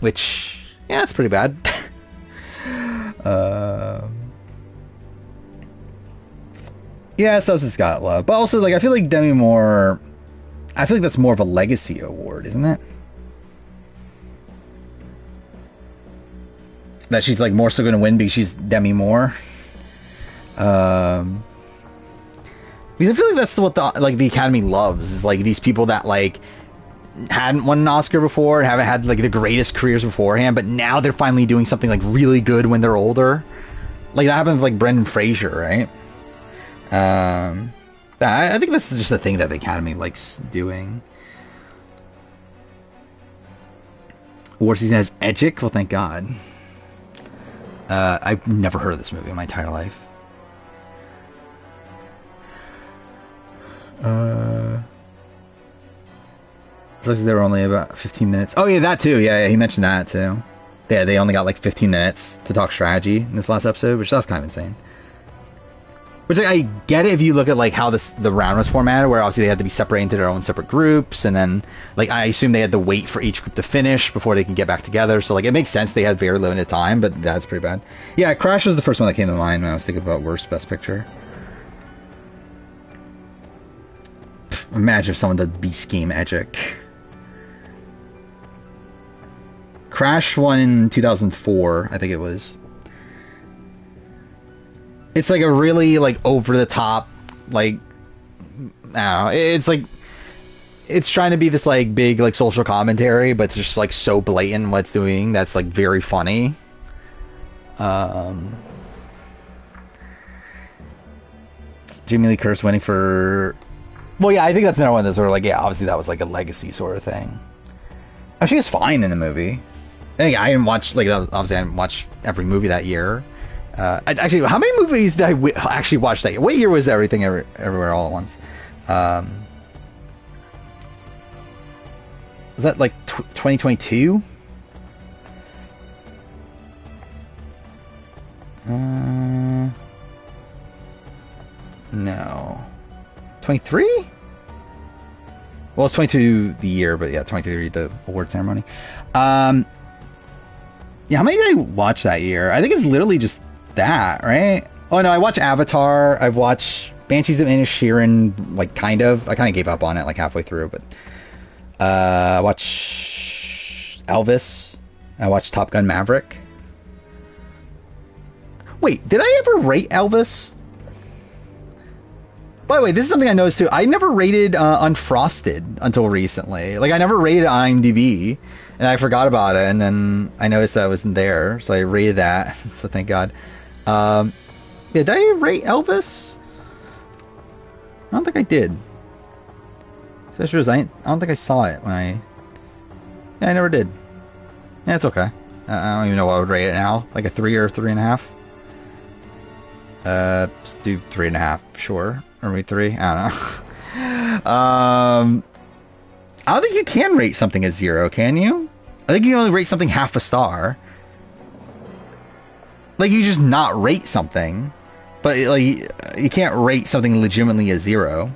S1: Which, yeah, it's pretty bad. Yeah, Substance got love, but also like I feel like Demi Moore. I feel like that's more of a legacy award, isn't it? That she's like more so going to win because she's Demi Moore. Because I feel like that's what the Academy loves, is like these people that like hadn't won an Oscar before and haven't had like the greatest careers beforehand, but now they're finally doing something like really good when they're older. Like that happened with like Brendan Fraser, right? I think this is just a thing that the Academy likes doing. War season has Edgic? Well, thank God. I've never heard of this movie in my entire life. It looks like they were only about 15 minutes. Oh, yeah, that too. Yeah, he mentioned that too. Yeah, they only got like 15 minutes to talk strategy in this last episode, which that's kind of insane. Which, like, I get it if you look at, like, how the round was formatted, where obviously they had to be separated into their own separate groups, and then, like, I assume they had to wait for each group to finish before they can get back together, so, like, it makes sense they had very limited time, but that's pretty bad. Yeah, Crash was the first one that came to mind when I was thinking about worst Best Picture. Imagine if someone did Beast Game Edgic. Crash won in 2004, I think it was. It's like a really, like, over-the-top, like, I don't know, it's like, it's trying to be this, like, big, like, social commentary, but it's just, like, so blatant what it's doing that's, like, very funny. Jamie Lee Curtis winning for... Well, yeah, I think that's another one that's sort of, like, yeah, obviously that was, like, a legacy sort of thing. Oh, she was fine in the movie. I didn't watch, like, obviously I didn't watch every movie that year. Actually, how many movies did I actually watch that year? What year was Everything Everywhere All at Once? Was that like 2022? No. 23? Well, it's 22 the year, but yeah, 23 the award ceremony. Yeah, how many did I watch that year? I think it's literally just that, right? Oh no, I watched Avatar. I've watched Banshees of Inisherin, like kind of. I kind of gave up on it like halfway through, but I watched Elvis. I watched Top Gun Maverick. Wait, did I ever rate Elvis? By the way, this is something I noticed too. I never rated Unfrosted until recently. Like, I never rated IMDb, and I forgot about it, and then I noticed that it wasn't there, so I rated that, so thank God. Yeah, did I rate Elvis? I don't think I did. So I don't think I saw it when I... Yeah, I never did. Yeah, it's okay. I don't even know what I would rate it now. Like a 3 or 3.5? Let's do 3.5, sure. Or maybe 3? I don't know. I don't think you can rate something as 0, can you? I think you can only rate something half a star. Like, you just not rate something. But, like, you can't rate something legitimately as 0.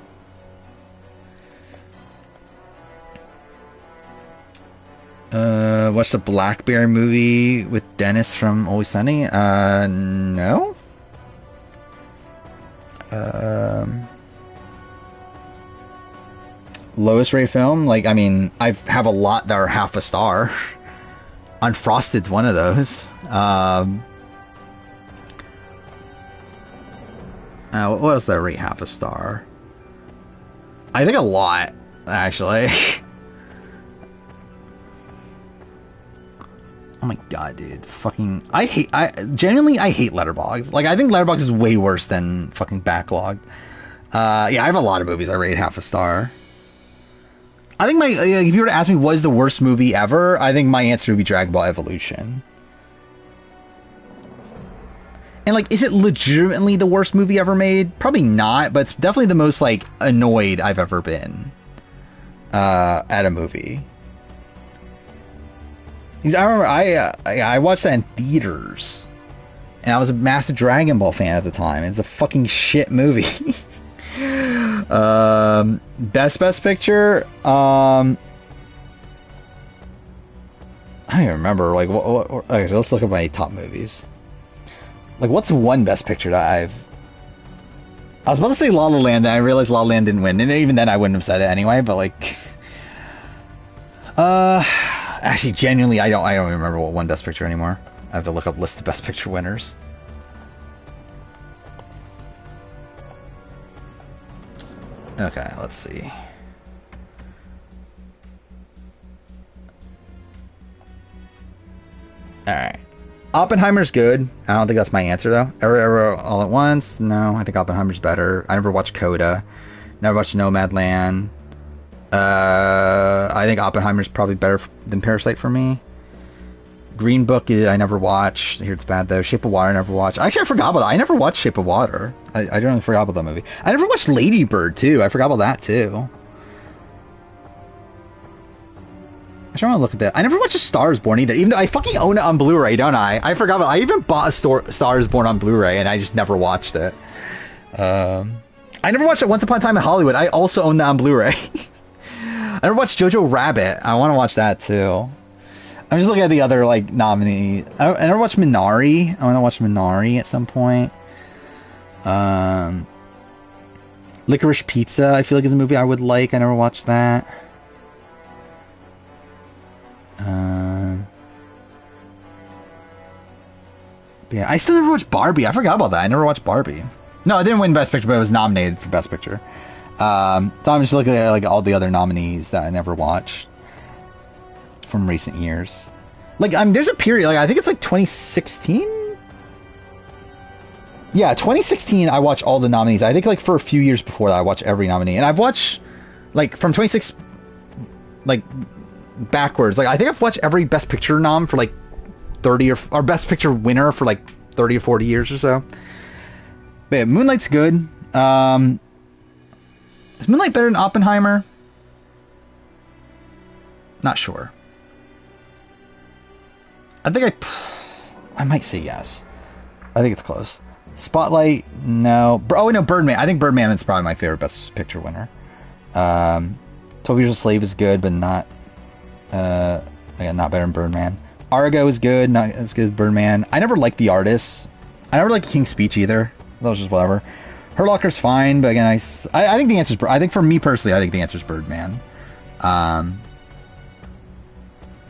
S1: Watch the Blackberry movie with Dennis from Always Sunny? No. Lowest rate film? Like, I mean, I have a lot that are half a star. Unfrosted's one of those. What else did I rate half a star? I think a lot, actually. Oh my god, dude. Fucking... genuinely, I hate Letterboxd. Like, I think Letterboxd is way worse than fucking Backlog. Yeah, I have a lot of movies I rate half a star. I think if you were to ask me what is the worst movie ever, I think my answer would be Dragon Ball Evolution. And, like, is it legitimately the worst movie ever made? Probably not, but it's definitely the most, like, annoyed I've ever been at a movie. Because I remember I watched that in theaters, and I was a massive Dragon Ball fan at the time. It's a fucking shit movie. Best Picture. I don't even remember. Like, what okay, let's look at my top movies. Like, what's one Best Picture that I was about to say La La Land, and I realized La La Land didn't win, and even then I wouldn't have said it anyway. But like, actually, genuinely, I don't remember what won Best Picture anymore. I have to look up list of Best Picture winners. Okay, let's see. Alright. Oppenheimer's good. I don't think that's my answer, though. Ever All at Once? No, I think Oppenheimer's better. I never watched Coda. Never watched Nomadland. I think Oppenheimer's probably better than Parasite for me. Green Book, I never watched. I hear it's bad though. Shape of Water, I never watched. Actually, I forgot about that. I never watched Shape of Water. I generally forgot about that movie. I never watched Lady Bird too. I forgot about that too. I trying to look at that. I never watched A Star Is Born either, even though I fucking own it on Blu-ray, don't I? I forgot about. I even bought A Star Is Born on Blu-ray, and I just never watched it. I never watched it Once Upon a Time in Hollywood. I also own that on Blu-ray. I never watched Jojo Rabbit. I want to watch that too. I'm just looking at the other like nominees. I never watched Minari. I want to watch Minari at some point. Licorice Pizza, I feel like is a movie I would like. I never watched that. Yeah, I still never watched Barbie. I forgot about that. I never watched Barbie. No, it didn't win Best Picture, but it was nominated for Best Picture. So I'm just looking at like all the other nominees that I never watched from recent years. Like, there's a period, like I think it's like 2016. Yeah, 2016. I watched all the nominees. I think like for a few years before that, I watched every nominee, and I've watched like from 26, like backwards. Like I think I've watched every Best Picture nom for like 30 or Best Picture winner for like 30 or 40 years or so. But yeah, Moonlight's good. Is Moonlight better than Oppenheimer? Not sure. I think I might say yes. I think it's close. Spotlight, no. Oh no, Birdman. I think Birdman is probably my favorite Best Picture winner. 12 Years a Slave is good, but not again, not better than Birdman. Argo is good, not as good as Birdman. I never liked The Artist. I never liked King's Speech either. That was just whatever. Hurt Locker's fine, but again, I think the answer's. I think for me personally, I think the answer's Birdman. Yeah,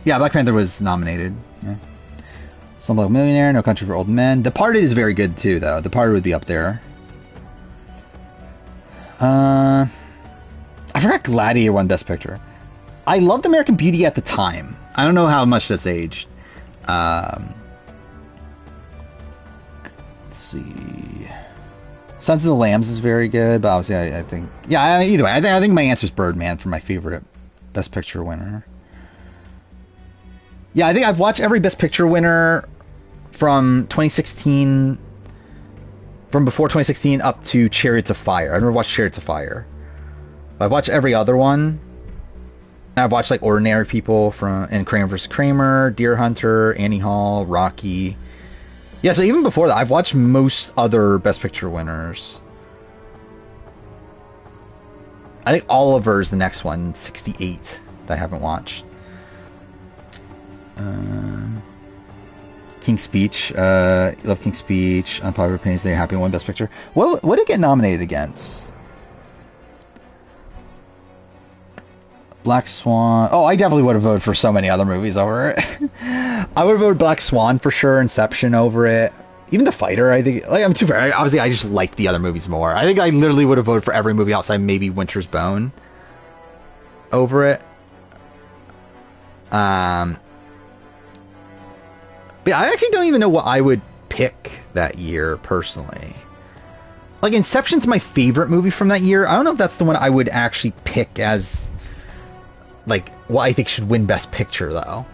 S1: Black Panther was nominated. Yeah. Slumdog Millionaire, No Country for Old Men. Departed is very good too, though. Departed would be up there. I forgot Gladiator won Best Picture. I loved American Beauty at the time. I don't know how much that's aged. Let's see. Sons of the Lambs is very good, but obviously I think... Yeah, either way, I think my answer is Birdman for my favorite Best Picture winner. Yeah, I think I've watched every Best Picture winner from 2016... From before 2016 up to Chariots of Fire. I've never watched Chariots of Fire. But I've watched every other one. And I've watched like Ordinary People and Kramer vs. Kramer, Deer Hunter, Annie Hall, Rocky... Yeah, so even before that, I've watched most other Best Picture winners. I think Oliver's the next one, 68, that I haven't watched. King's Speech, love King's Speech, Unpopular Opinions, They're Happy won Best Picture. What did it get nominated against? Black Swan. Oh, I definitely would have voted for so many other movies over it. I would have voted Black Swan for sure, Inception over it. Even The Fighter, I think. Like, I'm too fair. Obviously, I just like the other movies more. I think I literally would have voted for every movie outside maybe Winter's Bone over it. But yeah, I actually don't even know what I would pick that year personally. Like, Inception's my favorite movie from that year. I don't know if that's the one I would actually pick as like what I think should win Best Picture though.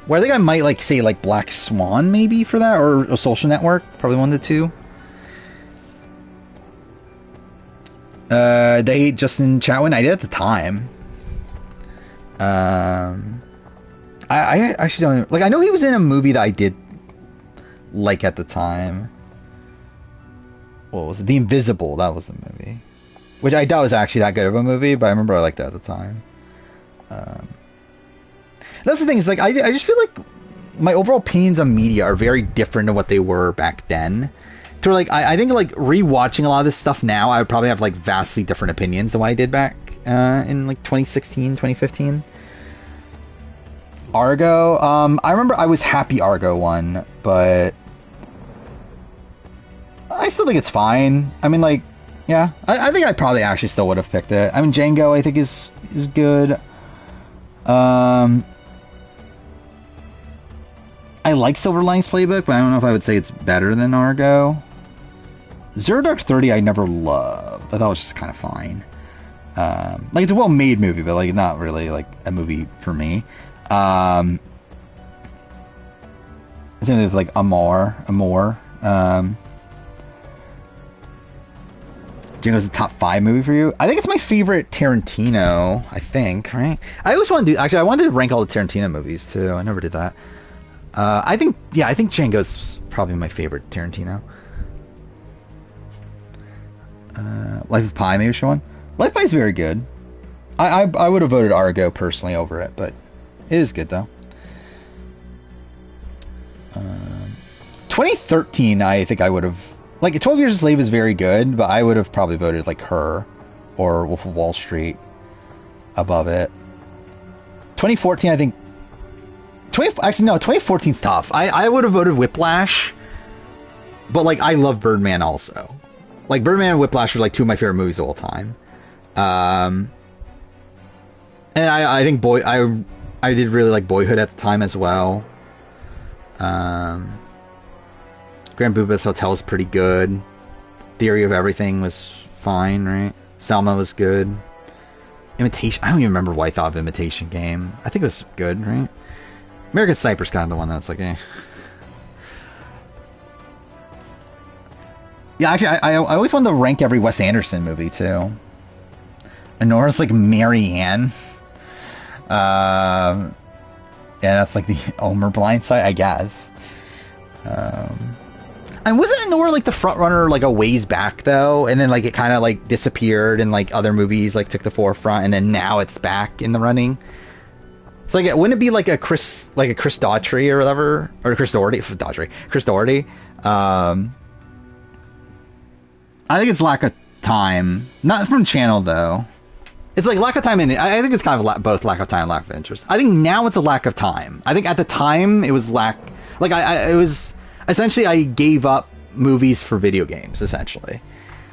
S1: Where I think I might like say like Black Swan maybe for that, or A Social Network, probably one of the two. They hate Justin Chatwin. I did at the time. I actually don't like. I know he was in a movie that I did like at the time. What was it? The Invisible. That was the movie, which I doubt was actually that good of a movie, but I remember I liked that at the time. That's the thing, is like I just feel like my overall opinions on media are very different than what they were back then. To like I think like rewatching a lot of this stuff now, I would probably have like vastly different opinions than what I did back in like 2016, 2015. Argo, I remember I was happy Argo won, but I still think it's fine. I mean, like, yeah, I think I probably actually still would have picked it. I mean, Django I think is good. I like Silver Linings Playbook, but I don't know if I would say it's better than Argo. Zero Dark 30 I never loved. I thought it was just kind of fine. Like, it's a well-made movie, but, like, not really, like, a movie for me. Same with, like, Amour. Django's the top 5 movie for you? I think it's my favorite Tarantino, I think, right? I always want to do... Actually, I wanted to rank all the Tarantino movies, too. I never did that. I think Django's probably my favorite Tarantino. Life of Pi, maybe, Sean? Life of Pi is very good. I would have voted Argo, personally, over it, but it is good, though. 2013, I think I would have... Like, 12 Years a Slave is very good, but I would have probably voted, like, Her or Wolf of Wall Street above it. 2014, I think... 2014's tough. I would have voted Whiplash, but, like, I love Birdman also. Like, Birdman and Whiplash are, like, 2 of my favorite movies of all time. And I think I did really like Boyhood at the time as well. Grand Budapest Hotel is pretty good. Theory of Everything was fine, right? Selma was good. Imitation... I don't even remember what I thought of Imitation Game. I think it was good, right? American Sniper's kind of the one that's like, eh. Yeah, actually, I always wanted to rank every Wes Anderson movie, too. Honora's like Marianne. Yeah, that's like the Omer Blindside, I guess. And wasn't Honora like the front runner like a ways back though, and then like it kind of like disappeared and like other movies like took the forefront, and then now it's back in the running. It's like, wouldn't it be like a Chris Daughtry or whatever, or Chris Doherty? I think it's lack of time, not from Channel though. It's like lack of time, and I think it's kind of both lack of time and lack of interest. I think now it's a lack of time. I think at the time it was it was essentially I gave up movies for video games essentially,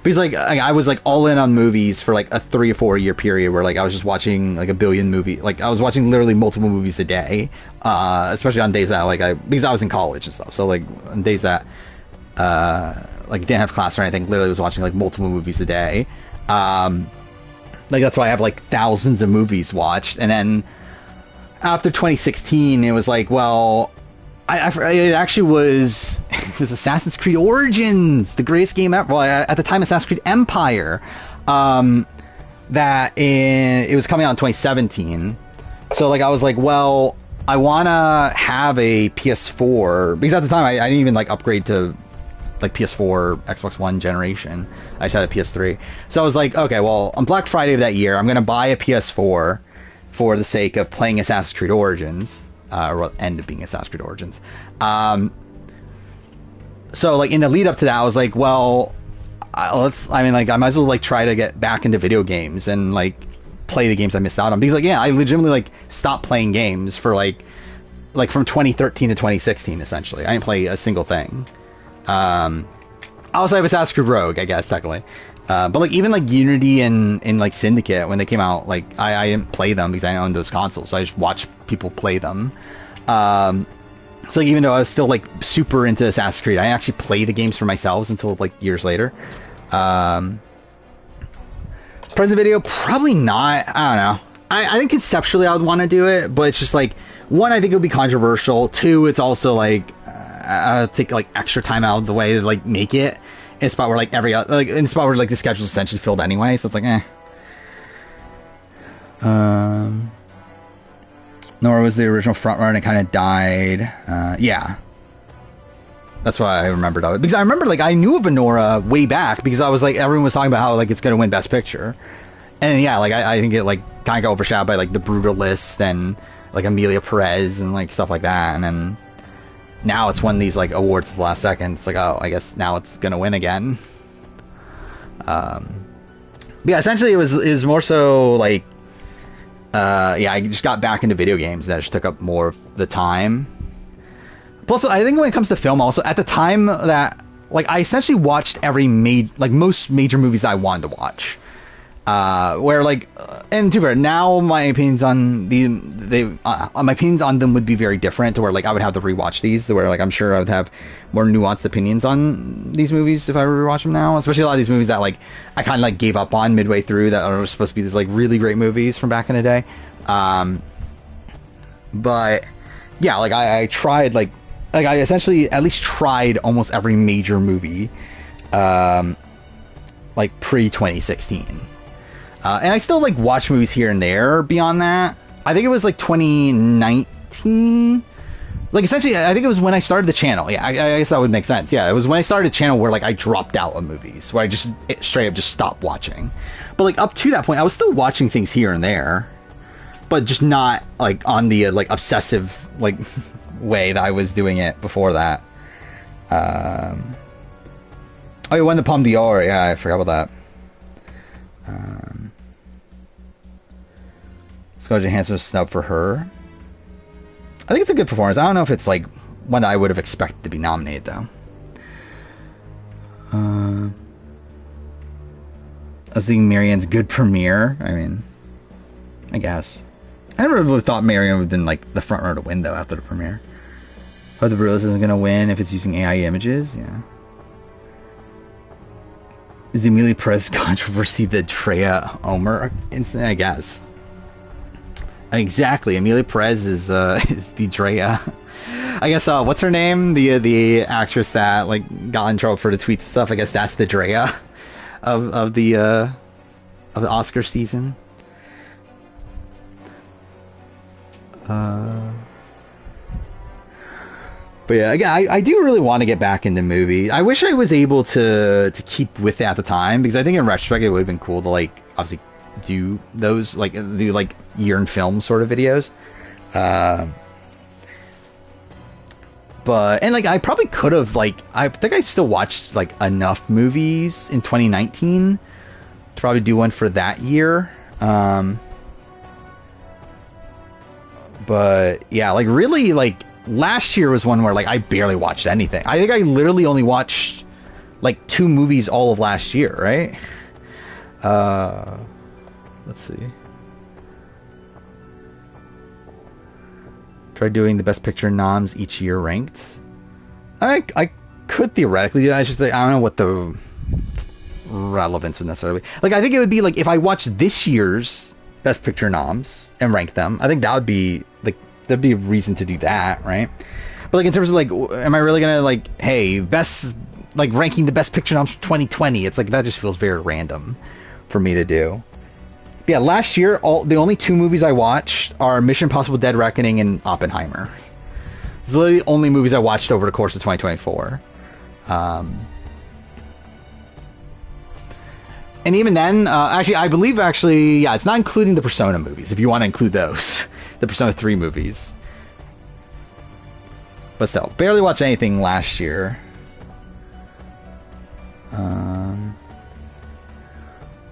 S1: because like I was like all in on movies for like a 3 or 4 year period where like I was just watching like a billion movies. Like I was watching literally multiple movies a day, especially on days that because I was in college and stuff. So like on days that like didn't have class or anything, literally was watching like multiple movies a day. Like that's why I have like thousands of movies watched. And then after 2016, it was like, well, it actually was Assassin's Creed Origins, the greatest game ever. Well, at the time, Assassin's Creed Empire. It was coming out in 2017. So like I was like, well, I want to have a PS4, because at the time I didn't even like upgrade to like PS4, Xbox One generation. I just had a PS3. So I was like, okay, well, on Black Friday of that year, I'm going to buy a PS4 for the sake of playing Assassin's Creed Origins, or end up being Assassin's Creed Origins. So like in the lead up to that, I was like, well, I might as well like try to get back into video games and like play the games I missed out on, because like, yeah, I legitimately like stopped playing games for like from 2013 to 2016 essentially. I didn't play a single thing. I also have Assassin's Creed Rogue, I guess, technically. But like even like Unity and like Syndicate, when they came out, like I didn't play them because I owned those consoles, so I just watched people play them. So like, even though I was still like super into Assassin's Creed, I actually play the games for myself until like years later. Present video, probably not. I don't know. I think conceptually I would want to do it, but it's just like, one, I think it would be controversial. Two, it's also like I take like extra time out of the way to like make it in a spot where like in a spot where like the schedule's essentially filled anyway, so it's like Nora was the original frontrunner and it kind of died. Yeah, that's why I remembered of it, because I remember like I knew of Nora way back because I was like, everyone was talking about how like it's gonna win Best Picture, and yeah, like I think it like kind of got overshadowed by like The Brutalist and like Emilia Perez and like stuff like that, and then now it's won these like awards at the last second. It's like, oh, I guess now it's gonna win again. But yeah, essentially it was more so like, yeah, I just got back into video games that just took up more of the time. Plus, I think when it comes to film, also at the time that like I essentially watched most major movies that I wanted to watch. Where like, and to be fair, now my opinions on my opinions on them would be very different. To where like I would have to rewatch these. To where like I'm sure I would have more nuanced opinions on these movies if I were to rewatch them now. Especially a lot of these movies that like I kind of like gave up on midway through that are supposed to be these like really great movies from back in the day. But yeah, like I tried like I essentially at least tried almost every major movie, like pre 2016. And I still like watch movies here and there beyond that. I think it was like 2019. Like essentially, I think it was when I started the channel. Yeah, I guess that would make sense. Yeah, it was when I started the channel where like I dropped out of movies, where I just straight up just stopped watching. But like up to that point, I was still watching things here and there, but just not like on the like obsessive like way that I was doing it before that. Oh, you won the Palme d'Or. Yeah, I forgot about that. Scarlett Johansson was snubbed for her. I think it's a good performance. I don't know if it's like one that I would have expected to be nominated though. I was thinking Marianne's good premiere. I mean, I guess. I never really thought Marianne would have been like the front runner to win though after the premiere. Oh, the Brutalist isn't gonna win if it's using AI images. Yeah. Is the Emilia Perez controversy the Drea Omer incident? I guess. Exactly. Emilia Perez is the Drea. I guess what's her name? The actress that like got in trouble for the tweet stuff. I guess that's the Drea of the Oscar season. But yeah, again, I do really want to get back into movies. I wish I was able to keep with it at the time, because I think in retrospect it would have been cool to like obviously do those like do like year in film sort of videos. But and like I probably could have like I think I still watched like enough movies in 2019 to probably do one for that year. But yeah, like really like last year was one where like I barely watched anything. I think I literally only watched like 2 movies all of last year, right? Let's see. Try doing the best picture noms each year ranked. I could theoretically do that. It's just like I don't know what the relevance would necessarily be. Like I think it would be like if I watched this year's best picture noms and ranked them, I think that would be like there'd be a reason to do that, right? But like in terms of like am I really gonna like hey best like ranking the best picture noms for 2020, it's like that just feels very random for me to do. But yeah, last year the only 2 movies I watched are Mission Impossible Dead Reckoning and Oppenheimer. Those are the only movies I watched over the course of 2024. And even then, actually, I believe yeah, it's not including the Persona movies, if you want to include those. The Persona 3 movies. But still, barely watched anything last year.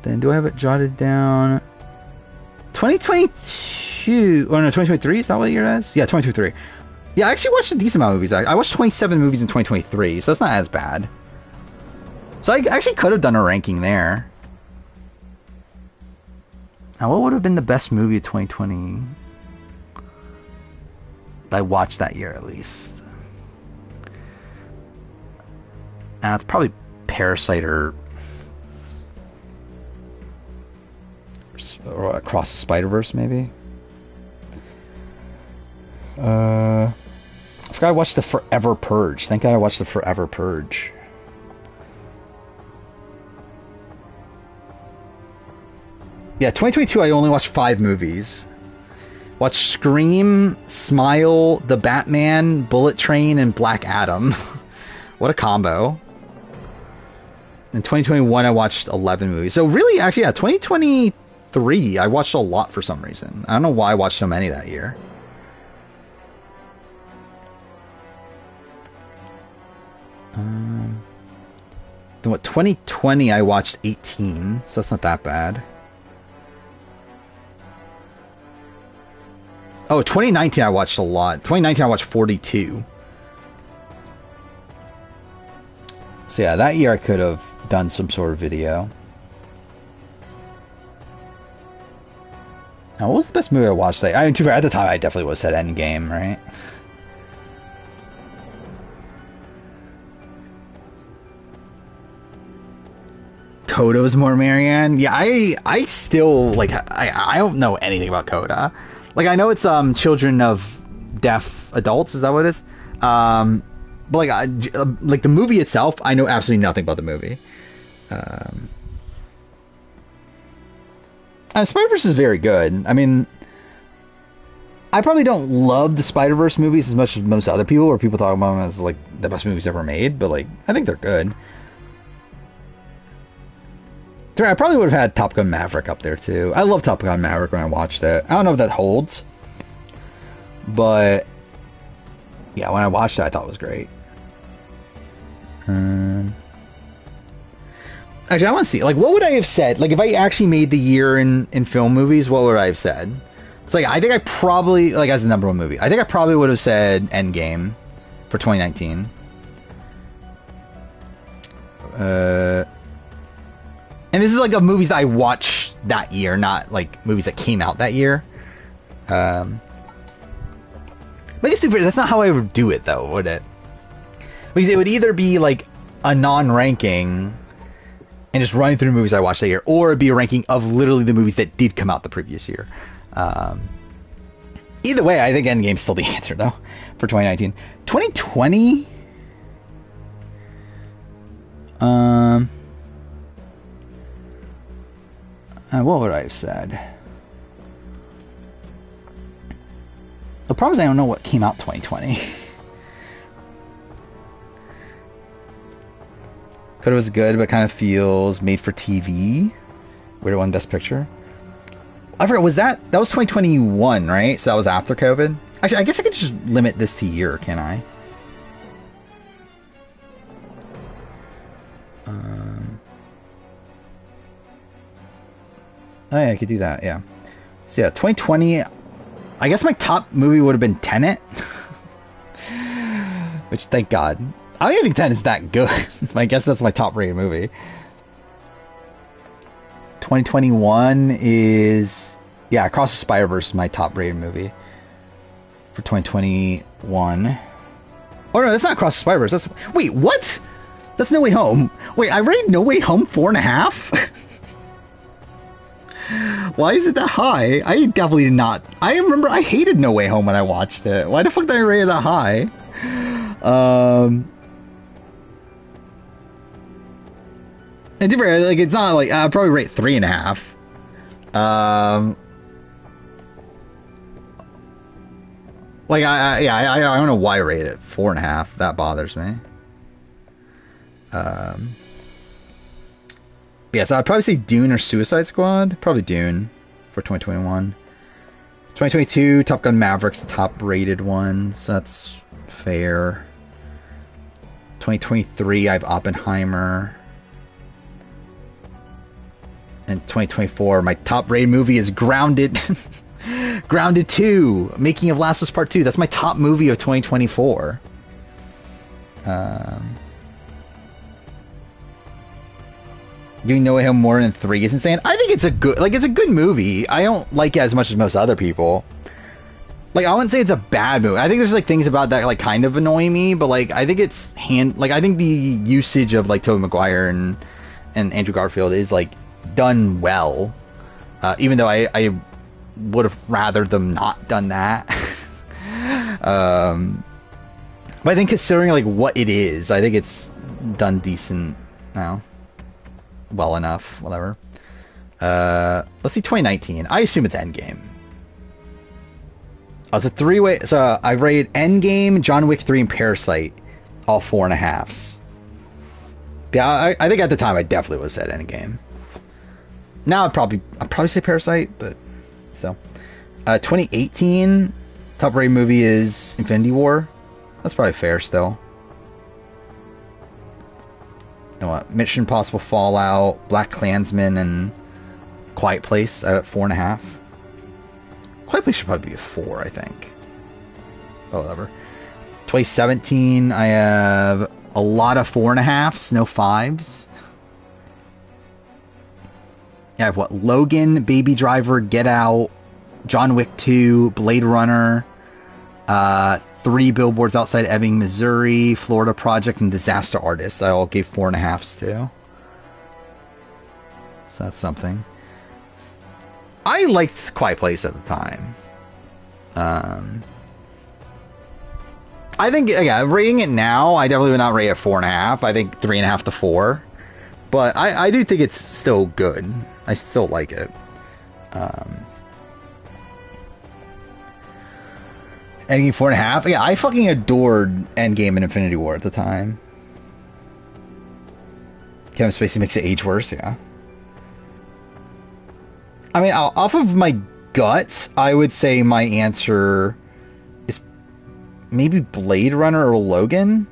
S1: Then do I have it jotted down? 2022, or no, 2023, is that what year it is? Yeah, 2023. Yeah, I actually watched a decent amount of movies. I watched 27 movies in 2023, so that's not as bad. So I actually could have done a ranking there. Now, what would have been the best movie of 2020 that I watched that year, at least? It's probably Parasite or Across the Spider-Verse, maybe. I forgot I watched the Forever Purge. Thank God I watched the Forever Purge. Yeah, 2022 I only watched 5 movies. Watched Scream, Smile, The Batman, Bullet Train, and Black Adam. What a combo. In 2021 I watched 11 movies. So really, actually, yeah, 2023 I watched a lot for some reason. I don't know why I watched so many that year. Then what, 2020 I watched 18, so that's not that bad. Oh, 2019 I watched a lot. 2019 I watched 42. So yeah, that year I could have done some sort of video. Now, what was the best movie I watched? Like, I mean, too fair, at the time, I definitely would have said Endgame, right? Coda's more Marianne. Yeah, I still like I don't know anything about Coda. Like I know it's children of deaf adults. Is that what it is? But like the movie itself, I know absolutely nothing about the movie. Spider-Verse is very good. I mean, I probably don't love the Spider-Verse movies as much as most other people, where people talk about them as like the best movies ever made. But like, I think they're good. I probably would have had Top Gun Maverick up there too. I love Top Gun Maverick when I watched it. I don't know if that holds, but yeah, when I watched it, I thought it was great. Actually, I want to see, like, what would I have said? Like, if I actually made the year in film movies, what would I have said? It's like, I think I probably, like, as the number one movie, I think I probably would have said Endgame for 2019. And this is like of movies that I watched that year, not like movies that came out that year. But it's super, that's not how I would do it, though, would it? Because it would either be like a non-ranking and just running through movies I watched that year, or it'd be a ranking of literally the movies that did come out the previous year. Either way, I think Endgame's still the answer, though, for 2019. 2020? What would I have said? The problem is I don't know what came out 2020. Could was good, but kind of feels made for TV. Weird One Best Picture. I forgot, was that was 2021, right? So that was after COVID? Actually, I guess I could just limit this to year, can I? Oh yeah, I could do that, yeah. So yeah, 2020, I guess my top movie would have been Tenet. Which, thank God. I don't even think Tenet's that good. I guess that's my top rated movie. 2021 is... Yeah, Across the Spider-Verse is my top rated movie. For 2021. Oh no, that's not Across the Spider-Verse. That's... Wait, what? That's No Way Home. Wait, I rated No Way Home 4.5? Why is it that high? I definitely did not. I remember I hated No Way Home when I watched it. Why the fuck did I rate it that high? It's different. Like, it's not like I'd probably rate 3.5. Like I don't know why I rated it 4.5. That bothers me. Yeah, so I'd probably say Dune or Suicide Squad. Probably Dune for 2021. 2022, Top Gun Maverick's the top rated one, so that's fair. 2023, I have Oppenheimer. And 2024, my top rated movie is Grounded. Grounded 2, Making of Last of Us Part 2. That's my top movie of 2024. Giving No Way Home more than 3 is insane. I think it's a good movie. I don't like it as much as most other people. Like, I wouldn't say it's a bad movie. I think there's like things about that like kind of annoy me, but like I think it's I think the usage of like Tobey Maguire and Andrew Garfield is like done well. Even though I would have rather them not done that. But I think considering like what it is, I think it's done decent now. Well enough, whatever. Let's see, 2019. I assume it's Endgame. Oh, it's a three-way. So I rated Endgame, John Wick 3, and Parasite, all 4.5s. Yeah, I think at the time I definitely would have said Endgame. Now I'd probably say Parasite, but still. 2018, top rated movie is Infinity War. That's probably fair still. You know what? Mission Impossible Fallout, Black Klansman, and Quiet Place. I got 4.5. Quiet Place should probably be a 4, I think. Oh, whatever. 2017, I have a lot of 4.5s, no 5s. Yeah, I have what? Logan, Baby Driver, Get Out, John Wick 2, Blade Runner, 3 Billboards Outside Ebbing, Missouri, Florida Project, and Disaster Artist. I all gave 4.5s to. So that's something. I liked Quiet Place at the time. I think, yeah, rating it now, I definitely would not rate it 4.5. I think 3.5 to 4. But I do think it's still good. I still like it. Endgame 4.5. Yeah, I fucking adored Endgame and Infinity War at the time. Kevin Spacey makes it age worse, yeah. I mean, off of my gut, I would say my answer is maybe Blade Runner or Logan.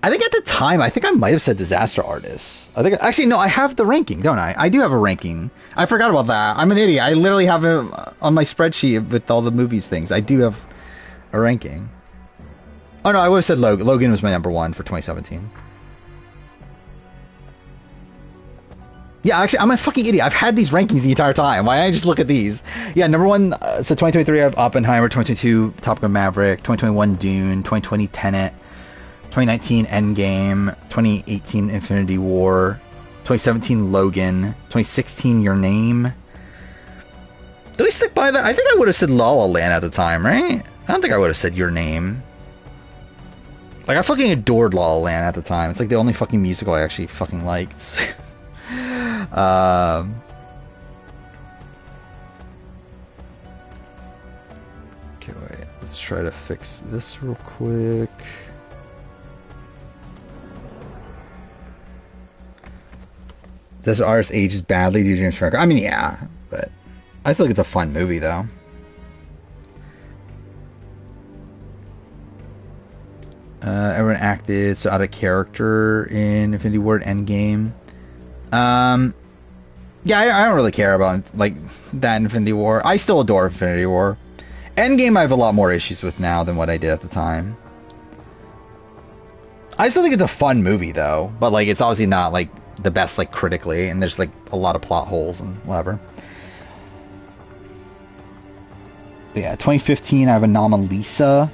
S1: I think at the time, I think I might have said Disaster Artist. I think actually no, I have the ranking, don't I? I do have a ranking. I forgot about that. I'm an idiot. I literally have it on my spreadsheet with all the movies things. I do have a ranking. Oh no, I would have said Logan. Logan was my number 1 for 2017. Yeah, actually, I'm a fucking idiot. I've had these rankings the entire time. Why don't I just look at these? Yeah, number 1, so 2023 I have Oppenheimer, 2022 Top Gun Maverick, 2021 Dune, 2020 Tenet, 2019 Endgame, 2018 Infinity War, 2017 Logan, 2016 Your Name. Do we stick by that? I think I would have said La La Land at the time, right? I don't think I would have said Your Name. Like, I fucking adored La La Land at the time. It's like the only fucking musical I actually fucking liked. Okay, wait. Let's try to fix this real quick. Does the artist ages badly due to James Franco? I mean, yeah, but I still think it's a fun movie, though. Everyone acted so out of character in Infinity War and Endgame. Yeah, I don't really care about like that Infinity War. I still adore Infinity War. Endgame I have a lot more issues with now than what I did at the time. I still think it's a fun movie though, but like it's obviously not like the best like critically, and there's like a lot of plot holes and whatever. But yeah, 2015 I have Anomalisa.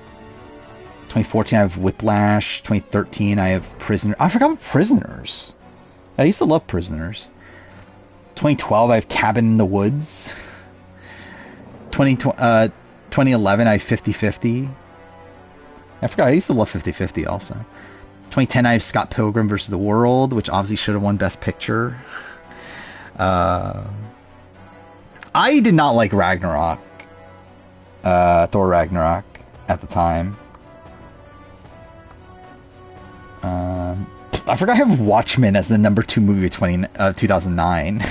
S1: 2014 I have Whiplash. 2013 I have Prisoner. I forgot about Prisoners. I used to love Prisoners. 2012 I have Cabin in the Woods. 2011 I have 50-50. I forgot, I used to love 50-50 also. 2010 I have Scott Pilgrim vs. the World, which obviously should have won Best Picture. I did not like Ragnarok. Thor Ragnarok at the time. I forgot I have Watchmen as the number 2 movie of 2009.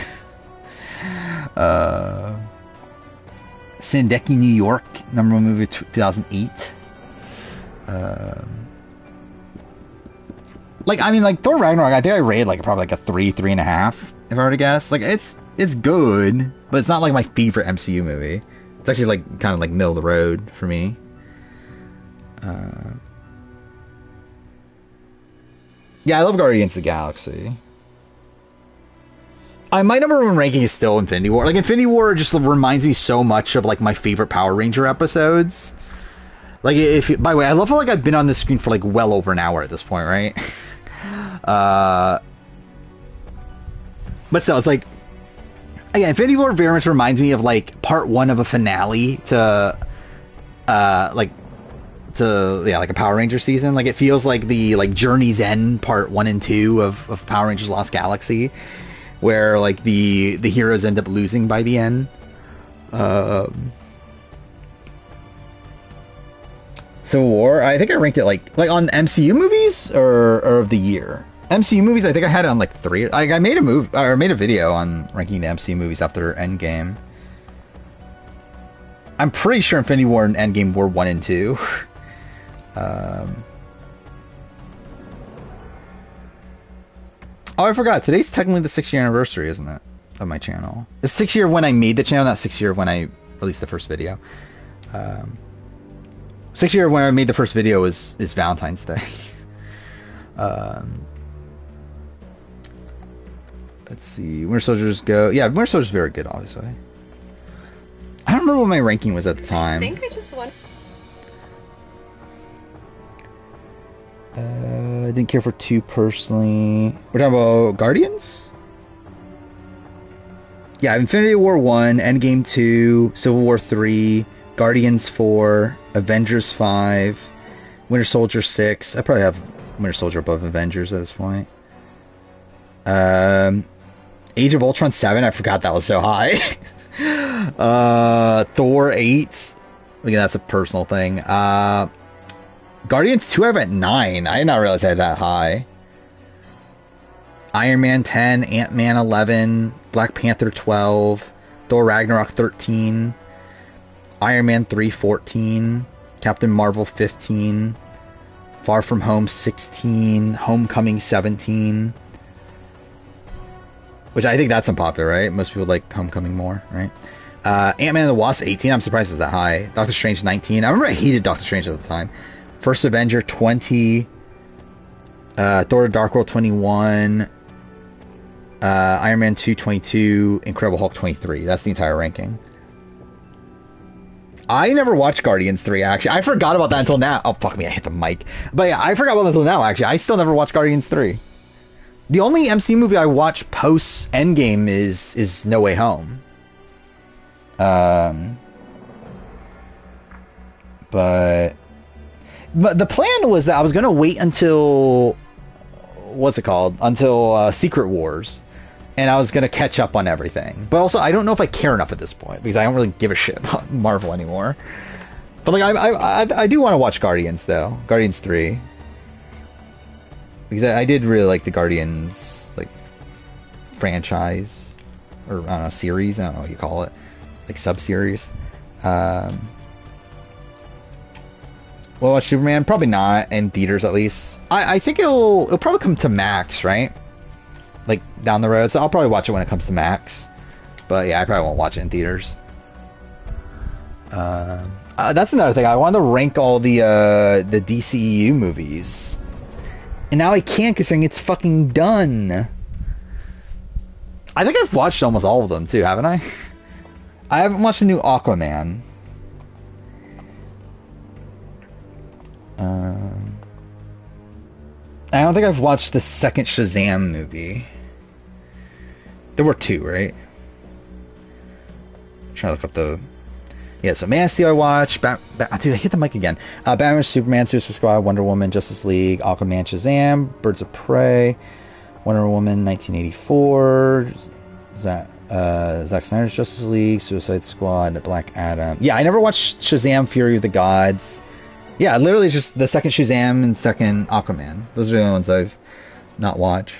S1: Sandeki, New York, number 1 movie of 2008. Like, I mean, like, Thor Ragnarok, I think I rated, like, probably, like, a 3.5, if I were to guess. Like, it's good, but it's not, like, my favorite MCU movie. It's actually, like, kind of, like, middle of the road for me. Yeah, I love Guardians of the Galaxy. My number 1 ranking is still Infinity War. Like, Infinity War just reminds me so much of, like, my favorite Power Ranger episodes. Like, by the way, I love how, like, I've been on this screen for, like, well over an hour at this point, right? But still, it's like... Yeah, Infinity War very much reminds me of, like, part 1 of a finale to... like a Power Ranger season. Like, it feels like the, like, Journey's End part 1 and 2 of Power Rangers Lost Galaxy, where, like, the heroes end up losing by the end. Civil War, I think I ranked it, like on MCU movies or of the year. MCU movies, I think I had it on, like, 3. Like, I made a video on ranking the MCU movies after Endgame. I'm pretty sure Infinity War and Endgame were 1 and 2. Oh, I forgot. Today's technically the 6-year anniversary, isn't it? Of my channel. It's 6 year when I made the channel, not 6 year when I released the first video. 6 year when I made the first video is Valentine's Day. Let's see. Winter Soldier's go. Yeah, Winter Soldier's very good, obviously. I don't remember what my ranking was at the time.
S8: I think I just won.
S1: I didn't care for 2 personally. We're talking about Guardians? Yeah, Infinity War 1, Endgame 2, Civil War 3, Guardians 4, Avengers 5, Winter Soldier 6. I probably have Winter Soldier above Avengers at this point. Age of Ultron 7, I forgot that was so high. Thor 8. Again, that's a personal thing. Guardians 2 I have at 9. I did not realize I had that high. Iron Man 10, Ant-Man 11, Black Panther 12, Thor Ragnarok 13, Iron Man 3 14, Captain Marvel 15, Far From Home 16, Homecoming 17. Which I think that's unpopular, right? Most people like Homecoming more, right? Ant-Man and the Wasp 18. I'm surprised it's that high. Doctor Strange 19. I remember I hated Doctor Strange at the time. First Avenger 20. Thor the Dark World 21. Iron Man 2 22. Incredible Hulk 23. That's the entire ranking. I never watched Guardians 3, actually. I forgot about that until now. Oh, fuck me, I hit the mic. But yeah, I forgot about that until now, actually. I still never watched Guardians 3. The only MCU movie I watched post Endgame is No Way Home. But the plan was that I was gonna wait until until Secret Wars, and I was gonna catch up on everything. But also, I don't know if I care enough at this point because I don't really give a shit about Marvel anymore. But like, I do want to watch Guardians though, Guardians 3. Because I did really like the Guardians, like, franchise, or, I don't know, series, I don't know what you call it, like, sub-series. Well, watch Superman? Probably not, in theaters at least. I think it'll probably come to Max, right? Like, down the road, so I'll probably watch it when it comes to Max. But yeah, I probably won't watch it in theaters. That's another thing, I wanted to rank all the DCEU movies. And now I can't considering it's fucking done. I think I've watched almost all of them too, haven't I? I haven't watched the new Aquaman. I don't think I've watched the second Shazam movie. There were 2, right? I'm trying to look up the... Yeah, so Man of Steel I watched, dude, I hit the mic again. Batman, Superman, Suicide Squad, Wonder Woman, Justice League, Aquaman, Shazam, Birds of Prey, Wonder Woman, 1984, Zack Snyder's Justice League, Suicide Squad, Black Adam. Yeah, I never watched Shazam, Fury of the Gods. Yeah, literally just the second Shazam and second Aquaman. Those are the only ones I've not watched.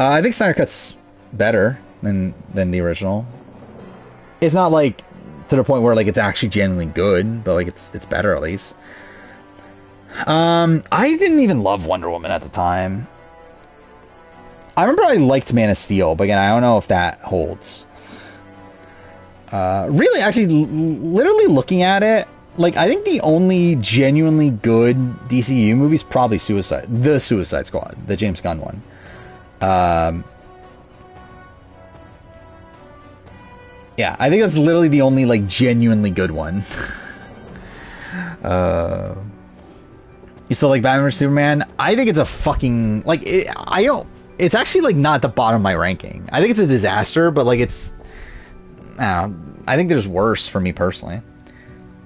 S1: I think Snyder Cut's better than the original. It's not like to the point where like it's actually genuinely good, but like it's better at least. I didn't even love Wonder Woman at the time. I remember I liked Man of Steel, but again, I don't know if that holds. Really, actually, literally looking at it, like I think the only genuinely good DCU movie is probably Suicide Squad, the James Gunn one. Yeah, I think that's literally the only, like, genuinely good one. You still like Batman vs Superman? I think it's a fucking, like, it's actually, like, not at the bottom of my ranking. I think it's a disaster, but, like, it's, I don't know, I think there's worse for me personally.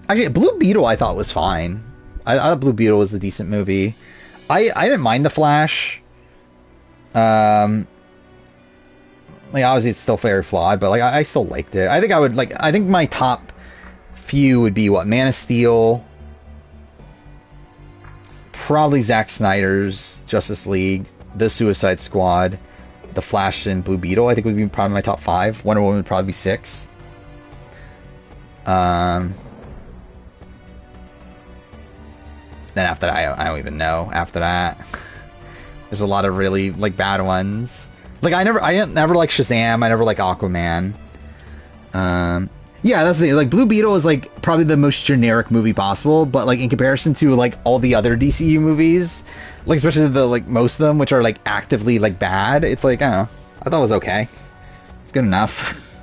S1: Actually, Blue Beetle I thought was fine. I thought Blue Beetle was a decent movie. I didn't mind The Flash. Like, obviously, it's still very flawed, but, like, I still liked it. I think I think my top few would be, Man of Steel, probably Zack Snyder's Justice League, The Suicide Squad, The Flash, and Blue Beetle, I think would be probably my top 5. Wonder Woman would probably be 6. Then after that, I don't even know. After that, there's a lot of really, like, bad ones. Like, I never liked Shazam. I never liked Aquaman. Yeah, that's the thing. Like, Blue Beetle is, like, probably the most generic movie possible, but, like, in comparison to, like, all the other DCU movies, like, especially the, like, most of them, which are, like, actively, like, bad, it's like, I don't know. I thought it was okay. It's good enough.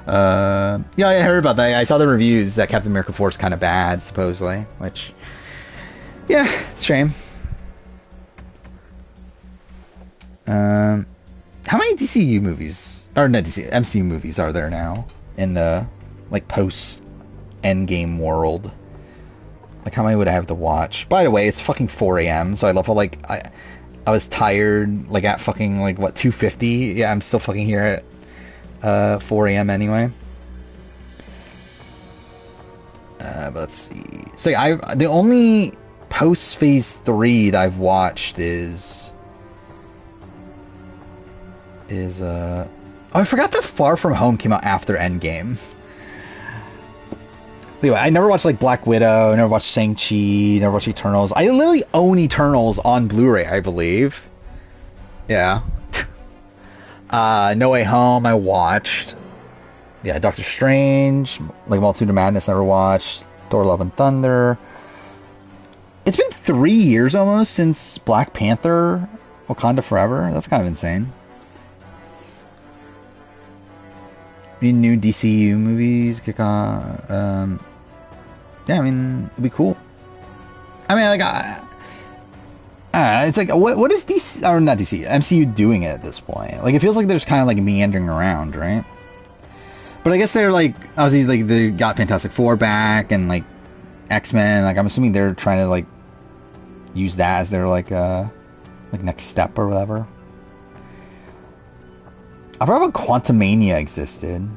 S1: Yeah, I heard about that. I saw the reviews that Captain America 4 is kind of bad, supposedly. Which, yeah, it's a shame. How many DCU movies, or not DC, MCU movies are there now in the like post Endgame world? Like, how many would I have to watch? By the way, it's fucking 4 a.m. So I love how like I was tired like at fucking like what 2:50. Yeah, I'm still fucking here at 4 a.m. anyway. But let's see. So yeah, the only post Phase 3 that I've watched is oh, I forgot that Far From Home came out after Endgame. Anyway, I never watched like Black Widow, never watched Shang-Chi, never watched Eternals. I literally own Eternals on Blu-ray, I believe. Yeah. No Way Home, I watched. Yeah, Doctor Strange, like Multitude of Madness, never watched. Thor: Love and Thunder. It's been 3 years almost since Black Panther, Wakanda Forever. That's kind of insane. Any new DCU movies kick on? Yeah, I mean, it'd be cool. I mean, like, it's like, what is DC, or not DC, MCU doing at this point? Like, it feels like they're just kind of like meandering around, right? But I guess they're like, obviously, like, they got Fantastic Four back, and like, X-Men, like, I'm assuming they're trying to like, use that as their like next step or whatever. I forgot about Quantumania existed.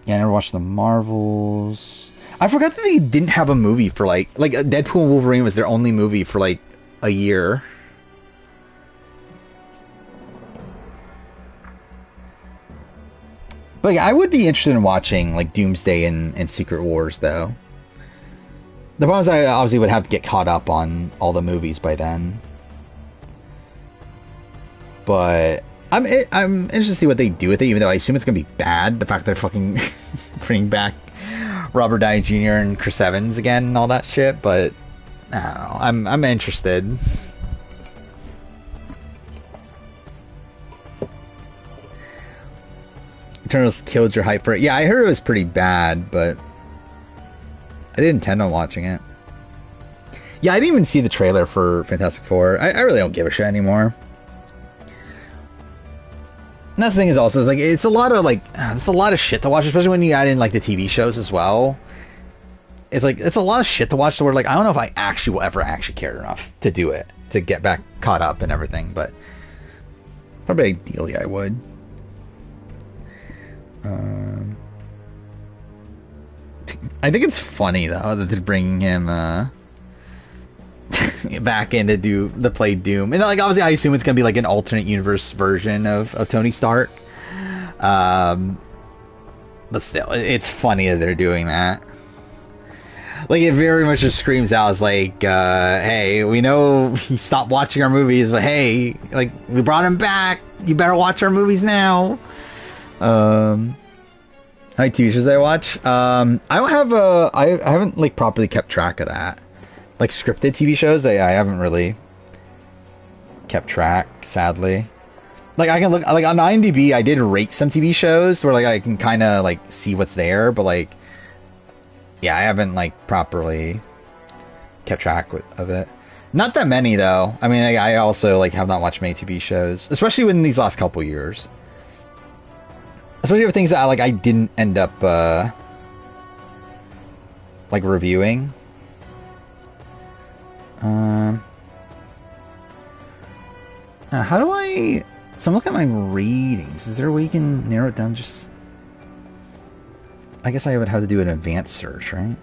S1: Yeah, I never watched the Marvels. I forgot that they didn't have a movie for like Deadpool and Wolverine was their only movie for like a year. But yeah, I would be interested in watching like Doomsday and Secret Wars though. The problem is I obviously would have to get caught up on all the movies by then. But I'm interested to see what they do with it, even though I assume it's gonna be bad. The fact they're fucking bringing back Robert Downey Jr. and Chris Evans again and all that shit. But I don't know. I'm interested. Eternals killed your hype for it. Yeah, I heard it was pretty bad, but I didn't intend on watching it. Yeah, I didn't even see the trailer for Fantastic Four. I really don't give a shit anymore. And that's the thing is also, it's a lot of it's a lot of shit to watch, especially when you add in like the TV shows as well. It's like, it's a lot of shit to watch, so we're like, I don't know if I actually will ever actually care enough to do it, to get back caught up and everything, but probably ideally I would. I think it's funny though that they're bringing him back in to play Doom, and like obviously I assume it's gonna be like an alternate universe version of Tony Stark. But still, it's funny that they're doing that. Like, it very much just screams out as like, hey, we know you stopped watching our movies, but hey, like, we brought him back. You better watch our movies now. How many TV shows I watch? I don't have I haven't like properly kept track of that. Like scripted TV shows, I haven't really kept track, sadly. Like I can look like on IMDb, I did rate some TV shows where like I can kind of like see what's there, but like, yeah, I haven't like properly kept track of it. Not that many though. I mean, I also like have not watched many TV shows, especially within these last couple years. Especially for things that I didn't end up like reviewing. How do I? So I'm looking at my ratings. Is there a way you can narrow it down? Just, I guess I would have to do an advanced search, right?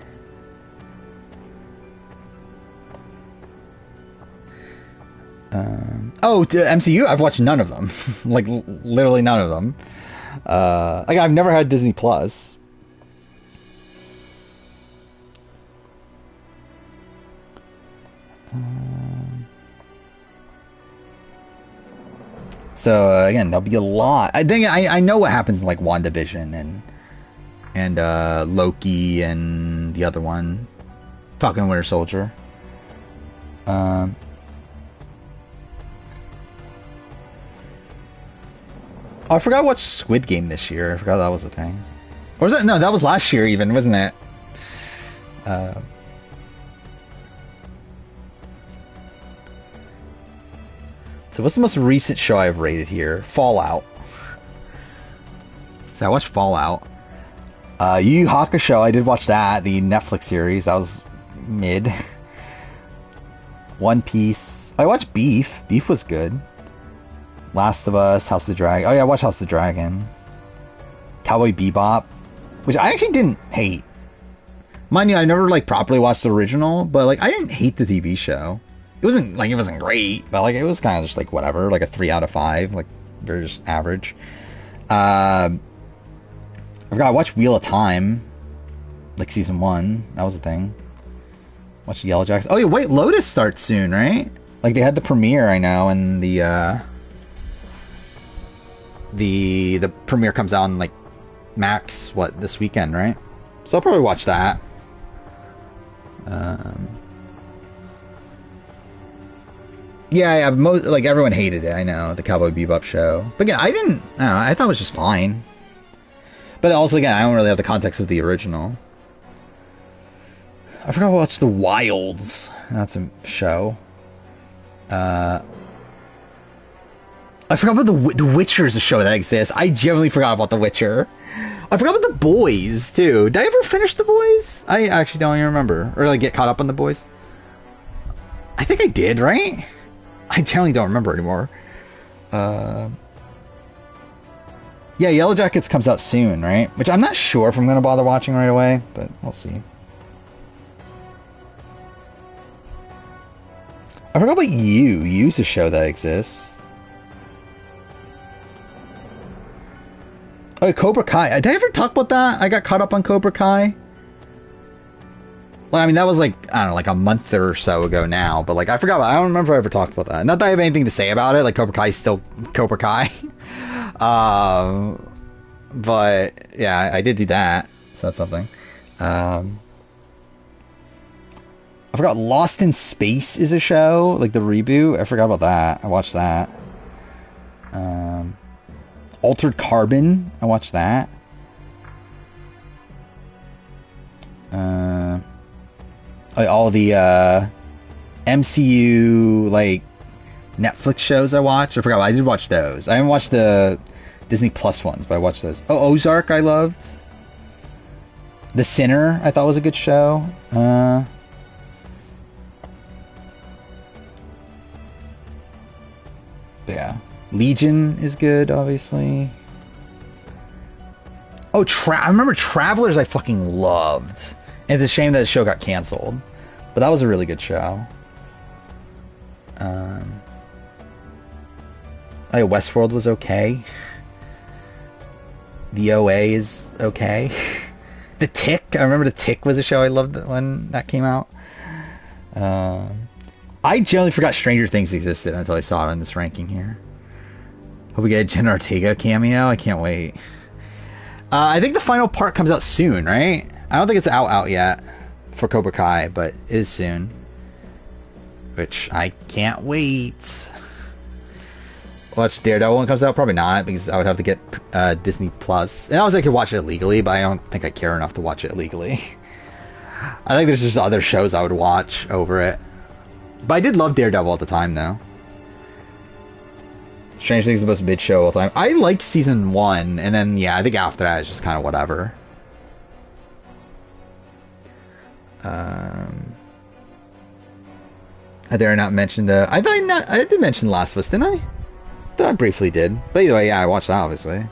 S1: Oh, MCU. I've watched none of them. Like literally none of them. Like I've never had Disney Plus. So again, there'll be a lot. I think I know what happens in like WandaVision and Loki and the other one, Falcon and Winter Soldier. Oh, I forgot to watch Squid Game this year. I forgot that was a thing. Or was that? No, that was last year even, wasn't it? So what's the most recent show I've rated here? Fallout. So I watched Fallout. Yu Yu Hakusho, I did watch that, the Netflix series. That was mid. One Piece. I watched Beef. Beef was good. Last of Us, House of the Dragon. Oh yeah, I watched House of the Dragon. Cowboy Bebop, which I actually didn't hate. Mind you, I never like properly watched the original, but like I didn't hate the TV show. It wasn't great, but like it was kind of just like whatever, like a 3 out of 5, like very just average. I forgot I watched Wheel of Time, like season 1. That was a thing. Watched Yellow Jackets. Oh yeah, White Lotus starts soon, right? Like they had the premiere, I know, and the premiere comes out on like Max this weekend, right? So I'll probably watch that. Yeah, like everyone hated it. I know the Cowboy Bebop show, but again, I don't know. I thought it was just fine. But also, again, I don't really have the context of the original. I forgot to watch The Wilds. That's a show. I forgot about The Witcher is a show that exists. I genuinely forgot about The Witcher. I forgot about The Boys, too. Did I ever finish The Boys? I actually don't even remember. Or, like, get caught up on The Boys. I think I did, right? I genuinely don't remember anymore. Yeah, Yellow Jackets comes out soon, right? Which I'm not sure if I'm going to bother watching right away, but we'll see. I forgot about You. You's a show that exists. Oh, Cobra Kai. Did I ever talk about that? I got caught up on Cobra Kai. Well, I mean, that was like, I don't know, like a month or so ago now. But like, I forgot. I don't remember if I ever talked about that. Not that I have anything to say about it. Like, Cobra Kai is still Cobra Kai. But yeah, I did do that. So that's something. I forgot Lost in Space is a show. Like the reboot. I forgot about that. I watched that. Altered Carbon. I watched that. All the MCU like Netflix shows I watched. I forgot. I did watch those. I haven't watched the Disney Plus ones, but I watched those. Oh, Ozark I loved. The Sinner I thought was a good show. Yeah. Legion is good, obviously. Oh, I remember Travelers I fucking loved. And it's a shame that the show got canceled. But that was a really good show. Westworld was okay. The OA is okay. The Tick. I remember The Tick was a show I loved when that came out. I generally forgot Stranger Things existed until I saw it on this ranking here. Hope we get a Jenna Ortega cameo. I can't wait. I think the final part comes out soon, right? I don't think it's out yet for Cobra Kai, but it is soon. Which I can't wait. Watch Daredevil when it comes out? Probably not, because I would have to get Disney Plus. And I could watch it illegally, but I don't think I care enough to watch it illegally. I think there's just other shows I would watch over it. But I did love Daredevil at the time, though. Strange Things is the most mid show of all time. I liked season 1, and then, yeah, I think after that it's just kind of whatever. I dare not mention the... I did mention Last of Us, didn't I? I thought I briefly did. But either way, yeah, I watched that, obviously. I'm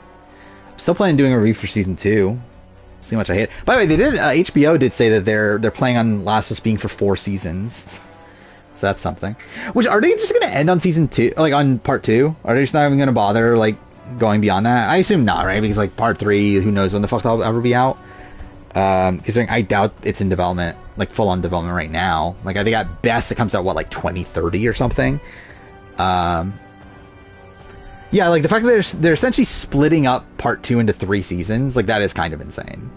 S1: still planning on doing a review for season 2. See how much I hate it. By the way, they did... HBO did say that they're planning on Last of Us being for 4 seasons. So that's something. Which, are they just going to end on season 2? Like, on part 2? Are they just not even going to bother, like, going beyond that? I assume not, right? Because, like, part 3, who knows when the fuck that'll ever be out? Considering I doubt it's in development, like, full-on development right now. Like, I think at best it comes out, what, like, 2030 or something? Yeah, like, the fact that they're essentially splitting up part 2 into 3 seasons, like, that is kind of insane.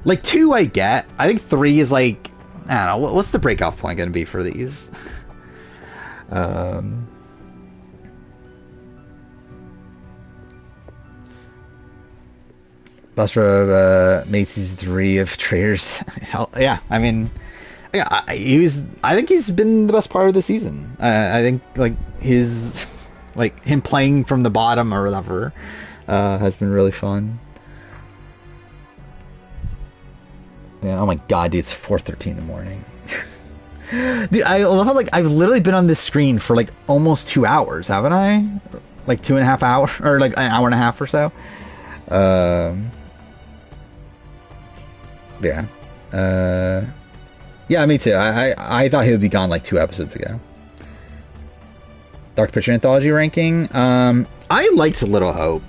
S1: Like, 2 I get. I think 3 is, like... I don't know, what's the breakoff point going to be for these? Buster made season 3 of Traitors. Hell, yeah, I mean, yeah, I think he's been the best part of the season. I think like his, like him playing from the bottom or whatever, has been really fun. Yeah. Oh my god, dude, it's 4:13 in the morning. Dude, I love how like I've literally been on this screen for like almost 2 hours, haven't I? Like 2.5 hours, or like an hour and a half or so. Yeah. Yeah, me too. I thought he would be gone like 2 episodes ago. Dark Picture Anthology ranking. I liked Little Hope.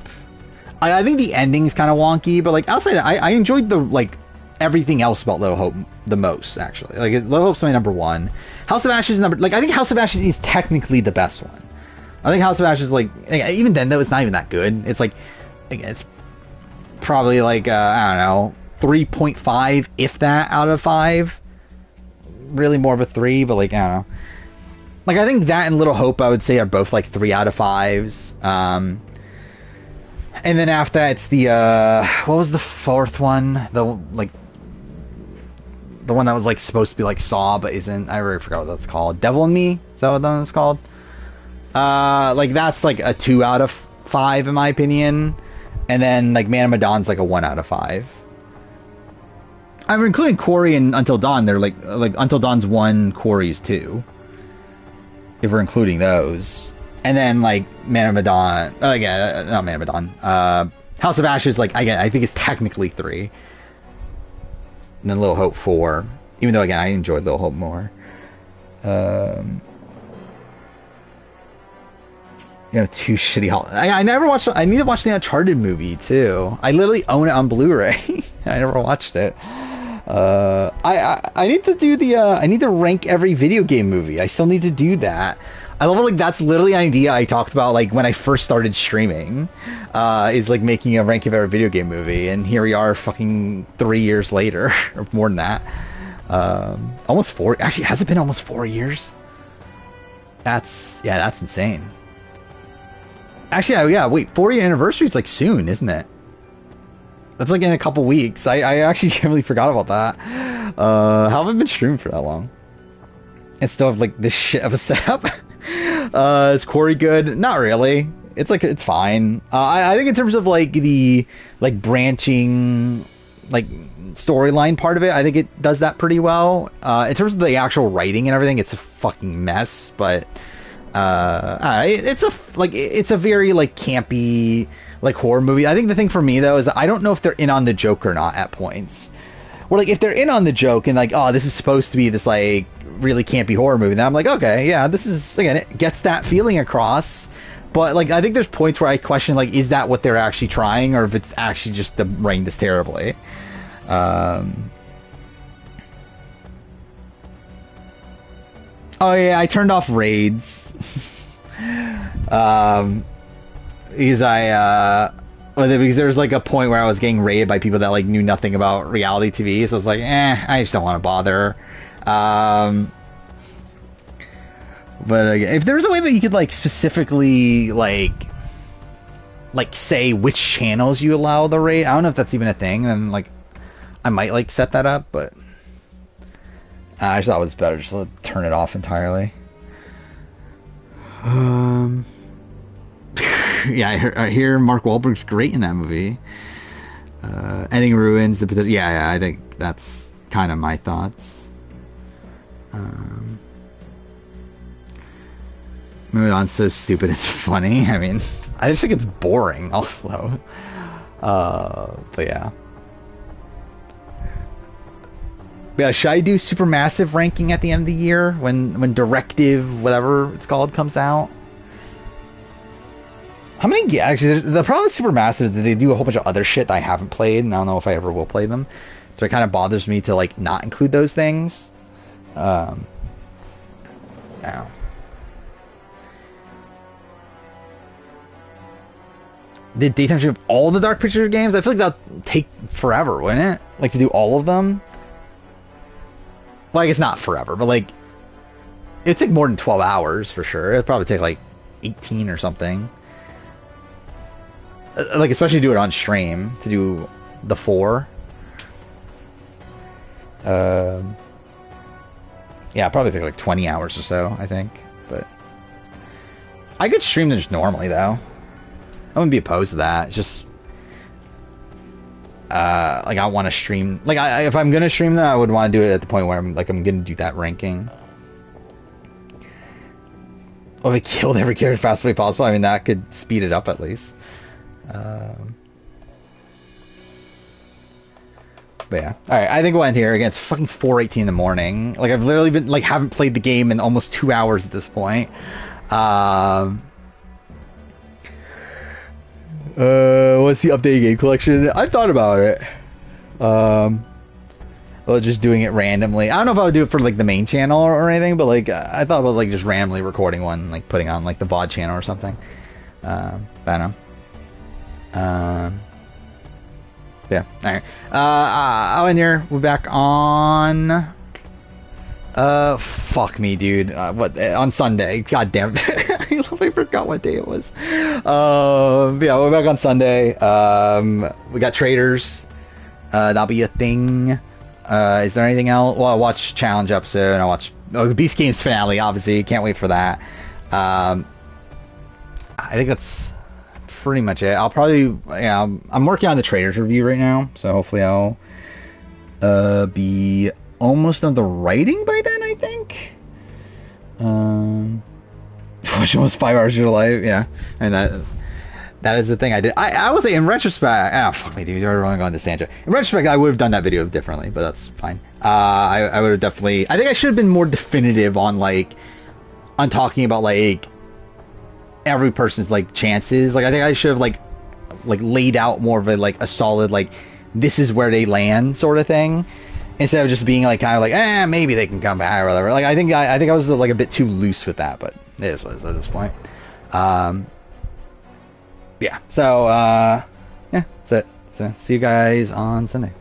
S1: I think the ending's kind of wonky, but like outside that, I enjoyed the like everything else about Little Hope the most, actually. Like Little Hope's my number 1. House of Ashes I think House of Ashes is technically the best one. I think House of Ashes, like even then though, it's not even that good. It's like it's probably like I don't know, 3.5 if that out of 5. Really more of a 3, but like I don't know. Like I think that and Little Hope I would say are both like 3 out of 5s. And then after that it's the what was the 4th one? The one that was like supposed to be like Saw but isn't. I already forgot what that's called. Devil in Me? Is that what that one's called? Like that's like a 2 out of 5 in my opinion. And then like Man of Medan's like a 1 out of 5. I mean, including Quarry and Until Dawn, they're like Until Dawn's 1, Quarry's 2. If we're including those. And then like Man of Medan, not Man of Medan. House of Ashes, like I think it's technically 3. And then Little Hope 4. Even though again I enjoyed Little Hope more. You know, 2 shitty I never watched. I need to watch the Uncharted movie too. I literally own it on Blu-ray. I never watched it. I need to do the I need to rank every video game movie. I still need to do that. I love it, like that's literally an idea I talked about like when I first started streaming, is like making a rank of every video game movie, and here we are fucking 3 years later, or more than that. Almost 4. Actually, has it been almost 4 years? That's insane. Actually, yeah, wait, 4-year anniversary is like soon, isn't it? That's like in a couple weeks. I actually generally forgot about that. How have I been streaming for that long? And still have like this shit of a setup. Is Quarry good? Not really. It's like, it's fine. I think in terms of like the like branching like storyline part of it, I think it does that pretty well. In terms of the actual writing and everything, it's a fucking mess, but it's a very like campy like horror movie. I think the thing for me though is I don't know if they're in on the joke or not at points. Well, like if they're in on the joke and like, oh, this is supposed to be this like really campy horror movie, then I'm like, okay, yeah, this is, again, it gets that feeling across. But like I think there's points where I question like, is that what they're actually trying, or if it's actually just the writing this terribly. Oh yeah, I turned off raids. Because because there was like a point where I was getting raided by people that like knew nothing about reality TV, so I was like, I just don't want to bother. But if there was a way that you could like specifically like say which channels you allow the raid, I don't know if that's even a thing, and like I might like set that up, but I just thought it was better just to turn it off entirely. Yeah, I hear Mark Wahlberg's great in that movie. Ending Ruins, yeah, I think that's kind of my thoughts. Mudan's so stupid it's funny. I mean, I just think it's boring also. But yeah. Yeah, should I do Supermassive ranking at the end of the year when Directive, whatever it's called, comes out? How many? Actually, the problem with Supermassive is that they do a whole bunch of other shit that I haven't played, and I don't know if I ever will play them. So it kind of bothers me to like not include those things. Yeah. Did Daytime Stream all the Dark Pictures games? I feel like that'll take forever, wouldn't it? Like to do all of them. Like it's not forever, but like it'd take more than 12 hours for sure. It'd probably take like 18 or something. Like especially do it on stream to do the 4. Yeah, probably take like 20 hours or so, I think. But I could stream this normally though. I wouldn't be opposed to that. It's just like I want to stream. Like if I'm gonna stream that, I would want to do it at the point where I'm gonna do that ranking. Oh, they killed every character fast way possible. I mean, that could speed it up at least. But yeah, all right. I think we'll end here. Again, it's fucking 4:18 in the morning. Like I've literally been haven't played the game in almost 2 hours at this point. What's the updated game collection? I thought about it. Well, just doing it randomly. I don't know if I would do it for like the main channel or anything, but like I thought about like just randomly recording one, like putting on like the VOD channel or something. I don't know. Yeah. All right. I'll end here. We're back on. Fuck me, dude. What on Sunday? God damn it! I forgot what day it was. Yeah, we're back on Sunday. We got traders. That'll be a thing. Is there anything else? Well, I watched challenge episode. And I watched Beast Games finale. Obviously, can't wait for that. I think that's pretty much it. I'll probably I'm working on the traders review right now, so hopefully I'll be almost done the writing by then, I think. Which was 5 hours of your life, yeah. And that is the thing I did. I would say in retrospect, fuck me, dude, you're really going to tangent. In retrospect, I would have done that video differently, but that's fine. I would have definitely. I think I should have been more definitive on talking about like every person's like chances. Like I think I should have like laid out more of a solid this is where they land sort of thing, instead of just being like kind of like maybe they can come back or whatever. Like I think I was like a bit too loose with that, but it is what it is at this point. Yeah. So yeah, that's it. So see you guys on Sunday.